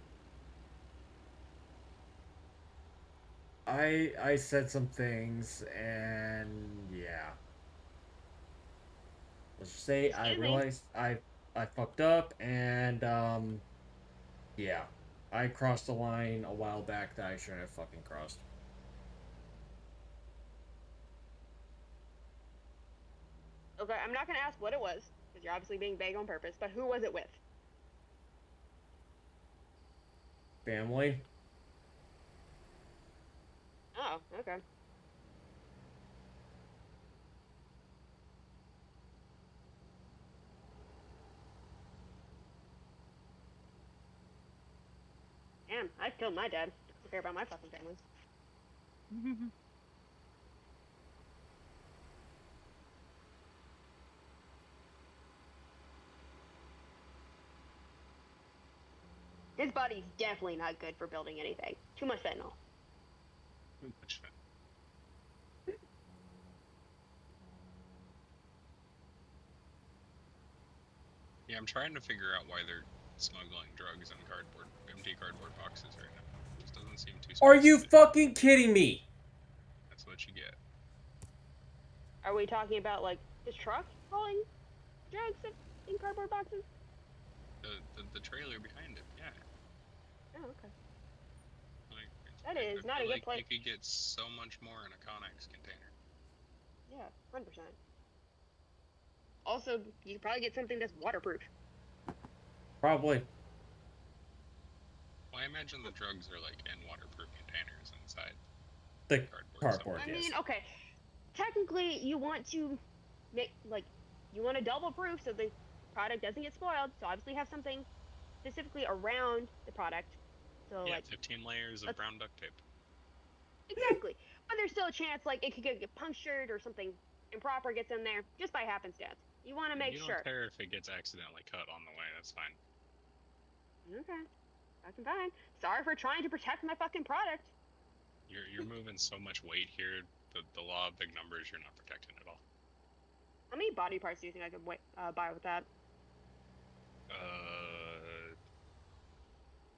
I said some things, and yeah. Let's just say I Excuse me? realized I fucked up, and yeah, I crossed the line a while back that I shouldn't have fucking crossed. Okay, I'm not gonna ask what it was because you're obviously being vague on purpose. But who was it with? Family. Oh, Okay. Damn, I killed my dad. Don't care about my fucking family. His body's definitely not good for building anything. Too much fentanyl. Too much fun. Yeah, I'm trying to figure out why they're smuggling drugs in empty cardboard boxes right now. It just doesn't seem too Are you specific. fucking kidding me? That's what you get. Are we talking about like his truck hauling drugs in cardboard boxes? The trailer behind it, yeah. Oh, okay. Like, That I is not feel a good like place. you could get so much more in a Connex container. Yeah, 100%. Also, you could probably get something that's waterproof. Probably. Well, I imagine the drugs are like in waterproof containers inside The cardboard. cardboard, I yes. mean, okay. Technically, you want to make you want to double proof so the product doesn't get spoiled. So obviously, have something specifically around the product. So Yeah, like 15 layers of let's- brown duct tape. exactly, but there's still a chance like it could get punctured or something improper gets in there just by happenstance. You want to make You sure. don't care if it gets accidentally cut on the way. That's fine. Okay, fucking fine. Sorry for trying to protect my fucking product. You're moving so much weight here. The law of big numbers, you're not protecting at all. How many body parts do you think I could buy with that?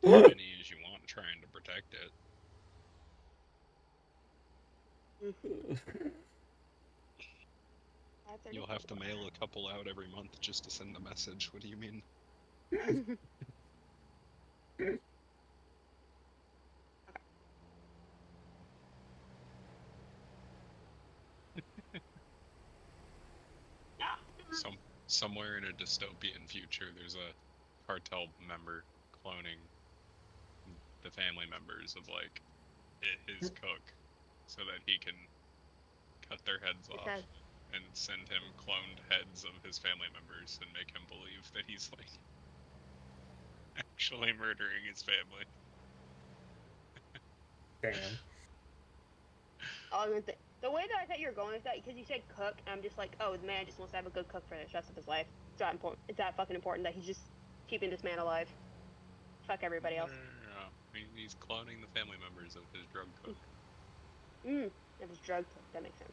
As many as you want, trying to protect it. You'll have to mail a couple out every month just to send a message. What do you mean? Somewhere in a dystopian future, there's a cartel member cloning the family members of like his cook, so that he can cut their heads off and send him cloned heads of his family members and make him believe that he's like actually murdering his family. Damn. The way that I thought you were going with that, because you said cook, and I'm just like, oh, the man just wants to have a good cook for the rest of his life. It's that important. It's that fucking important that he's just keeping this man alive. Fuck everybody else. No. He's cloning the family members of his drug cook. If it's drug cook, that makes sense.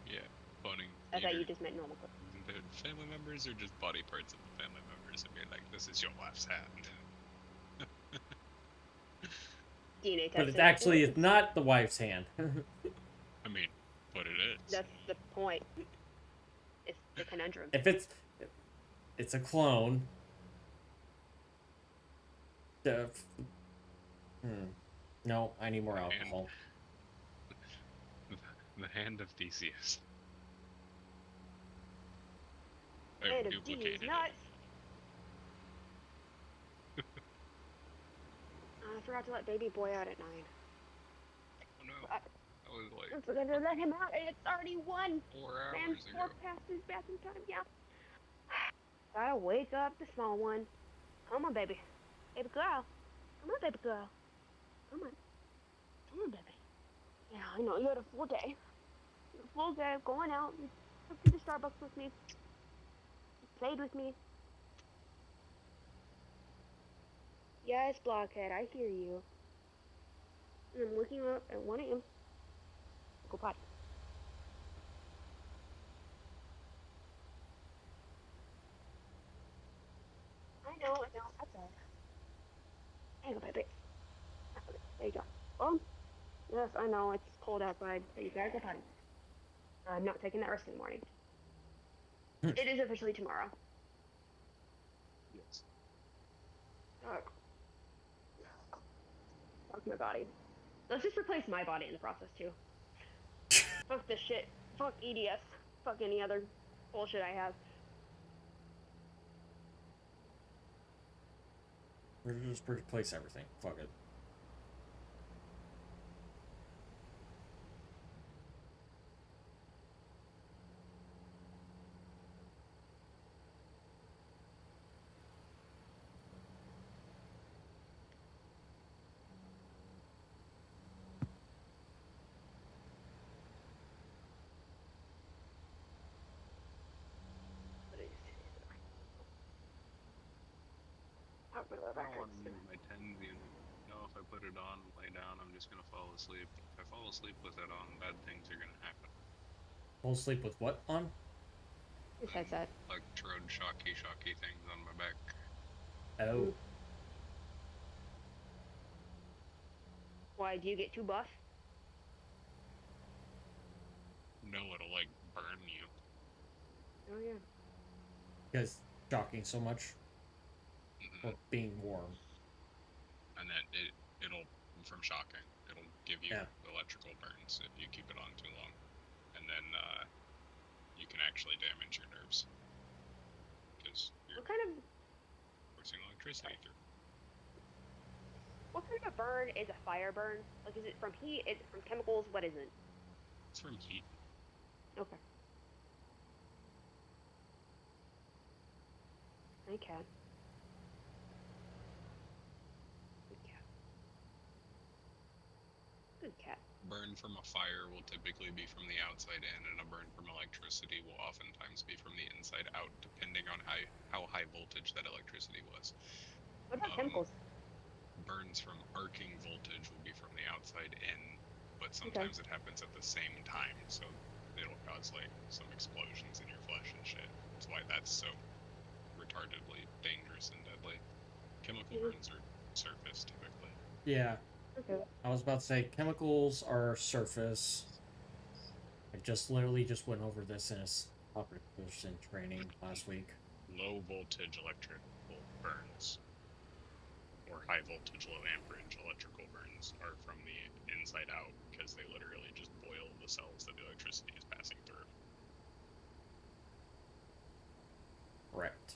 Yeah, cloning. I thought you just meant normal cook. The family members or just body parts of the family members, and be like, this is your wife's hand. DNA testing. But it's not the wife's hand. I mean, but it is. That's the point. It's the conundrum. If it's a clone. No, I need more alcohol. The hand of Theseus. Hand of duplicated D's it. nuts. I forgot to let baby boy out at 9. Oh no. I was like I'm forgetting to let him out, and it's already 1. 4 Man, hours 4 ago. past his bathroom time, yeah. Gotta wake up the small one. Come on, baby. Baby girl. Come on, baby girl. Come on. Come on, baby. Yeah, I know, you had a full day. A full day of going out and took you to Starbucks with me. You played with me. Yes, Blockhead, I hear you. And I'm looking up at 1 a.m. Go potty. I know, that's all. There you go, baby. There you go. Well, yes, I know, it's cold outside, but you gotta go potty. I'm not taking that risk in the morning. It is officially tomorrow. Yes. Fuck my body. Let's just replace my body in the process, too. Fuck this shit. Fuck EDS. Fuck any other bullshit I have. We're gonna just replace everything. Fuck it. Oh, my lower I back don't want hurts. to use my TENS unit. You know, if I put it on, lay down, I'm just gonna fall asleep. If I fall asleep with it on, bad things are gonna happen. Fall asleep with what on? Whose headset? Electrode shocky things on my back. Oh. Why, do you get too buff? No, it'll like burn you. Oh, yeah. Because shocking so much. Mhm. Or being warm. And then it'll from shocking, it'll give you Yeah. electrical burns if you keep it on too long, and then you can actually damage your nerves because you're What kind of forcing electricity through. What kind of a burn is a fire burn? Like, is it from heat? Is it from chemicals? What is it? It's from heat. Okay. Hey, cat. Good cat. Good cat. Burn from a fire will typically be from the outside in, and a burn from electricity will oftentimes be from the inside out, depending on how high voltage that electricity was. What about chemicals? Burns from arcing voltage will be from the outside in, but sometimes it happens at the same time, so it'll cause like some explosions in your flesh and shit. That's why that's so retardedly dangerous and deadly. Chemical burns are surface typically. Yeah. Okay. I was about to say chemicals are surface. I literally just went over this in a operative person training last week. Low voltage electrical burns or high voltage low amperage electrical burns are from the inside out because they literally just boil the cells that the electricity is passing through. Correct.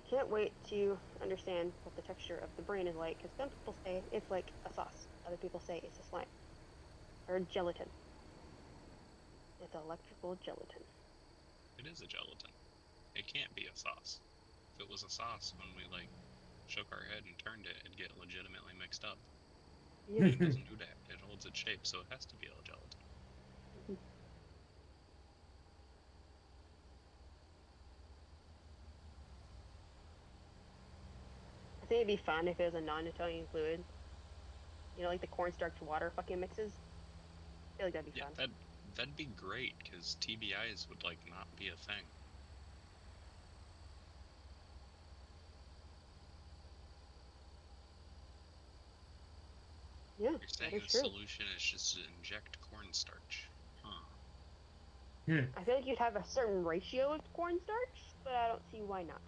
I can't wait to understand what the texture of the brain is like, because some people say it's like a sauce. Other people say it's a slime. Or gelatin. It's electrical gelatin. It is a gelatin. It can't be a sauce. If it was a sauce, when we like shook our head and turned it, it'd get legitimately mixed up. Yeah. It doesn't do that. It holds its shape, so it has to be a gelatin. I think it'd be fun if it was a non-Newtonian fluid. You know, like the cornstarch water fucking mixes. I feel like that'd be Yeah, fun. that'd be great because TBIs would like not be a thing. Yeah, You're that saying is the true. solution is just to inject cornstarch. Huh. I feel like you'd have a certain ratio of cornstarch, but I don't see why not.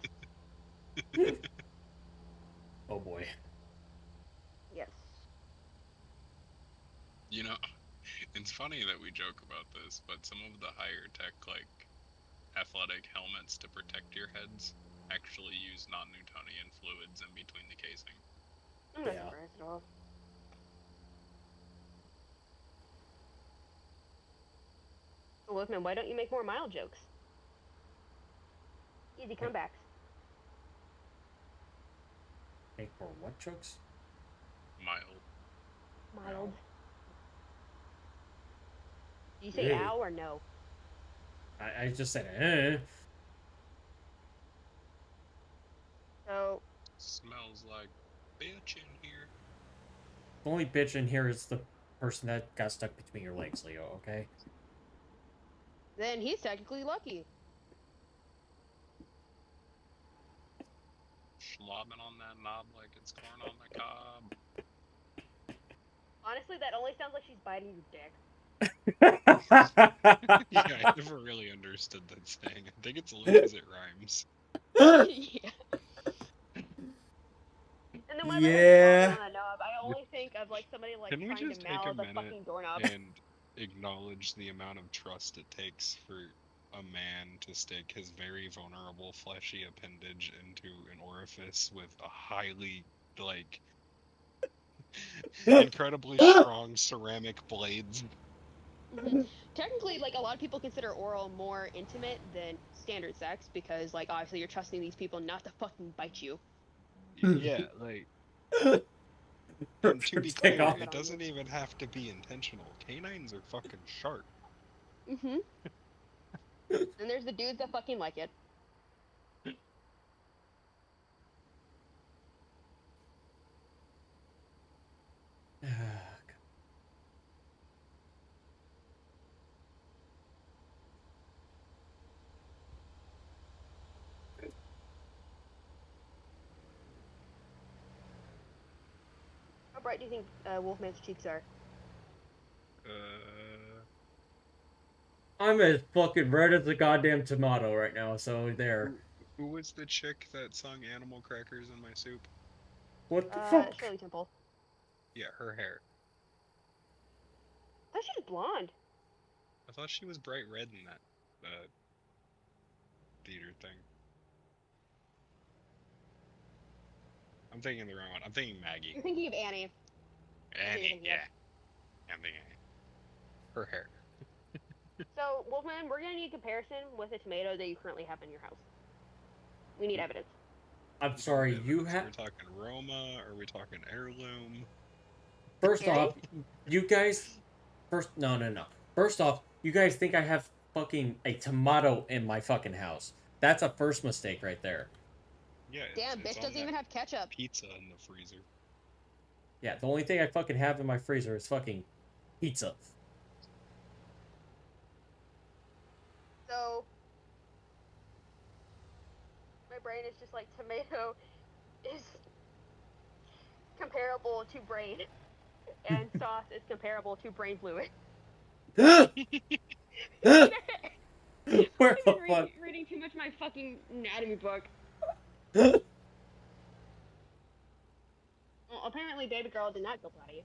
Oh boy. Yes. You know, it's funny that we joke about this, but some of the higher tech, like, athletic helmets to protect your heads actually use non-Newtonian fluids in between the casing. I'm not Yeah. surprised at all. So, Wolfman, why don't you make more mild jokes? Easy comebacks. Make for what jokes? Mild. Mild. Do you say Hey. ow or no? I just said, So, Smells like bitch in here. The only bitch in here is the person that got stuck between your legs, Leo, okay? then he's technically lucky. Schlobbing on that knob like it's corn on the cob. Honestly, that only sounds like she's biting your dick. Yeah, I never really understood that saying. I think it's only because it rhymes. Yeah. And then whenever I hear Yeah. on that knob, I only think of like somebody like Can we trying just to take a mouth the minute fucking doorknob. and acknowledge the amount of trust it takes for a man to stick his very vulnerable fleshy appendage into an orifice with a highly, like, incredibly strong ceramic blades? Technically, like a lot of people consider oral more intimate than standard sex because, like, obviously you're trusting these people not to fucking bite you. Yeah, like, and to be Take clear, off. it doesn't even have to be intentional. Canines are fucking sharp. And there's the dudes that fucking like it. How bright do you think Wolfman's cheeks are? I'm as fucking red as a goddamn tomato right now, so there. Who was the chick that sung Animal Crackers in My Soup? What the fuck? Shirley Temple. Yeah, her hair. I thought she was blonde. I thought she was bright red in that theater thing. I'm thinking the wrong one. I'm thinking Maggie. You're thinking of Annie. Annie, yeah. I'm thinking Annie. Her hair. So, Wolfman, we're gonna need a comparison with a tomato that you currently have in your house. We need evidence. I'm sorry, you Are have. we talking Roma? Are we talking heirloom? First Harry? off, you guys. No. First off, you guys think I have fucking a tomato in my fucking house. That's a first mistake right there. Yeah, Damn, it's bitch on doesn't that even have ketchup. pizza in the freezer. Yeah, the only thing I fucking have in my freezer is fucking pizza. So, my brain is just like tomato is comparable to brain, and sauce is comparable to brain fluid. Where I've the been fuck? reading too much of my fucking anatomy book. Well, apparently, baby girl did not go potty.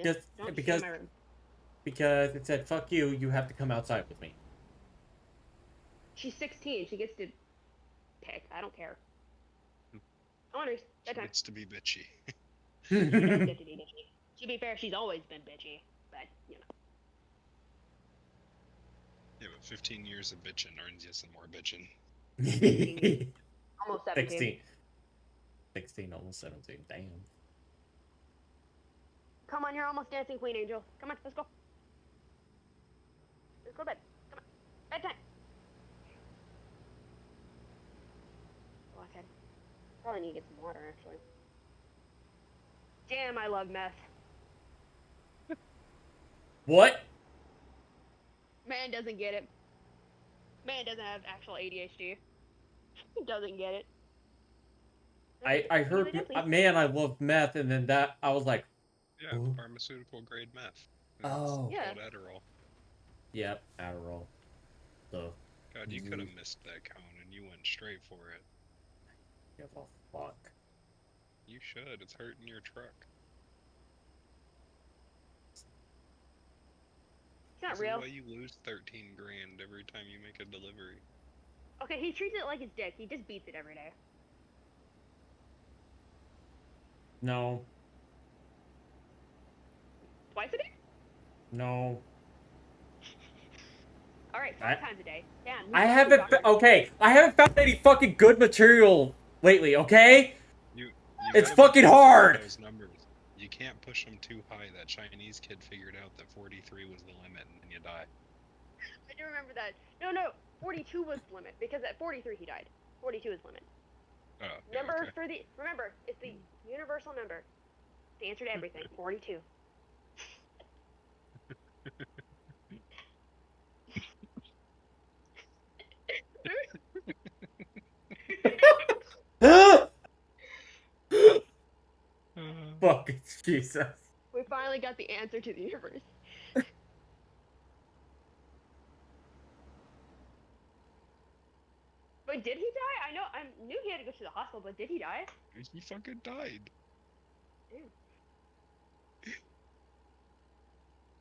Just Don't because- share my room. Because it said, fuck you, you have to come outside with me. She's 16. She gets to pick. I don't care. Honors. She Bedtime. gets to be bitchy. She does get to be bitchy. To be fair, she's always been bitchy. But, you know. Yeah, but 15 years of bitching earns you some more bitching. Almost 17. 16. 16, almost 17. Damn. Come on, you're almost dancing queen, Angel. Come on, let's go. Let's go to bed. Come on. Bedtime. Blockhead. Probably need to get some water, actually. Damn, I love meth. What? Man doesn't get it. Man doesn't have actual ADHD. He doesn't get it. I heard, man, I love meth, and then that, I was like, Yeah, Ooh. pharmaceutical grade meth. It's Oh. Yeah. called Adderall. yep, Adderall. So, God, you could have missed that cone and you went straight for it. give a fuck. You should. It's hurting your truck. It's not This real. is why you lose 13 grand every time you make a delivery. Okay, he treats it like his dick. He just beats it every day. No. Twice a day? No. Alright, 5 times a day. Damn. I haven't, okay, I haven't found any fucking good material lately, okay? You It's gotta be fucking careful with hard! Those numbers. You can't push them too high. That Chinese kid figured out that 43 was the limit and then you die. I do remember that. No, 42 was the limit, because at 43 he died. 42 is the limit. Oh, yeah, Number okay. for the, remember, it's the universal number. It's the answer to everything. 42. Fucking Jesus. We finally got the answer to the universe. But did he die? I knew he had to go to the hospital, but did he die? He fucking died.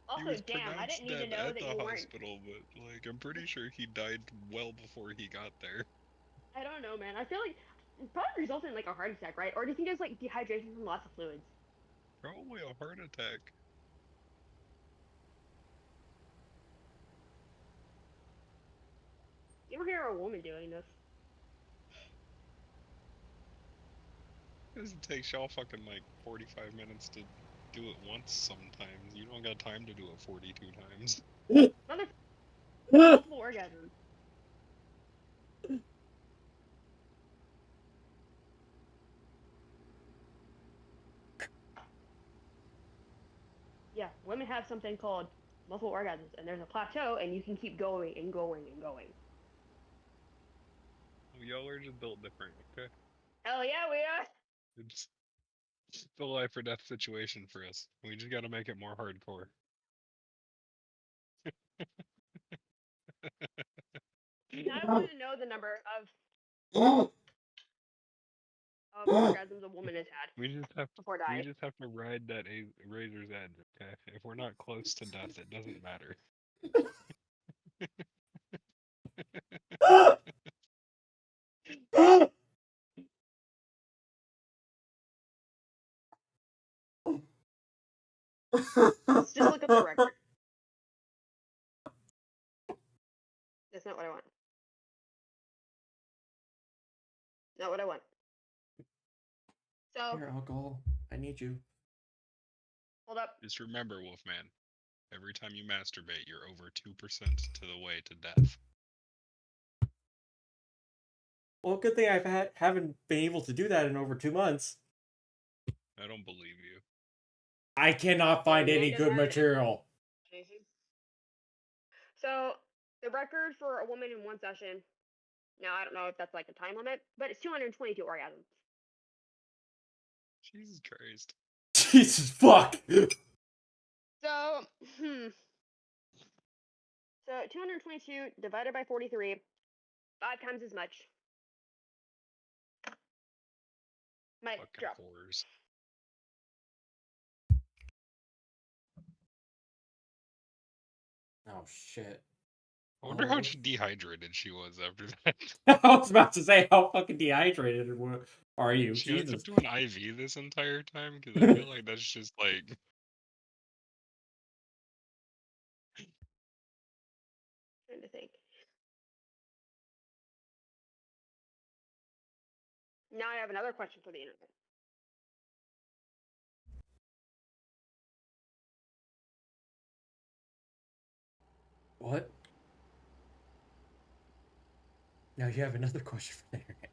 Also, He was damn, I didn't need to pronounced know dead that at you the weren't. hospital, but like I'm pretty sure he died well before he got there. I don't know, man. I feel like it probably resulted in like a heart attack, right? Or do you think it was like dehydration from lots of fluids? Probably a heart attack. You ever hear a woman doing this? Because it takes y'all fucking like 45 minutes to do it once sometimes. You don't got time to do it 42 times. Multiple orgasms. Yeah, women have something called multiple orgasms, and there's a plateau, and you can keep going and going and going. Y'all are just built different, okay? Hell yeah, we are! It's a life or death situation for us. We just gotta make it more hardcore. Now I want to know the number of orgasms a woman has had We before dying. just have to ride that razor's edge, okay? If we're not close to death, it doesn't matter. Let's just look up the record. That's not what I want. Not what I want. So, Here, alcohol. I need you. hold up. Just remember, Wolfman, every time you masturbate, you're over 2% to the way to death. Well, good thing haven't been able to do that in over 2 months. I don't believe you. I cannot find Yeah, any man, good that- material. So, the record for a woman in one session, now I don't know if that's like a time limit, but it's 222 orgasms. Jesus Christ. Jesus fuck! So, So 222 divided by 43, 5 times as much. Mic Fucking drop. whores. Oh shit. I wonder Oh, how what- dehydrated she was after that. I was about to say, how fucking dehydrated are you? She hooked Jesus. up to an IV this entire time? Because I feel like that's just like... Trying to think. Now I have another question for the internet. What? Now you have another question for the internet.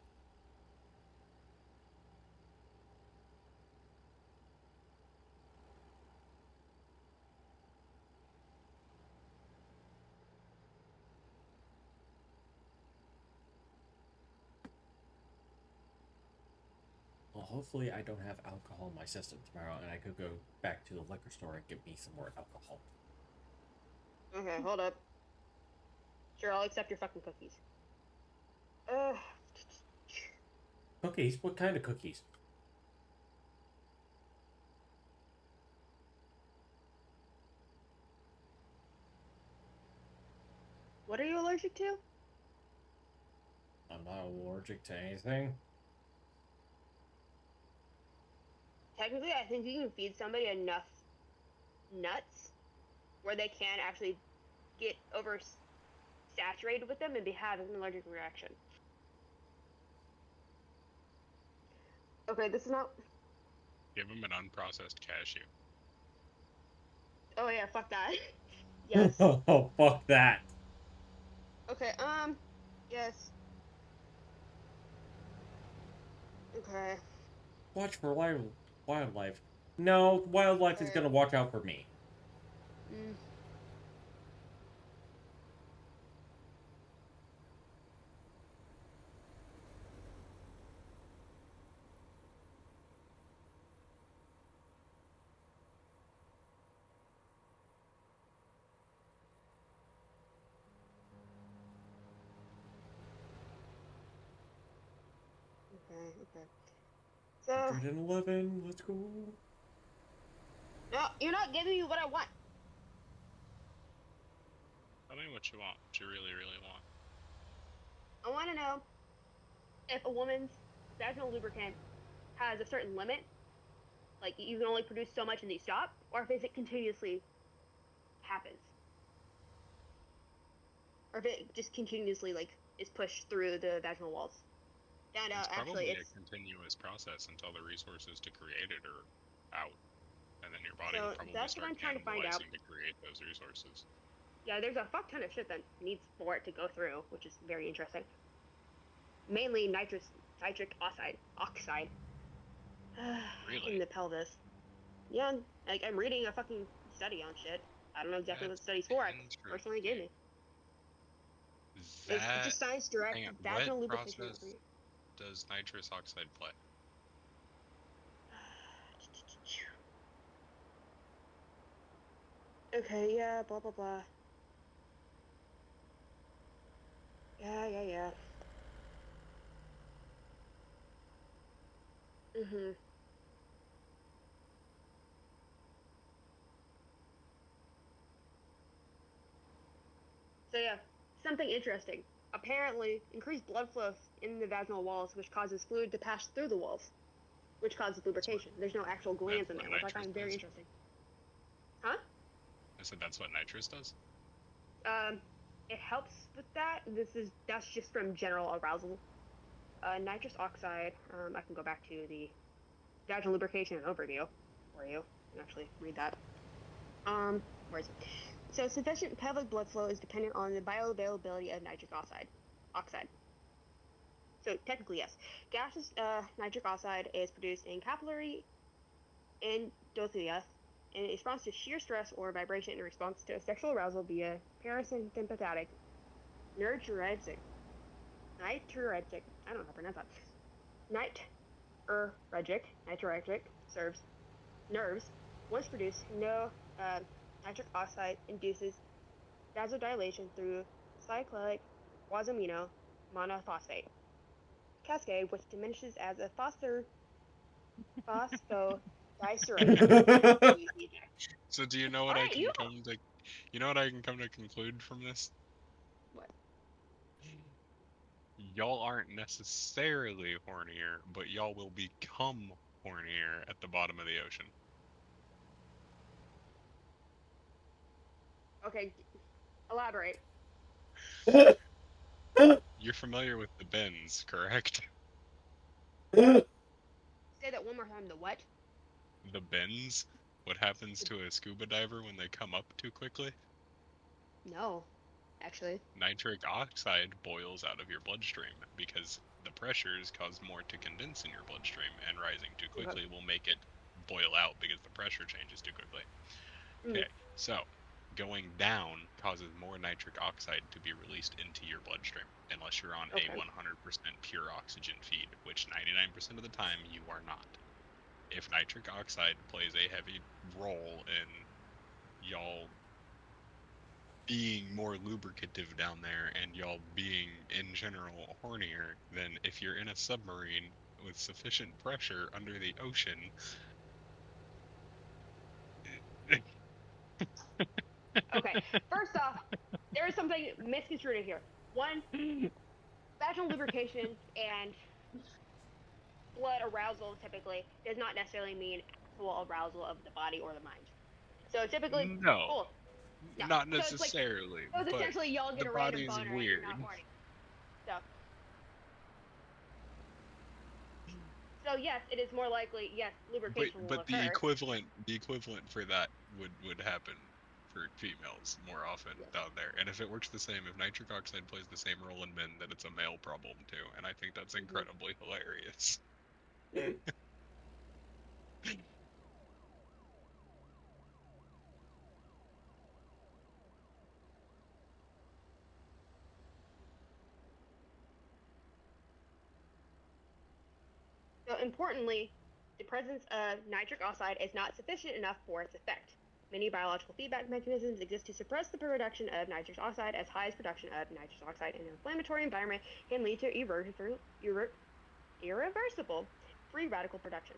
Well, hopefully I don't have alcohol in my system tomorrow, and I could go back to the liquor store and get me some more alcohol. Okay, hold up. Sure, I'll accept your fucking cookies. Cookies? What kind of cookies? What are you allergic to? I'm not allergic to anything. Technically, I think you can feed somebody enough nuts where they can actually get saturated with them and have an allergic reaction. Okay, this is not. Give him an unprocessed cashew. Oh yeah, fuck that. Yes. Oh, fuck that. Okay, yes. Okay. Watch for wildlife. No, wildlife is Alright. gonna watch out for me. Mm. Okay. So, 111, let's go. no, you're not giving me what I want. Tell me what you want. What you really, really want. I want to know if a woman's vaginal lubricant has a certain limit, like you can only produce so much and you stop, or if it continuously happens, or if it just continuously like is pushed through the vaginal walls. Found out It's actually probably it's a continuous process until the resources to create it are out. And then your body So will probably that's what start I'm trying to find out. cannibalizing to create those resources. yeah, there's a fuck ton of shit that needs for it to go through, which is very interesting. Mainly nitric oxide. Really? In the pelvis. Yeah, like I'm reading a fucking study on shit. I don't know exactly what the study's for. I personally gave me. It's just Science Direct hang on, vaginal what lubrication. process does nitrous oxide play? Okay, yeah, blah blah blah. Yeah. Mhm. So yeah, something interesting. Apparently, increased blood flow in the vaginal walls, which causes fluid to pass through the walls, which causes That's what lubrication. There's no actual glands in what there, which I nitrous find very does. interesting. Huh? I said that's what nitrous does. Um, it helps with that. That's just from general arousal. Nitrous oxide. I can go back to the vaginal lubrication overview for you and actually read that. Where is it? So sufficient pelvic blood flow is dependent on the bioavailability of nitric oxide. So technically, yes. Gaseous nitric oxide is produced in capillary endothelia in response to shear stress or vibration in response to sexual arousal via parasympathetic natriuretic. I don't know how to pronounce that. Nitriuretic nerves. Once produced, no nitric oxide induces vasodilation through cyclic guasamino monophosphate cascade, which diminishes as a phosphodiesterated. So do you know All what I right, can come to? You know what I can come to conclude from this? What? Y'all aren't necessarily hornier, but y'all will become hornier at the bottom of the ocean. Okay, elaborate. You're familiar with the bends, correct? Say that one more time. The what? The bends? What happens to a scuba diver when they come up too quickly? No, actually. Nitric oxide boils out of your bloodstream because the pressures cause more to condense in your bloodstream, and rising too Okay. quickly will make it boil out because the pressure changes too quickly. Mm. Okay, so going down causes more nitric oxide to be released into your bloodstream unless you're on a 100% pure oxygen feed, which 99% of the time you are not. If nitric oxide plays a heavy role in y'all being more lubricative down there and y'all being in general hornier, then if you're in a submarine with sufficient pressure under the ocean, Okay. First off, there is something misconstrued here. One, vaginal lubrication and blood arousal typically does not necessarily mean actual arousal of the body or the mind. So typically, no, cool. No. not So it's like, necessarily, so it's but essentially y'all the get a random body's boner and weird. you're not horny. So yes, it is more likely. Yes, lubrication will But occur. the equivalent for that would happen for females more often Yes. down there. And if it works the same, if nitric oxide plays the same role in men, then it's a male problem too. And I think that's incredibly hilarious. So importantly, the presence of nitric oxide is not sufficient enough for its effect. Many biological feedback mechanisms exist to suppress the production of nitrous oxide, as high as production of nitrous oxide in an inflammatory environment can lead to irreversible free radical production.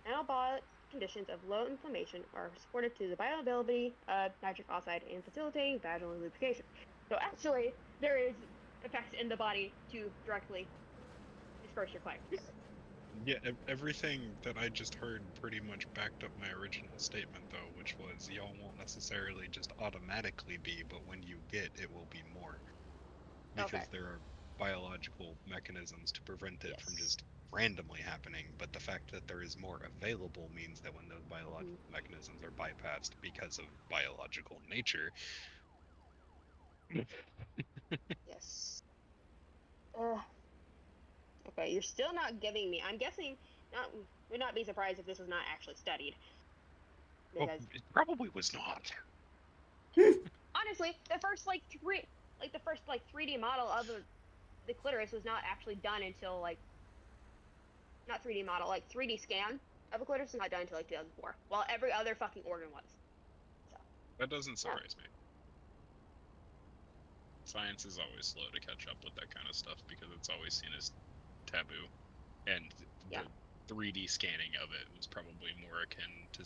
Anabolic conditions of low inflammation are supportive to the bioavailability of nitric oxide in facilitating vaginal lubrication. So actually, there is effects in the body to directly disperse your clay. Yeah, everything that I just heard pretty much backed up my original statement, though, which was y'all won't necessarily just automatically be, but when you get, it will be more. Because there are biological mechanisms to prevent it from just randomly happening, but the fact that there is more available means that when those biological mechanisms are bypassed because of biological nature. Yes. Okay, you're still not giving me. I'm guessing would not be surprised if this was not actually studied. Well, Because it probably was not. honestly, the first 3D model of the clitoris was not actually done until not 3D model, like 3D scan of a clitoris was not done until like 2004, while every other fucking organ was. So That doesn't surprise me. Science is always slow to catch up with that kind of stuff because it's always seen as taboo, and Yeah. the 3D scanning of it was probably more akin to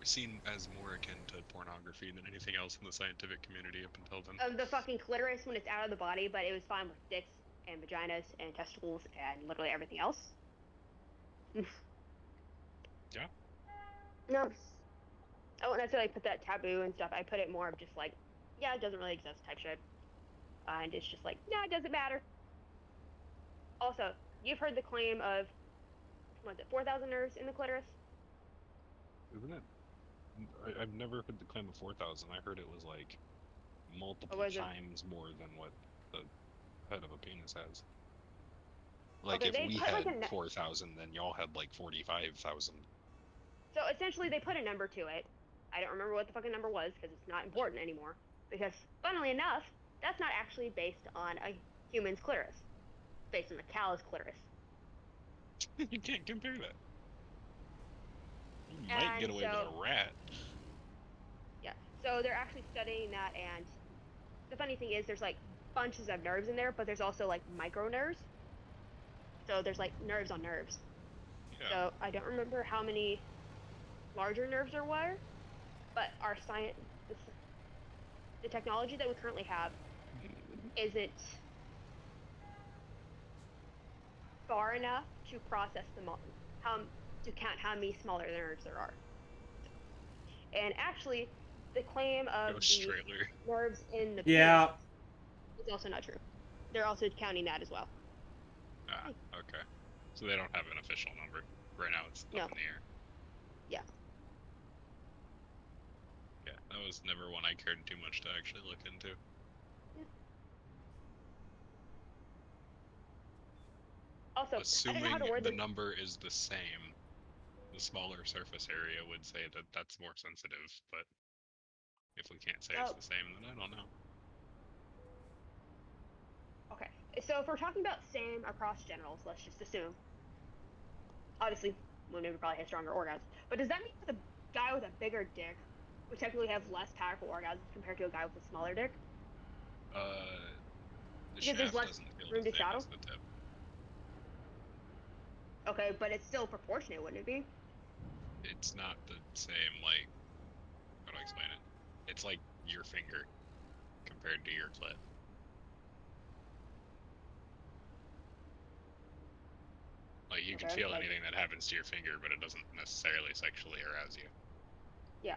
seen as more akin to pornography than anything else in the scientific community up until then. The fucking clitoris when it's out of the body, but it was fine with dicks and vaginas and testicles and literally everything else. Yeah. No. I wouldn't necessarily put that taboo and stuff. I put it more of just like, yeah, it doesn't really exist type shit. And it's just like, no, it doesn't matter. Also, you've heard the claim of, what is it, 4,000 nerves in the clitoris? Isn't it? I've never heard the claim of 4,000. I heard it was like multiple was it? times more than what the head of a penis has. Like, Okay, if they we put, like, had a 4,000, then y'all had like 45,000. So essentially, they put a number to it. I don't remember what the fucking number was because it's not important anymore. Because, funnily enough, that's not actually based on a human's clitoris. It's based on a cow's clitoris. You can't compare that. You might get away with a rat. Yeah. So they're actually studying that, and the funny thing is, there's like bunches of nerves in there, but there's also like micro nerves. So there's like nerves on nerves. Yeah. So I don't remember how many larger nerves there were, but our science, the technology that we currently have, isn't far enough to process them all, to count how many smaller nerves there are. And actually, the claim of Ghost the trailer. nerves in the Yeah. penis is also not true. They're also counting that as well. Ah, okay. So they don't have an official number. Right now it's up in the air. Yeah. Yeah, that was never one I cared too much to actually look into. Also, assuming I don't know how to word the this. number is the same, the smaller surface area would say that that's more sensitive, but if we can't say it's the same, then I don't know. Okay, so if we're talking about same across genitals, let's just assume. Obviously, women would probably have stronger orgasms. But does that mean that a guy with a bigger dick would technically have less powerful orgasms compared to a guy with a smaller dick? The Because there's shaft less doesn't feel room the to same shadow? as the tip. Okay, but it's still proportionate, wouldn't it be? It's not the same, like, how do I explain it? It's like your finger compared to your clit. Like, you can feel anything that happens to your finger, but it doesn't necessarily sexually arouse you. Yeah.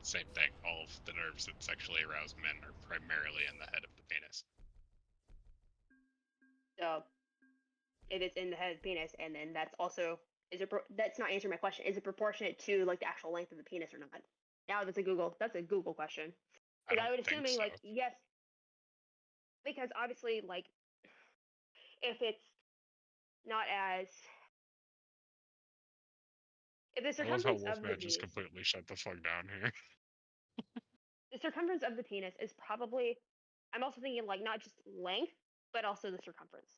Same thing. All of the nerves that sexually arouse men are primarily in the head of the penis. So, if it's in the head of the penis, and then that's also that's not answering my question. Is it proportionate to like the actual length of the penis or not? Now that's a Google question. Because I would assume so. like yes, because obviously like if it's not as if the circumference of the Wolfman just penis, completely shut the fuck down here. the circumference of the penis is probably. I'm also thinking like not just length, but also the circumference.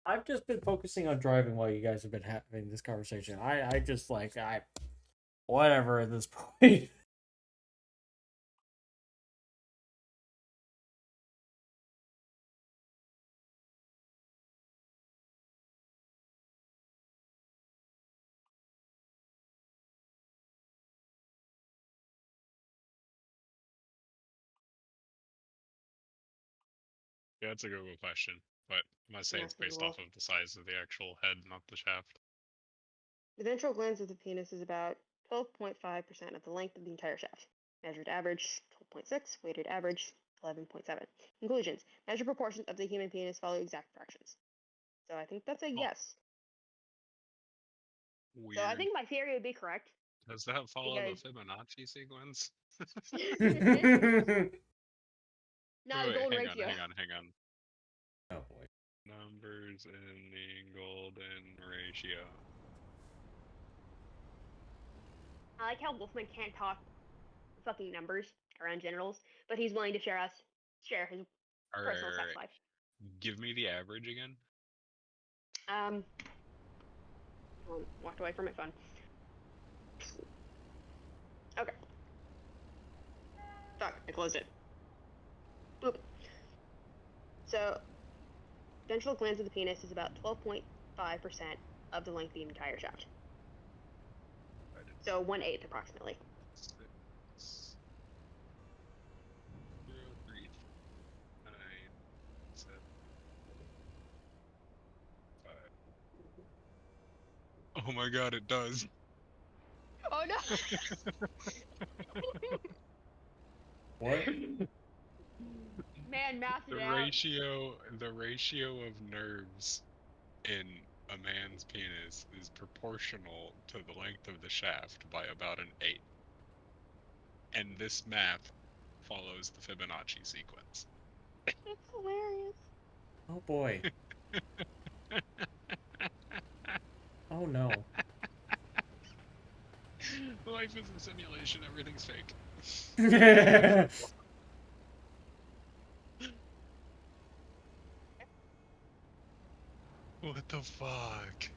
I've just been focusing on driving while you guys have been having this conversation. I just like whatever at this point. Yeah, it's a Google question, but I'm gonna say it's based off of the size of the actual head, not the shaft. The ventral glands of the penis is about 12.5% of the length of the entire shaft. Measured average 12.6, weighted average 11.7. Conclusions: measured proportions of the human penis follow exact fractions. So I think that's a yes. Weird. So I think my theory would be correct. Does that follow the Fibonacci sequence? Not a golden ratio. Hang on. Oh boy. Numbers in the golden ratio. I like how Wolfman can't talk fucking numbers around genitals, but he's willing to share his personal sex life. Give me the average again. Walked away from my phone. Okay. Fuck, I closed it. Boop. So, ventral glands of the penis is about 12.5% of the length of the entire shaft. So 1/8 approximately. 6, 0, 3, 9, 7, 5. Oh my god, it does. Oh no! What? Man, math The it out. ratio of nerves in a man's penis is proportional to the length of the shaft by about an 8. And this math follows the Fibonacci sequence. It's hilarious. Oh boy. Oh no. Life is a simulation, everything's fake. What the fuck?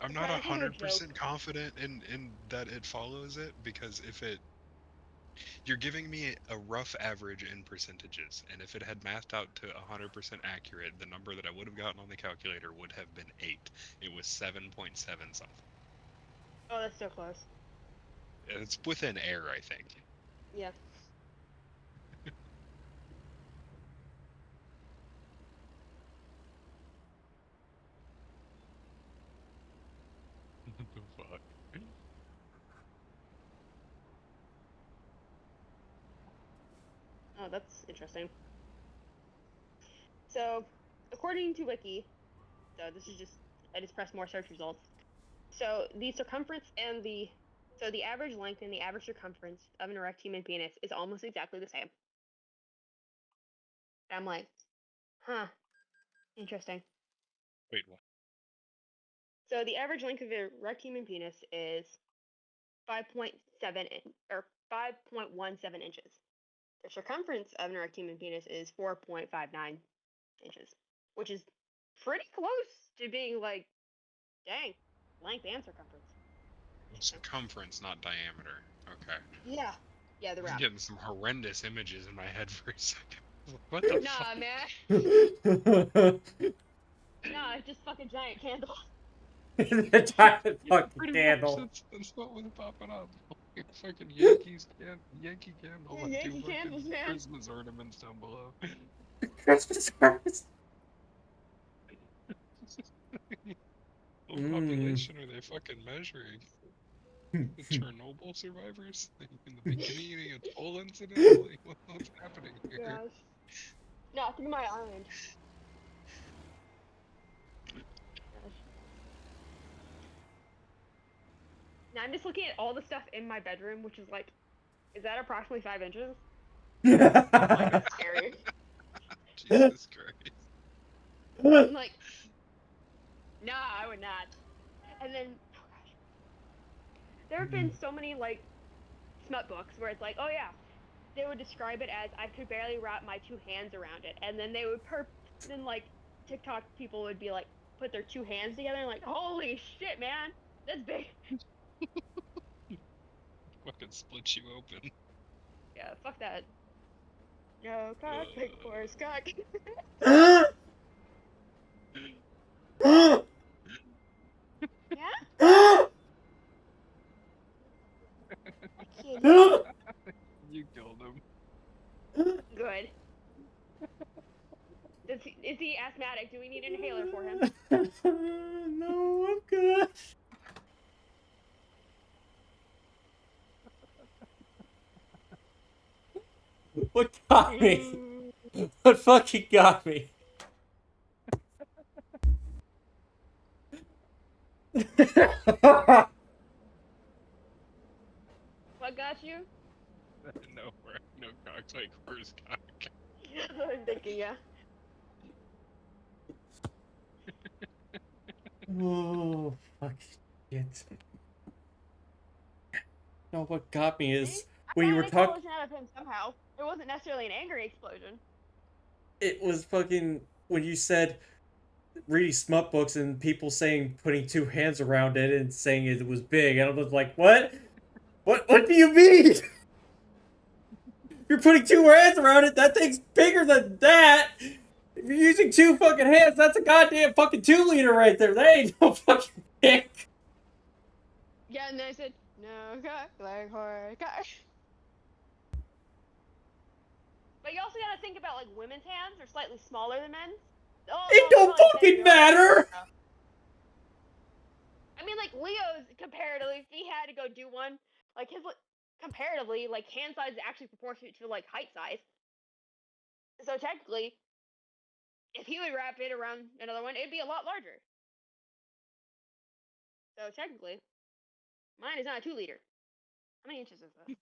I'm not That is a joke. 100% confident in that it follows it, because you're giving me a rough average in percentages, and if it had mathed out to 100% accurate, the number that I would have gotten on the calculator would have been 8. It was 7.7 something. Oh, that's so close. It's within air, I think. Yeah. What the fuck? Oh, that's interesting. So, according to Wiki, so this is just, I just pressed more search results. So the circumference and the average length and the average circumference of an erect human penis is almost exactly the same. And I'm like, huh, interesting. Wait, what? So the average length of an erect human penis is 5.7 or 5.17 inches. The circumference of an erect human penis is 4.59 inches, which is pretty close to being like, dang, length and circumference. Circumference, not diameter. Okay. Yeah. Yeah, the I was wrap. getting some horrendous images in my head for a second. What the Nah, fuck? man. Nah, it's just fucking giant candle. The giant fucking Pretty candle. much, that's what was popping up. Fucking Yankee candle Yeah, and 2 Yankee fucking candles, man. Christmas ornaments down below. Christmas cards. What population are they fucking measuring? The Chernobyl survivors? In the beginning of the whole incident? Like, what's happening here? Gosh. No, think of my island. Gosh. Now I'm just looking at all the stuff in my bedroom, which is like, is that approximately 5 inches? Like, that's scary. Jesus Christ. I'm like, nah, I would not. And then, oh gosh, there have been so many like smut books where it's like, oh yeah, they would describe it as I could barely wrap my 2 hands around it, and then they would then like TikTok people would be like put their 2 hands together and like, holy shit, man, that's big. Fucking split you open. Yeah, fuck that. No cock, big force cock. Yeah. Kitty. You killed him. Good. Is he asthmatic? Do we need an inhaler for him? No, I'm good. What got me? What fucking got me? What got you? No cock like horse cock. I'm thinking, yeah. Oh, fuck shit. No, what got me is See? I when you got were an talking. explosion out of him somehow. It wasn't necessarily an angry explosion. It was fucking when you said reading smut books and people saying putting two hands around it and saying it was big, and I was like, what? What do you mean? You're putting two hands around it. That thing's bigger than that. If you're using two fucking hands, that's a goddamn fucking 2 liter right there. That ain't no fucking dick. Yeah, and then I said, no, God, like horror, God. But you also gotta think about like women's hands are slightly smaller than men's. Oh, It don't fucking matter. I mean, like Leo's comparatively, if he had to go do one, like his comparatively, like hand size is actually proportionate to like height size. So technically, if he would wrap it around another one, it'd be a lot larger. So technically, mine is not a 2 liter. How many inches is this?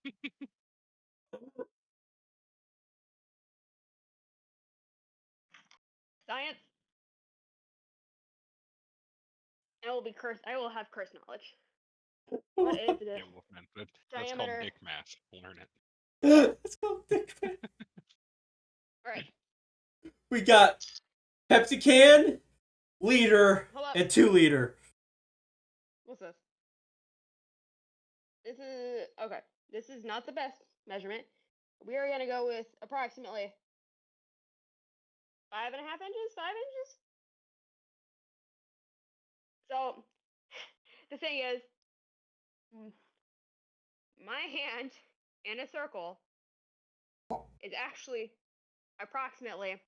Science. I will be cursed. I will have curse knowledge. What is the Yeah, Wolfman. That's called diameter? dick math. Learn it. Let's go dick. All right. We got Pepsi can, liter, Hold up. and 2 liter. What's this? This is okay. This is not the best measurement. We are gonna go with approximately 5.5 inches. 5 inches. So the thing is, my hand in a circle is actually approximately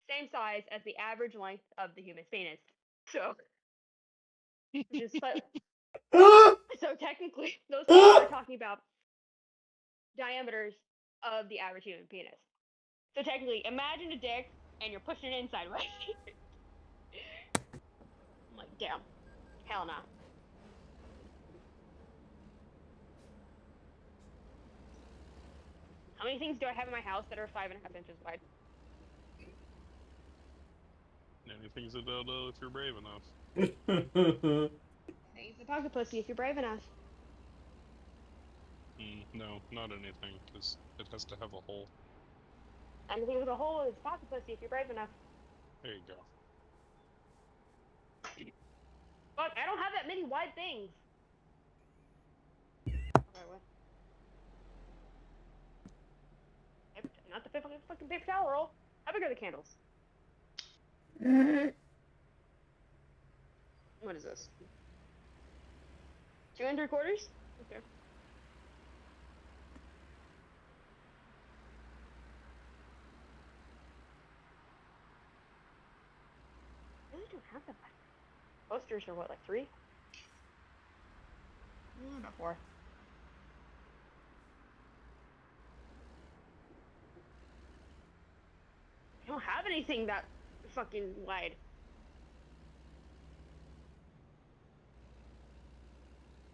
same size as the average length of the human penis. So, just so technically, those people are talking about diameters of the average human penis. So technically, imagine a dick and you're pushing it in sideways. I'm like, damn, hell no. How many things do I have in my house that are 5.5 inches wide? Anything's a dildo if you're brave enough. It's a pocket pussy if you're brave enough. No, not anything, because it has to have a hole. Anything with a hole is a pocket pussy if you're brave enough. There you go. Fuck, I don't have that many wide things. Okay, what? Not the fucking paper towel roll. How big are the candles? What is this? 2 3/4? Okay. I really don't have that much. Posters are what, like 3? About 4. I don't have anything that fucking wide.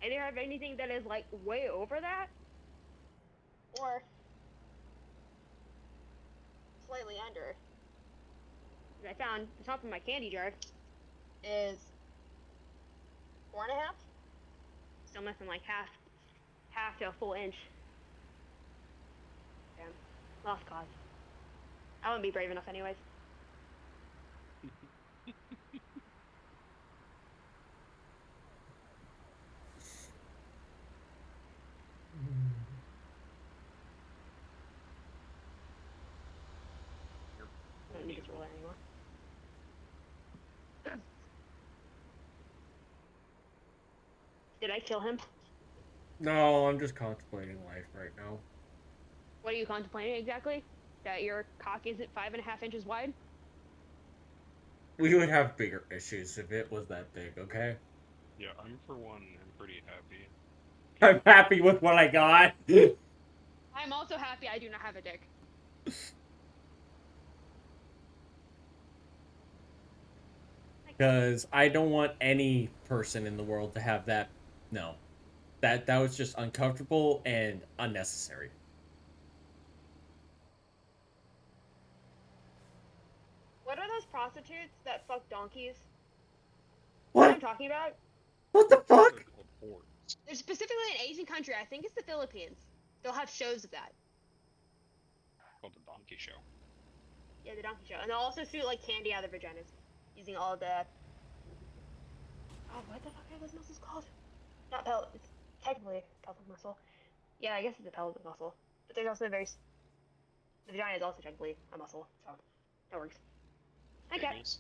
I either have anything that is like way over that, or slightly under. I found the top of my candy jar is 4.5. Still missing like half to a full inch. Damn, lost cause. I wouldn't be brave enough anyways. I don't need this ruler anymore. Did I kill him? No, I'm just contemplating life right now. What are you contemplating exactly? That your cock isn't 5.5 inches wide? We would have bigger issues if it was that big, okay? Yeah, I'm for one, I'm pretty happy. I'm happy with what I got. I'm also happy I do not have a dick. Because I don't want any person in the world to have that. No. That was just uncomfortable and unnecessary. What are those prostitutes that fuck donkeys? What? I'm talking about? What the fuck? They're called whores. There's specifically an Asian country, I think it's the Philippines. They'll have shows of that. Called the Donkey Show. Yeah, the donkey show. And they'll also shoot like candy out of their vaginas. using all the. Oh, what the fuck are those muscles called? Not pelvic. It's technically pelvic muscle. Yeah, I guess it's a pelvic muscle. But there's also the vagina is also technically a muscle, so that works. I get. Kegels?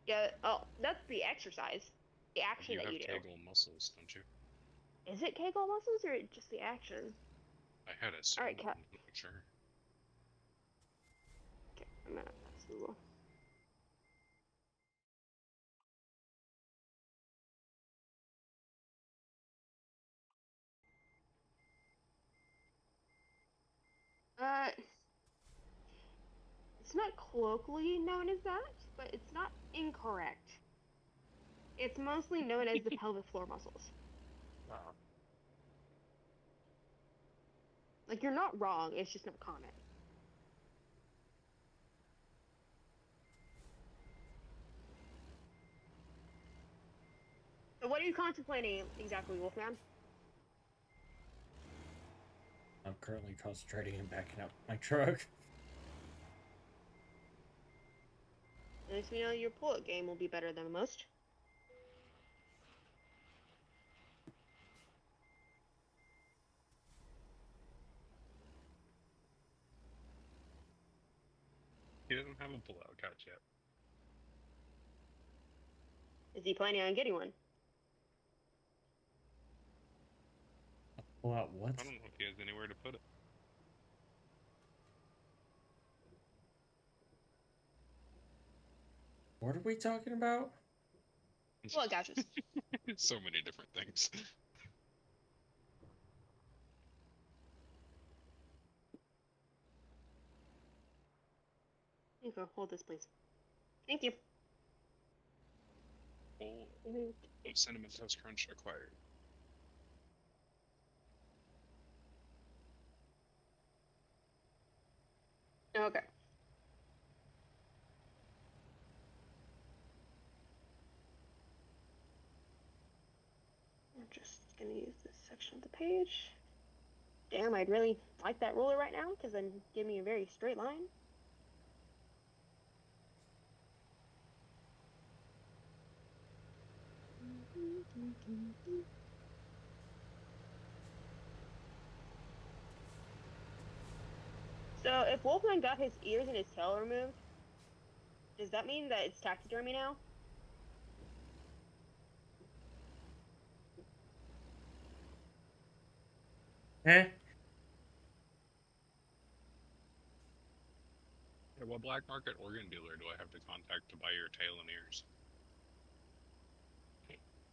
Yeah. Oh, that's the exercise. The action You that have you do. Kegel muscles, don't you? Is it Kegel muscles or just the action? I had a Alright, I'm not sure. Okay, I'm gonna pass Google. It's not colloquially known as that, but it's not incorrect. It's mostly known as the pelvic floor muscles. Wow. Like, you're not wrong, it's just not common. So what are you contemplating exactly, Wolfman? I'm currently concentrating on backing up my truck. At least we know your pull-up game will be better than most. He doesn't have a pull-out couch yet. Is he planning on getting one? Pull out what? I don't know if he has anywhere to put it. What are we talking about? Pull-up couches. So many different things. You can hold this, please. Thank you. Bowl of Cinnamon Toast Crunch acquired. Okay. I'm just gonna use this section of the page. Damn, I'd really like that ruler right now, because then give me a very straight line. So, if Wolfman got his ears and his tail removed, does that mean that it's taxidermy now? Eh? Yeah, what black market organ dealer do I have to contact to buy your tail and ears?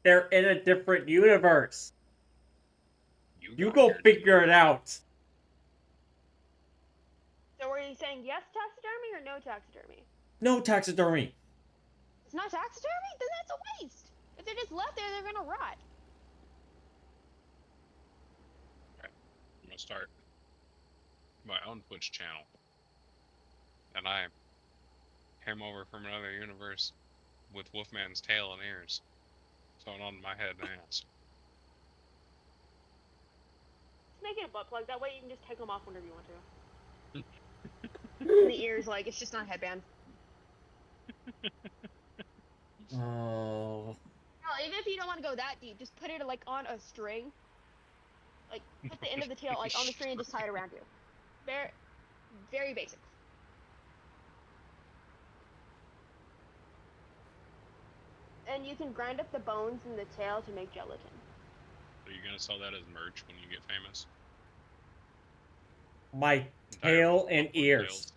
They're in a different universe. You got go here figure today. it out. So, are you saying yes taxidermy or no taxidermy? No taxidermy. It's not taxidermy? Then that's a waste. If they're just left there, they're gonna rot. Okay. I'm gonna start my own Twitch channel. And I came over from another universe with Wolfman's tail and ears sewn onto my head and ass. Just make it a butt plug. That way you can just take them off whenever you want to. And the ears, like, it's just not a headband. Oh. No, even if you don't want to go that deep, just put it, like, on a string. Like, put the end of the tail, like, on the string and just tie it around you. Very, very basic. And you can grind up the bones in the tail to make gelatin. Are you gonna sell that as merch when you get famous? My Entire tail and Wolf ears. tails.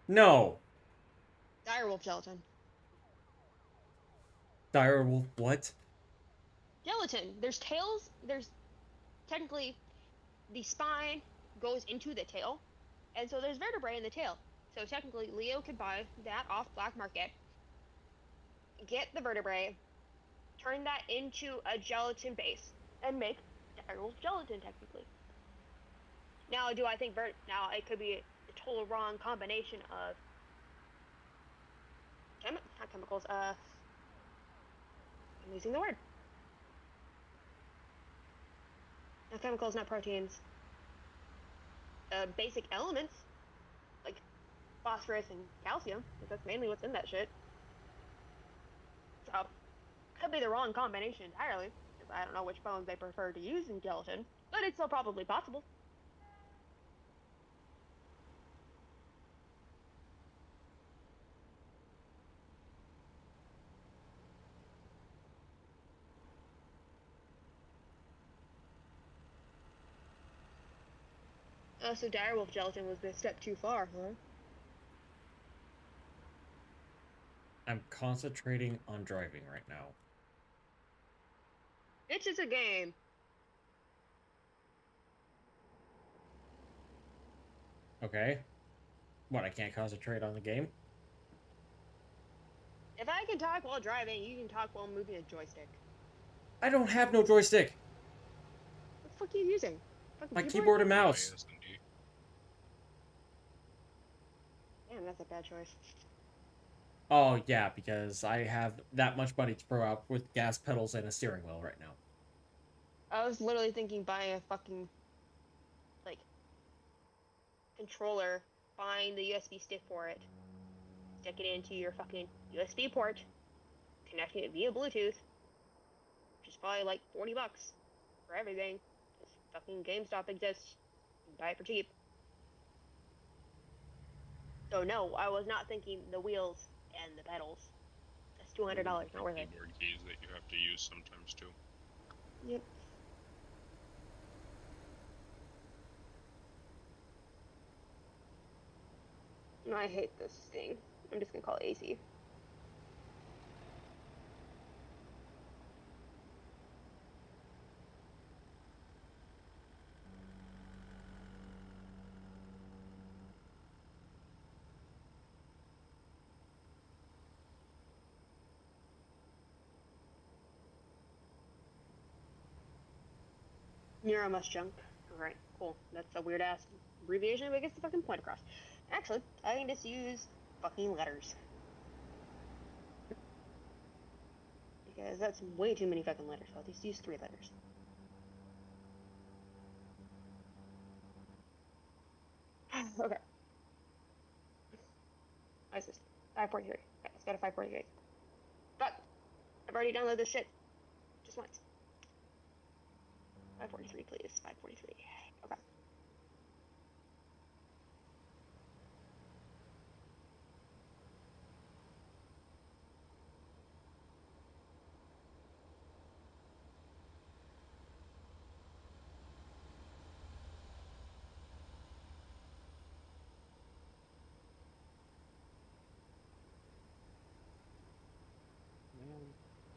No. Direwolf gelatin. Direwolf what? Gelatin. There's tails. There's technically the spine goes into the tail, and so there's vertebrae in the tail. So technically, Leo could buy that off black market, get the vertebrae, turn that into a gelatin base, and make direwolf gelatin technically. Now, do I think now it could be a total wrong combination of not chemicals. I'm losing the word. Not chemicals, not proteins. Basic elements, like phosphorus and calcium, because that's mainly what's in that shit. So, could be the wrong combination entirely, because I don't know which bones they prefer to use in gelatin, but it's still probably possible. So direwolf gelatin was the step too far, huh? I'm concentrating on driving right now. It's just a game. Okay. What, I can't concentrate on the game? If I can talk while driving, you can talk while moving a joystick. I don't have no joystick. What the fuck are you using? Fucking My keyboard and mouse. ASMD. Damn, that's a bad choice. Oh, yeah, because I have that much money to throw out with gas pedals and a steering wheel right now. I was literally thinking buying a fucking, like, controller, buying the USB stick for it, stick it into your fucking USB port, connecting it via Bluetooth, which is probably like $40 for everything. Because fucking GameStop exists. You can buy it for cheap. So no, I was not thinking the wheels and the pedals. That's $200, not worth it. Keyboard keys that you have to use sometimes too. Yep. No, I hate this thing. I'm just gonna call it AC. Neuromus junk. Alright, cool. That's a weird ass abbreviation, but it gets the fucking point across. Actually, I can just use fucking letters. Because that's way too many fucking letters. I'll just use 3 letters. Okay. What's this? 543. Okay, let's go to 543. Fuck! I've already downloaded this shit. Just once. 543, please. 543. Okay.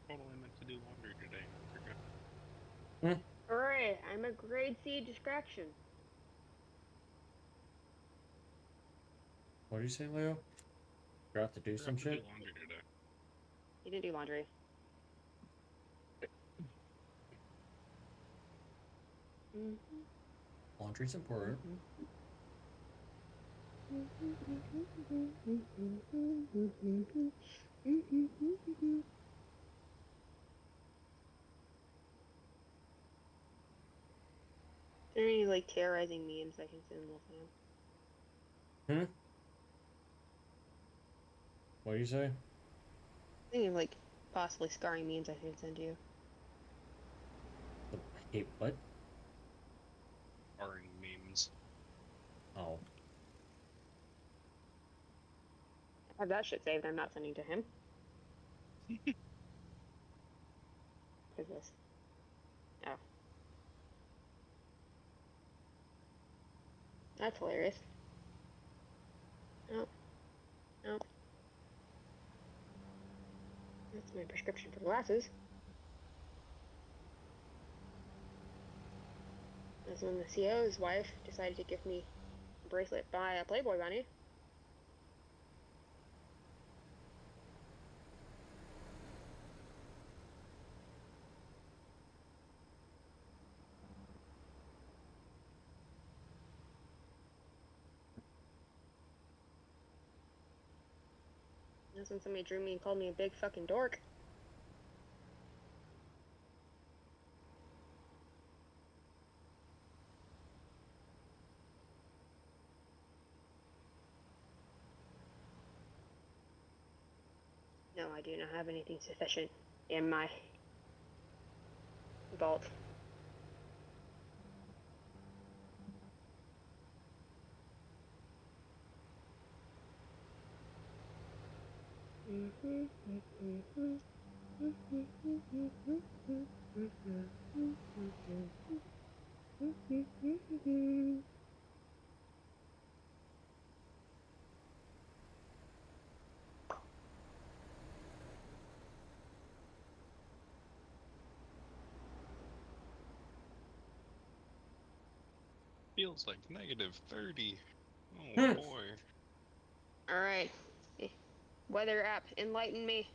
Totally meant to do laundry today. I forgot. Alright, I'm a grade C distraction. What did you say, Leo? Forgot to do some Forgot to do shit? laundry today. You didn't do laundry. Laundry's important. Is there any like terrorizing memes I can send Wolfman? What do you say? Thinking of like possibly scarring memes I can send you. Hey, what? Barring memes. Oh. I have that shit saved. I'm not sending to him. What is this? Oh. That's hilarious. Oh. Oh. That's my prescription for glasses. That's when the CO's wife decided to give me a bracelet by a Playboy bunny. That's when somebody drew me and called me a big fucking dork. No, I do not have anything sufficient in my vault. Feels like -30. Hmm. Oh boy. All right. Weather app, enlighten me.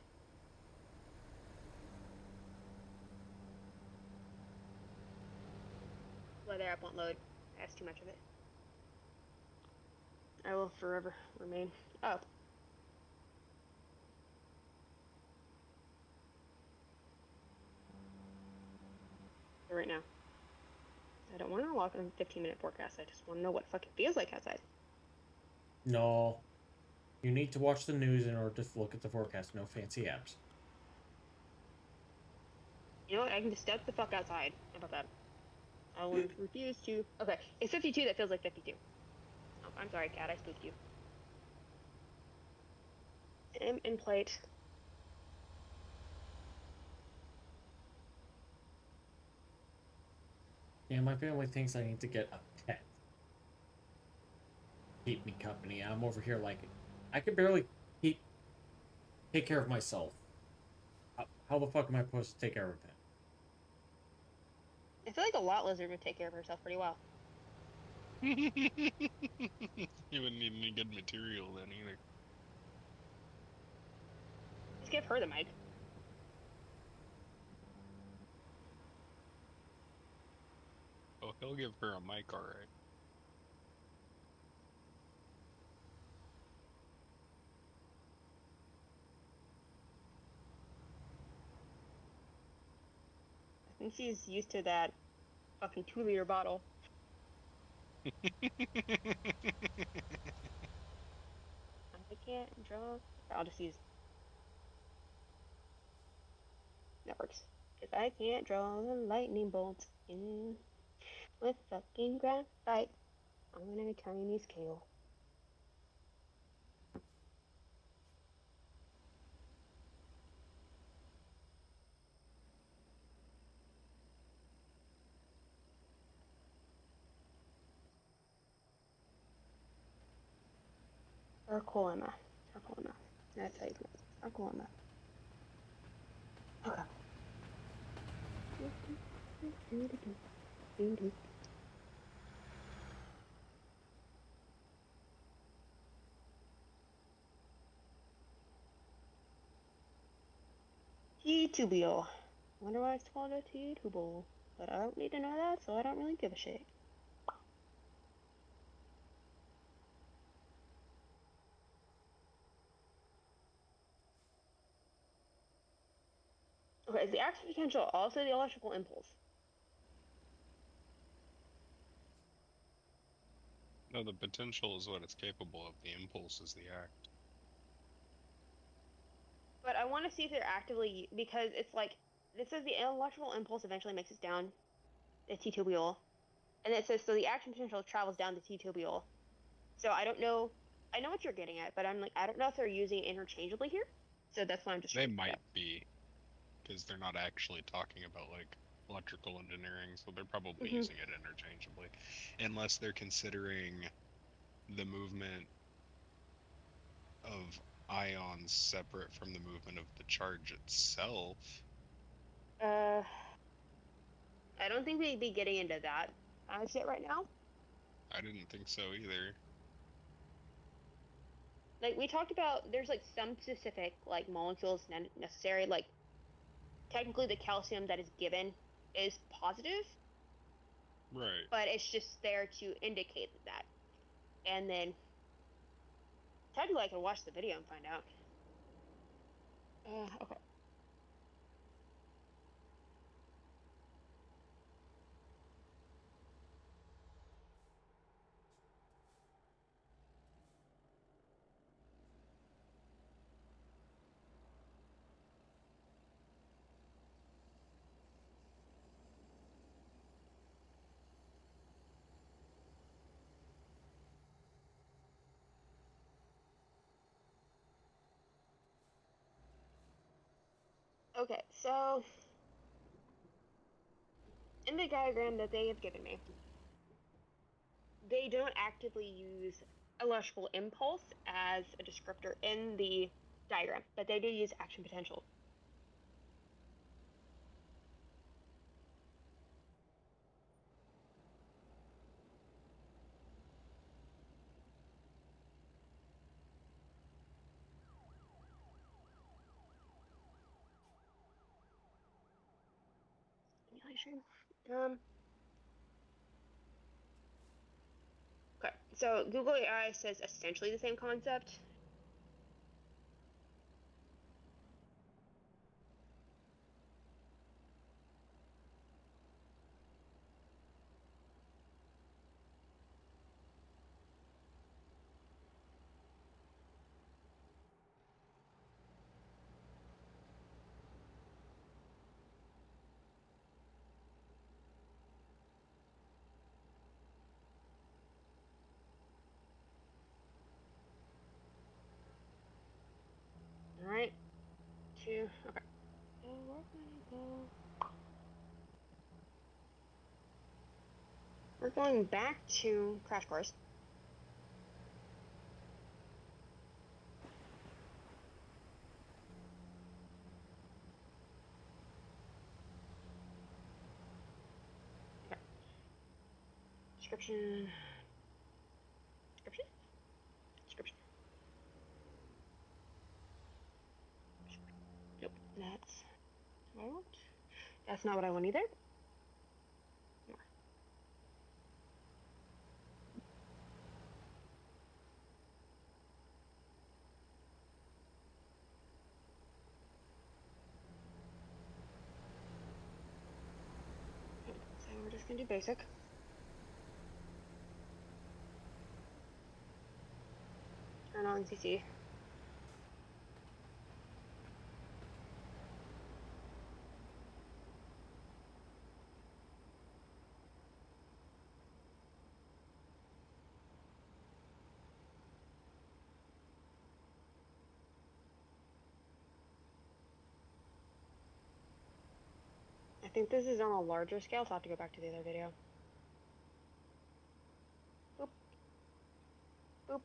Weather app won't load. That's too much of it. I will forever remain up. Right now. I don't want to lock on a 15-minute forecast. I just want to know what fucking feels like outside. No. You need to watch the news in order to look at the forecast. No fancy apps. You know what? I can just step the fuck outside. How about that? I will refuse to. Okay, it's 52 that feels like 52. Oh, I'm sorry, cat. I spooked you. In plate. Yeah, my family thinks I need to get a pet. Keep me company. I'm over here like I can barely take care of myself. How the fuck am I supposed to take care of a pet? I feel like a lot lizard would take care of herself pretty well. You wouldn't need any good material then either. Just give her the mic. Oh, he'll give her a mic, alright. I think she's used to that fucking 2-liter bottle. I can't draw. I'll just use. That works. If I can't draw the lightning bolt in with fucking graphite on a tiny scale. Sarcolemma. Sarcolemma. That's how you pronounce it. Sarcolemma. Okay. T-tubule. Wonder why it's called a T-tubule. But I don't need to know that, so I don't really give a shit. Okay, is the action potential also the electrical impulse? No, the potential is what it's capable of. The impulse is the act. But I want to see if they're actively, because it's like, this says the electrical impulse eventually makes it down the T-tubule. And it says, so the action potential travels down the T-tubule. So I don't know, I know what you're getting at, but I'm like, I don't know if they're using it interchangeably here. So that's why I'm just They trying to figure might out. be, because they're not actually talking about like electrical engineering, so they're probably Mhm. using it interchangeably, unless they're considering the movement of ions separate from the movement of the charge itself. I don't think we'd be getting into that shit right now. I didn't think so either. Like we talked about, there's like some specific like molecules necessary. Like technically, the calcium that is given is positive, Right. but it's just there to indicate that. And then technically, I can watch the video and find out. Okay. Okay, so in the diagram that they have given me, they don't actively use electrical impulse as a descriptor in the diagram, but they do use action potential. Simulation. Okay, so Google AI says essentially the same concept. All right, two. Okay. So we're gonna go. We're going back to Crash Course. Okay. Description. Description. Description. Nope, that's what I want. That's not what I want either. So we're just gonna do basic. Turn on CC. I think this is on a larger scale, so I'll have to go back to the other video. Boop. Boop.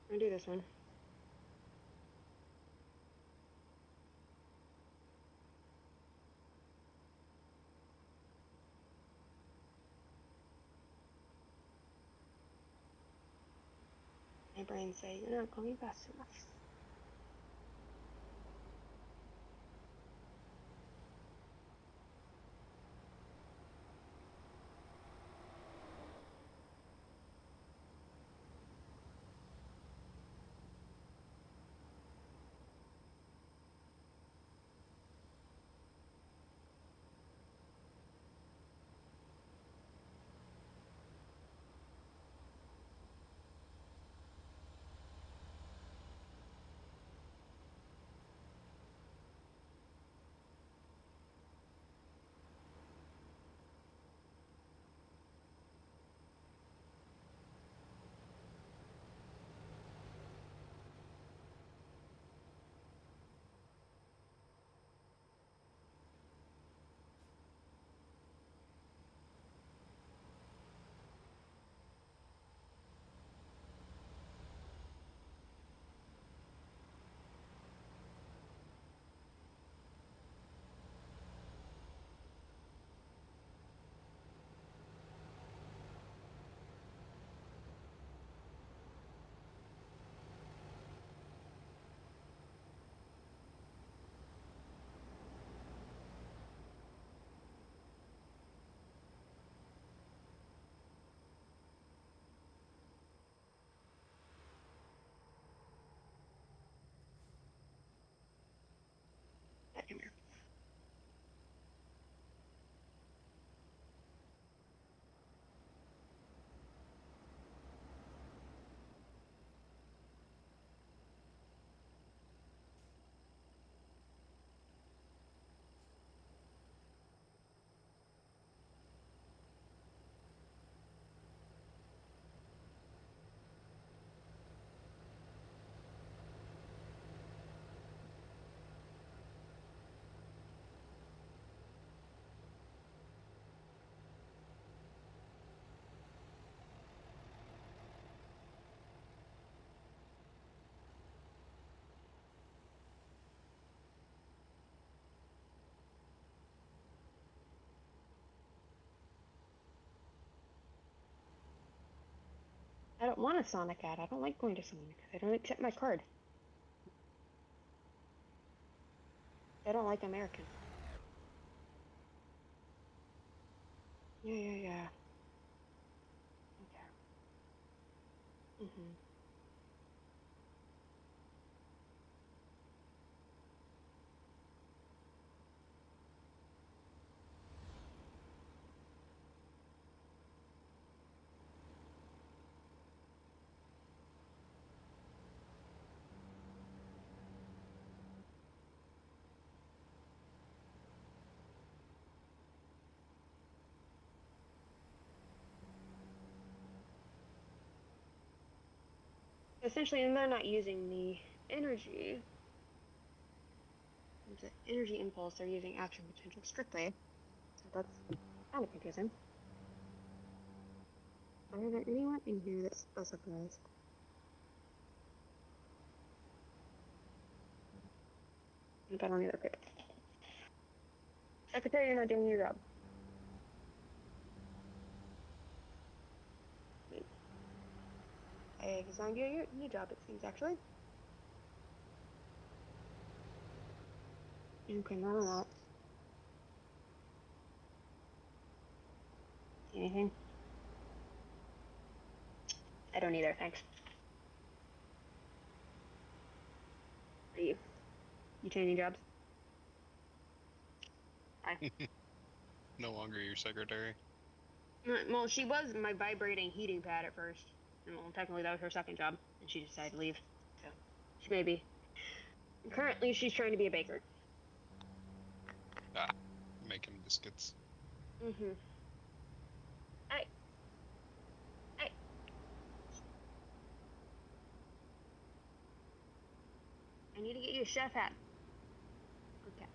I'm gonna do this one. My brain say you're not going fast enough. I don't want a Sonic ad. I don't like going to Sonic. They don't accept my card. They don't like Americans. Yeah. Okay. Mhm. Essentially, and they're not using the energy. The energy impulse, they're using action potential strictly. So that's kind of confusing. Are there anyone in here that's specifies? I don't either. Okay. Secretary, you're not doing your job. I assigned you your new job, it seems, actually. Okay, none of that. Anything? I don't either, thanks. Are you? You changing jobs? No longer your secretary. Well, she was my vibrating heating pad at first. And well, technically that was her second job, and she decided to leave. So, she may be. Currently, she's trying to be a baker. Ah, making biscuits. Mm-hmm. Hey. I need to get you a chef hat. Okay.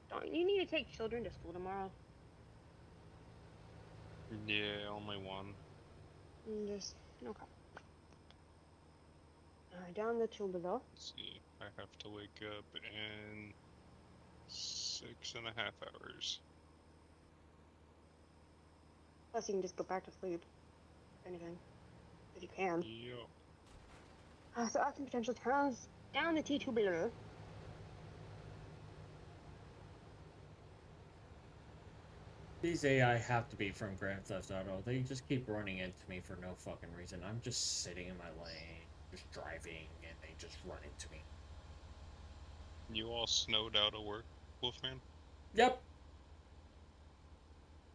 Don't you need to take children to school tomorrow? Yeah, only one. Just okay. Down the tube below. Let's see. I have to wake up in 6.5 hours. Plus, you can just go back to sleep. If anything, if you can. Yup. So action potential turns down the T2 below. These AI have to be from Grand Theft Auto. They just keep running into me for no fucking reason. I'm just sitting in my lane, just driving, and they just run into me. You all snowed out of work, Wolfman? Yep.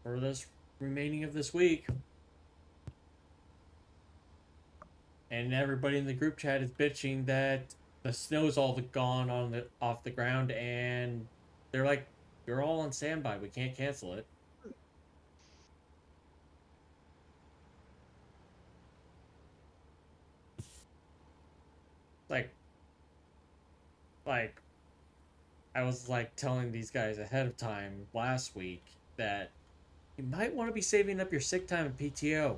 For this remaining of this week. And everybody in the group chat is bitching that the snow's all gone on the off the ground, and they're like, "You're all on standby. We can't cancel it." Like, like I was like telling these guys ahead of time last week that you might want to be saving up your sick time and PTO.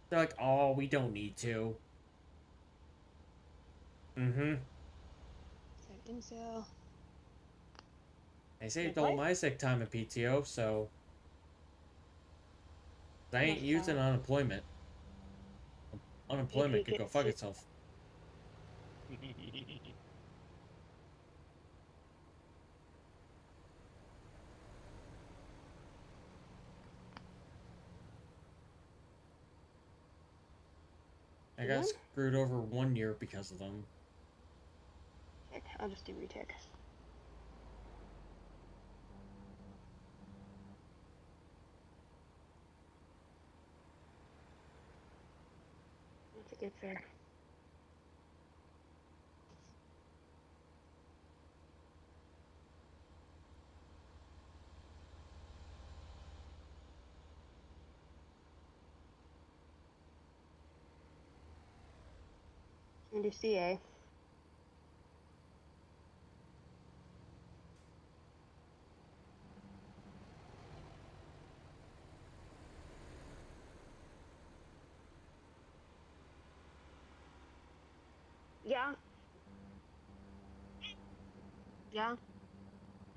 They're like, "Oh, we don't need to." Mm-hmm. Set incel. I saved all my sick time and PTO, so I ain't using unemployment. Unemployment could go fuck itself. I got screwed over 1 year because of them. I'll just do retake. Once it gets there. And do CA. Yeah. Yeah.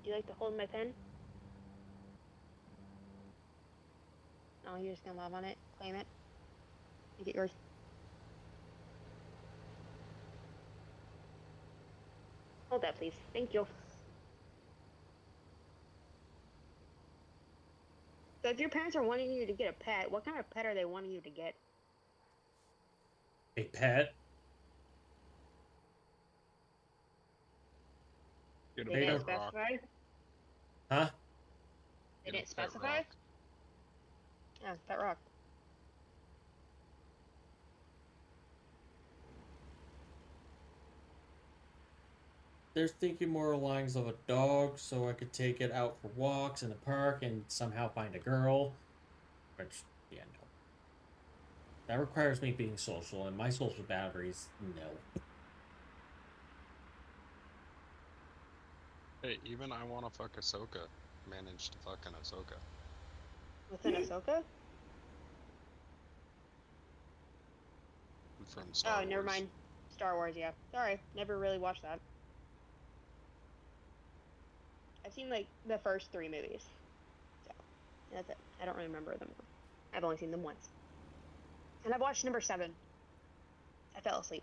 Do you like to hold my pen? Oh, you're just gonna love on it. Claim it. Make it yours. Hold that, please. Thank you. So if your parents are wanting you to get a pet, what kind of pet are they wanting you to get? A pet? Get a They They didn't don't- rock. specify? Huh? They Get a didn't pet specify? rock. Yeah, pet rock. They're thinking more along lines of a dog, so I could take it out for walks in the park and somehow find a girl. Which, yeah, no. That requires me being social, and my social batteries, no. Hey, even I want to fuck Ahsoka. Managed to fuck an Ahsoka. Within Ahsoka? From Star Oh, Wars. never mind. Star Wars, yeah. Sorry, never really watched that. I've seen like the first 3 movies. So that's it. I don't really remember them. I've only seen them once. And I've watched number 7. I fell asleep.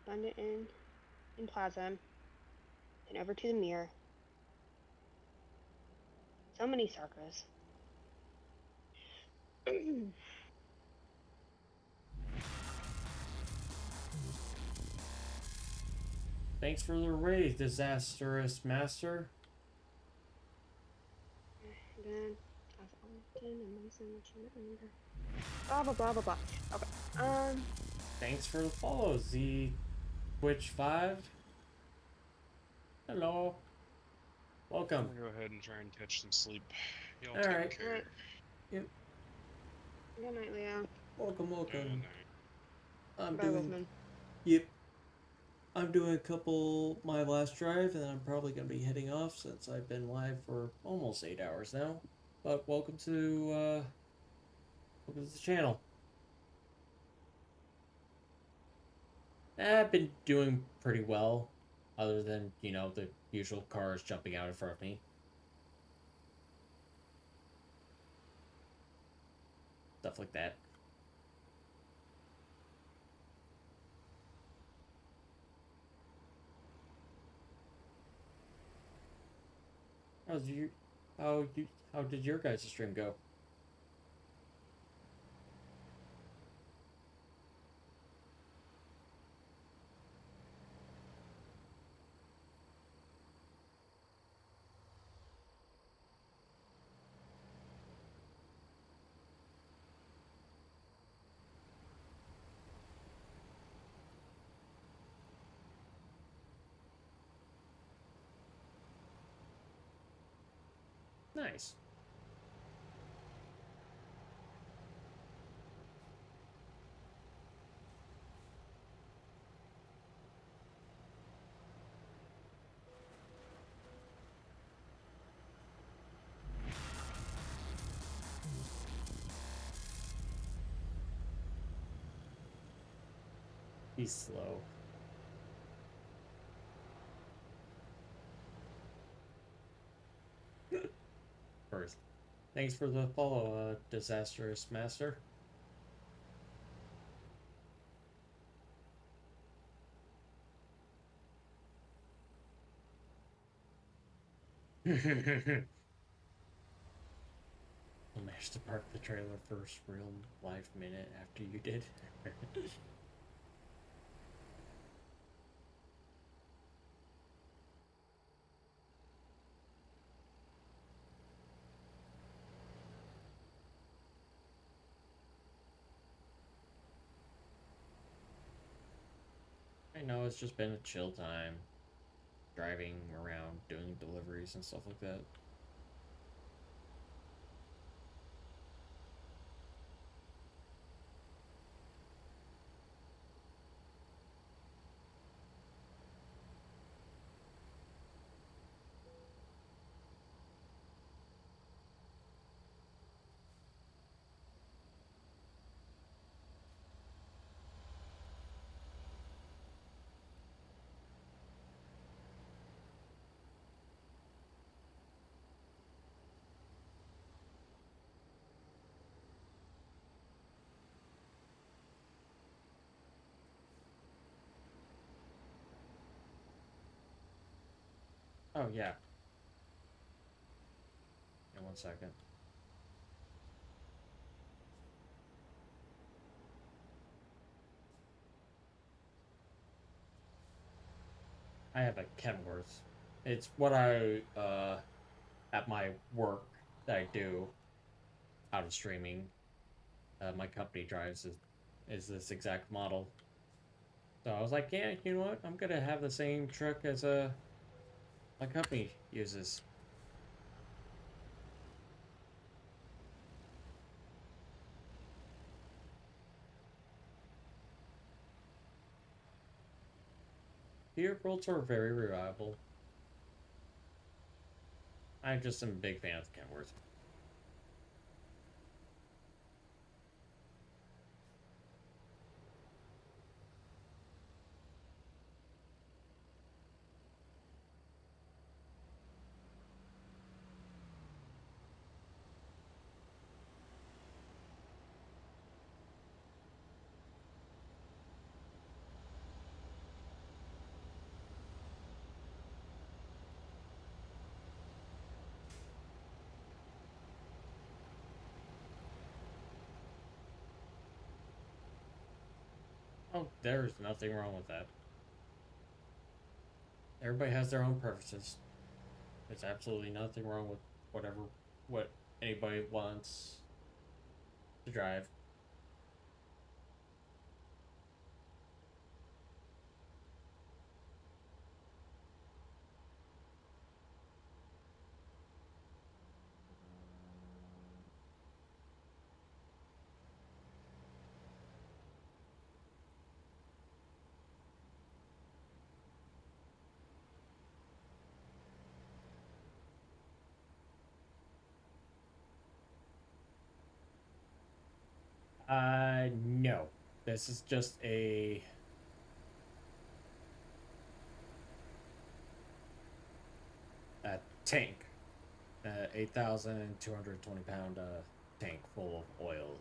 Abundant in Plaza. And over to the mirror. So many Sarkas. Thanks for the raid, disastrous master. Then, blah blah blah blah blah. Okay. Thanks for the follow, Z Twitch 5. Hello. I'm Welcome. gonna go ahead and try and catch some sleep. Y'all All take right. care. Alright. Good night, Leo. Welcome, Good welcome. night. I'm Bye, doing. Wolfman. Yep. I'm doing a couple my last drive, and then I'm probably gonna be heading off since I've been live for almost 8 hours now. But welcome to the channel. I've been doing pretty well, other than the usual cars jumping out in front of me. Stuff like that. How did your guys' stream go? Nice. He's slow. First. Thanks for the follow, disastrous master. I managed to park the trailer first real life minute after you did. I know it's just been a chill time. Driving around, doing deliveries and stuff like that. Oh, yeah. In 1 second. I have a Kenworth. It's what I, at my work that I do out of streaming, my company drives is this exact model. So I was like, yeah, you know what? I'm gonna have the same truck as my company uses. The bolts are very reliable. I just am a big fan of the Kenworth. Oh, there's nothing wrong with that. Everybody has their own preferences. There's absolutely nothing wrong with what anybody wants to drive. No. This is just a tank. 8,220 pound tank full of oil.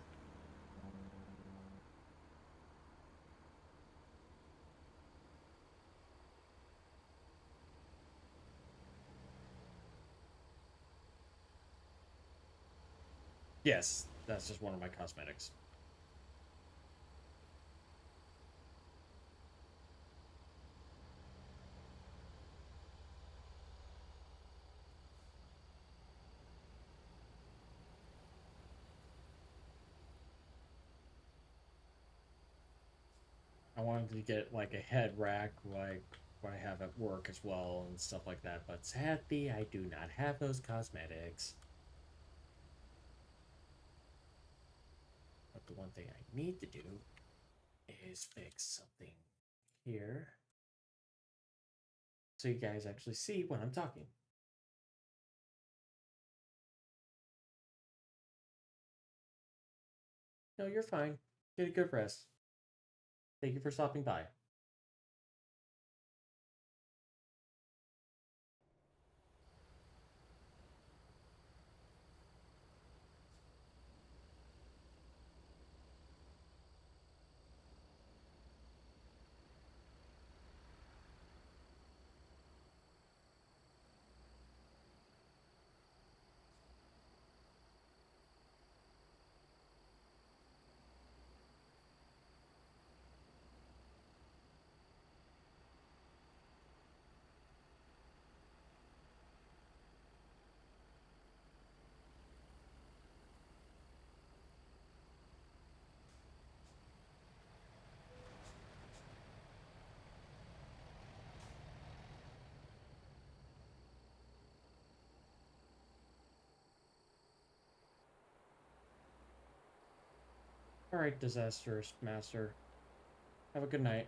Yes, that's just one of my cosmetics. I wanted to get like a head rack like what I have at work as well and stuff like that, but sadly I do not have those cosmetics. But the one thing I need to do is fix something here so you guys actually see when I'm talking. No, you're fine. Get a good rest. Thank you for stopping by. Alright, Disastrous Master. Have a good night.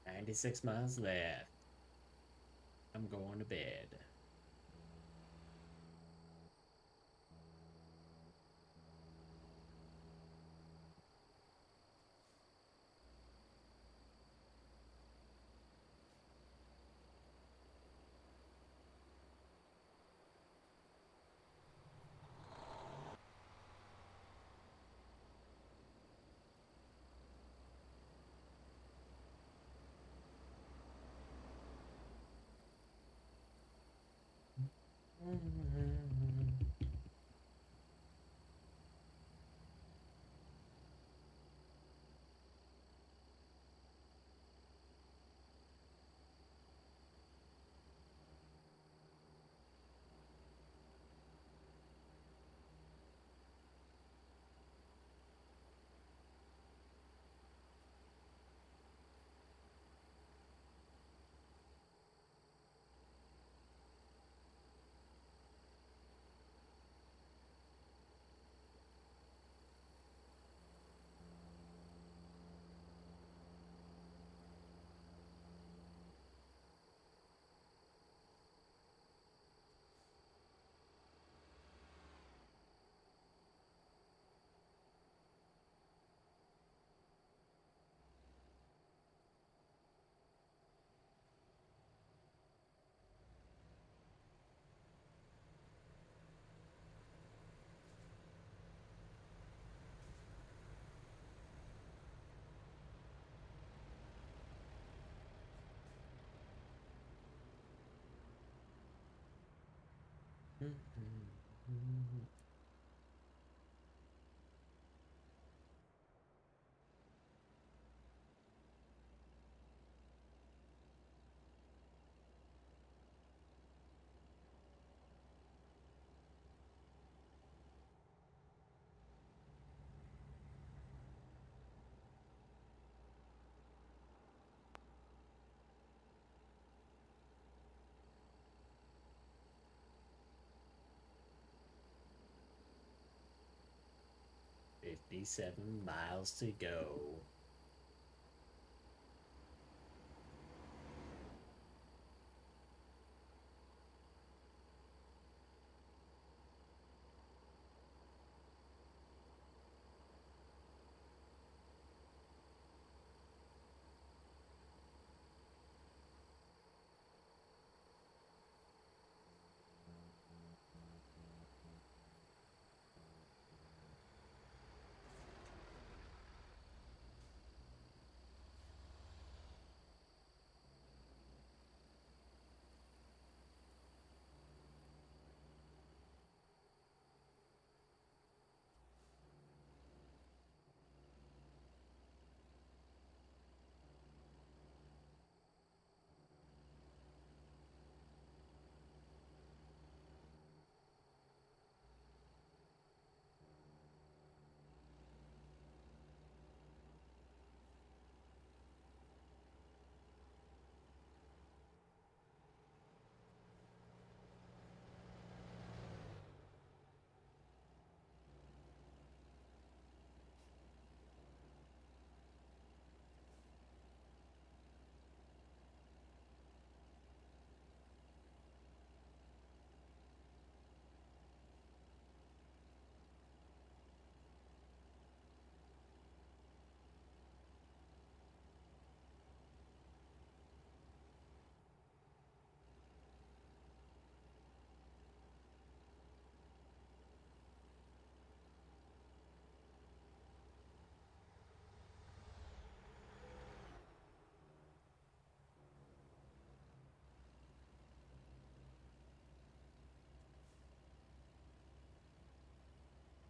"96 miles left. I'm going to bed." "57 miles to go."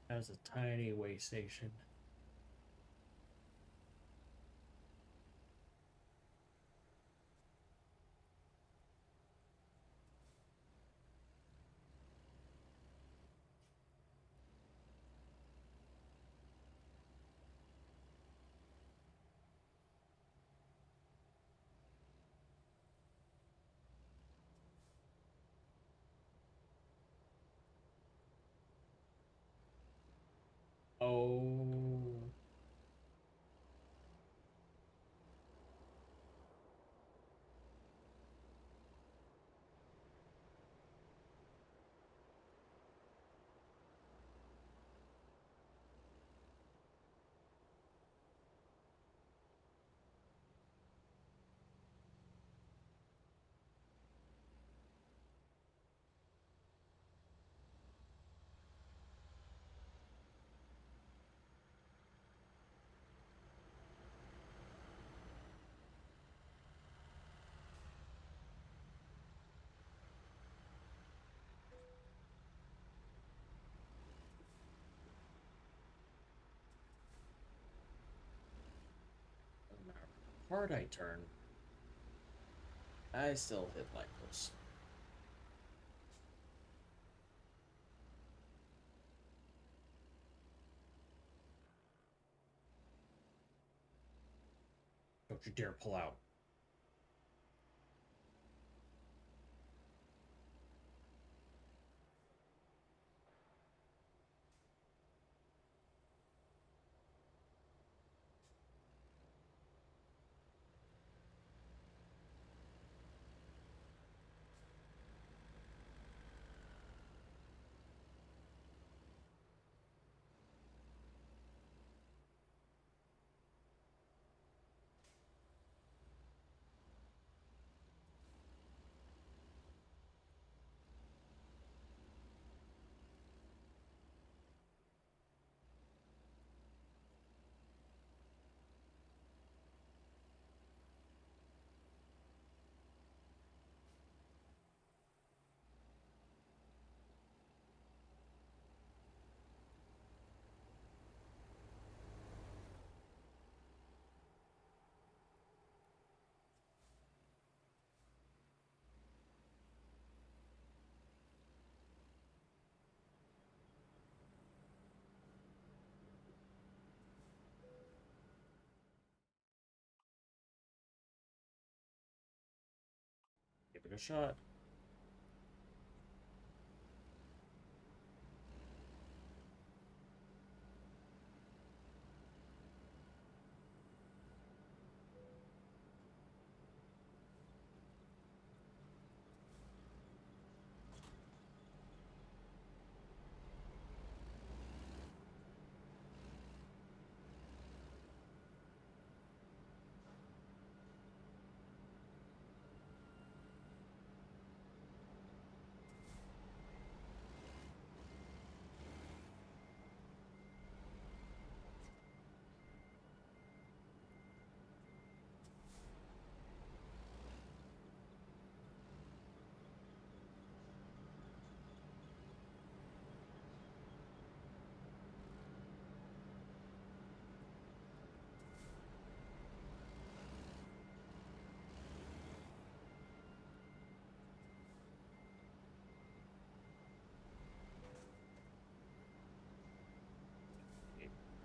That was a tiny way station. hard I turn, I still hit Lycos. Don't you dare pull out. Give it a shot.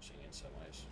Pushing in some ways.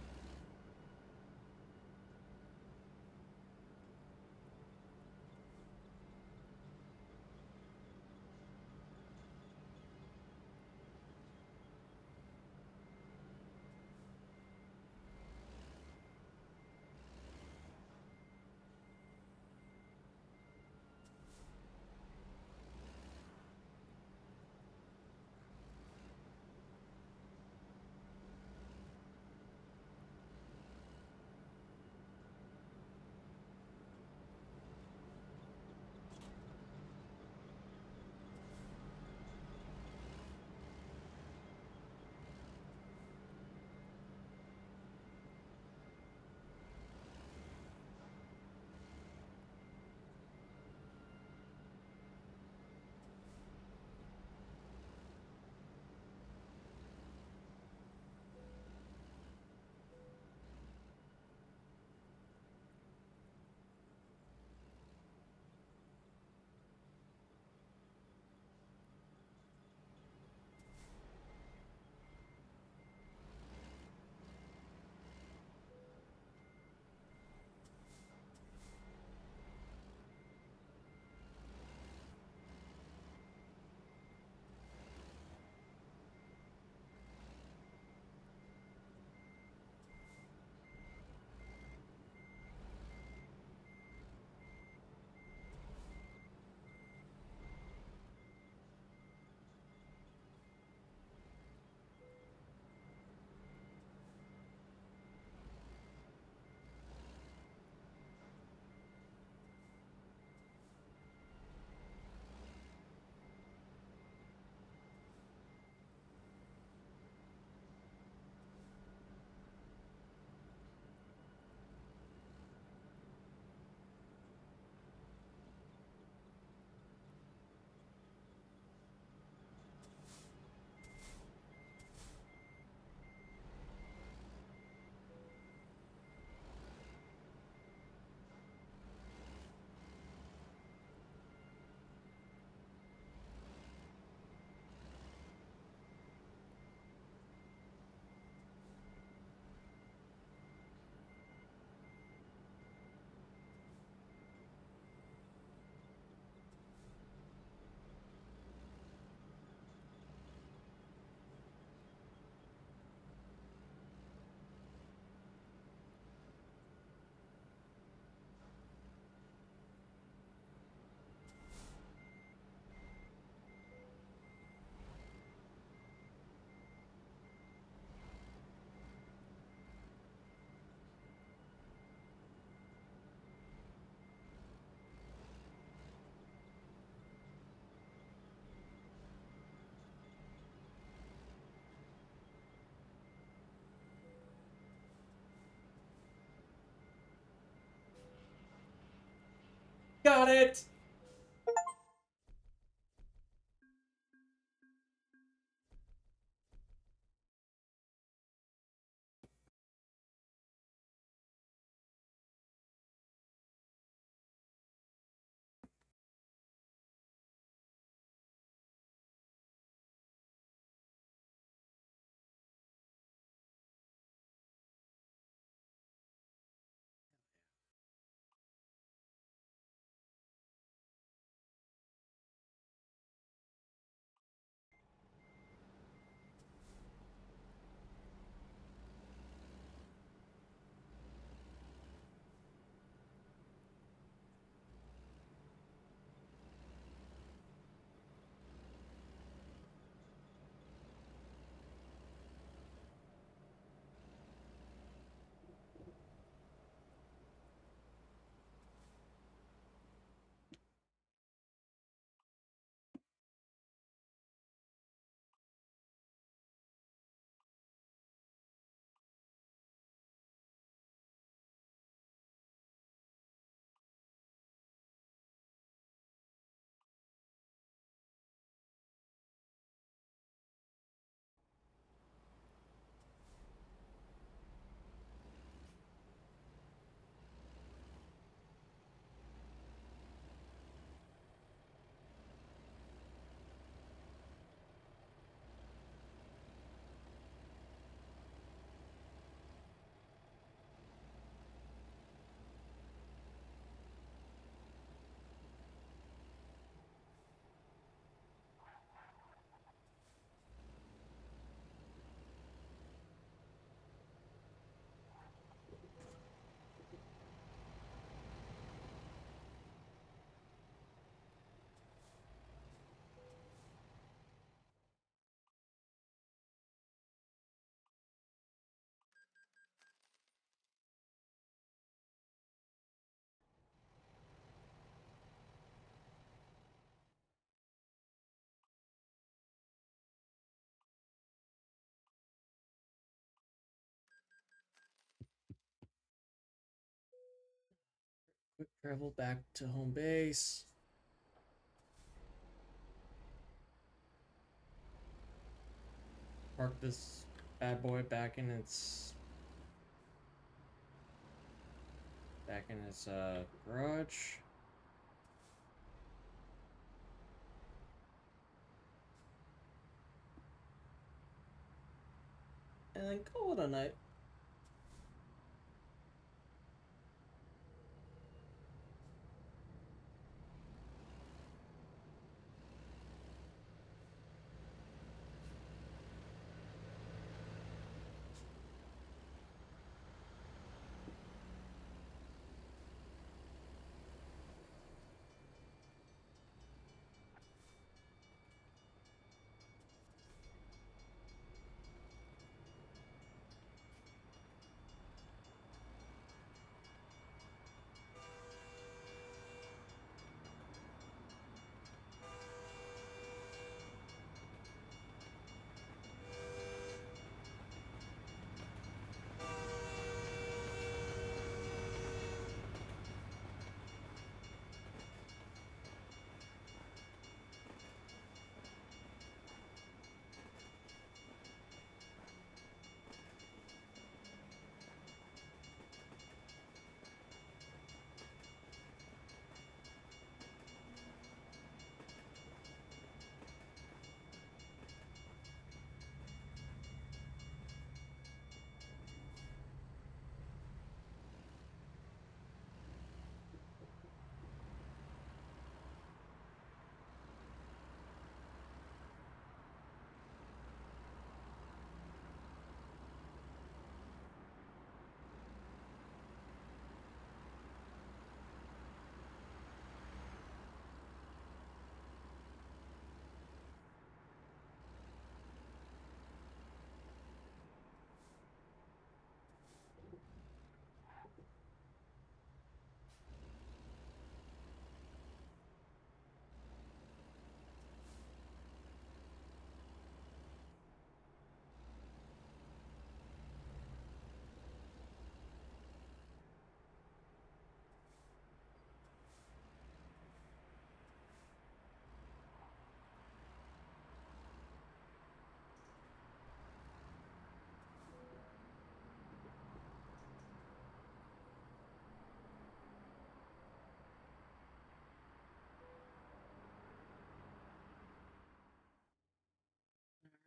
got it! Quick travel back to home base. Park this bad boy back in its garage. And then call it a night.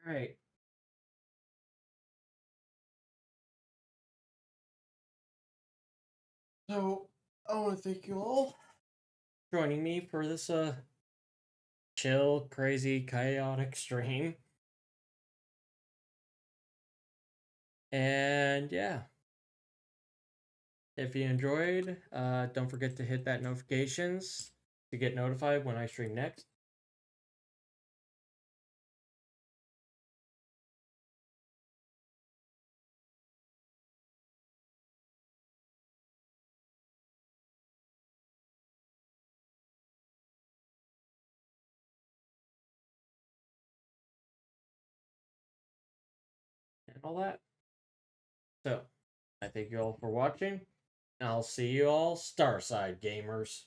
Alright. So, I want to thank you all for joining me for this chill, crazy, chaotic stream. And yeah, if you enjoyed, don't forget to hit that notifications to get notified when I stream next. And all that. So, I thank you all for watching. And I'll see you all Starside gamers.